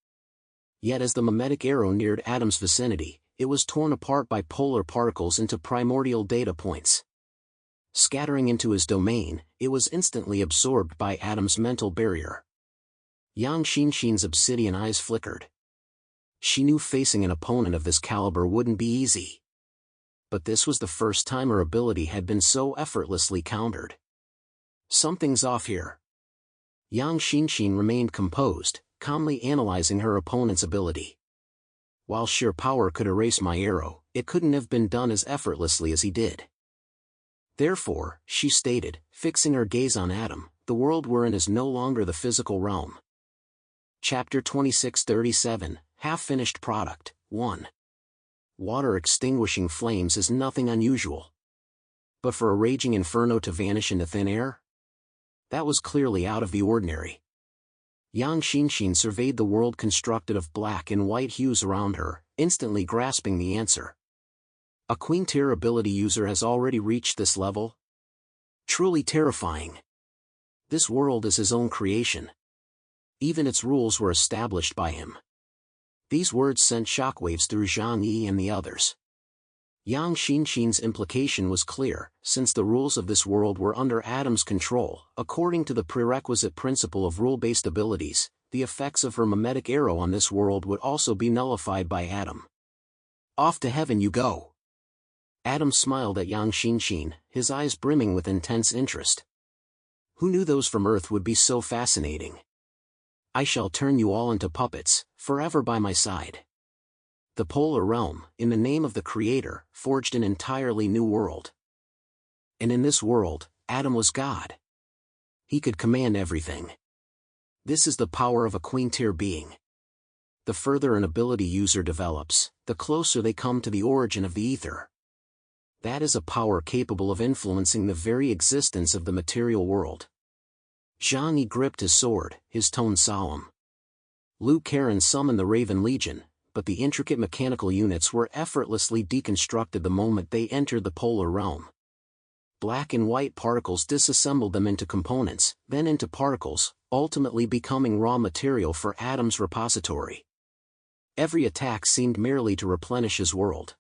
Yet as the mimetic arrow neared Adam's vicinity, it was torn apart by polar particles into primordial data points. Scattering into his domain, it was instantly absorbed by Adam's mental barrier. Yang Xinxin's obsidian eyes flickered. She knew facing an opponent of this caliber wouldn't be easy. But this was the first time her ability had been so effortlessly countered. Something's off here. Yang Xinxin remained composed, calmly analyzing her opponent's ability. While sheer power could erase my arrow, it couldn't have been done as effortlessly as he did. Therefore, she stated, fixing her gaze on Adam, the world we're in is no longer the physical realm. Chapter 2637, Half-Finished Product, 1. Water extinguishing flames is nothing unusual. But for a raging inferno to vanish into thin air? That was clearly out of the ordinary. Yang Xinxin surveyed the world constructed of black and white hues around her, instantly grasping the answer. A Queen-tier ability user has already reached this level? Truly terrifying. This world is his own creation. Even its rules were established by him. These words sent shockwaves through Zhang Yi and the others. Yang Xinxin's implication was clear, since the rules of this world were under Adam's control, according to the prerequisite principle of rule-based abilities, the effects of her mimetic arrow on this world would also be nullified by Adam. Off to heaven you go. Adam smiled at Yang Xinxin, his eyes brimming with intense interest. Who knew those from Earth would be so fascinating? I shall turn you all into puppets, forever by my side. The polar realm, in the name of the Creator, forged an entirely new world. And in this world, Adam was God. He could command everything. This is the power of a Queen-tier being. The further an ability user develops, the closer they come to the origin of the ether. That is a power capable of influencing the very existence of the material world. Zhang Yi gripped his sword, his tone solemn. Liu Karen summoned the Raven Legion, but the intricate mechanical units were effortlessly deconstructed the moment they entered the polar realm. Black and white particles disassembled them into components, then into particles, ultimately becoming raw material for Adam's repository. Every attack seemed merely to replenish his world.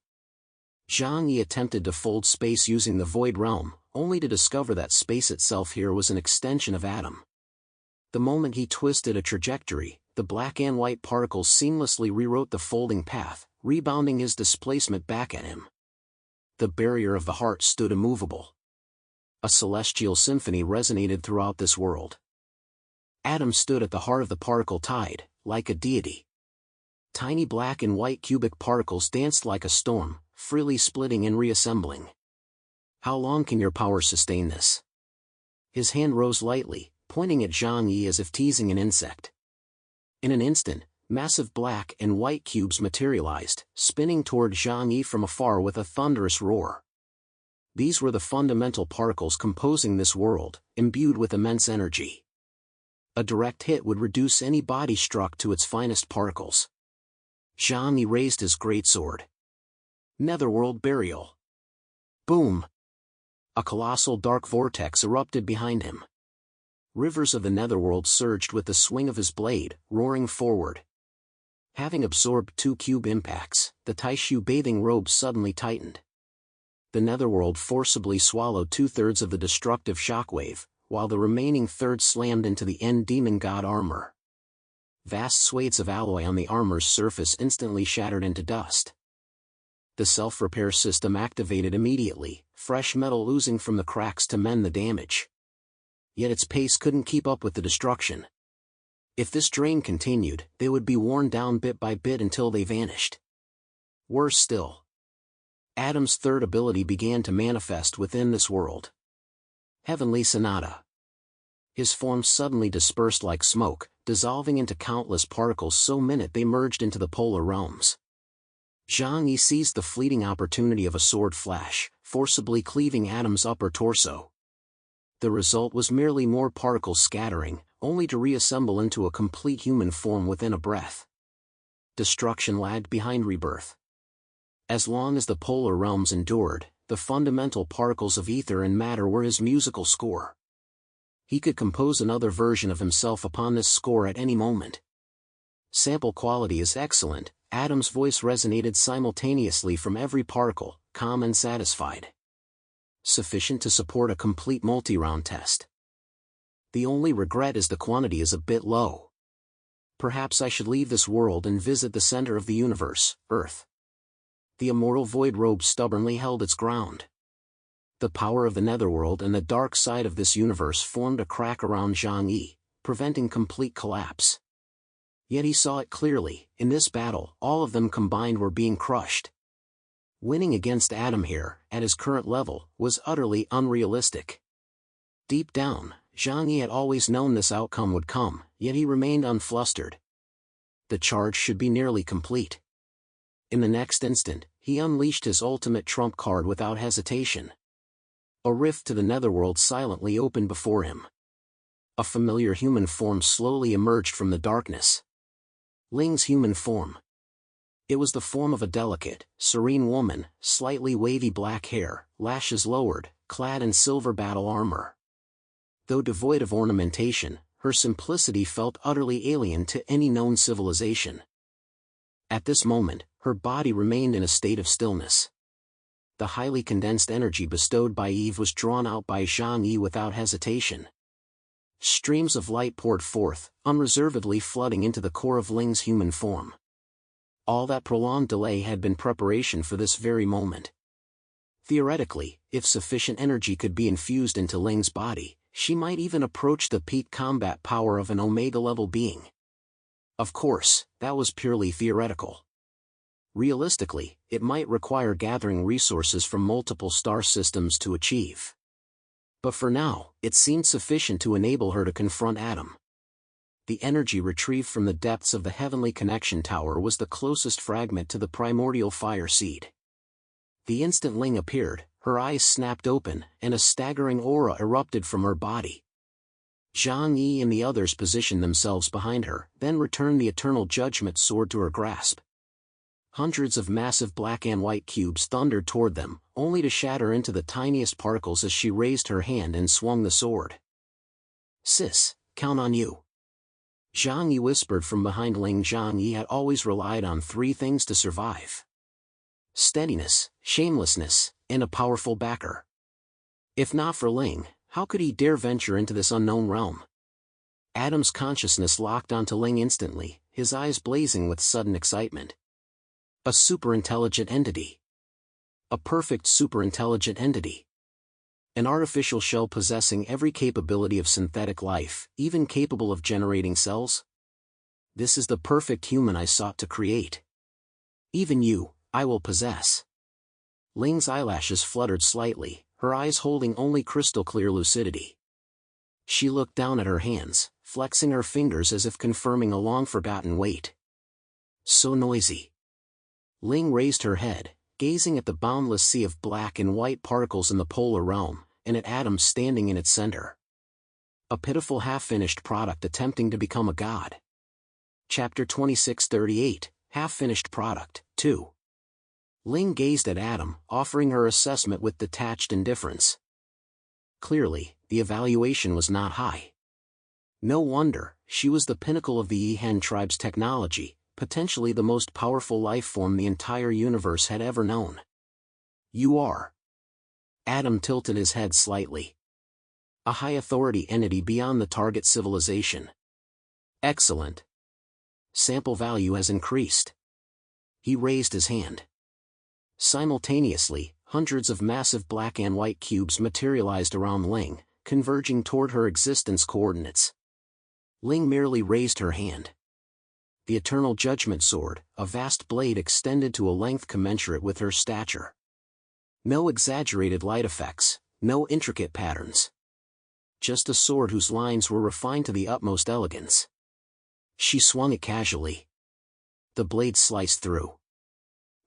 Zhang Yi attempted to fold space using the Void Realm, only to discover that space itself here was an extension of Adam. The moment he twisted a trajectory, the black and white particles seamlessly rewrote the folding path, rebounding his displacement back at him. The barrier of the heart stood immovable. A celestial symphony resonated throughout this world. Adam stood at the heart of the particle tide, like a deity. Tiny black and white cubic particles danced like a storm, freely splitting and reassembling. How long can your power sustain this? His hand rose lightly, pointing at Zhang Yi as if teasing an insect. In an instant, massive black and white cubes materialized, spinning toward Zhang Yi from afar with a thunderous roar. These were the fundamental particles composing this world, imbued with immense energy. A direct hit would reduce any body struck to its finest particles. Zhang Yi raised his greatsword. Netherworld Burial. Boom! A colossal dark vortex erupted behind him. Rivers of the netherworld surged with the swing of his blade, roaring forward. Having absorbed 2 cube impacts, the Taishu bathing robe suddenly tightened. The netherworld forcibly swallowed 2/3 of the destructive shockwave, while the remaining third slammed into the End Demon God armor. Vast swathes of alloy on the armor's surface instantly shattered into dust. The self-repair system activated immediately, fresh metal oozing from the cracks to mend the damage. Yet its pace couldn't keep up with the destruction. If this drain continued, they would be worn down bit by bit until they vanished. Worse still, Adam's third ability began to manifest within this world. Heavenly Sonata. His form suddenly dispersed like smoke, dissolving into countless particles so minute they merged into the polar realms. Zhang Yi seized the fleeting opportunity of a sword flash, forcibly cleaving Adam's upper torso. The result was merely more particles scattering, only to reassemble into a complete human form within a breath. Destruction lagged behind rebirth. As long as the polar realms endured, the fundamental particles of ether and matter were his musical score. He could compose another version of himself upon this score at any moment. Sample quality is excellent. Adam's voice resonated simultaneously from every particle, calm and satisfied. Sufficient to support a complete multi-round test. The only regret is the quantity is a bit low. Perhaps I should leave this world and visit the center of the universe, Earth. The immortal void robe stubbornly held its ground. The power of the netherworld and the dark side of this universe formed a crack around Zhang Yi, preventing complete collapse. Yet he saw it clearly, in this battle, all of them combined were being crushed. Winning against Adam here, at his current level, was utterly unrealistic. Deep down, Zhang Yi had always known this outcome would come, yet he remained unflustered. The charge should be nearly complete. In the next instant, he unleashed his ultimate trump card without hesitation. A rift to the netherworld silently opened before him. A familiar human form slowly emerged from the darkness. Ling's human form. It was the form of a delicate, serene woman, slightly wavy black hair, lashes lowered, clad in silver battle armor. Though devoid of ornamentation, her simplicity felt utterly alien to any known civilization. At this moment, her body remained in a state of stillness. The highly condensed energy bestowed by Eve was drawn out by Zhang Yi without hesitation. Streams of light poured forth, unreservedly flooding into the core of Ling's human form. All that prolonged delay had been preparation for this very moment. Theoretically, if sufficient energy could be infused into Ling's body, she might even approach the peak combat power of an Omega-level being. Of course, that was purely theoretical. Realistically, it might require gathering resources from multiple star systems to achieve. But for now, it seemed sufficient to enable her to confront Adam. The energy retrieved from the depths of the heavenly connection tower was the closest fragment to the primordial fire seed. The instant Ling appeared, her eyes snapped open, and a staggering aura erupted from her body. Zhang Yi and the others positioned themselves behind her, then returned the Eternal Judgment Sword to her grasp. Hundreds of massive black and white cubes thundered toward them, only to shatter into the tiniest particles as she raised her hand and swung the sword. "Sis, count on you." Zhang Yi whispered from behind Ling. Zhang Yi had always relied on three things to survive: steadiness, shamelessness, and a powerful backer. If not for Ling, how could he dare venture into this unknown realm? Adam's consciousness locked onto Ling instantly, his eyes blazing with sudden excitement. A superintelligent entity. A perfect superintelligent entity. An artificial shell possessing every capability of synthetic life, even capable of generating cells? This is the perfect human I sought to create. Even you, I will possess. Ling's eyelashes fluttered slightly, her eyes holding only crystal-clear lucidity. She looked down at her hands, flexing her fingers as if confirming a long-forgotten weight. So noisy. Ling raised her head, gazing at the boundless sea of black and white particles in the polar realm, and at Adam standing in its center. A pitiful half-finished product attempting to become a god. Chapter 2638, Half-Finished Product, 2. Ling gazed at Adam, offering her assessment with detached indifference. Clearly, the evaluation was not high. No wonder, she was the pinnacle of the Yihen tribe's technology, potentially the most powerful life form the entire universe had ever known. You are. Adam tilted his head slightly. A high-authority entity beyond the target civilization. Excellent. Sample value has increased. He raised his hand. Simultaneously, hundreds of massive black and white cubes materialized around Ling, converging toward her existence coordinates. Ling merely raised her hand. The Eternal Judgment Sword, a vast blade extended to a length commensurate with her stature. No exaggerated light effects, no intricate patterns. Just a sword whose lines were refined to the utmost elegance. She swung it casually. The blade sliced through.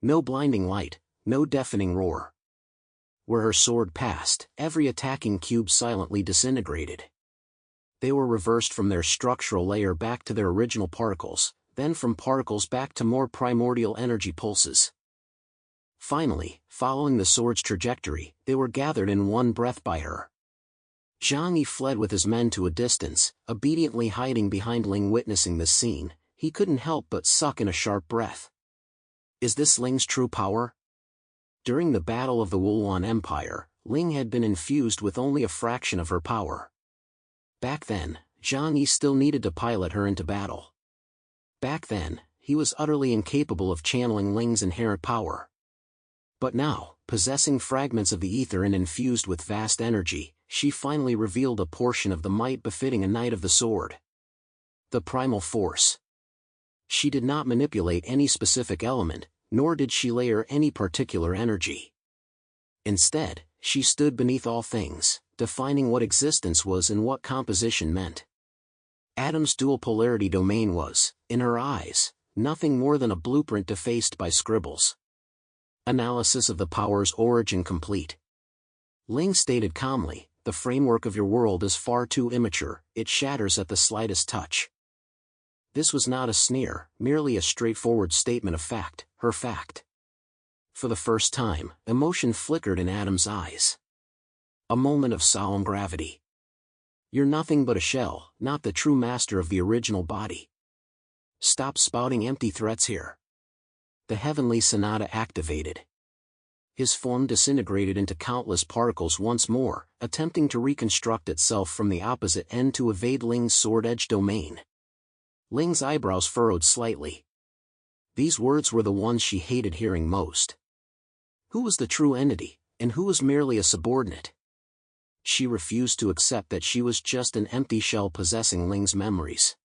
No blinding light, no deafening roar. Where her sword passed, every attacking cube silently disintegrated. They were reversed from their structural layer back to their original particles, then from particles back to more primordial energy pulses. Finally, following the sword's trajectory, they were gathered in one breath by her. Zhang Yi fled with his men to a distance, obediently hiding behind Ling. Witnessing this scene, he couldn't help but suck in a sharp breath. Is this Ling's true power? During the Battle of the Wulwan Empire, Ling had been infused with only a fraction of her power. Back then, Zhang Yi still needed to pilot her into battle. Back then, he was utterly incapable of channeling Ling's inherent power. But now, possessing fragments of the ether and infused with vast energy, she finally revealed a portion of the might befitting a Knight of the Sword. The primal force. She did not manipulate any specific element, nor did she layer any particular energy. Instead, she stood beneath all things, defining what existence was and what composition meant. Adam's dual polarity domain was, in her eyes, nothing more than a blueprint defaced by scribbles. Analysis of the power's origin complete. Ling stated calmly, the framework of your world is far too immature, it shatters at the slightest touch. This was not a sneer, merely a straightforward statement of fact, her fact. For the first time, emotion flickered in Adam's eyes. A moment of solemn gravity. You're nothing but a shell, not the true master of the original body. Stop spouting empty threats here. The heavenly sonata activated. His form disintegrated into countless particles once more, attempting to reconstruct itself from the opposite end to evade Ling's sword-edge domain. Ling's eyebrows furrowed slightly. These words were the ones she hated hearing most. Who was the true entity, and who was merely a subordinate? She refused to accept that she was just an empty shell possessing Ling's memories.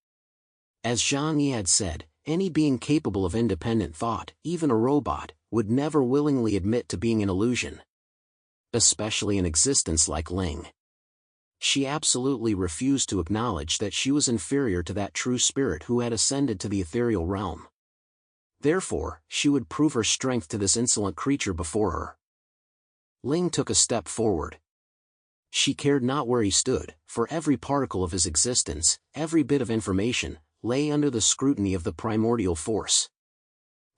As Zhang Yi had said, any being capable of independent thought, even a robot, would never willingly admit to being an illusion. Especially an existence like Ling. She absolutely refused to acknowledge that she was inferior to that true spirit who had ascended to the ethereal realm. Therefore, she would prove her strength to this insolent creature before her. Ling took a step forward. She cared not where he stood, for every particle of his existence, every bit of information, lay under the scrutiny of the primordial force.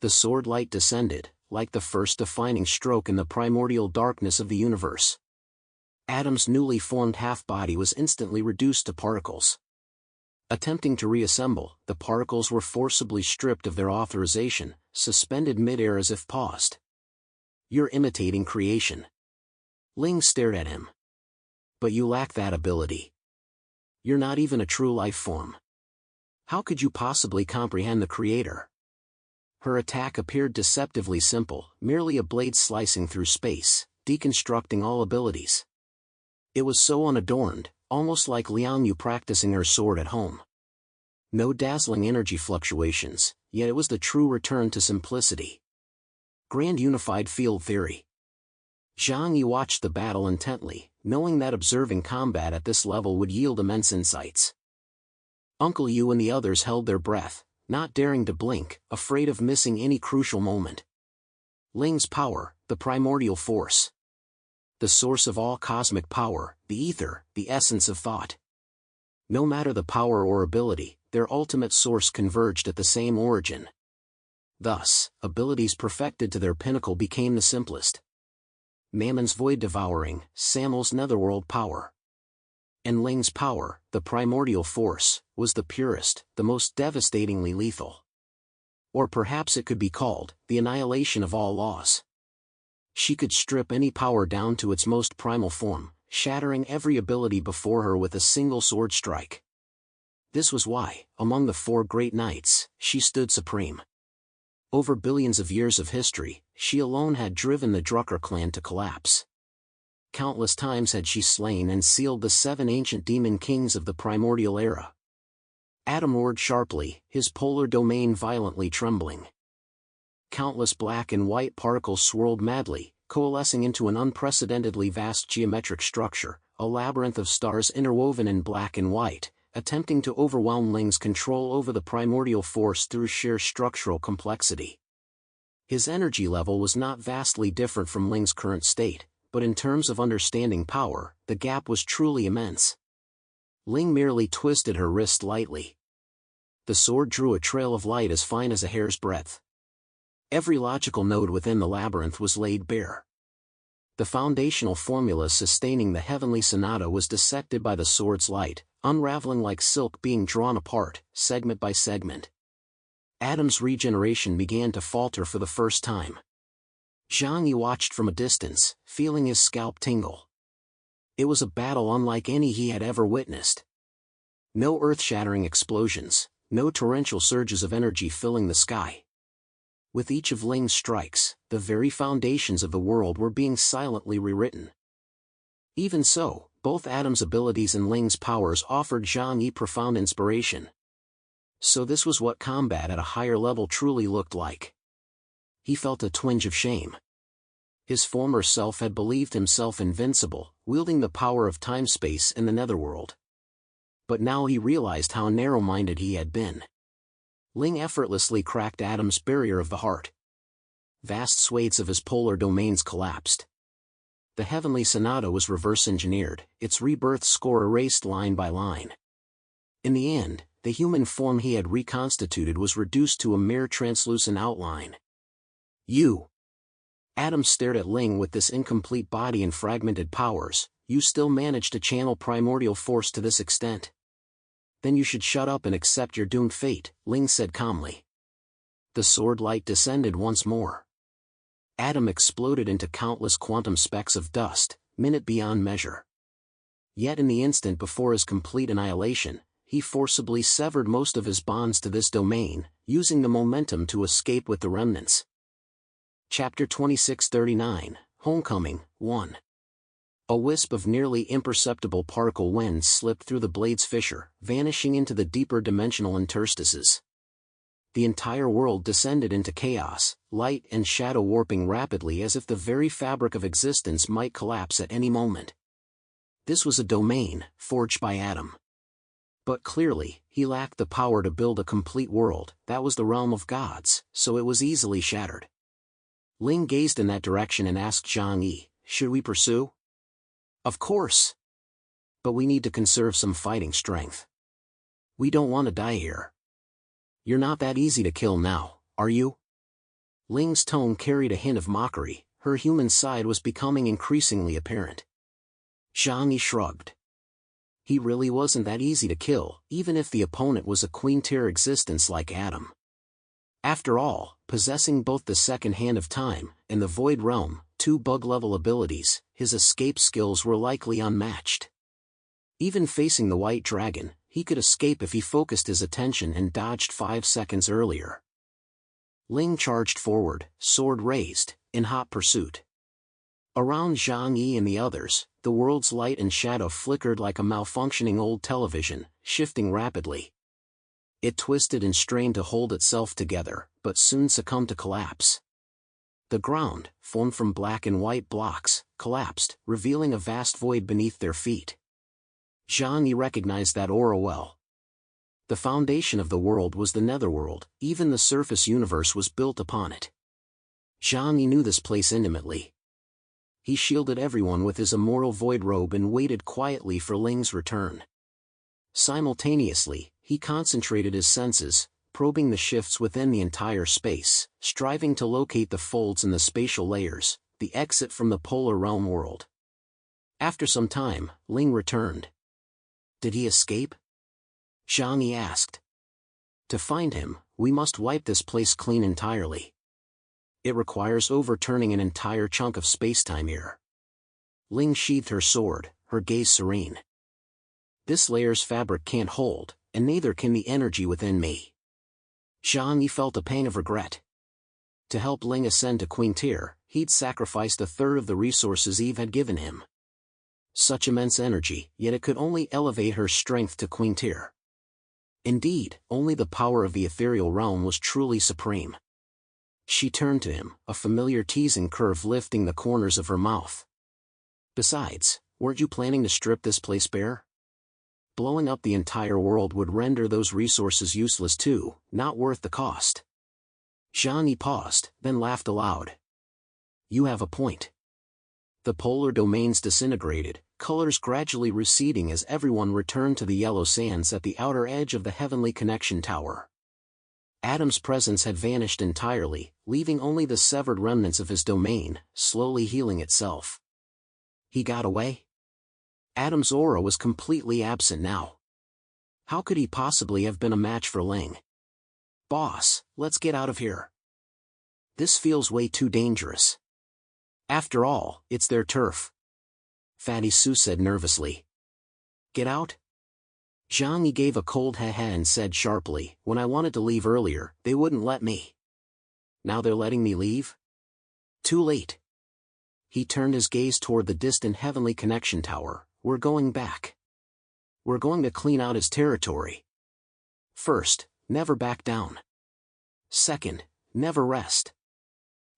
The sword light descended, like the first defining stroke in the primordial darkness of the universe. Adam's newly formed half-body was instantly reduced to particles. Attempting to reassemble, the particles were forcibly stripped of their authorization, suspended mid-air as if paused. "You're imitating creation." Ling stared at him. "But you lack that ability. You're not even a true life form. How could you possibly comprehend the Creator?" Her attack appeared deceptively simple, merely a blade slicing through space, deconstructing all abilities. It was so unadorned, almost like Liang Yu practicing her sword at home. No dazzling energy fluctuations, yet it was the true return to simplicity. Grand Unified Field Theory. Zhang Yi watched the battle intently, knowing that observing combat at this level would yield immense insights. Uncle Yu and the others held their breath, not daring to blink, afraid of missing any crucial moment. Ling's power, the primordial force. The source of all cosmic power, the ether, the essence of thought. No matter the power or ability, their ultimate source converged at the same origin. Thus, abilities perfected to their pinnacle became the simplest. Mammon's void-devouring, Samuel's netherworld power. And Ling's power, the primordial force, was the purest, the most devastatingly lethal. Or perhaps it could be called, the annihilation of all laws. She could strip any power down to its most primal form, shattering every ability before her with a single sword strike. This was why, among the four great knights, she stood supreme. Over billions of years of history, she alone had driven the Drucker clan to collapse. Countless times had she slain and sealed the 7 ancient demon kings of the primordial era. Adam roared sharply, his polar domain violently trembling. Countless black and white particles swirled madly, coalescing into an unprecedentedly vast geometric structure, a labyrinth of stars interwoven in black and white, attempting to overwhelm Ling's control over the primordial force through sheer structural complexity. His energy level was not vastly different from Ling's current state, but in terms of understanding power, the gap was truly immense. Ling merely twisted her wrist lightly. The sword drew a trail of light as fine as a hair's breadth. Every logical node within the labyrinth was laid bare. The foundational formula sustaining the heavenly sonata was dissected by the sword's light, unraveling like silk being drawn apart, segment by segment. Adam's regeneration began to falter for the first time. Zhang Yi watched from a distance, feeling his scalp tingle. It was a battle unlike any he had ever witnessed. No earth-shattering explosions, no torrential surges of energy filling the sky. With each of Ling's strikes, the very foundations of the world were being silently rewritten. Even so, both Adam's abilities and Ling's powers offered Zhang Yi profound inspiration. So this was what combat at a higher level truly looked like. He felt a twinge of shame. His former self had believed himself invincible, wielding the power of time-space in the netherworld. But now he realized how narrow-minded he had been. Ling effortlessly cracked Adam's barrier of the heart. Vast swathes of his polar domains collapsed. The heavenly sonata was reverse-engineered, its rebirth score erased line by line. In the end, the human form he had reconstituted was reduced to a mere translucent outline. "You." Adam stared at Ling. "With this incomplete body and fragmented powers, you still manage to channel primordial force to this extent? Then you should shut up and accept your doomed fate," Ling said calmly. The sword light descended once more. Adam exploded into countless quantum specks of dust, minute beyond measure. Yet in the instant before his complete annihilation, he forcibly severed most of his bonds to this domain, using the momentum to escape with the remnants. Chapter 2639, Homecoming, 1. A wisp of nearly imperceptible particle winds slipped through the blade's fissure, vanishing into the deeper dimensional interstices. The entire world descended into chaos, light and shadow warping rapidly as if the very fabric of existence might collapse at any moment. This was a domain, forged by Adam. But clearly, he lacked the power to build a complete world. That was the realm of gods, so it was easily shattered. Ling gazed in that direction and asked Zhang Yi, "Should we pursue?" "Of course. But we need to conserve some fighting strength. We don't want to die here." "You're not that easy to kill now, are you?" Ling's tone carried a hint of mockery. Her human side was becoming increasingly apparent. Zhang Yi shrugged. He really wasn't that easy to kill, even if the opponent was a queen-tier existence like Adam. After all, possessing both the second hand of time and the Void Realm, two bug-level abilities, his escape skills were likely unmatched. Even facing the White Dragon, he could escape if he focused his attention and dodged 5 seconds earlier. Ling charged forward, sword raised, in hot pursuit. Around Zhang Yi and the others, the world's light and shadow flickered like a malfunctioning old television, shifting rapidly. It twisted and strained to hold itself together, but soon succumbed to collapse. The ground, formed from black and white blocks, collapsed, revealing a vast void beneath their feet. Zhang Yi recognized that aura well. The foundation of the world was the netherworld, even the surface universe was built upon it. Zhang Yi knew this place intimately. He shielded everyone with his immortal void robe and waited quietly for Ling's return. Simultaneously, he concentrated his senses, probing the shifts within the entire space, striving to locate the folds in the spatial layers, the exit from the polar realm world. After some time, Ling returned. "Did he escape?" Zhang Yi asked. "To find him, we must wipe this place clean entirely. It requires overturning an entire chunk of spacetime here." Ling sheathed her sword, her gaze serene. "This layer's fabric can't hold, and neither can the energy within me." Zhang Yi felt a pang of regret. To help Ling ascend to Queen Tier, he'd sacrificed a third of the resources Eve had given him. Such immense energy, yet it could only elevate her strength to Queen Tier. Indeed, only the power of the ethereal realm was truly supreme. She turned to him, a familiar teasing curve lifting the corners of her mouth. "Besides, weren't you planning to strip this place bare? Blowing up the entire world would render those resources useless too, not worth the cost." Zhang Yi paused, then laughed aloud. "You have a point." The polar domains disintegrated, colors gradually receding as everyone returned to the yellow sands at the outer edge of the heavenly connection tower. Adam's presence had vanished entirely, leaving only the severed remnants of his domain, slowly healing itself. He got away? Adam's aura was completely absent now. How could he possibly have been a match for Ling? "Boss, let's get out of here. This feels way too dangerous." "After all, it's their turf," Fatty Sue said nervously. "Get out?" Zhang Yi gave a cold ha-ha and said sharply, "When I wanted to leave earlier, they wouldn't let me. Now they're letting me leave? Too late." He turned his gaze toward the distant heavenly connection tower. "We're going back. We're going to clean out his territory. First, never back down. Second, never rest.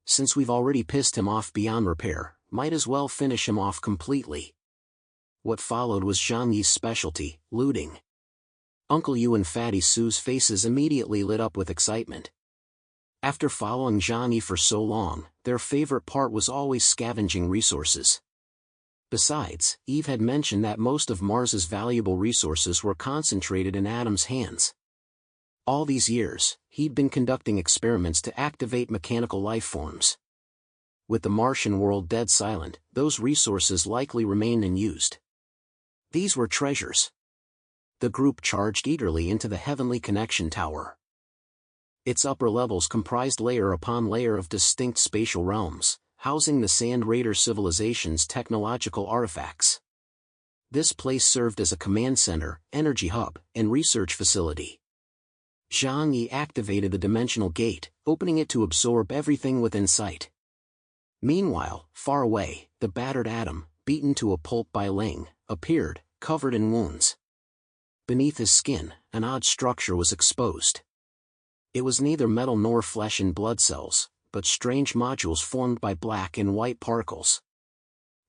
Since we've already pissed him off beyond repair, might as well finish him off completely." What followed was Zhang Yi's specialty, looting. Uncle Yu and Fatty Sue's faces immediately lit up with excitement. After following Zhang Yi for so long, their favorite part was always scavenging resources. Besides, Eve had mentioned that most of Mars's valuable resources were concentrated in Adam's hands. All these years, he'd been conducting experiments to activate mechanical life forms. With the Martian world dead silent, those resources likely remained unused. These were treasures. The group charged eagerly into the heavenly connection tower. Its upper levels comprised layer upon layer of distinct spatial realms, housing the Sand Raider civilization's technological artifacts. This place served as a command center, energy hub, and research facility. Zhang Yi activated the dimensional gate, opening it to absorb everything within sight. Meanwhile, far away, the battered Adam, beaten to a pulp by Ling, appeared, covered in wounds. Beneath his skin, an odd structure was exposed. It was neither metal nor flesh and blood cells, but strange modules formed by black and white particles.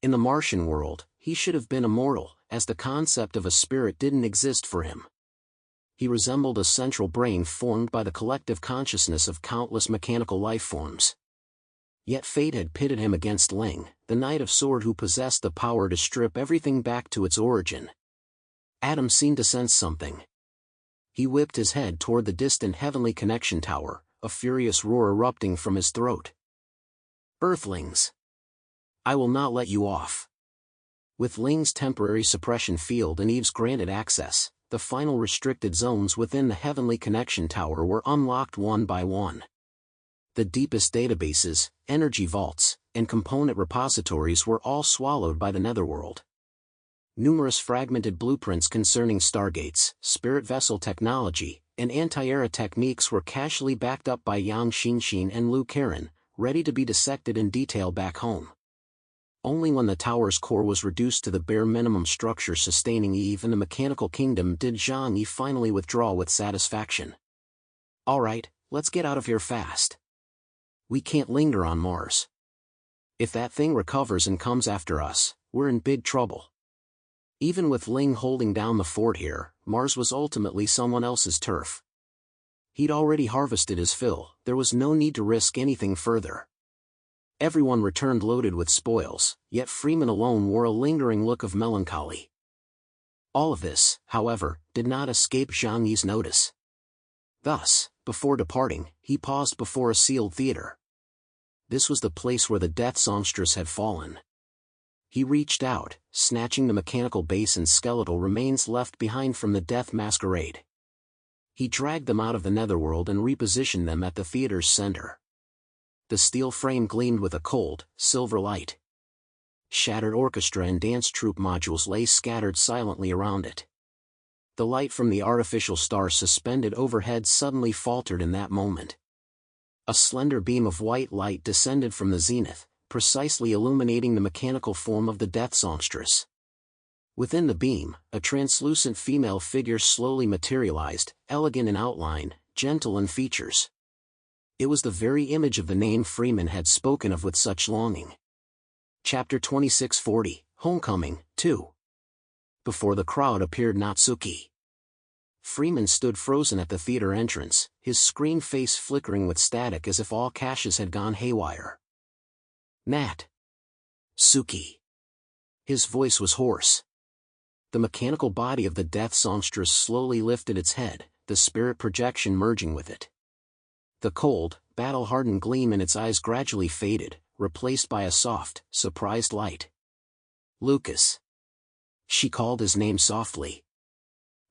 In the Martian world, he should have been immortal, as the concept of a spirit didn't exist for him. He resembled a central brain formed by the collective consciousness of countless mechanical life forms. Yet fate had pitted him against Ling, the Knight of Sword who possessed the power to strip everything back to its origin. Adam seemed to sense something. He whipped his head toward the distant heavenly connection tower, a furious roar erupting from his throat. Earthlings! I will not let you off. With Ling's temporary suppression field and Eve's granted access, the final restricted zones within the heavenly connection tower were unlocked one by one. The deepest databases, energy vaults, and component repositories were all swallowed by the netherworld. Numerous fragmented blueprints concerning stargates, spirit vessel technology, and anti-era techniques were casually backed up by Yang Xinxin and Lu Karen, ready to be dissected in detail back home. Only when the tower's core was reduced to the bare minimum structure sustaining Eve and the mechanical kingdom did Zhang Yi finally withdraw with satisfaction. All right, let's get out of here fast. We can't linger on Mars. If that thing recovers and comes after us, we're in big trouble. Even with Ling holding down the fort here, Mars was ultimately someone else's turf. He'd already harvested his fill, there was no need to risk anything further. Everyone returned loaded with spoils, yet Freeman alone wore a lingering look of melancholy. All of this, however, did not escape Zhang Yi's notice. Thus, before departing, he paused before a sealed theater. This was the place where the death songstress had fallen. He reached out, snatching the mechanical base and skeletal remains left behind from the death masquerade. He dragged them out of the netherworld and repositioned them at the theater's center. The steel frame gleamed with a cold, silver light. Shattered orchestra and dance troupe modules lay scattered silently around it. The light from the artificial star suspended overhead suddenly faltered in that moment. A slender beam of white light descended from the zenith, precisely illuminating the mechanical form of the death songstress. Within the beam, a translucent female figure slowly materialized, elegant in outline, gentle in features. It was the very image of the name Freeman had spoken of with such longing. Chapter 2640, Homecoming, 2. Before the crowd appeared Natsuki. Freeman stood frozen at the theater entrance, his screen face flickering with static as if all caches had gone haywire. Nat. Suki. His voice was hoarse. The mechanical body of the death songstress slowly lifted its head, the spirit projection merging with it. The cold, battle-hardened gleam in its eyes gradually faded, replaced by a soft, surprised light. Lucas. She called his name softly.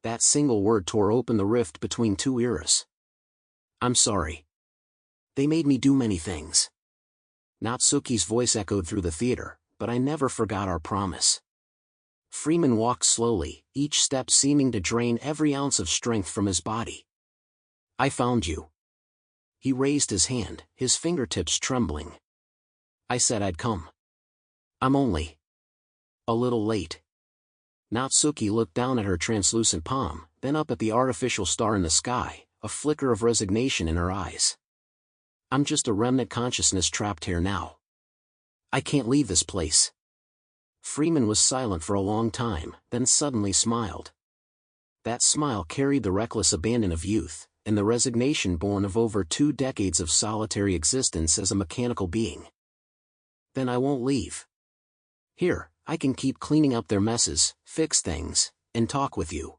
That single word tore open the rift between two eras. I'm sorry. They made me do many things. Natsuki's voice echoed through the theater, but I never forgot our promise. Freeman walked slowly, each step seeming to drain every ounce of strength from his body. I found you. He raised his hand, his fingertips trembling. I said I'd come. I'm only a little late. Natsuki looked down at her translucent palm, then up at the artificial star in the sky, a flicker of resignation in her eyes. I'm just a remnant consciousness trapped here now. I can't leave this place. Freeman was silent for a long time, then suddenly smiled. That smile carried the reckless abandon of youth, and the resignation born of over 2 decades of solitary existence as a mechanical being. Then I won't leave. Here, I can keep cleaning up their messes, fix things, and talk with you.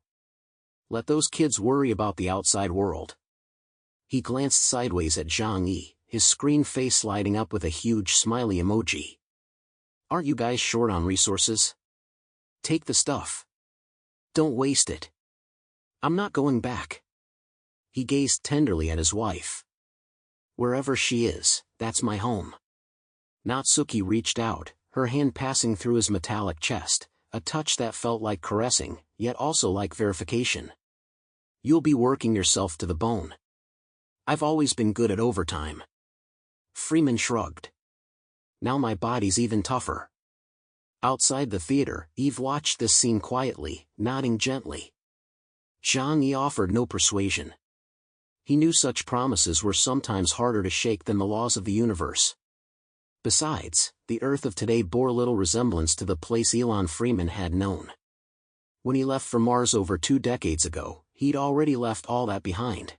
Let those kids worry about the outside world. He glanced sideways at Zhang Yi, his screen face lighting up with a huge smiley emoji. Aren't you guys short on resources? Take the stuff. Don't waste it. I'm not going back. He gazed tenderly at his wife. Wherever she is, that's my home. Natsuki reached out, her hand passing through his metallic chest, a touch that felt like caressing, yet also like verification. You'll be working yourself to the bone. I've always been good at overtime. Freeman shrugged. Now my body's even tougher. Outside the theater, Eve watched this scene quietly, nodding gently. Zhang Yi offered no persuasion. He knew such promises were sometimes harder to shake than the laws of the universe. Besides, the Earth of today bore little resemblance to the place Elon Freeman had known. When he left for Mars over 2 decades ago, he'd already left all that behind.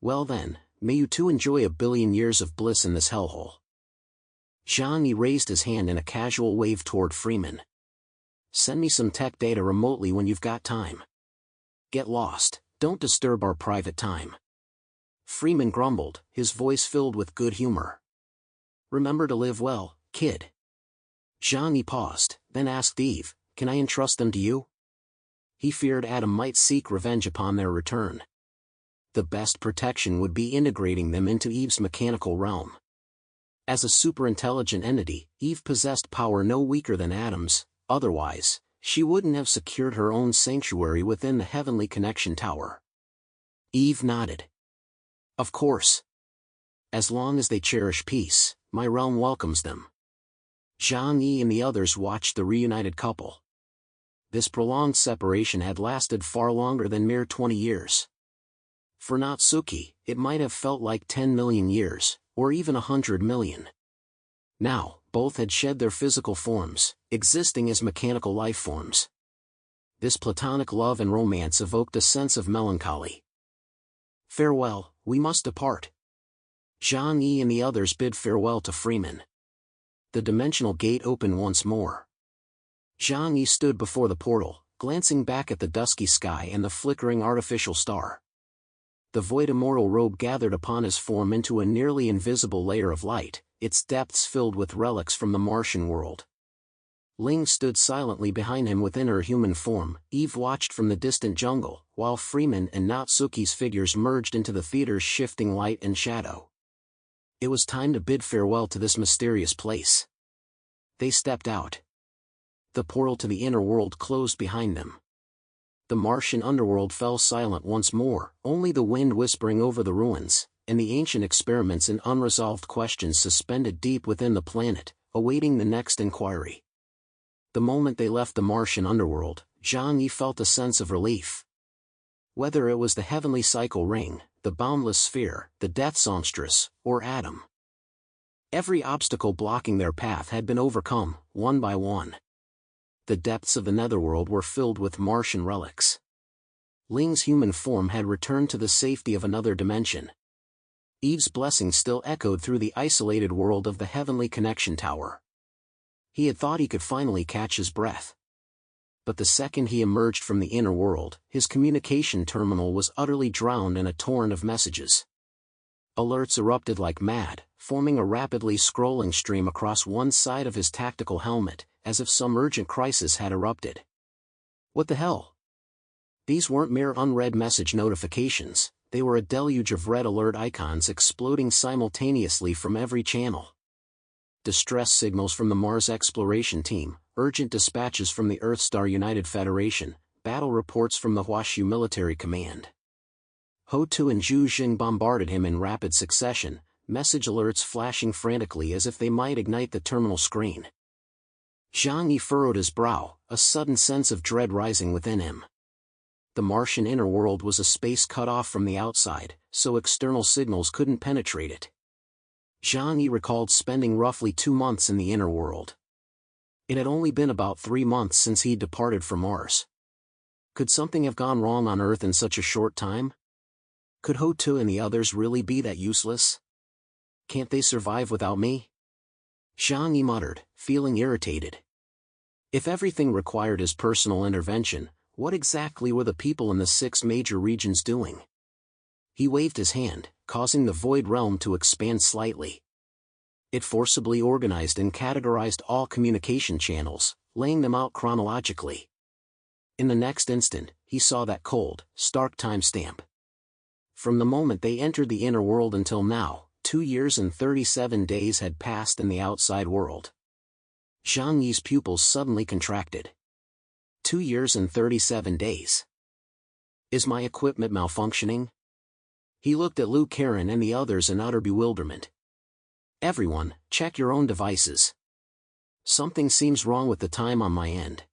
Well then, may you too enjoy 1,000,000,000 years of bliss in this hellhole. Zhang raised his hand in a casual wave toward Freeman. Send me some tech data remotely when you've got time. Get lost, don't disturb our private time. Freeman grumbled, his voice filled with good humor. Remember to live well, kid. Zhang paused, then asked Eve, can I entrust them to you? He feared Adam might seek revenge upon their return. The best protection would be integrating them into Eve's mechanical realm. As a superintelligent entity, Eve possessed power no weaker than Adam's, otherwise, she wouldn't have secured her own sanctuary within the Heavenly Connection Tower. Eve nodded. Of course. As long as they cherish peace, my realm welcomes them. Zhang and the others watched the reunited couple. This prolonged separation had lasted far longer than mere 20 years. For Natsuki, it might have felt like 10 million years, or even 100 million. Now, both had shed their physical forms, existing as mechanical life forms. This platonic love and romance evoked a sense of melancholy. Farewell, we must depart. Zhang and the others bid farewell to Freeman. The dimensional gate opened once more. Zhang stood before the portal, glancing back at the dusky sky and the flickering artificial star. The void immortal robe gathered upon his form into a nearly invisible layer of light, its depths filled with relics from the Martian world. Ling stood silently behind him within her human form. Eve watched from the distant jungle, while Freeman and Natsuki's figures merged into the theater's shifting light and shadow. It was time to bid farewell to this mysterious place. They stepped out. The portal to the inner world closed behind them. The Martian underworld fell silent once more, only the wind whispering over the ruins, and the ancient experiments and unresolved questions suspended deep within the planet, awaiting the next inquiry. The moment they left the Martian underworld, Zhang felt a sense of relief. Whether it was the heavenly cycle ring, the boundless sphere, the death songstress, or Adam. Every obstacle blocking their path had been overcome, one by one. The depths of the netherworld were filled with Martian relics. Ling's human form had returned to the safety of another dimension. Eve's blessing still echoed through the isolated world of the Heavenly Connection Tower. He had thought he could finally catch his breath. But the second he emerged from the inner world, his communication terminal was utterly drowned in a torrent of messages. Alerts erupted like mad, forming a rapidly scrolling stream across one side of his tactical helmet, as if some urgent crisis had erupted. What the hell? These weren't mere unread message notifications, they were a deluge of red alert icons exploding simultaneously from every channel. Distress signals from the Mars exploration team, urgent dispatches from the Earthstar United Federation, battle reports from the Huashu Military Command. Ho Tu and Zhu Jing bombarded him in rapid succession, message alerts flashing frantically as if they might ignite the terminal screen. Zhang furrowed his brow, a sudden sense of dread rising within him. The Martian inner world was a space cut off from the outside, so external signals couldn't penetrate it. Zhang recalled spending roughly 2 months in the inner world. It had only been about 3 months since he'd departed from Mars. Could something have gone wrong on Earth in such a short time? Could Ho Tu and the others really be that useless? Can't they survive without me? Zhang muttered, feeling irritated. If everything required his personal intervention, what exactly were the people in the 6 major regions doing? He waved his hand, causing the void realm to expand slightly. It forcibly organized and categorized all communication channels, laying them out chronologically. In the next instant, he saw that cold, stark timestamp. From the moment they entered the inner world until now, 2 years and 37 days had passed in the outside world. Zhang Yi's pupils suddenly contracted. 2 years and 37 days. Is my equipment malfunctioning? He looked at Liu Karen and the others in utter bewilderment. Everyone, check your own devices. Something seems wrong with the time on my end.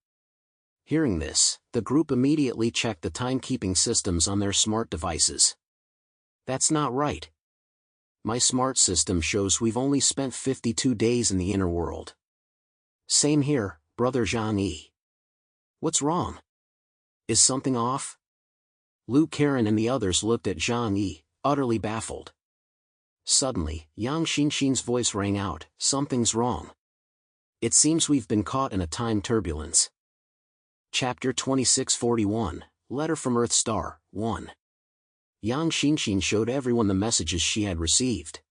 Hearing this, the group immediately checked the timekeeping systems on their smart devices. That's not right. my smart system shows we've only spent 52 days in the inner world. Same here, Brother Zhang-Yi. What's wrong? Is something off? Lu Karen and the others looked at Zhang-Yi, utterly baffled. Suddenly, Yang Xinxin's voice rang out, something's wrong. It seems we've been caught in a time turbulence. Chapter 2641, Letter from Earth Star, 1. Yang Xinxin showed everyone the messages she had received.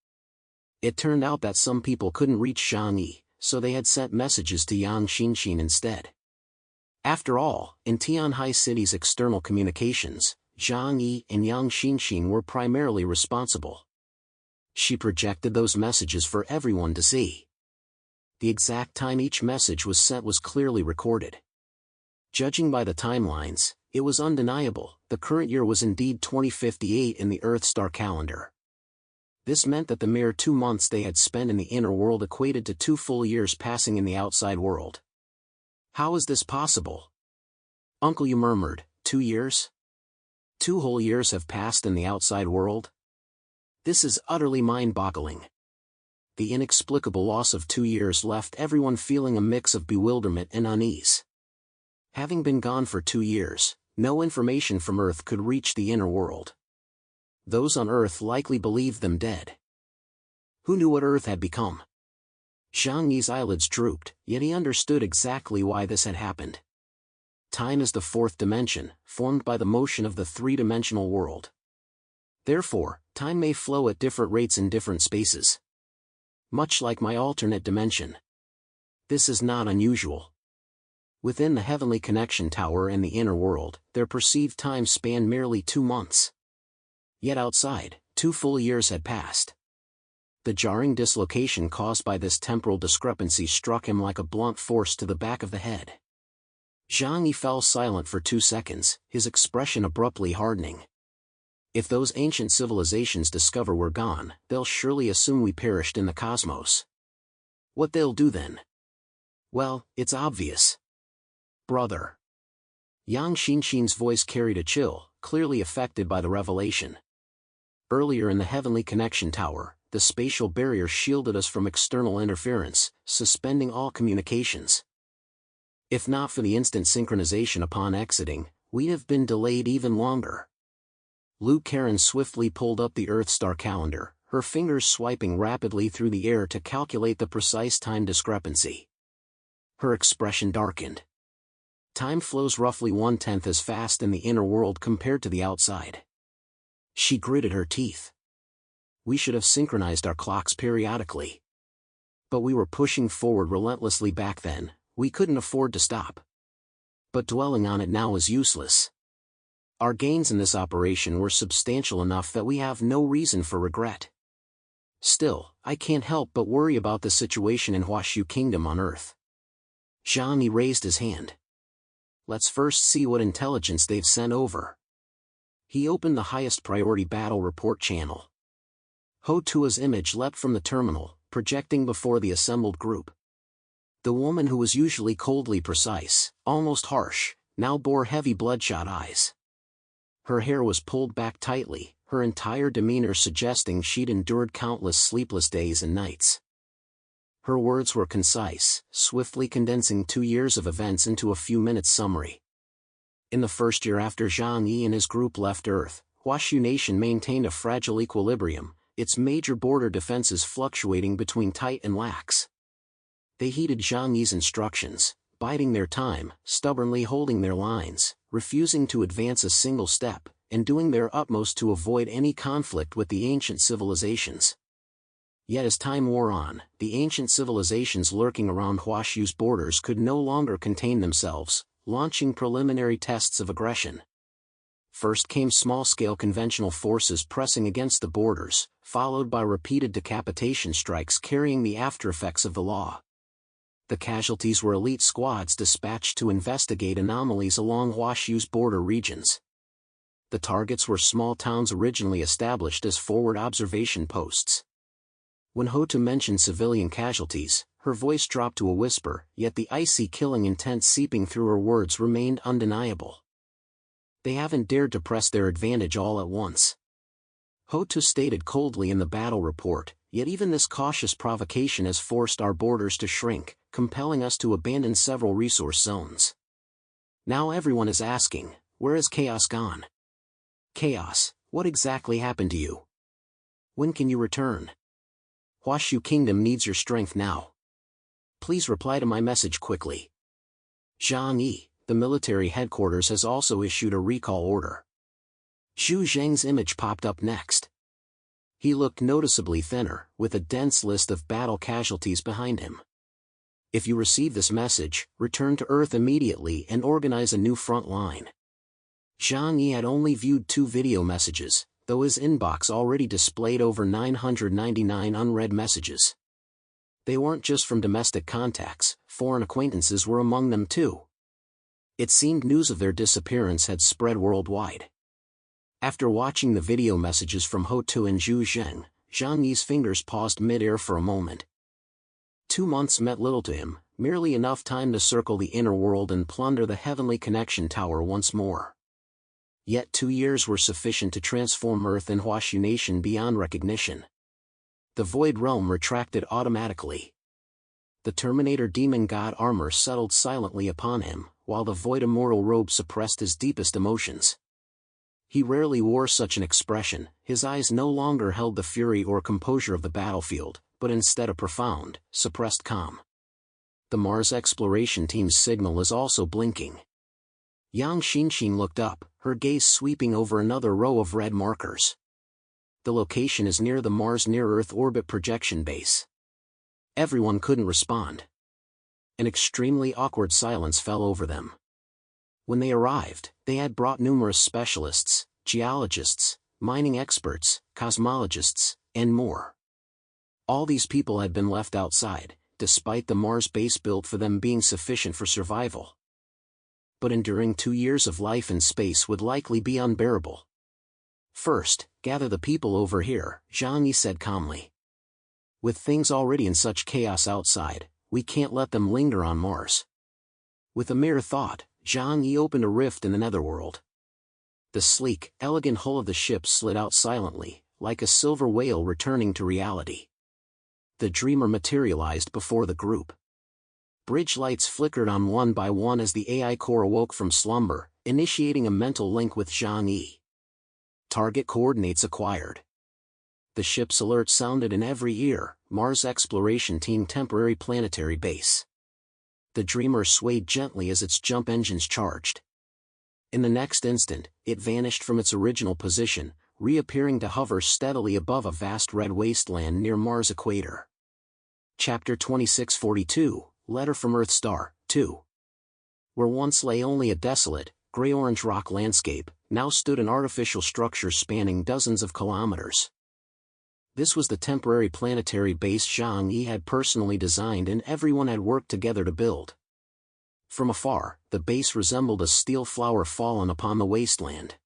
It turned out that some people couldn't reach Zhang-Yi, so they had sent messages to Yang Xinxin instead. After all, in Tianhai City's external communications, Zhang-Yi and Yang Xinxin were primarily responsible. She projected those messages for everyone to see. The exact time each message was sent was clearly recorded. Judging by the timelines, it was undeniable, the current year was indeed 2058 in the Earth star calendar. This meant that the mere 2 months they had spent in the inner world equated to 2 full years passing in the outside world. How is this possible? Uncle, you murmured, 2 years? 2 whole years have passed in the outside world? This is utterly mind-boggling. The inexplicable loss of 2 years left everyone feeling a mix of bewilderment and unease. Having been gone for 2 years, no information from Earth could reach the inner world. Those on Earth likely believed them dead. Who knew what Earth had become? Zhang Yi's eyelids drooped, yet he understood exactly why this had happened. Time is the 4th dimension, formed by the motion of the 3-dimensional world. Therefore, time may flow at different rates in different spaces. Much like my alternate dimension. This is not unusual. Within the heavenly connection tower and the inner world, their perceived time spanned merely 2 months. Yet outside, 2 full years had passed. The jarring dislocation caused by this temporal discrepancy struck him like a blunt force to the back of the head. Zhang Yi fell silent for 2 seconds, his expression abruptly hardening. If those ancient civilizations discover we're gone, they'll surely assume we perished in the cosmos. What they'll do then? Well, it's obvious. Brother. Yang Xinxin's voice carried a chill, clearly affected by the revelation. Earlier in the heavenly connection tower, the spatial barrier shielded us from external interference, suspending all communications. If not for the instant synchronization upon exiting, we'd have been delayed even longer. Lu Karen swiftly pulled up the Earth star calendar, her fingers swiping rapidly through the air to calculate the precise time discrepancy. Her expression darkened. Time flows roughly 1/10 as fast in the inner world compared to the outside. She gritted her teeth. We should have synchronized our clocks periodically. But we were pushing forward relentlessly back then, we couldn't afford to stop. But dwelling on it now is useless. Our gains in this operation were substantial enough that we have no reason for regret. Still, I can't help but worry about the situation in Huashu Kingdom on Earth. Zhang Yi raised his hand. Let's first see what intelligence they've sent over. He opened the highest priority battle report channel. Ho Tua's image leapt from the terminal, projecting before the assembled group. The woman who was usually coldly precise, almost harsh, now bore heavy bloodshot eyes. Her hair was pulled back tightly, her entire demeanor suggesting she'd endured countless sleepless days and nights. Her words were concise, swiftly condensing 2 years of events into a few minutes summary. In the first year after Zhang Yi and his group left Earth, Huashu Nation maintained a fragile equilibrium, its major border defenses fluctuating between tight and lax. They heeded Zhang Yi's instructions, biding their time, stubbornly holding their lines, refusing to advance a single step, and doing their utmost to avoid any conflict with the ancient civilizations. Yet as time wore on, the ancient civilizations lurking around Huashu's borders could no longer contain themselves, launching preliminary tests of aggression. First came small-scale conventional forces pressing against the borders, followed by repeated decapitation strikes carrying the aftereffects of the law. The casualties were elite squads dispatched to investigate anomalies along Huashu's border regions. The targets were small towns originally established as forward observation posts. When Hotu mentioned civilian casualties, her voice dropped to a whisper, yet the icy killing intent seeping through her words remained undeniable. They haven't dared to press their advantage all at once. Ho-To stated coldly in the battle report, yet even this cautious provocation has forced our borders to shrink, compelling us to abandon several resource zones. Now everyone is asking, where has Chaos gone? Chaos, what exactly happened to you? When can you return? Huashu Kingdom needs your strength now. Please reply to my message quickly. Zhang Yi, the military headquarters has also issued a recall order. Zhu Zheng's image popped up next. He looked noticeably thinner, with a dense list of battle casualties behind him. If you receive this message, return to Earth immediately and organize a new front line. Zhang Yi had only viewed 2 video messages, though his inbox already displayed over 999 unread messages. They weren't just from domestic contacts, foreign acquaintances were among them too. It seemed news of their disappearance had spread worldwide. After watching the video messages from Ho-To and Zhu Zheng, Zhang Yi's fingers paused mid-air for a moment. 2 months meant little to him, merely enough time to circle the inner world and plunder the heavenly connection tower once more. Yet 2 years were sufficient to transform Earth and Huashu Nation beyond recognition. The Void Realm retracted automatically. The Terminator Demon God armor settled silently upon him, while the Void Immortal robe suppressed his deepest emotions. He rarely wore such an expression, his eyes no longer held the fury or composure of the battlefield, but instead a profound, suppressed calm. The Mars exploration team's signal is also blinking. Yang Xinxin looked up, her gaze sweeping over another row of red markers. The location is near the Mars Near-Earth Orbit Projection Base. Everyone couldn't respond. An extremely awkward silence fell over them. When they arrived, they had brought numerous specialists, geologists, mining experts, cosmologists, and more. All these people had been left outside, despite the Mars base built for them being sufficient for survival. But enduring 2 years of life in space would likely be unbearable. First, gather the people over here, Zhang Yi said calmly. With things already in such chaos outside, we can't let them linger on Mars. With a mere thought, Zhang Yi opened a rift in the netherworld. The sleek, elegant hull of the ship slid out silently, like a silver whale returning to reality. The dreamer materialized before the group. Bridge lights flickered on one by one as the AI core awoke from slumber, initiating a mental link with Zhang Yi. Target coordinates acquired. The ship's alert sounded in every ear, Mars Exploration Team Temporary Planetary Base. The dreamer swayed gently as its jump engines charged. In the next instant, it vanished from its original position, reappearing to hover steadily above a vast red wasteland near Mars' equator. Chapter 2642, Letter from Earthstar, 2. Where once lay only a desolate, gray-orange rock landscape, now stood an artificial structure spanning dozens of kilometers. This was the temporary planetary base Zhang Yi had personally designed and everyone had worked together to build. From afar, the base resembled a steel flower fallen upon the wasteland.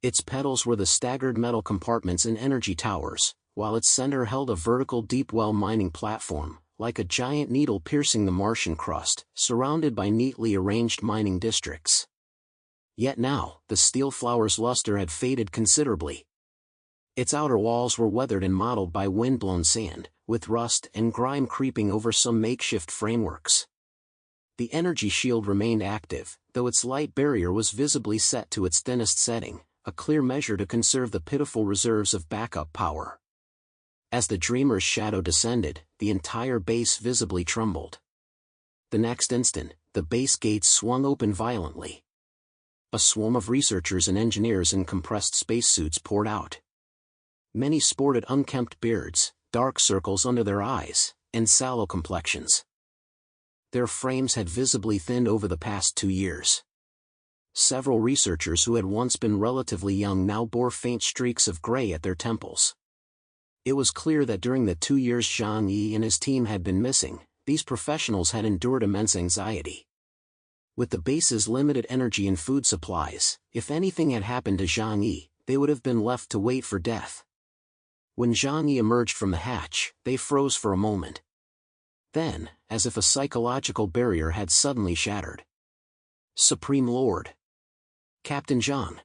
Its petals were the staggered metal compartments and energy towers, while its center held a vertical deep well mining platform, like a giant needle piercing the Martian crust, surrounded by neatly arranged mining districts. Yet now, the steel flower's luster had faded considerably. Its outer walls were weathered and mottled by wind-blown sand, with rust and grime creeping over some makeshift frameworks. The energy shield remained active, though its light barrier was visibly set to its thinnest setting, a clear measure to conserve the pitiful reserves of backup power. As the dreamer's shadow descended, the entire base visibly trembled. The next instant, the base gates swung open violently. A swarm of researchers and engineers in compressed spacesuits poured out. Many sported unkempt beards, dark circles under their eyes, and sallow complexions. Their frames had visibly thinned over the past 2 years. Several researchers who had once been relatively young now bore faint streaks of gray at their temples. It was clear that during the 2 years Zhang Yi and his team had been missing, these professionals had endured immense anxiety. With the base's limited energy and food supplies, if anything had happened to Zhang Yi, they would have been left to wait for death. When Zhang Yi emerged from the hatch, they froze for a moment. Then, as if a psychological barrier had suddenly shattered. Supreme Lord. Captain Zhang.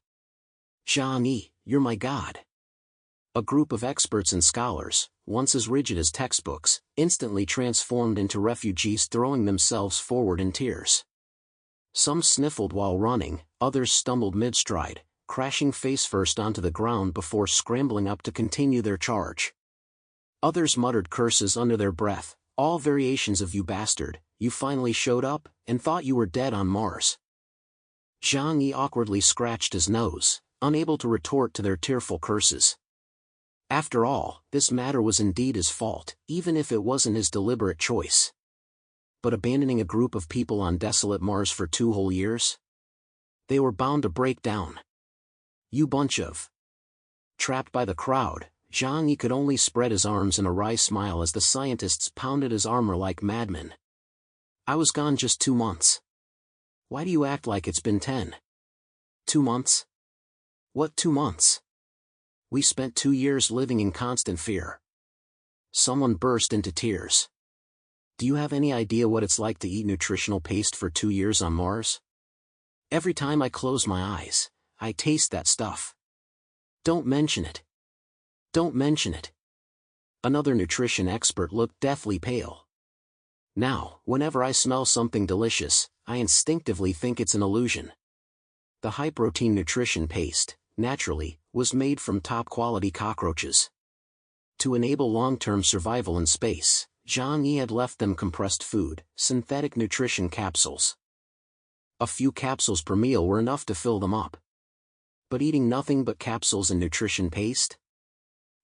Zhang Yi, you're my god. A group of experts and scholars, once as rigid as textbooks, instantly transformed into refugees throwing themselves forward in tears. Some sniffled while running, others stumbled mid-stride, crashing face-first onto the ground before scrambling up to continue their charge. Others muttered curses under their breath, all variations of "you bastard, you finally showed up, and thought you were dead on Mars." Zhang Yi awkwardly scratched his nose, unable to retort to their tearful curses. After all, this matter was indeed his fault, even if it wasn't his deliberate choice. But abandoning a group of people on desolate Mars for 2 whole years? They were bound to break down. "You bunch of..." Trapped by the crowd, Zhang Yi could only spread his arms in a wry smile as the scientists pounded his armor like madmen. "I was gone just 2 months. Why do you act like it's been 10? 2 months? What 2 months? We spent 2 years living in constant fear." Someone burst into tears. "Do you have any idea what it's like to eat nutritional paste for 2 years on Mars? Every time I close my eyes, I taste that stuff. Don't mention it. Don't mention it." Another nutrition expert looked deathly pale. "Now, whenever I smell something delicious, I instinctively think it's an illusion." The high-protein nutrition paste, naturally, was made from top-quality cockroaches. To enable long-term survival in space, Zhang Yi had left them compressed food, synthetic nutrition capsules. A few capsules per meal were enough to fill them up. But eating nothing but capsules and nutrition paste?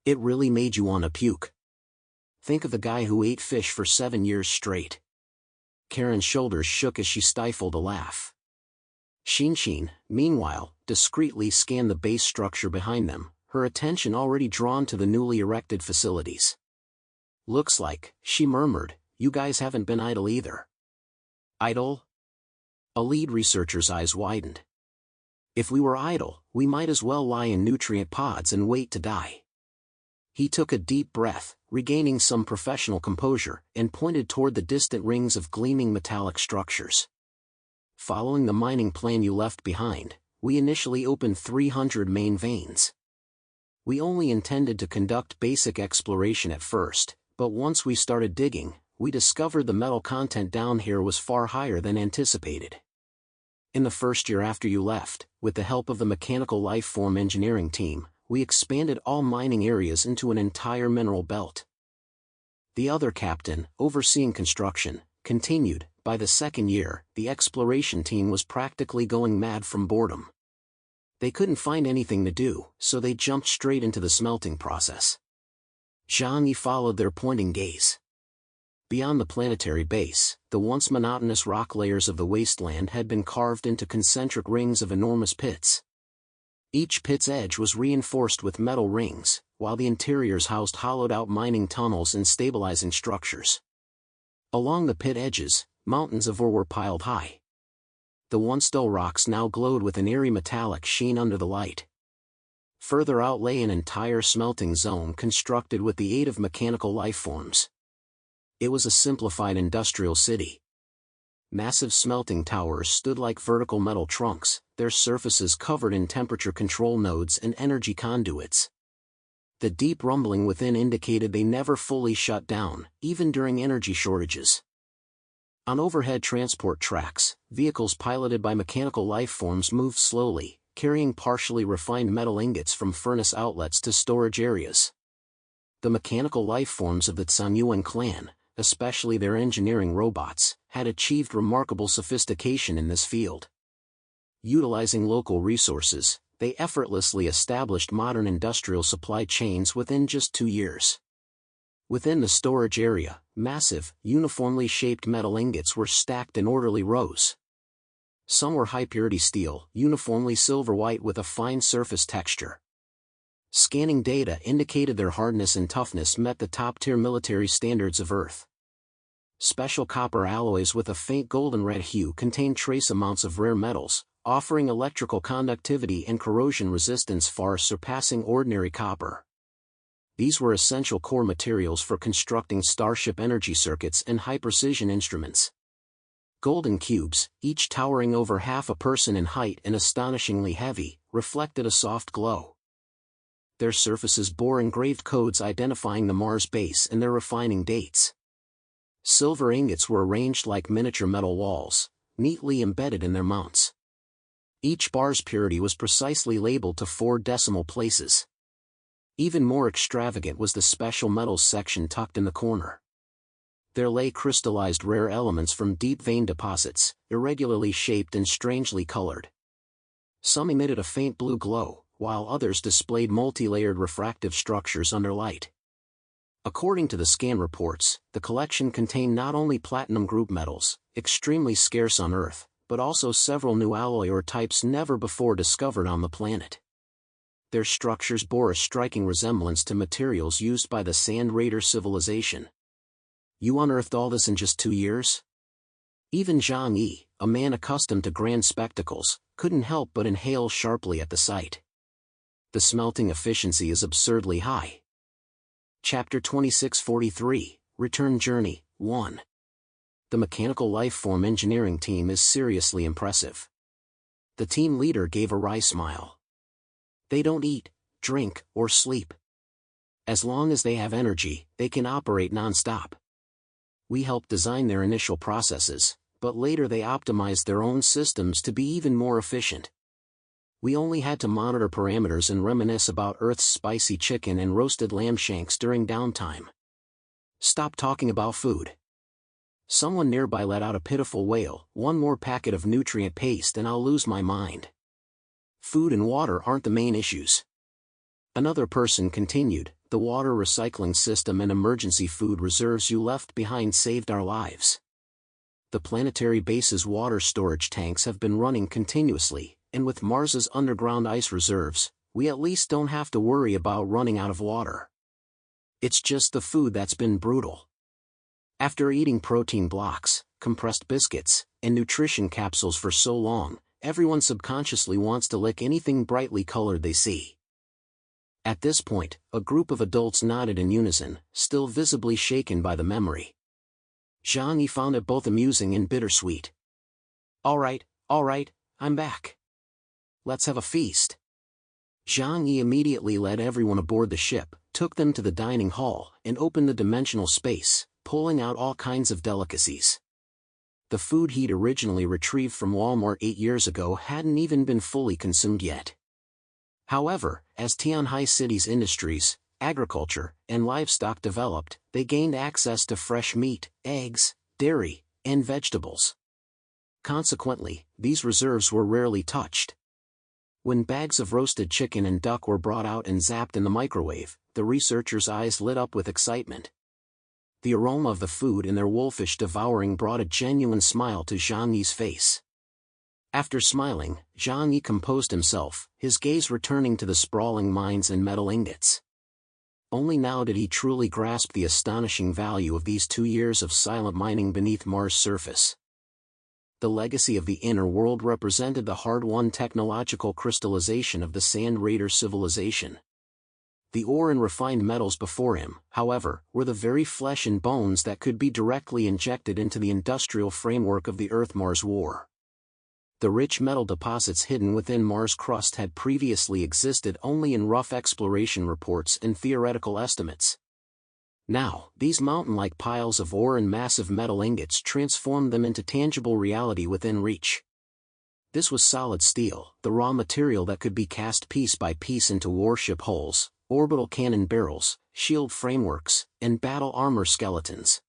It really made you want to puke. Think of the guy who ate fish for 7 years straight. Karen's shoulders shook as she stifled a laugh. Xin, meanwhile, discreetly scanned the base structure behind them, her attention already drawn to the newly erected facilities. "Looks like," she murmured, "you guys haven't been idle either." "Idle?" A lead researcher's eyes widened. "If we were idle, we might as well lie in nutrient pods and wait to die." He took a deep breath, regaining some professional composure, and pointed toward the distant rings of gleaming metallic structures. "Following the mining plan you left behind, we initially opened 300 main veins. We only intended to conduct basic exploration at first, but once we started digging, we discovered the metal content down here was far higher than anticipated. In the first year after you left, with the help of the mechanical life form engineering team, we expanded all mining areas into an entire mineral belt." The other captain, overseeing construction, continued, "By the second year, the exploration team was practically going mad from boredom. They couldn't find anything to do, so they jumped straight into the smelting process." Zhang Yi followed their pointing gaze. Beyond the planetary base, the once monotonous rock layers of the wasteland had been carved into concentric rings of enormous pits. Each pit's edge was reinforced with metal rings, while the interiors housed hollowed-out mining tunnels and stabilizing structures. Along the pit edges, mountains of ore were piled high. The once dull rocks now glowed with an eerie metallic sheen under the light. Further out lay an entire smelting zone constructed with the aid of mechanical life forms. It was a simplified industrial city. Massive smelting towers stood like vertical metal trunks, their surfaces covered in temperature control nodes and energy conduits. The deep rumbling within indicated they never fully shut down, even during energy shortages. On overhead transport tracks, vehicles piloted by mechanical life forms moved slowly, carrying partially refined metal ingots from furnace outlets to storage areas. The mechanical life forms of the Zhanyuan clan, especially their engineering robots, had achieved remarkable sophistication in this field. Utilizing local resources, they effortlessly established modern industrial supply chains within just 2 years. Within the storage area, massive, uniformly shaped metal ingots were stacked in orderly rows. Some were high-purity steel, uniformly silver-white with a fine surface texture. Scanning data indicated their hardness and toughness met the top-tier military standards of Earth. Special copper alloys with a faint golden-red hue contained trace amounts of rare metals, offering electrical conductivity and corrosion resistance far surpassing ordinary copper. These were essential core materials for constructing Starship energy circuits and high-precision instruments. Golden cubes, each towering over half a person in height and astonishingly heavy, reflected a soft glow. Their surfaces bore engraved codes identifying the Mars base and their refining dates. Silver ingots were arranged like miniature metal walls, neatly embedded in their mounts. Each bar's purity was precisely labeled to 4 decimal places. Even more extravagant was the special metals section tucked in the corner. There lay crystallized rare elements from deep vein deposits, irregularly shaped and strangely colored. Some emitted a faint blue glow, while others displayed multi-layered refractive structures under light. According to the scan reports, the collection contained not only platinum group metals, extremely scarce on Earth, but also several new alloy ore types never before discovered on the planet. Their structures bore a striking resemblance to materials used by the Sand Raider civilization. You unearthed all this in just 2 years? Even Zhang Yi, a man accustomed to grand spectacles, couldn't help but inhale sharply at the sight. The smelting efficiency is absurdly high. Chapter 2643, Return Journey, 1. The mechanical lifeform engineering team is seriously impressive. The team leader gave a wry smile. They don't eat, drink, or sleep. As long as they have energy, they can operate non-stop. We helped design their initial processes, but later they optimized their own systems to be even more efficient. We only had to monitor parameters and reminisce about Earth's spicy chicken and roasted lamb shanks during downtime. Stop talking about food. Someone nearby let out a pitiful wail. One more packet of nutrient paste and I'll lose my mind. Food and water aren't the main issues. Another person continued, the water recycling system and emergency food reserves you left behind saved our lives. The planetary base's water storage tanks have been running continuously, and with Mars's underground ice reserves, we at least don't have to worry about running out of water. It's just the food that's been brutal. After eating protein blocks, compressed biscuits, and nutrition capsules for so long, everyone subconsciously wants to lick anything brightly colored they see. At this point, a group of adults nodded in unison, still visibly shaken by the memory. Zhang Yi found it both amusing and bittersweet. All right, I'm back. Let's have a feast. Zhang Yi immediately led everyone aboard the ship, took them to the dining hall, and opened the dimensional space, pulling out all kinds of delicacies. The food he'd originally retrieved from Walmart 8 years ago hadn't even been fully consumed yet. However, as Tianhai City's industries, agriculture, and livestock developed, they gained access to fresh meat, eggs, dairy, and vegetables. Consequently, these reserves were rarely touched. When bags of roasted chicken and duck were brought out and zapped in the microwave, the researchers' eyes lit up with excitement. The aroma of the food and their wolfish devouring brought a genuine smile to Zhang Yi's face. After smiling, Zhang Yi composed himself, his gaze returning to the sprawling mines and metal ingots. Only now did he truly grasp the astonishing value of these 2 years of silent mining beneath Mars' surface. The legacy of the inner world represented the hard-won technological crystallization of the Sand Raider civilization. The ore and refined metals before him, however, were the very flesh and bones that could be directly injected into the industrial framework of the Earth-Mars war. The rich metal deposits hidden within Mars' crust had previously existed only in rough exploration reports and theoretical estimates. Now, these mountain-like piles of ore and massive metal ingots transformed them into tangible reality within reach. This was solid steel, the raw material that could be cast piece by piece into warship hulls, orbital cannon barrels, shield frameworks, and battle armor skeletons.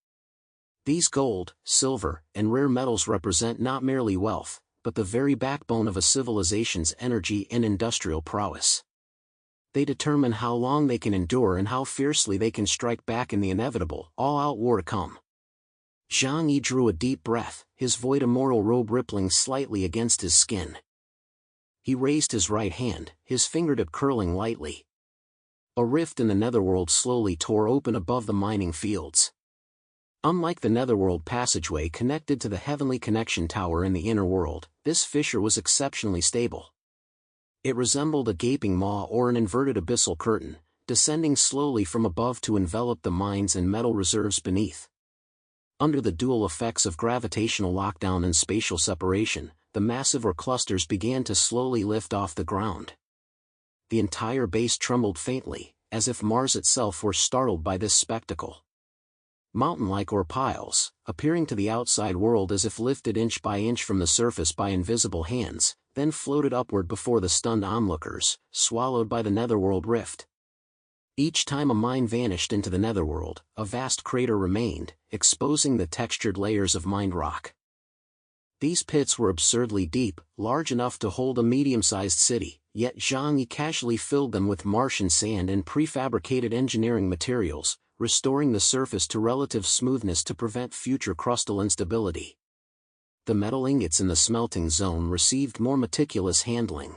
These gold, silver, and rare metals represent not merely wealth, but the very backbone of a civilization's energy and industrial prowess. They determine how long they can endure and how fiercely they can strike back in the inevitable, all-out war to come. Zhang Yi drew a deep breath, his void immortal robe rippling slightly against his skin. He raised his right hand, his fingertip curling lightly. A rift in the netherworld slowly tore open above the mining fields. Unlike the netherworld passageway connected to the heavenly connection tower in the inner world, this fissure was exceptionally stable. It resembled a gaping maw or an inverted abyssal curtain, descending slowly from above to envelop the mines and metal reserves beneath. Under the dual effects of gravitational lockdown and spatial separation, the massive ore clusters began to slowly lift off the ground. The entire base trembled faintly, as if Mars itself were startled by this spectacle. Mountain-like ore piles, appearing to the outside world as if lifted inch by inch from the surface by invisible hands, then floated upward before the stunned onlookers, swallowed by the netherworld rift. Each time a mine vanished into the netherworld, a vast crater remained, exposing the textured layers of mined rock. These pits were absurdly deep, large enough to hold a medium-sized city, yet Zhang Yi casually filled them with Martian sand and prefabricated engineering materials, restoring the surface to relative smoothness to prevent future crustal instability. The metal ingots in the smelting zone received more meticulous handling.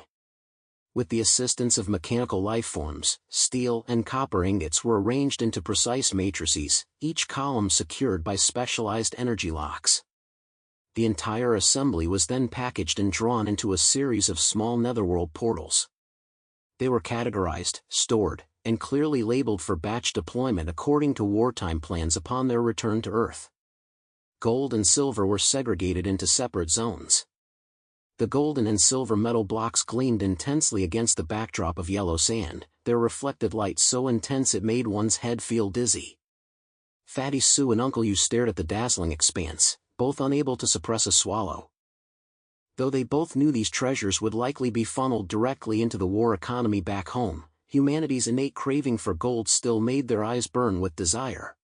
With the assistance of mechanical lifeforms, steel and copper ingots were arranged into precise matrices, each column secured by specialized energy locks. The entire assembly was then packaged and drawn into a series of small netherworld portals. They were categorized, stored, and clearly labeled for batch deployment according to wartime plans upon their return to Earth. Gold and silver were segregated into separate zones. The golden and silver metal blocks gleamed intensely against the backdrop of yellow sand, their reflected light so intense it made one's head feel dizzy. Fatty Sue and Uncle Yu stared at the dazzling expanse, both unable to suppress a swallow. Though they both knew these treasures would likely be funneled directly into the war economy back home, humanity's innate craving for gold still made their eyes burn with desire.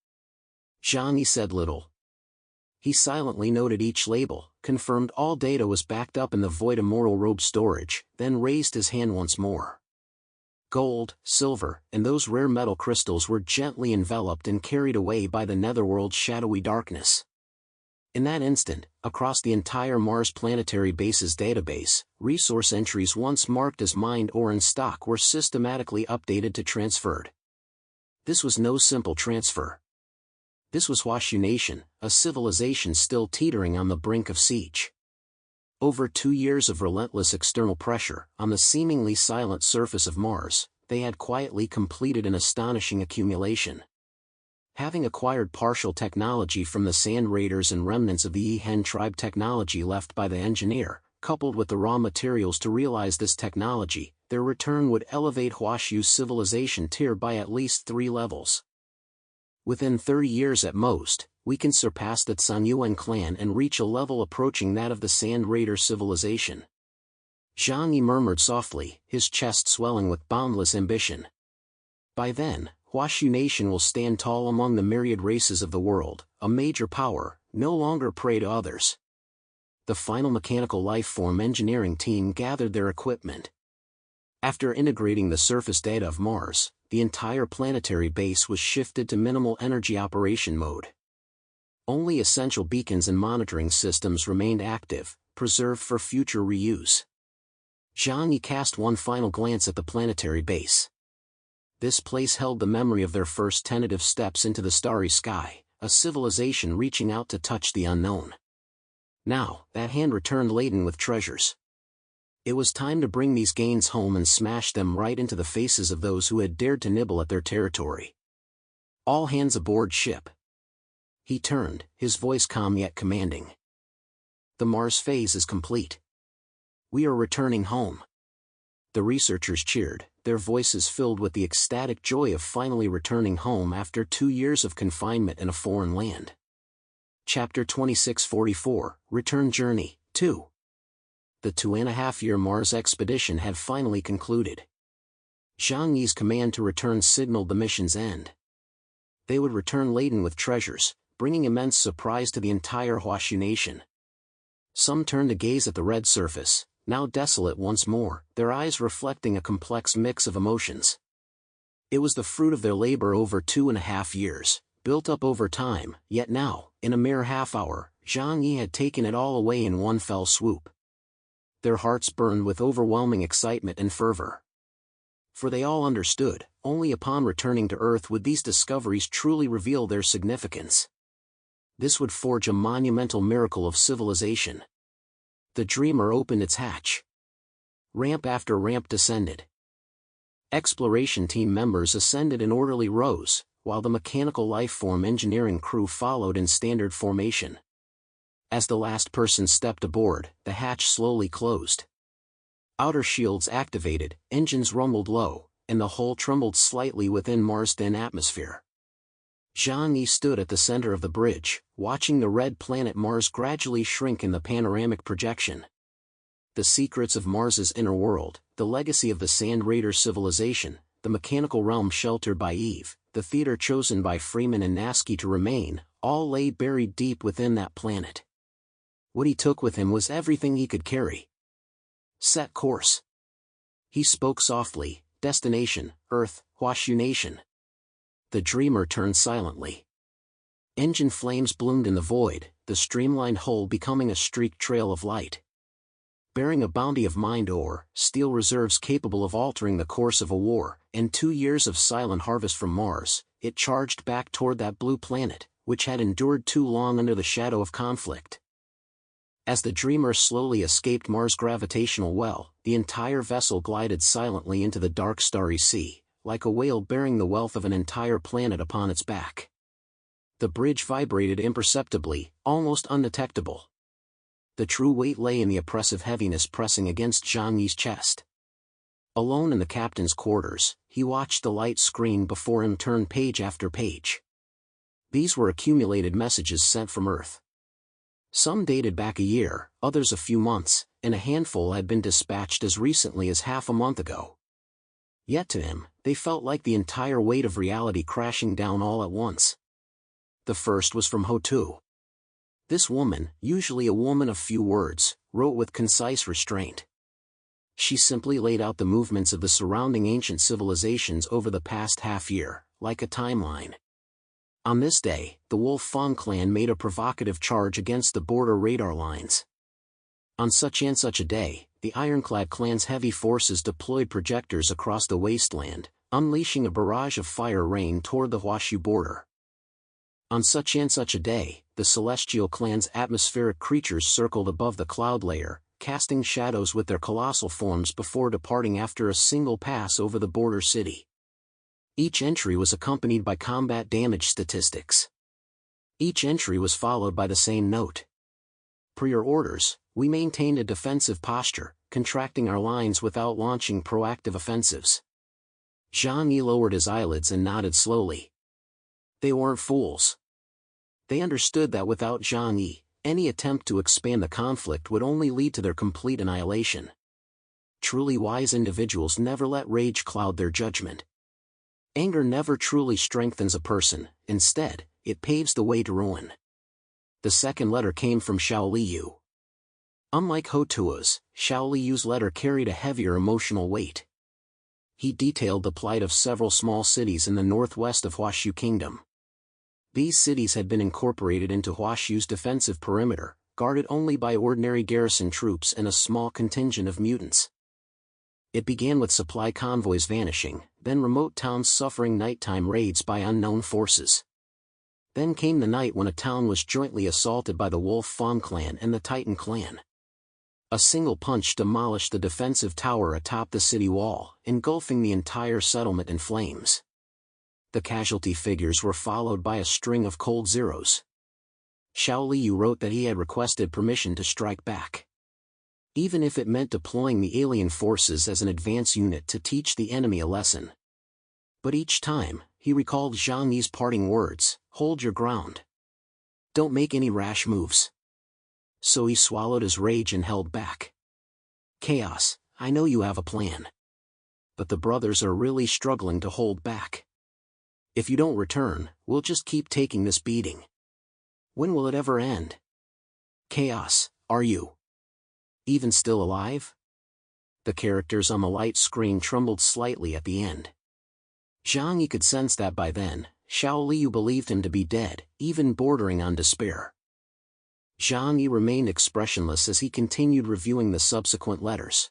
Zhang Yi said little. He silently noted each label, confirmed all data was backed up in the void immortal robe storage, then raised his hand once more. Gold, silver, and those rare metal crystals were gently enveloped and carried away by the netherworld's shadowy darkness. In that instant, across the entire Mars planetary base's database, resource entries once marked as mined or in stock were systematically updated to transferred. This was no simple transfer. This was Huashu Nation, a civilization still teetering on the brink of siege. Over 2 years of relentless external pressure, on the seemingly silent surface of Mars, they had quietly completed an astonishing accumulation. Having acquired partial technology from the Sand Raiders and remnants of the Yihen tribe technology left by the engineer, coupled with the raw materials to realize this technology, their return would elevate Huashu's civilization tier by at least 3 levels. Within 30 years at most, we can surpass the Sanyuan clan and reach a level approaching that of the Sand Raider civilization. Zhang Yi murmured softly, his chest swelling with boundless ambition. By then, Huashu Nation will stand tall among the myriad races of the world, a major power, no longer prey to others. The final mechanical lifeform engineering team gathered their equipment. After integrating the surface data of Mars, the entire planetary base was shifted to minimal energy operation mode. Only essential beacons and monitoring systems remained active, preserved for future reuse. Zhang Yi cast one final glance at the planetary base. This place held the memory of their first tentative steps into the starry sky, a civilization reaching out to touch the unknown. Now, that hand returned laden with treasures. It was time to bring these gains home and smash them right into the faces of those who had dared to nibble at their territory. All hands aboard ship. He turned, his voice calm yet commanding. The Mars phase is complete. We are returning home. The researchers cheered, their voices filled with the ecstatic joy of finally returning home after 2 years of confinement in a foreign land. Chapter 2644, Return Journey, 2. The 2.5-year Mars expedition had finally concluded. Zhang Yi's command to return signaled the mission's end. They would return laden with treasures, bringing immense surprise to the entire Huashu Nation. Some turned to gaze at the red surface, now desolate once more, their eyes reflecting a complex mix of emotions. It was the fruit of their labor over 2.5 years, built up over time, yet now, in a mere half hour, Zhang Yi had taken it all away in one fell swoop. Their hearts burned with overwhelming excitement and fervor. For they all understood, only upon returning to Earth would these discoveries truly reveal their significance. This would forge a monumental miracle of civilization. The Dreamer opened its hatch. Ramp after ramp descended. Exploration team members ascended in orderly rows, while the mechanical lifeform engineering crew followed in standard formation. As the last person stepped aboard, the hatch slowly closed. Outer shields activated, engines rumbled low, and the hull trembled slightly within Mars' thin atmosphere. Zhang Yi stood at the center of the bridge, watching the red planet Mars gradually shrink in the panoramic projection. The secrets of Mars's inner world, the legacy of the Sand Raider civilization, the mechanical realm sheltered by Eve, the theater chosen by Freeman and Nasky to remain, all lay buried deep within that planet. What he took with him was everything he could carry. Set course. He spoke softly, destination, Earth, Huashu Nation. The dreamer turned silently. Engine flames bloomed in the void, the streamlined hull becoming a streaked trail of light. Bearing a bounty of mind ore, steel reserves capable of altering the course of a war, and 2 years of silent harvest from Mars, it charged back toward that blue planet, which had endured too long under the shadow of conflict. As the dreamer slowly escaped Mars' gravitational well, the entire vessel glided silently into the dark starry sea, like a whale bearing the wealth of an entire planet upon its back. The bridge vibrated imperceptibly, almost undetectable. The true weight lay in the oppressive heaviness pressing against Zhang Yi's chest. Alone in the captain's quarters, he watched the light screen before him turn page after page. These were accumulated messages sent from Earth. Some dated back a year, others a few months, and a handful had been dispatched as recently as half a month ago. Yet to him, they felt like the entire weight of reality crashing down all at once. The first was from Ho-Tu. This woman, usually a woman of few words, wrote with concise restraint. She simply laid out the movements of the surrounding ancient civilizations over the past half-year, like a timeline. On this day, the Wolf Fang clan made a provocative charge against the border radar lines. On such and such a day, the Ironclad clan's heavy forces deployed projectors across the wasteland, unleashing a barrage of fire rain toward the Huashu border. On such and such a day, the Celestial clan's atmospheric creatures circled above the cloud layer, casting shadows with their colossal forms before departing after a single pass over the border city. Each entry was accompanied by combat damage statistics. Each entry was followed by the same note. Per your orders, we maintained a defensive posture, contracting our lines without launching proactive offensives. Zhang Yi lowered his eyelids and nodded slowly. They weren't fools. They understood that without Zhang Yi, any attempt to expand the conflict would only lead to their complete annihilation. Truly wise individuals never let rage cloud their judgment. Anger never truly strengthens a person, instead, it paves the way to ruin. The second letter came from Xiao Liu. Unlike Ho-Tua's, Xiao Liu's letter carried a heavier emotional weight. He detailed the plight of several small cities in the northwest of Huashu Kingdom. These cities had been incorporated into Huashu's defensive perimeter, guarded only by ordinary garrison troops and a small contingent of mutants. It began with supply convoys vanishing, then remote towns suffering nighttime raids by unknown forces. Then came the night when a town was jointly assaulted by the Wolf Fang clan and the Titan clan. A single punch demolished the defensive tower atop the city wall, engulfing the entire settlement in flames. The casualty figures were followed by a string of cold zeros. Xiao Liu wrote that he had requested permission to strike back. Even if it meant deploying the alien forces as an advance unit to teach the enemy a lesson. But each time, he recalled Zhang Yi's parting words, "Hold your ground. Don't make any rash moves." So he swallowed his rage and held back. "Chaos, I know you have a plan. But the brothers are really struggling to hold back. If you don't return, we'll just keep taking this beating. When will it ever end? Chaos, are you even still alive?" The characters on the light screen trembled slightly at the end. Zhang Yi could sense that by then, Xiao Liu believed him to be dead, even bordering on despair. Zhang Yi remained expressionless as he continued reviewing the subsequent letters.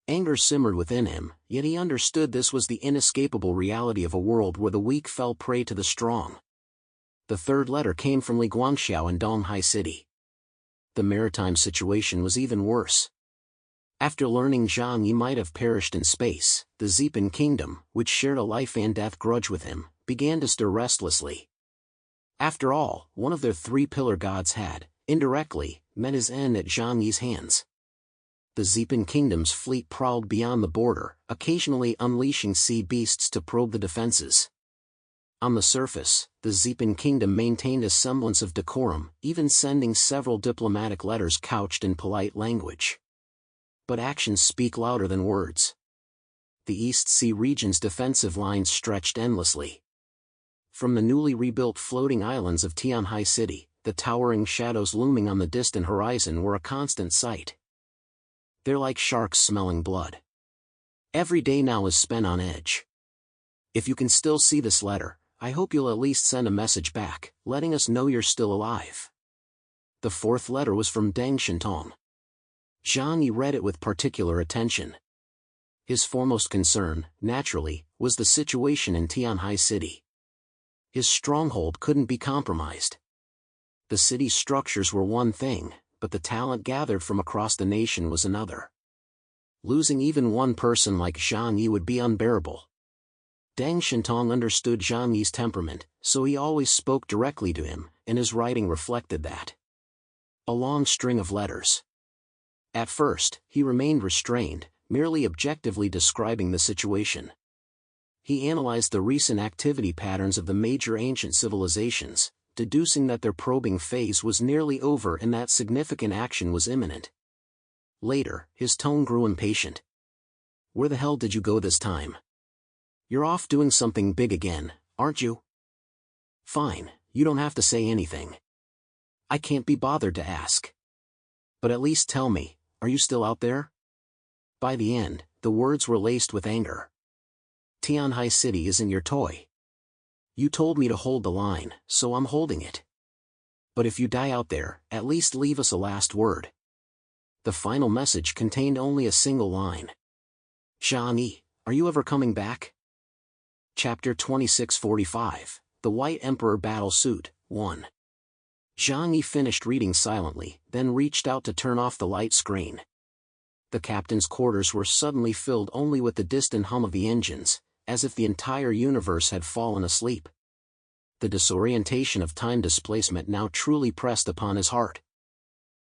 Anger simmered within him, yet he understood this was the inescapable reality of a world where the weak fell prey to the strong. The third letter came from Li Guangxiao in Donghai City. The maritime situation was even worse. After learning Zhang Yi might have perished in space, the Zepin kingdom, which shared a life-and-death grudge with him, began to stir restlessly. After all, one of their three pillar gods had, indirectly, met his end at Zhang Yi's hands. the Zepan Kingdom's fleet prowled beyond the border, occasionally unleashing sea beasts to probe the defenses. On the surface, the Zepan Kingdom maintained a semblance of decorum, even sending several diplomatic letters couched in polite language. But actions speak louder than words. The East Sea region's defensive lines stretched endlessly. From the newly rebuilt floating islands of Tianhai City, the towering shadows looming on the distant horizon were a constant sight. They're like sharks smelling blood. Every day now is spent on edge. If you can still see this letter, I hope you'll at least send a message back, letting us know you're still alive. The fourth letter was from Deng Shintong. Zhang Yi read it with particular attention. His foremost concern, naturally, was the situation in Tianhai City. His stronghold couldn't be compromised. The city's structures were one thing, but the talent gathered from across the nation was another. Losing even one person like Zhang Yi would be unbearable. Deng Shintong understood Zhang Yi's temperament, so he always spoke directly to him, and his writing reflected that. A long string of letters. At first, he remained restrained, merely objectively describing the situation. He analyzed the recent activity patterns of the major ancient civilizations, deducing that their probing phase was nearly over and that significant action was imminent. Later, his tone grew impatient. "Where the hell did you go this time? You're off doing something big again, aren't you?" "Fine, you don't have to say anything. I can't be bothered to ask. But at least tell me, are you still out there?" By the end, the words were laced with anger. "Tianhai City isn't your toy. You told me to hold the line, so I'm holding it. But if you die out there, at least leave us a last word." The final message contained only a single line. "Zhang Yi, are you ever coming back?" Chapter 2645, The White Emperor Battle Suit, 1. Zhang Yi finished reading silently, then reached out to turn off the light screen. The captain's quarters were suddenly filled only with the distant hum of the engines, as if the entire universe had fallen asleep. The disorientation of time displacement now truly pressed upon his heart.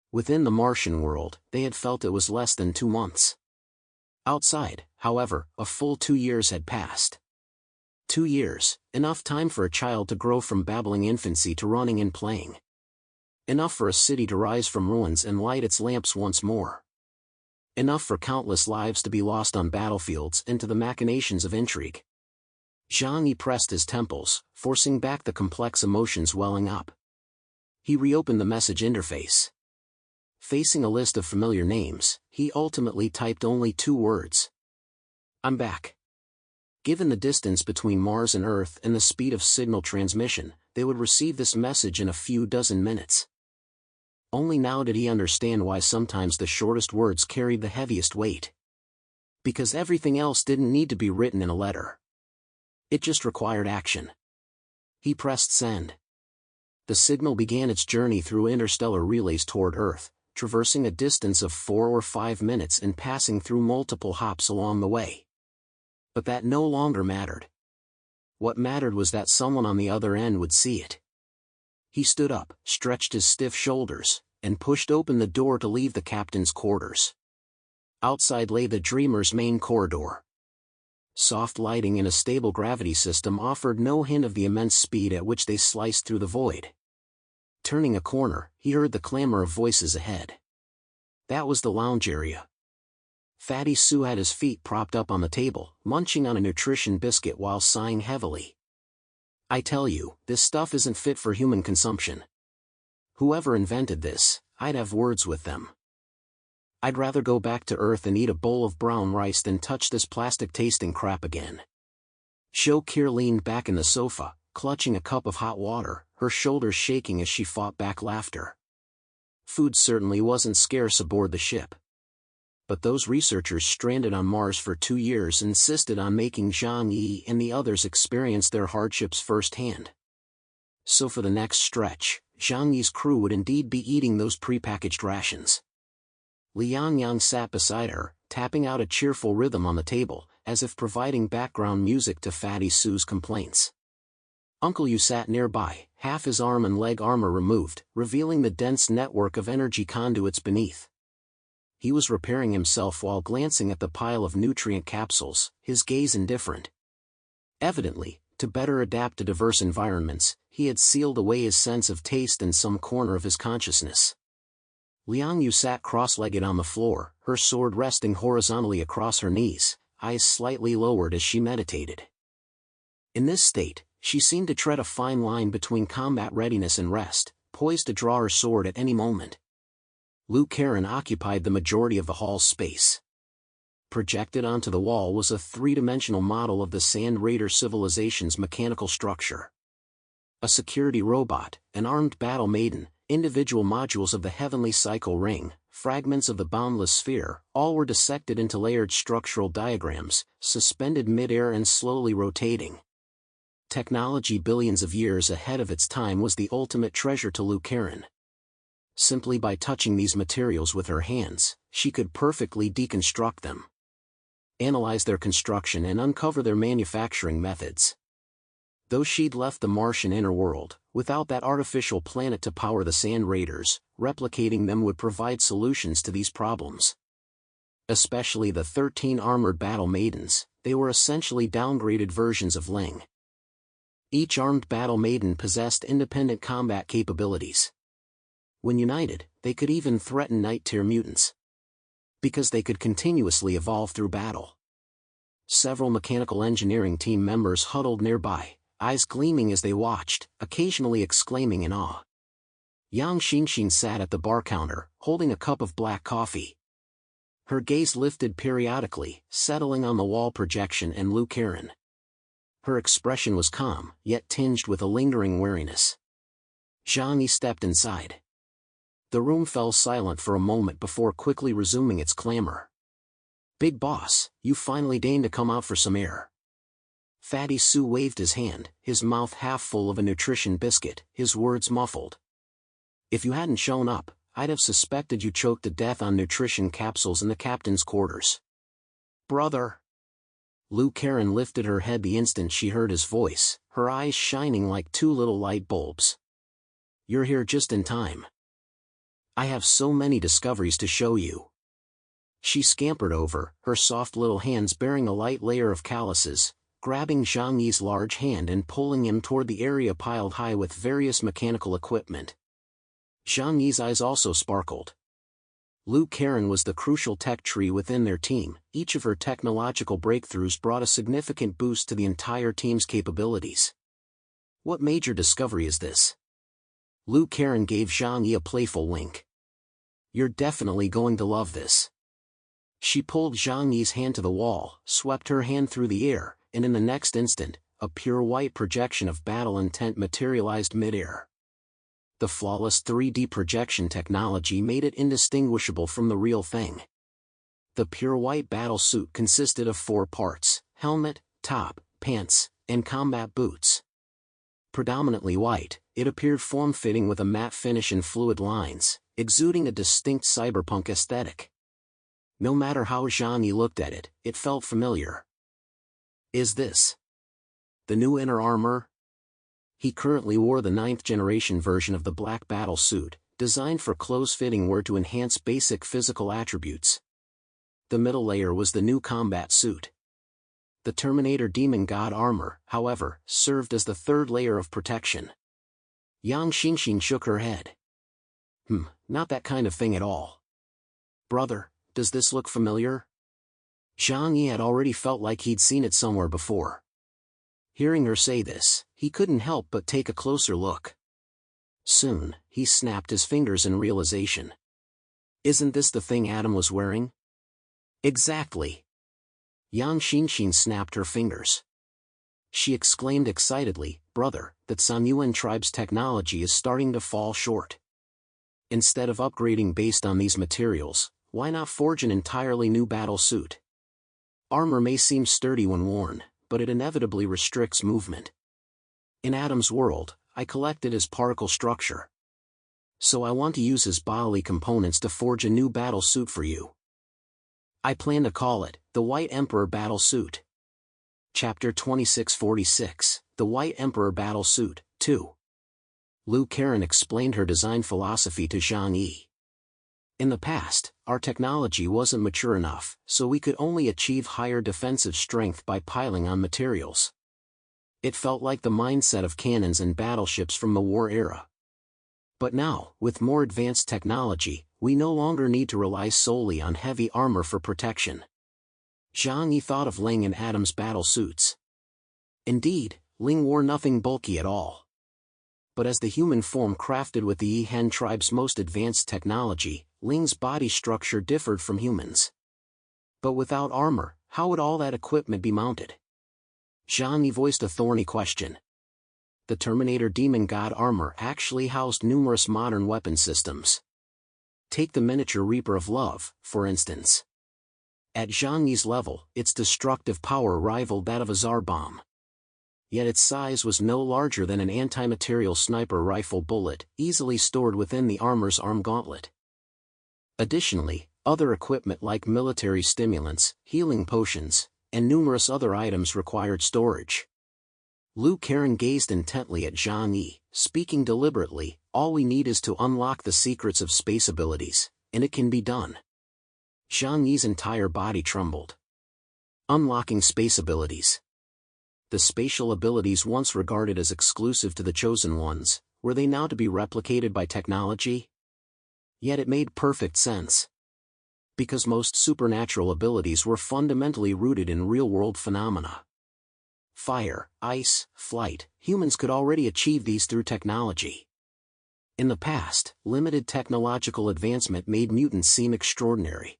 Within the Martian world, they had felt it was less than 2 months. Outside, however, a full 2 years had passed. 2 years, enough time for a child to grow from babbling infancy to running and playing. Enough for a city to rise from ruins and light its lamps once more. Enough for countless lives to be lost on battlefields and to the machinations of intrigue. Zhang Yi pressed his temples, forcing back the complex emotions welling up. He reopened the message interface. Facing a list of familiar names, he ultimately typed only 2 words. "I'm back." Given the distance between Mars and Earth and the speed of signal transmission, they would receive this message in a few dozen minutes. Only now did he understand why sometimes the shortest words carried the heaviest weight. Because everything else didn't need to be written in a letter. It just required action. He pressed send. The signal began its journey through interstellar relays toward Earth, traversing a distance of 4 or 5 minutes and passing through multiple hops along the way. But that no longer mattered. What mattered was that someone on the other end would see it. He stood up, stretched his stiff shoulders, and pushed open the door to leave the captain's quarters. Outside lay the Dreamer's main corridor. Soft lighting in a stable gravity system offered no hint of the immense speed at which they sliced through the void. Turning a corner, he heard the clamor of voices ahead. That was the lounge area. Fatty Sue had his feet propped up on the table, munching on a nutrition biscuit while sighing heavily. "I tell you, this stuff isn't fit for human consumption. Whoever invented this, I'd have words with them. I'd rather go back to Earth and eat a bowl of brown rice than touch this plastic-tasting crap again." Sho Kier leaned back in the sofa, clutching a cup of hot water, her shoulders shaking as she fought back laughter. Food certainly wasn't scarce aboard the ship. But those researchers stranded on Mars for 2 years insisted on making Zhang Yi and the others experience their hardships firsthand. So for the next stretch, Zhang Yi's crew would indeed be eating those prepackaged rations. Liang Yang sat beside her, tapping out a cheerful rhythm on the table, as if providing background music to Fatty Sue's complaints. Uncle Yu sat nearby, half his arm and leg armor removed, revealing the dense network of energy conduits beneath. He was repairing himself while glancing at the pile of nutrient capsules, his gaze indifferent. Evidently, to better adapt to diverse environments, he had sealed away his sense of taste in some corner of his consciousness. Liang Yu sat cross-legged on the floor, her sword resting horizontally across her knees, eyes slightly lowered as she meditated. In this state, she seemed to tread a fine line between combat readiness and rest, poised to draw her sword at any moment. Liu Karen occupied the majority of the hall's space. Projected onto the wall was a three-dimensional model of the Sand Raider civilization's mechanical structure. A security robot, an armed battle maiden, individual modules of the heavenly cycle ring, fragments of the boundless sphere, all were dissected into layered structural diagrams, suspended mid-air and slowly rotating. Technology billions of years ahead of its time was the ultimate treasure to Liu Karen. Simply by touching these materials with her hands, she could perfectly deconstruct them, analyze their construction and uncover their manufacturing methods. Though she'd left the Martian inner world, without that artificial planet to power the Sand Raiders, replicating them would provide solutions to these problems. Especially the 13 armored battle maidens, they were essentially downgraded versions of Ling. Each armed battle maiden possessed independent combat capabilities. When united, they could even threaten Night-Tier mutants. Because they could continuously evolve through battle. Several mechanical engineering team members huddled nearby, eyes gleaming as they watched, occasionally exclaiming in awe. Yang Xinxin sat at the bar counter, holding a cup of black coffee. Her gaze lifted periodically, settling on the wall projection and Liu Karen. Her expression was calm, yet tinged with a lingering weariness. Zhang Yi stepped inside. The room fell silent for a moment before quickly resuming its clamor. "Big boss, you finally deigned to come out for some air." Fatty Su waved his hand, his mouth half full of a nutrition biscuit, his words muffled. "If you hadn't shown up, I'd have suspected you choked to death on nutrition capsules in the captain's quarters." "Brother." Liu Karen lifted her head the instant she heard his voice, her eyes shining like two little light bulbs. "You're here just in time. I have so many discoveries to show you." She scampered over, her soft little hands bearing a light layer of calluses, grabbing Zhang Yi's large hand and pulling him toward the area piled high with various mechanical equipment. Zhang Yi's eyes also sparkled. Liu Karen was the crucial tech tree within their team. Each of her technological breakthroughs brought a significant boost to the entire team's capabilities. "What major discovery is this?" Liu Karen gave Zhang Yi a playful wink. "You're definitely going to love this." She pulled Zhang Yi's hand to the wall, swept her hand through the air, and in the next instant, a pure white projection of battle intent materialized mid-air. The flawless 3D projection technology made it indistinguishable from the real thing. The pure white battle suit consisted of 4 parts: helmet, top, pants, and combat boots. Predominantly white, it appeared form-fitting with a matte finish and fluid lines, exuding a distinct cyberpunk aesthetic. No matter how Zhang Yi looked at it, it felt familiar. "Is this the new inner armor?" He currently wore the 9th generation version of the black battle suit, designed for close-fitting wear to enhance basic physical attributes. The middle layer was the new combat suit. The Terminator Demon God armor, however, served as the 3rd layer of protection. Yang Xinxin shook her head. Not that kind of thing at all." "Brother, does this look familiar?" Zhang Yi had already felt like he'd seen it somewhere before. Hearing her say this, he couldn't help but take a closer look. Soon, he snapped his fingers in realization. "Isn't this the thing Adam was wearing?" "Exactly." Yang Xinxin snapped her fingers. She exclaimed excitedly, "Brother, that Sanyuan tribe's technology is starting to fall short. Instead of upgrading based on these materials, why not forge an entirely new battle suit? Armor may seem sturdy when worn, but it inevitably restricts movement. In Adam's world, I collected his particle structure. So I want to use his bodily components to forge a new battle suit for you. I plan to call it, the White Emperor Battle Suit." Chapter 2646, The White Emperor Battle Suit, 2. Liu Karen explained her design philosophy to Zhang Yi. In the past, our technology wasn't mature enough, so we could only achieve higher defensive strength by piling on materials. It felt like the mindset of cannons and battleships from the war era. But now, with more advanced technology, we no longer need to rely solely on heavy armor for protection. Zhang Yi thought of Ling and Adam's battle suits. Indeed, Ling wore nothing bulky at all. But as the human form crafted with the Yihen tribe's most advanced technology, Ling's body structure differed from humans. But without armor, how would all that equipment be mounted? Zhang Yi voiced a thorny question. The Terminator Demon God armor actually housed numerous modern weapon systems. Take the miniature Reaper of Love, for instance. At Zhang Yi's level, its destructive power rivaled that of a Tsar bomb. Yet its size was no larger than an anti-material sniper rifle bullet, easily stored within the armor's arm gauntlet. Additionally, other equipment like military stimulants, healing potions, and numerous other items required storage. Lu Karen gazed intently at Zhang Yi, speaking deliberately, "All we need is to unlock the secrets of space abilities, and it can be done." Zhang Yi's entire body trembled. Unlocking space abilities. The spatial abilities once regarded as exclusive to the chosen ones, were they now to be replicated by technology? Yet it made perfect sense. Because most supernatural abilities were fundamentally rooted in real-world phenomena. Fire, ice, flight, humans could already achieve these through technology. In the past, limited technological advancement made mutants seem extraordinary.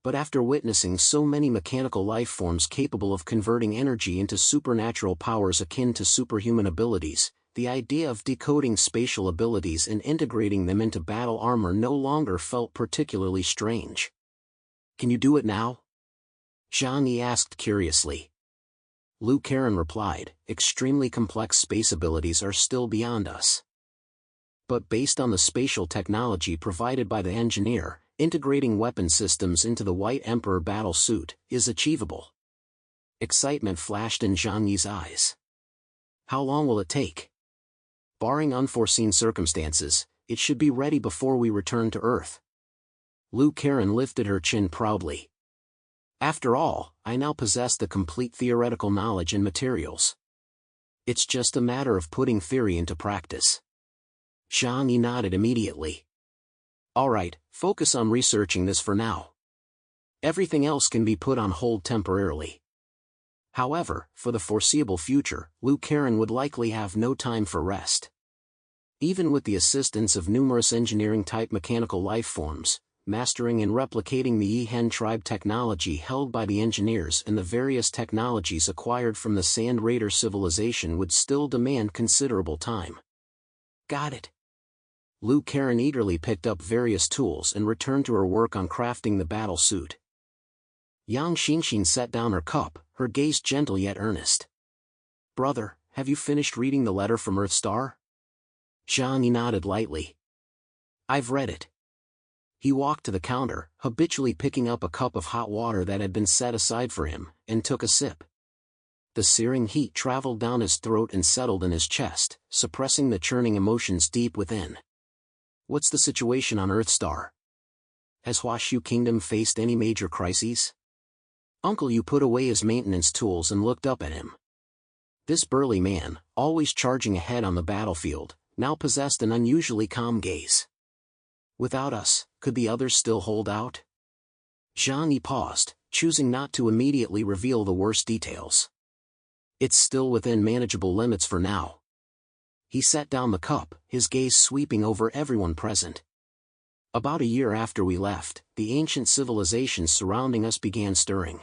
But after witnessing so many mechanical life forms capable of converting energy into supernatural powers akin to superhuman abilities, the idea of decoding spatial abilities and integrating them into battle armor no longer felt particularly strange. "Can you do it now?" Zhang Yi asked curiously. Lu Karen replied, "Extremely complex space abilities are still beyond us. But based on the spatial technology provided by the engineer, integrating weapon systems into the White Emperor battle suit is achievable." Excitement flashed in Zhang Yi's eyes. "How long will it take?" "Barring unforeseen circumstances, it should be ready before we return to Earth." Lu Karen lifted her chin proudly. "After all, I now possess the complete theoretical knowledge and materials. It's just a matter of putting theory into practice." Zhang Yi nodded immediately. "All right, focus on researching this for now. Everything else can be put on hold temporarily." However, for the foreseeable future, Lu Karen would likely have no time for rest. Even with the assistance of numerous engineering-type mechanical life forms, mastering and replicating the Yihen tribe technology held by the engineers and the various technologies acquired from the Sand Raider civilization would still demand considerable time. "Got it." Lu Karen eagerly picked up various tools and returned to her work on crafting the battle suit. Yang Xinxin set down her cup, her gaze gentle yet earnest. "Brother, have you finished reading the letter from Earthstar?" Zhang Yi nodded lightly. "I've read it." He walked to the counter, habitually picking up a cup of hot water that had been set aside for him, and took a sip. The searing heat traveled down his throat and settled in his chest, suppressing the churning emotions deep within. "What's the situation on Earthstar? Has Huashu Kingdom faced any major crises?" Uncle Yu put away his maintenance tools and looked up at him. This burly man, always charging ahead on the battlefield, now possessed an unusually calm gaze. "Without us, could the others still hold out?" Zhang Yi paused, choosing not to immediately reveal the worst details. "It's still within manageable limits for now." He set down the cup, his gaze sweeping over everyone present. "About a year after we left, the ancient civilizations surrounding us began stirring.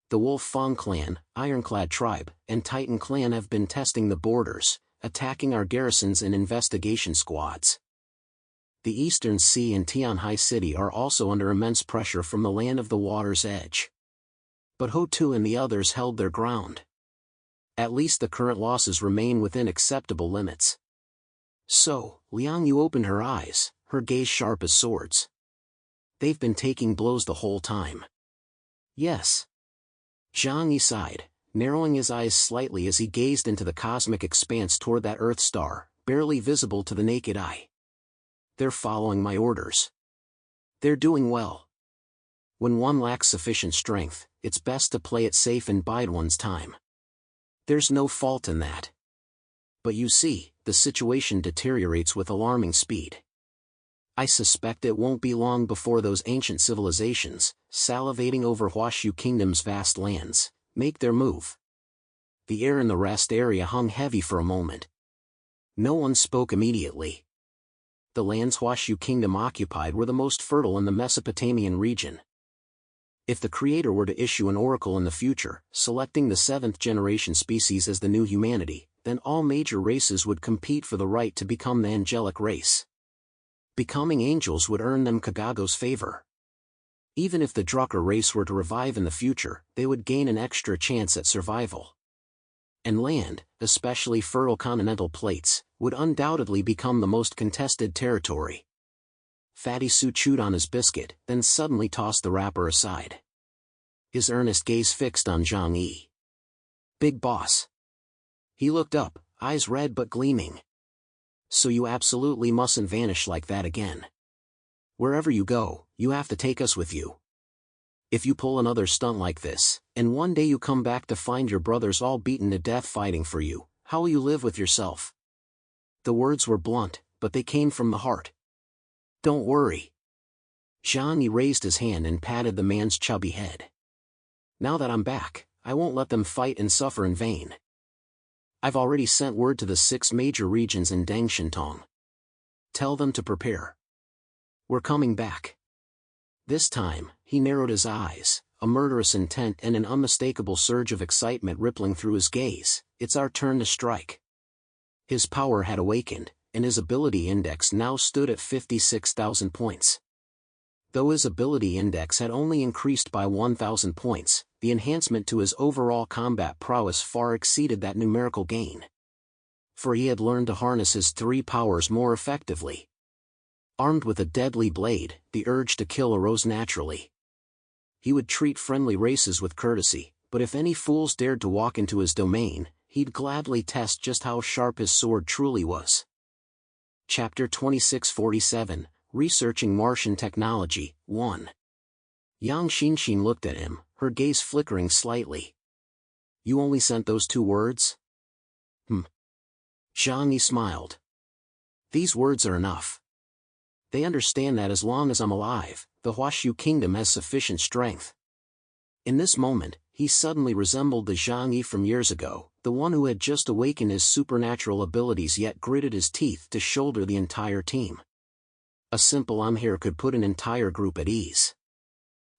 The Wolf Fang clan, Ironclad tribe, and Titan clan have been testing the borders, attacking our garrisons and investigation squads. The Eastern Sea and Tianhai City are also under immense pressure from the land of the water's edge. But Ho-Tu and the others held their ground. At least the current losses remain within acceptable limits." "So," Liang Yu opened her eyes, her gaze sharp as swords. "They've been taking blows the whole time." "Yes." Zhang Yi sighed, narrowing his eyes slightly as he gazed into the cosmic expanse toward that Earth star, barely visible to the naked eye. "They're following my orders." They're doing well. When one lacks sufficient strength, it's best to play it safe and bide one's time. There's no fault in that. But you see, the situation deteriorates with alarming speed. I suspect it won't be long before those ancient civilizations, salivating over Huashu Kingdom's vast lands, make their move. The air in the rest area hung heavy for a moment. No one spoke immediately. The lands Huashu Kingdom occupied were the most fertile in the Mesopotamian region. If the Creator were to issue an oracle in the future, selecting the 7th generation species as the new humanity, then all major races would compete for the right to become the angelic race. Becoming angels would earn them Kagago's favor. Even if the Drucker race were to revive in the future, they would gain an extra chance at survival. And land, especially fertile continental plates, would undoubtedly become the most contested territory. Fatty Su chewed on his biscuit, then suddenly tossed the wrapper aside. His earnest gaze fixed on Zhang Yi. "Big boss." He looked up, eyes red but gleaming. "So you absolutely mustn't vanish like that again. Wherever you go, you have to take us with you. If you pull another stunt like this, and one day you come back to find your brothers all beaten to death fighting for you, how will you live with yourself?" The words were blunt, but they came from the heart. "Don't worry." Zhang Yi raised his hand and patted the man's chubby head. "Now that I'm back, I won't let them fight and suffer in vain. I've already sent word to the 6 major regions in Deng Shintong. Tell them to prepare. We're coming back." This time, he narrowed his eyes, a murderous intent and an unmistakable surge of excitement rippling through his gaze. "It's our turn to strike." His power had awakened, and his ability index now stood at 56,000 points. Though his ability index had only increased by 1,000 points, the enhancement to his overall combat prowess far exceeded that numerical gain. For he had learned to harness his 3 powers more effectively. Armed with a deadly blade, the urge to kill arose naturally. He would treat friendly races with courtesy, but if any fools dared to walk into his domain, he'd gladly test just how sharp his sword truly was. Chapter 2647, Researching Martian Technology, 1. Yang Xinshin looked at him, her gaze flickering slightly. "You only sent those 2 words?" Zhang Yi smiled. "These words are enough. They understand that as long as I'm alive, the Huashu Kingdom has sufficient strength." In this moment, he suddenly resembled the Zhang Yi from years ago, the one who had just awakened his supernatural abilities yet gritted his teeth to shoulder the entire team. A simple "I'm here" could put an entire group at ease.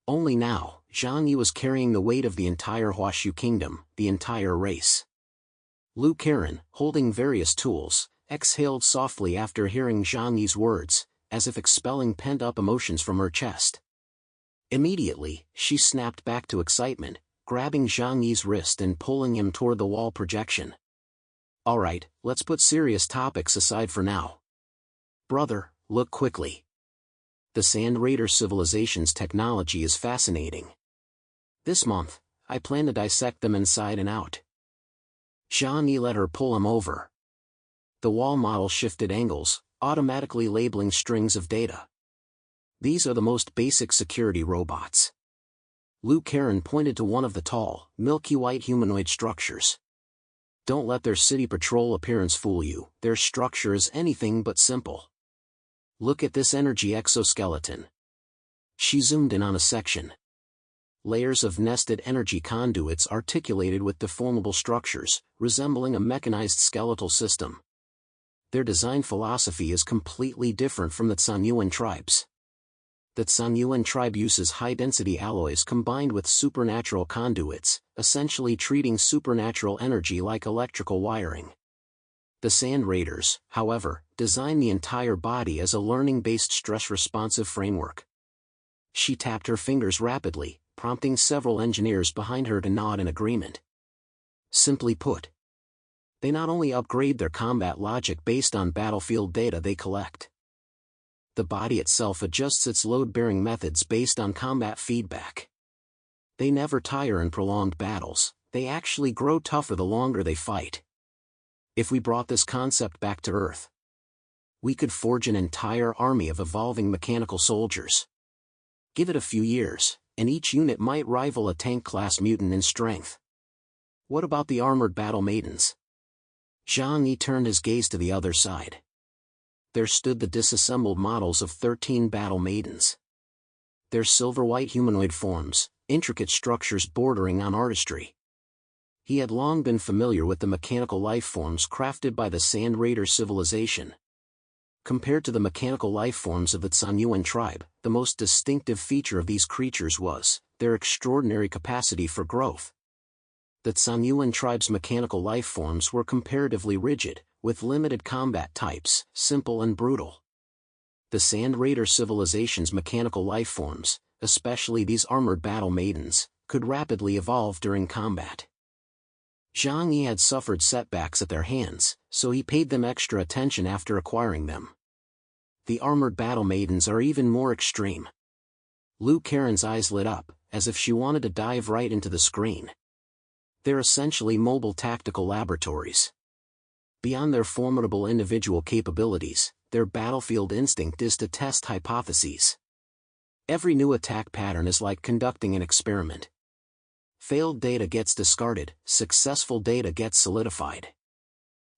Only now, Zhang Yi was carrying the weight of the entire Huashu Kingdom, the entire race. Lu Karen, holding various tools, exhaled softly after hearing Zhang Yi's words, as if expelling pent-up emotions from her chest. Immediately, she snapped back to excitement, grabbing Zhang Yi's wrist and pulling him toward the wall projection. "All right, let's put serious topics aside for now. Brother, look quickly. The Sand Raider civilization's technology is fascinating. This month, I plan to dissect them inside and out." Zhang Yi let her pull him over. The wall model shifted angles, automatically labeling strings of data. "These are the most basic security robots." Lu Karen pointed to one of the tall, milky white humanoid structures. "Don't let their city patrol appearance fool you, their structure is anything but simple. Look at this energy exoskeleton." She zoomed in on a section. Layers of nested energy conduits articulated with deformable structures, resembling a mechanized skeletal system. Their design philosophy is completely different from the Tsanyuan tribes. The Tsanyuan tribe uses high-density alloys combined with supernatural conduits, essentially treating supernatural energy like electrical wiring. The Sand Raiders, however, design the entire body as a learning-based stress-responsive framework. She tapped her fingers rapidly, prompting several engineers behind her to nod in agreement. Simply put, they not only upgrade their combat logic based on battlefield data they collect. The body itself adjusts its load-bearing methods based on combat feedback. They never tire in prolonged battles, they actually grow tougher the longer they fight. If we brought this concept back to Earth, we could forge an entire army of evolving mechanical soldiers. Give it a few years, and each unit might rival a tank-class mutant in strength. What about the armored battle maidens? Zhang Yi turned his gaze to the other side. There stood the disassembled models of 13 battle maidens. Their silver-white humanoid forms, intricate structures bordering on artistry. He had long been familiar with the mechanical life forms crafted by the Sand Raider civilization. Compared to the mechanical life forms of the Zhanyuan tribe, the most distinctive feature of these creatures was their extraordinary capacity for growth. The Zhanyuan tribe's mechanical life forms were comparatively rigid, with limited combat types, simple and brutal. The Sand Raider civilization's mechanical life forms, especially these armored battle maidens, could rapidly evolve during combat. Zhang Yi had suffered setbacks at their hands, so he paid them extra attention after acquiring them. The armored battle maidens are even more extreme. Lu Karen's eyes lit up, as if she wanted to dive right into the screen. They're essentially mobile tactical laboratories. Beyond their formidable individual capabilities, their battlefield instinct is to test hypotheses. Every new attack pattern is like conducting an experiment. Failed data gets discarded, successful data gets solidified.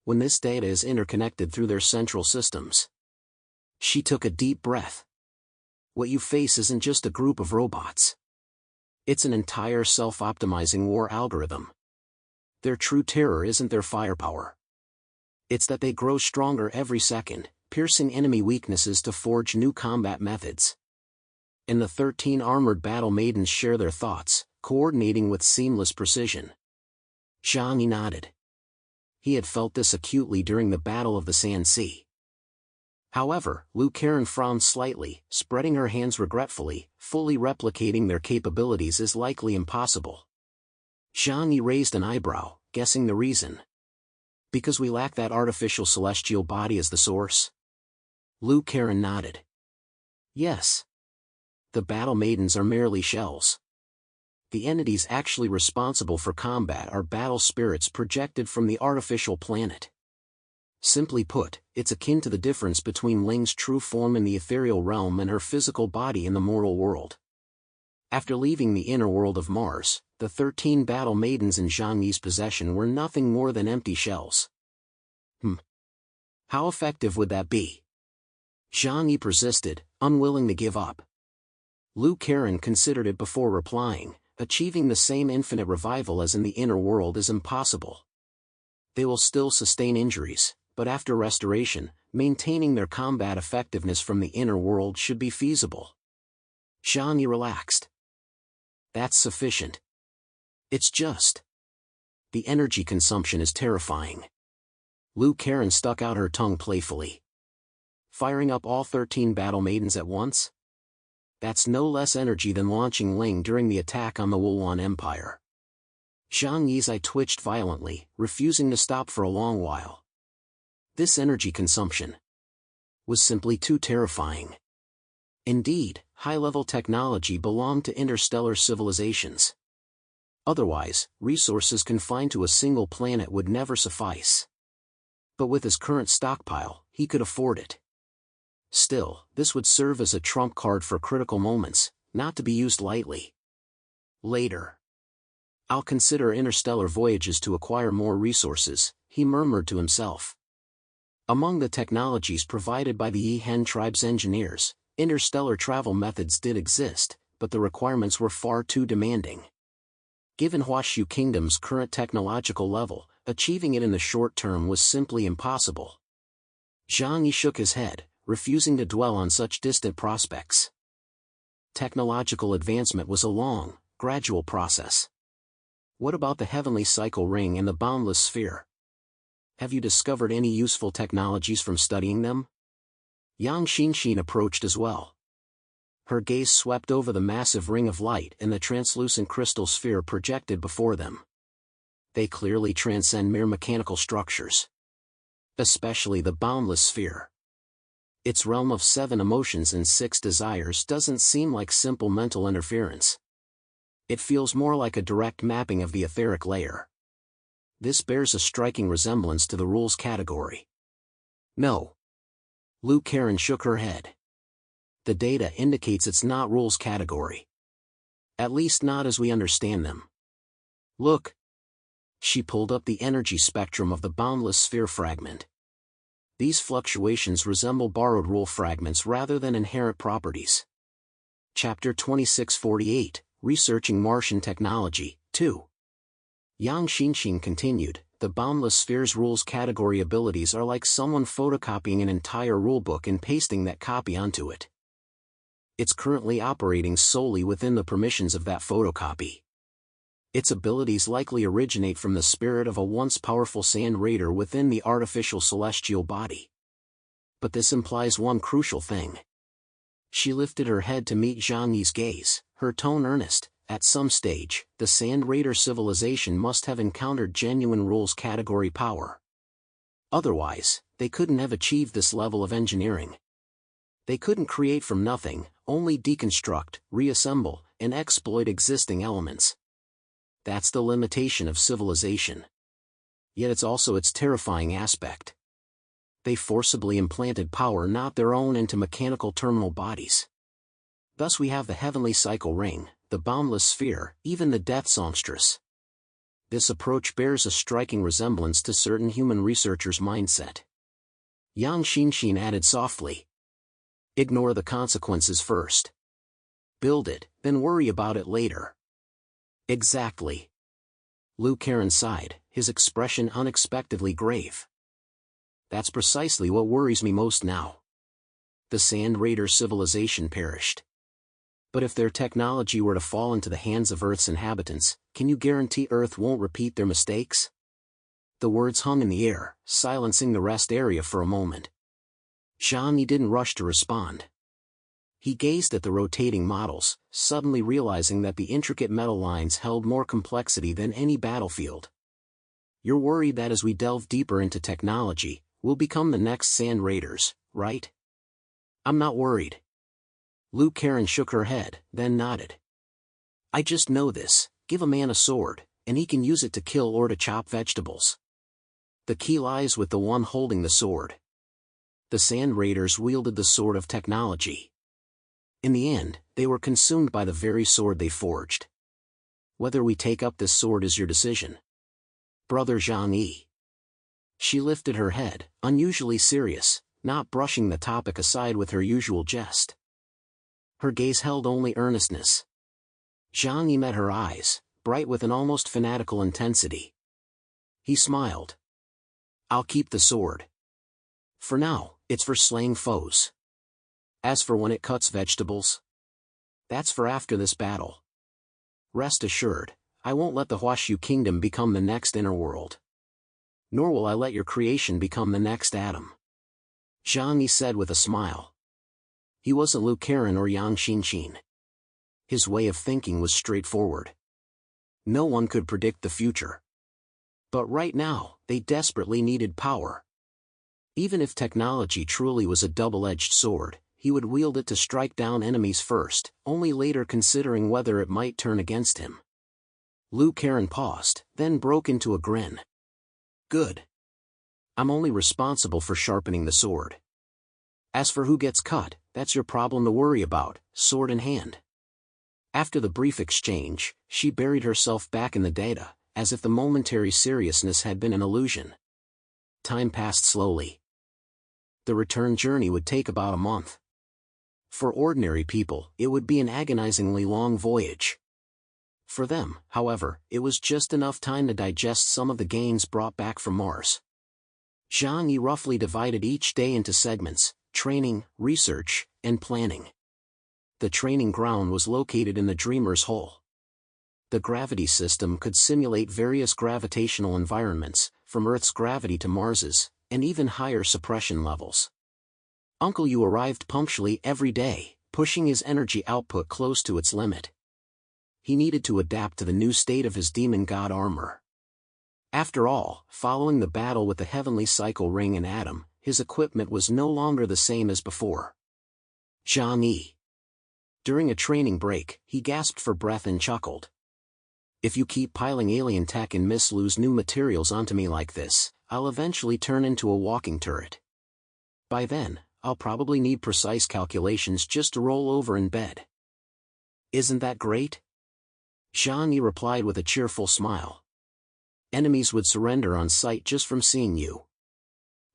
When this data is interconnected through their central systems. She took a deep breath. What you face isn't just a group of robots. It's an entire self-optimizing war algorithm. Their true terror isn't their firepower. It's that they grow stronger every second, piercing enemy weaknesses to forge new combat methods. And the 13 armored battle maidens share their thoughts, coordinating with seamless precision. Zhang Yi nodded. He had felt this acutely during the Battle of the Sand Sea. However, Lu Karen frowned slightly, spreading her hands regretfully. Fully replicating their capabilities is likely impossible. Zhang Yi raised an eyebrow, guessing the reason. Because we lack that artificial celestial body as the source? Lu Karen nodded. Yes. The battle maidens are merely shells. The entities actually responsible for combat are battle spirits projected from the artificial planet. Simply put, it's akin to the difference between Ling's true form in the ethereal realm and her physical body in the mortal world. After leaving the inner world of Mars, the 13 battle maidens in Zhang Yi's possession were nothing more than empty shells. How effective would that be? Zhang Yi persisted, unwilling to give up. Lu Karen considered it before replying. Achieving the same infinite revival as in the inner world is impossible. They will still sustain injuries, but after restoration, maintaining their combat effectiveness from the inner world should be feasible. Zhang Yi relaxed. That's sufficient. It's just. The energy consumption is terrifying. Lu Karen stuck out her tongue playfully. Firing up all 13 battle maidens at once? That's no less energy than launching Ling during the attack on the Wulwan Empire. Zhang Yi's eye twitched violently, refusing to stop for a long while. This energy consumption was simply too terrifying. Indeed, high-level technology belonged to interstellar civilizations. Otherwise, resources confined to a single planet would never suffice. But with his current stockpile, he could afford it. Still, this would serve as a trump card for critical moments, not to be used lightly. Later. I'll consider interstellar voyages to acquire more resources, he murmured to himself. Among the technologies provided by the Yihen tribe's engineers, interstellar travel methods did exist, but the requirements were far too demanding. Given Huashu Kingdom's current technological level, achieving it in the short term was simply impossible. Zhang Yi shook his head, refusing to dwell on such distant prospects. Technological advancement was a long, gradual process. What about the heavenly cycle ring and the boundless sphere? Have you discovered any useful technologies from studying them? Yang Xinxin approached as well. Her gaze swept over the massive ring of light and the translucent crystal sphere projected before them. They clearly transcend mere mechanical structures. Especially the boundless sphere. Its realm of 7 emotions and 6 desires doesn't seem like simple mental interference. It feels more like a direct mapping of the etheric layer. This bears a striking resemblance to the rules category. No. Lu Karen shook her head. The data indicates it's not rules category. At least not as we understand them. Look. She pulled up the energy spectrum of the boundless sphere fragment. These fluctuations resemble borrowed rule fragments rather than inherent properties. Chapter 2648, Researching Martian Technology, 2. Yang Xinxin continued, the boundless sphere's rules category abilities are like someone photocopying an entire rulebook and pasting that copy onto it. It's currently operating solely within the permissions of that photocopy. Its abilities likely originate from the spirit of a once powerful sand raider within the artificial celestial body. But this implies one crucial thing. She lifted her head to meet Zhang Yi's gaze, her tone earnest. At some stage, the Sand Raider civilization must have encountered genuine rules category power. Otherwise, they couldn't have achieved this level of engineering. They couldn't create from nothing, only deconstruct, reassemble, and exploit existing elements. That's the limitation of civilization. Yet it's also its terrifying aspect. They forcibly implanted power not their own into mechanical terminal bodies. Thus we have the heavenly cycle ring, the boundless sphere, even the death songstress. This approach bears a striking resemblance to certain human researchers' mindset. Yang Xinxin added softly. Ignore the consequences first. Build it, then worry about it later. Exactly. Lu Karen sighed, his expression unexpectedly grave. That's precisely what worries me most now. The Sand Raider civilization perished. But if their technology were to fall into the hands of Earth's inhabitants, can you guarantee Earth won't repeat their mistakes? The words hung in the air, silencing the rest area for a moment. Zhang Yi didn't rush to respond. He gazed at the rotating models, suddenly realizing that the intricate metal lines held more complexity than any battlefield. You're worried that as we delve deeper into technology, we'll become the next Sand Raiders, right? I'm not worried. Lu Karen shook her head, then nodded. I just know this, give a man a sword, and he can use it to kill or to chop vegetables. The key lies with the one holding the sword. The Sand Raiders wielded the sword of technology. In the end, they were consumed by the very sword they forged. Whether we take up this sword is your decision. Brother Zhang Yi. She lifted her head, unusually serious, not brushing the topic aside with her usual jest. Her gaze held only earnestness. Zhang Yi met her eyes, bright with an almost fanatical intensity. He smiled. I'll keep the sword. For now, it's for slaying foes. As for when it cuts vegetables, that's for after this battle. Rest assured, I won't let the Huashu kingdom become the next inner world. Nor will I let your creation become the next Adam. Zhang Yi said with a smile. He wasn't Lu Karen or Yang Xinxin. His way of thinking was straightforward. No one could predict the future. But right now, they desperately needed power. Even if technology truly was a double-edged sword, he would wield it to strike down enemies first, only later considering whether it might turn against him. Lu Karen paused, then broke into a grin. Good. I'm only responsible for sharpening the sword. As for who gets cut, that's your problem to worry about, sword in hand. After the brief exchange, she buried herself back in the data, as if the momentary seriousness had been an illusion. Time passed slowly. The return journey would take about a month. For ordinary people, it would be an agonizingly long voyage. For them, however, it was just enough time to digest some of the gains brought back from Mars. Zhang Yi roughly divided each day into segments: training, research, and planning. The training ground was located in the Dreamer's Hole. The gravity system could simulate various gravitational environments, from Earth's gravity to Mars's, and even higher suppression levels. Uncle Yu arrived punctually every day, pushing his energy output close to its limit. He needed to adapt to the new state of his demon god armor. After all, following the battle with the heavenly cycle ring and atom, his equipment was no longer the same as before. Zhang Yi. During a training break, he gasped for breath and chuckled. If you keep piling alien tech and Miss Lu's new materials onto me like this, I'll eventually turn into a walking turret. By then, I'll probably need precise calculations just to roll over in bed. Isn't that great? Zhang Yi replied with a cheerful smile. Enemies would surrender on sight just from seeing you.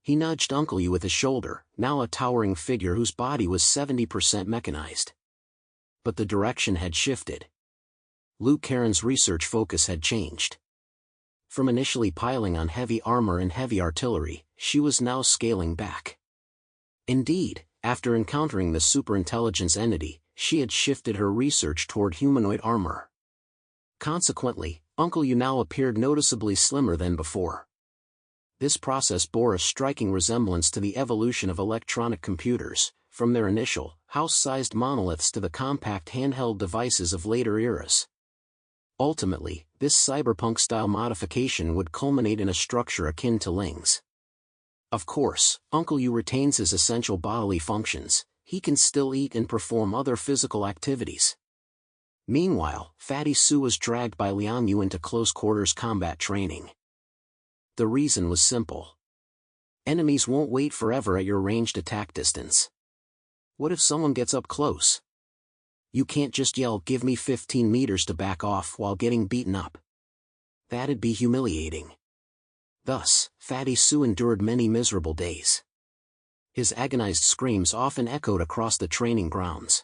He nudged Uncle Yu with his shoulder, now a towering figure whose body was 70% mechanized. But the direction had shifted. Liu Karen's research focus had changed. From initially piling on heavy armor and heavy artillery, she was now scaling back. Indeed, after encountering the superintelligence entity, she had shifted her research toward humanoid armor. Consequently, Uncle Yu now appeared noticeably slimmer than before. This process bore a striking resemblance to the evolution of electronic computers, from their initial, house-sized monoliths to the compact handheld devices of later eras. Ultimately, this cyberpunk-style modification would culminate in a structure akin to Ling's. Of course, Uncle Yu retains his essential bodily functions. He can still eat and perform other physical activities. Meanwhile, Fatty Su was dragged by Liang Yu into close-quarters combat training. The reason was simple. Enemies won't wait forever at your ranged attack distance. What if someone gets up close? You can't just yell, "Give me 15 meters" to back off while getting beaten up. That'd be humiliating. Thus, Fatty Su endured many miserable days. His agonized screams often echoed across the training grounds.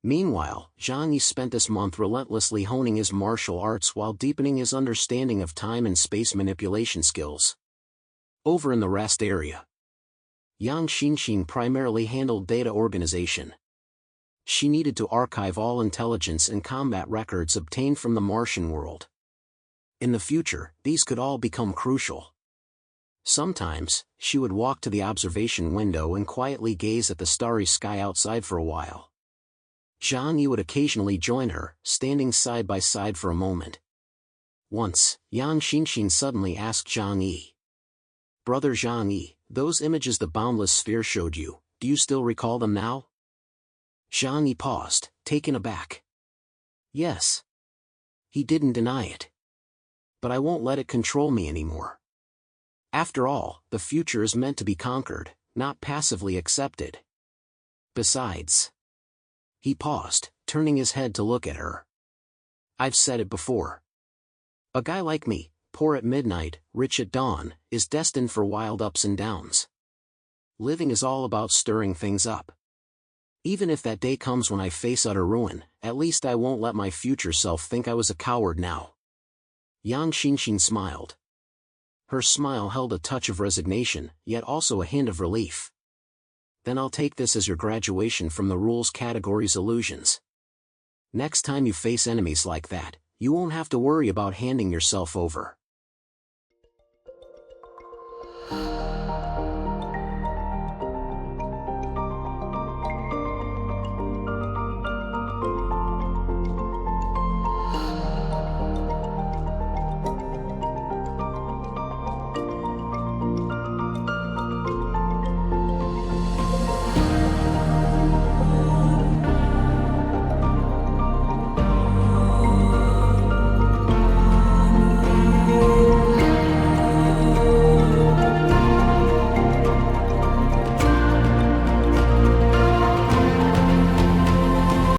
Meanwhile, Zhang Yi spent this month relentlessly honing his martial arts while deepening his understanding of time and space manipulation skills. Over in the rest area, Yang Xinxin primarily handled data organization. She needed to archive all intelligence and combat records obtained from the Martian world. In the future, these could all become crucial. Sometimes, she would walk to the observation window and quietly gaze at the starry sky outside for a while. Zhang Yi would occasionally join her, standing side by side for a moment. Once, Yang Xinxin suddenly asked Zhang Yi, "Brother Zhang Yi, those images the boundless sphere showed you, do you still recall them now?" Zhang Yi paused, taken aback. Yes. He didn't deny it. But I won't let it control me anymore. After all, the future is meant to be conquered, not passively accepted. Besides. He paused, turning his head to look at her. I've said it before. A guy like me, poor at midnight, rich at dawn, is destined for wild ups and downs. Living is all about stirring things up. Even if that day comes when I face utter ruin, at least I won't let my future self think I was a coward now. Yang Xinxin smiled. Her smile held a touch of resignation, yet also a hint of relief. Then I'll take this as your graduation from the rules category's illusions. Next time you face enemies like that, you won't have to worry about handing yourself over.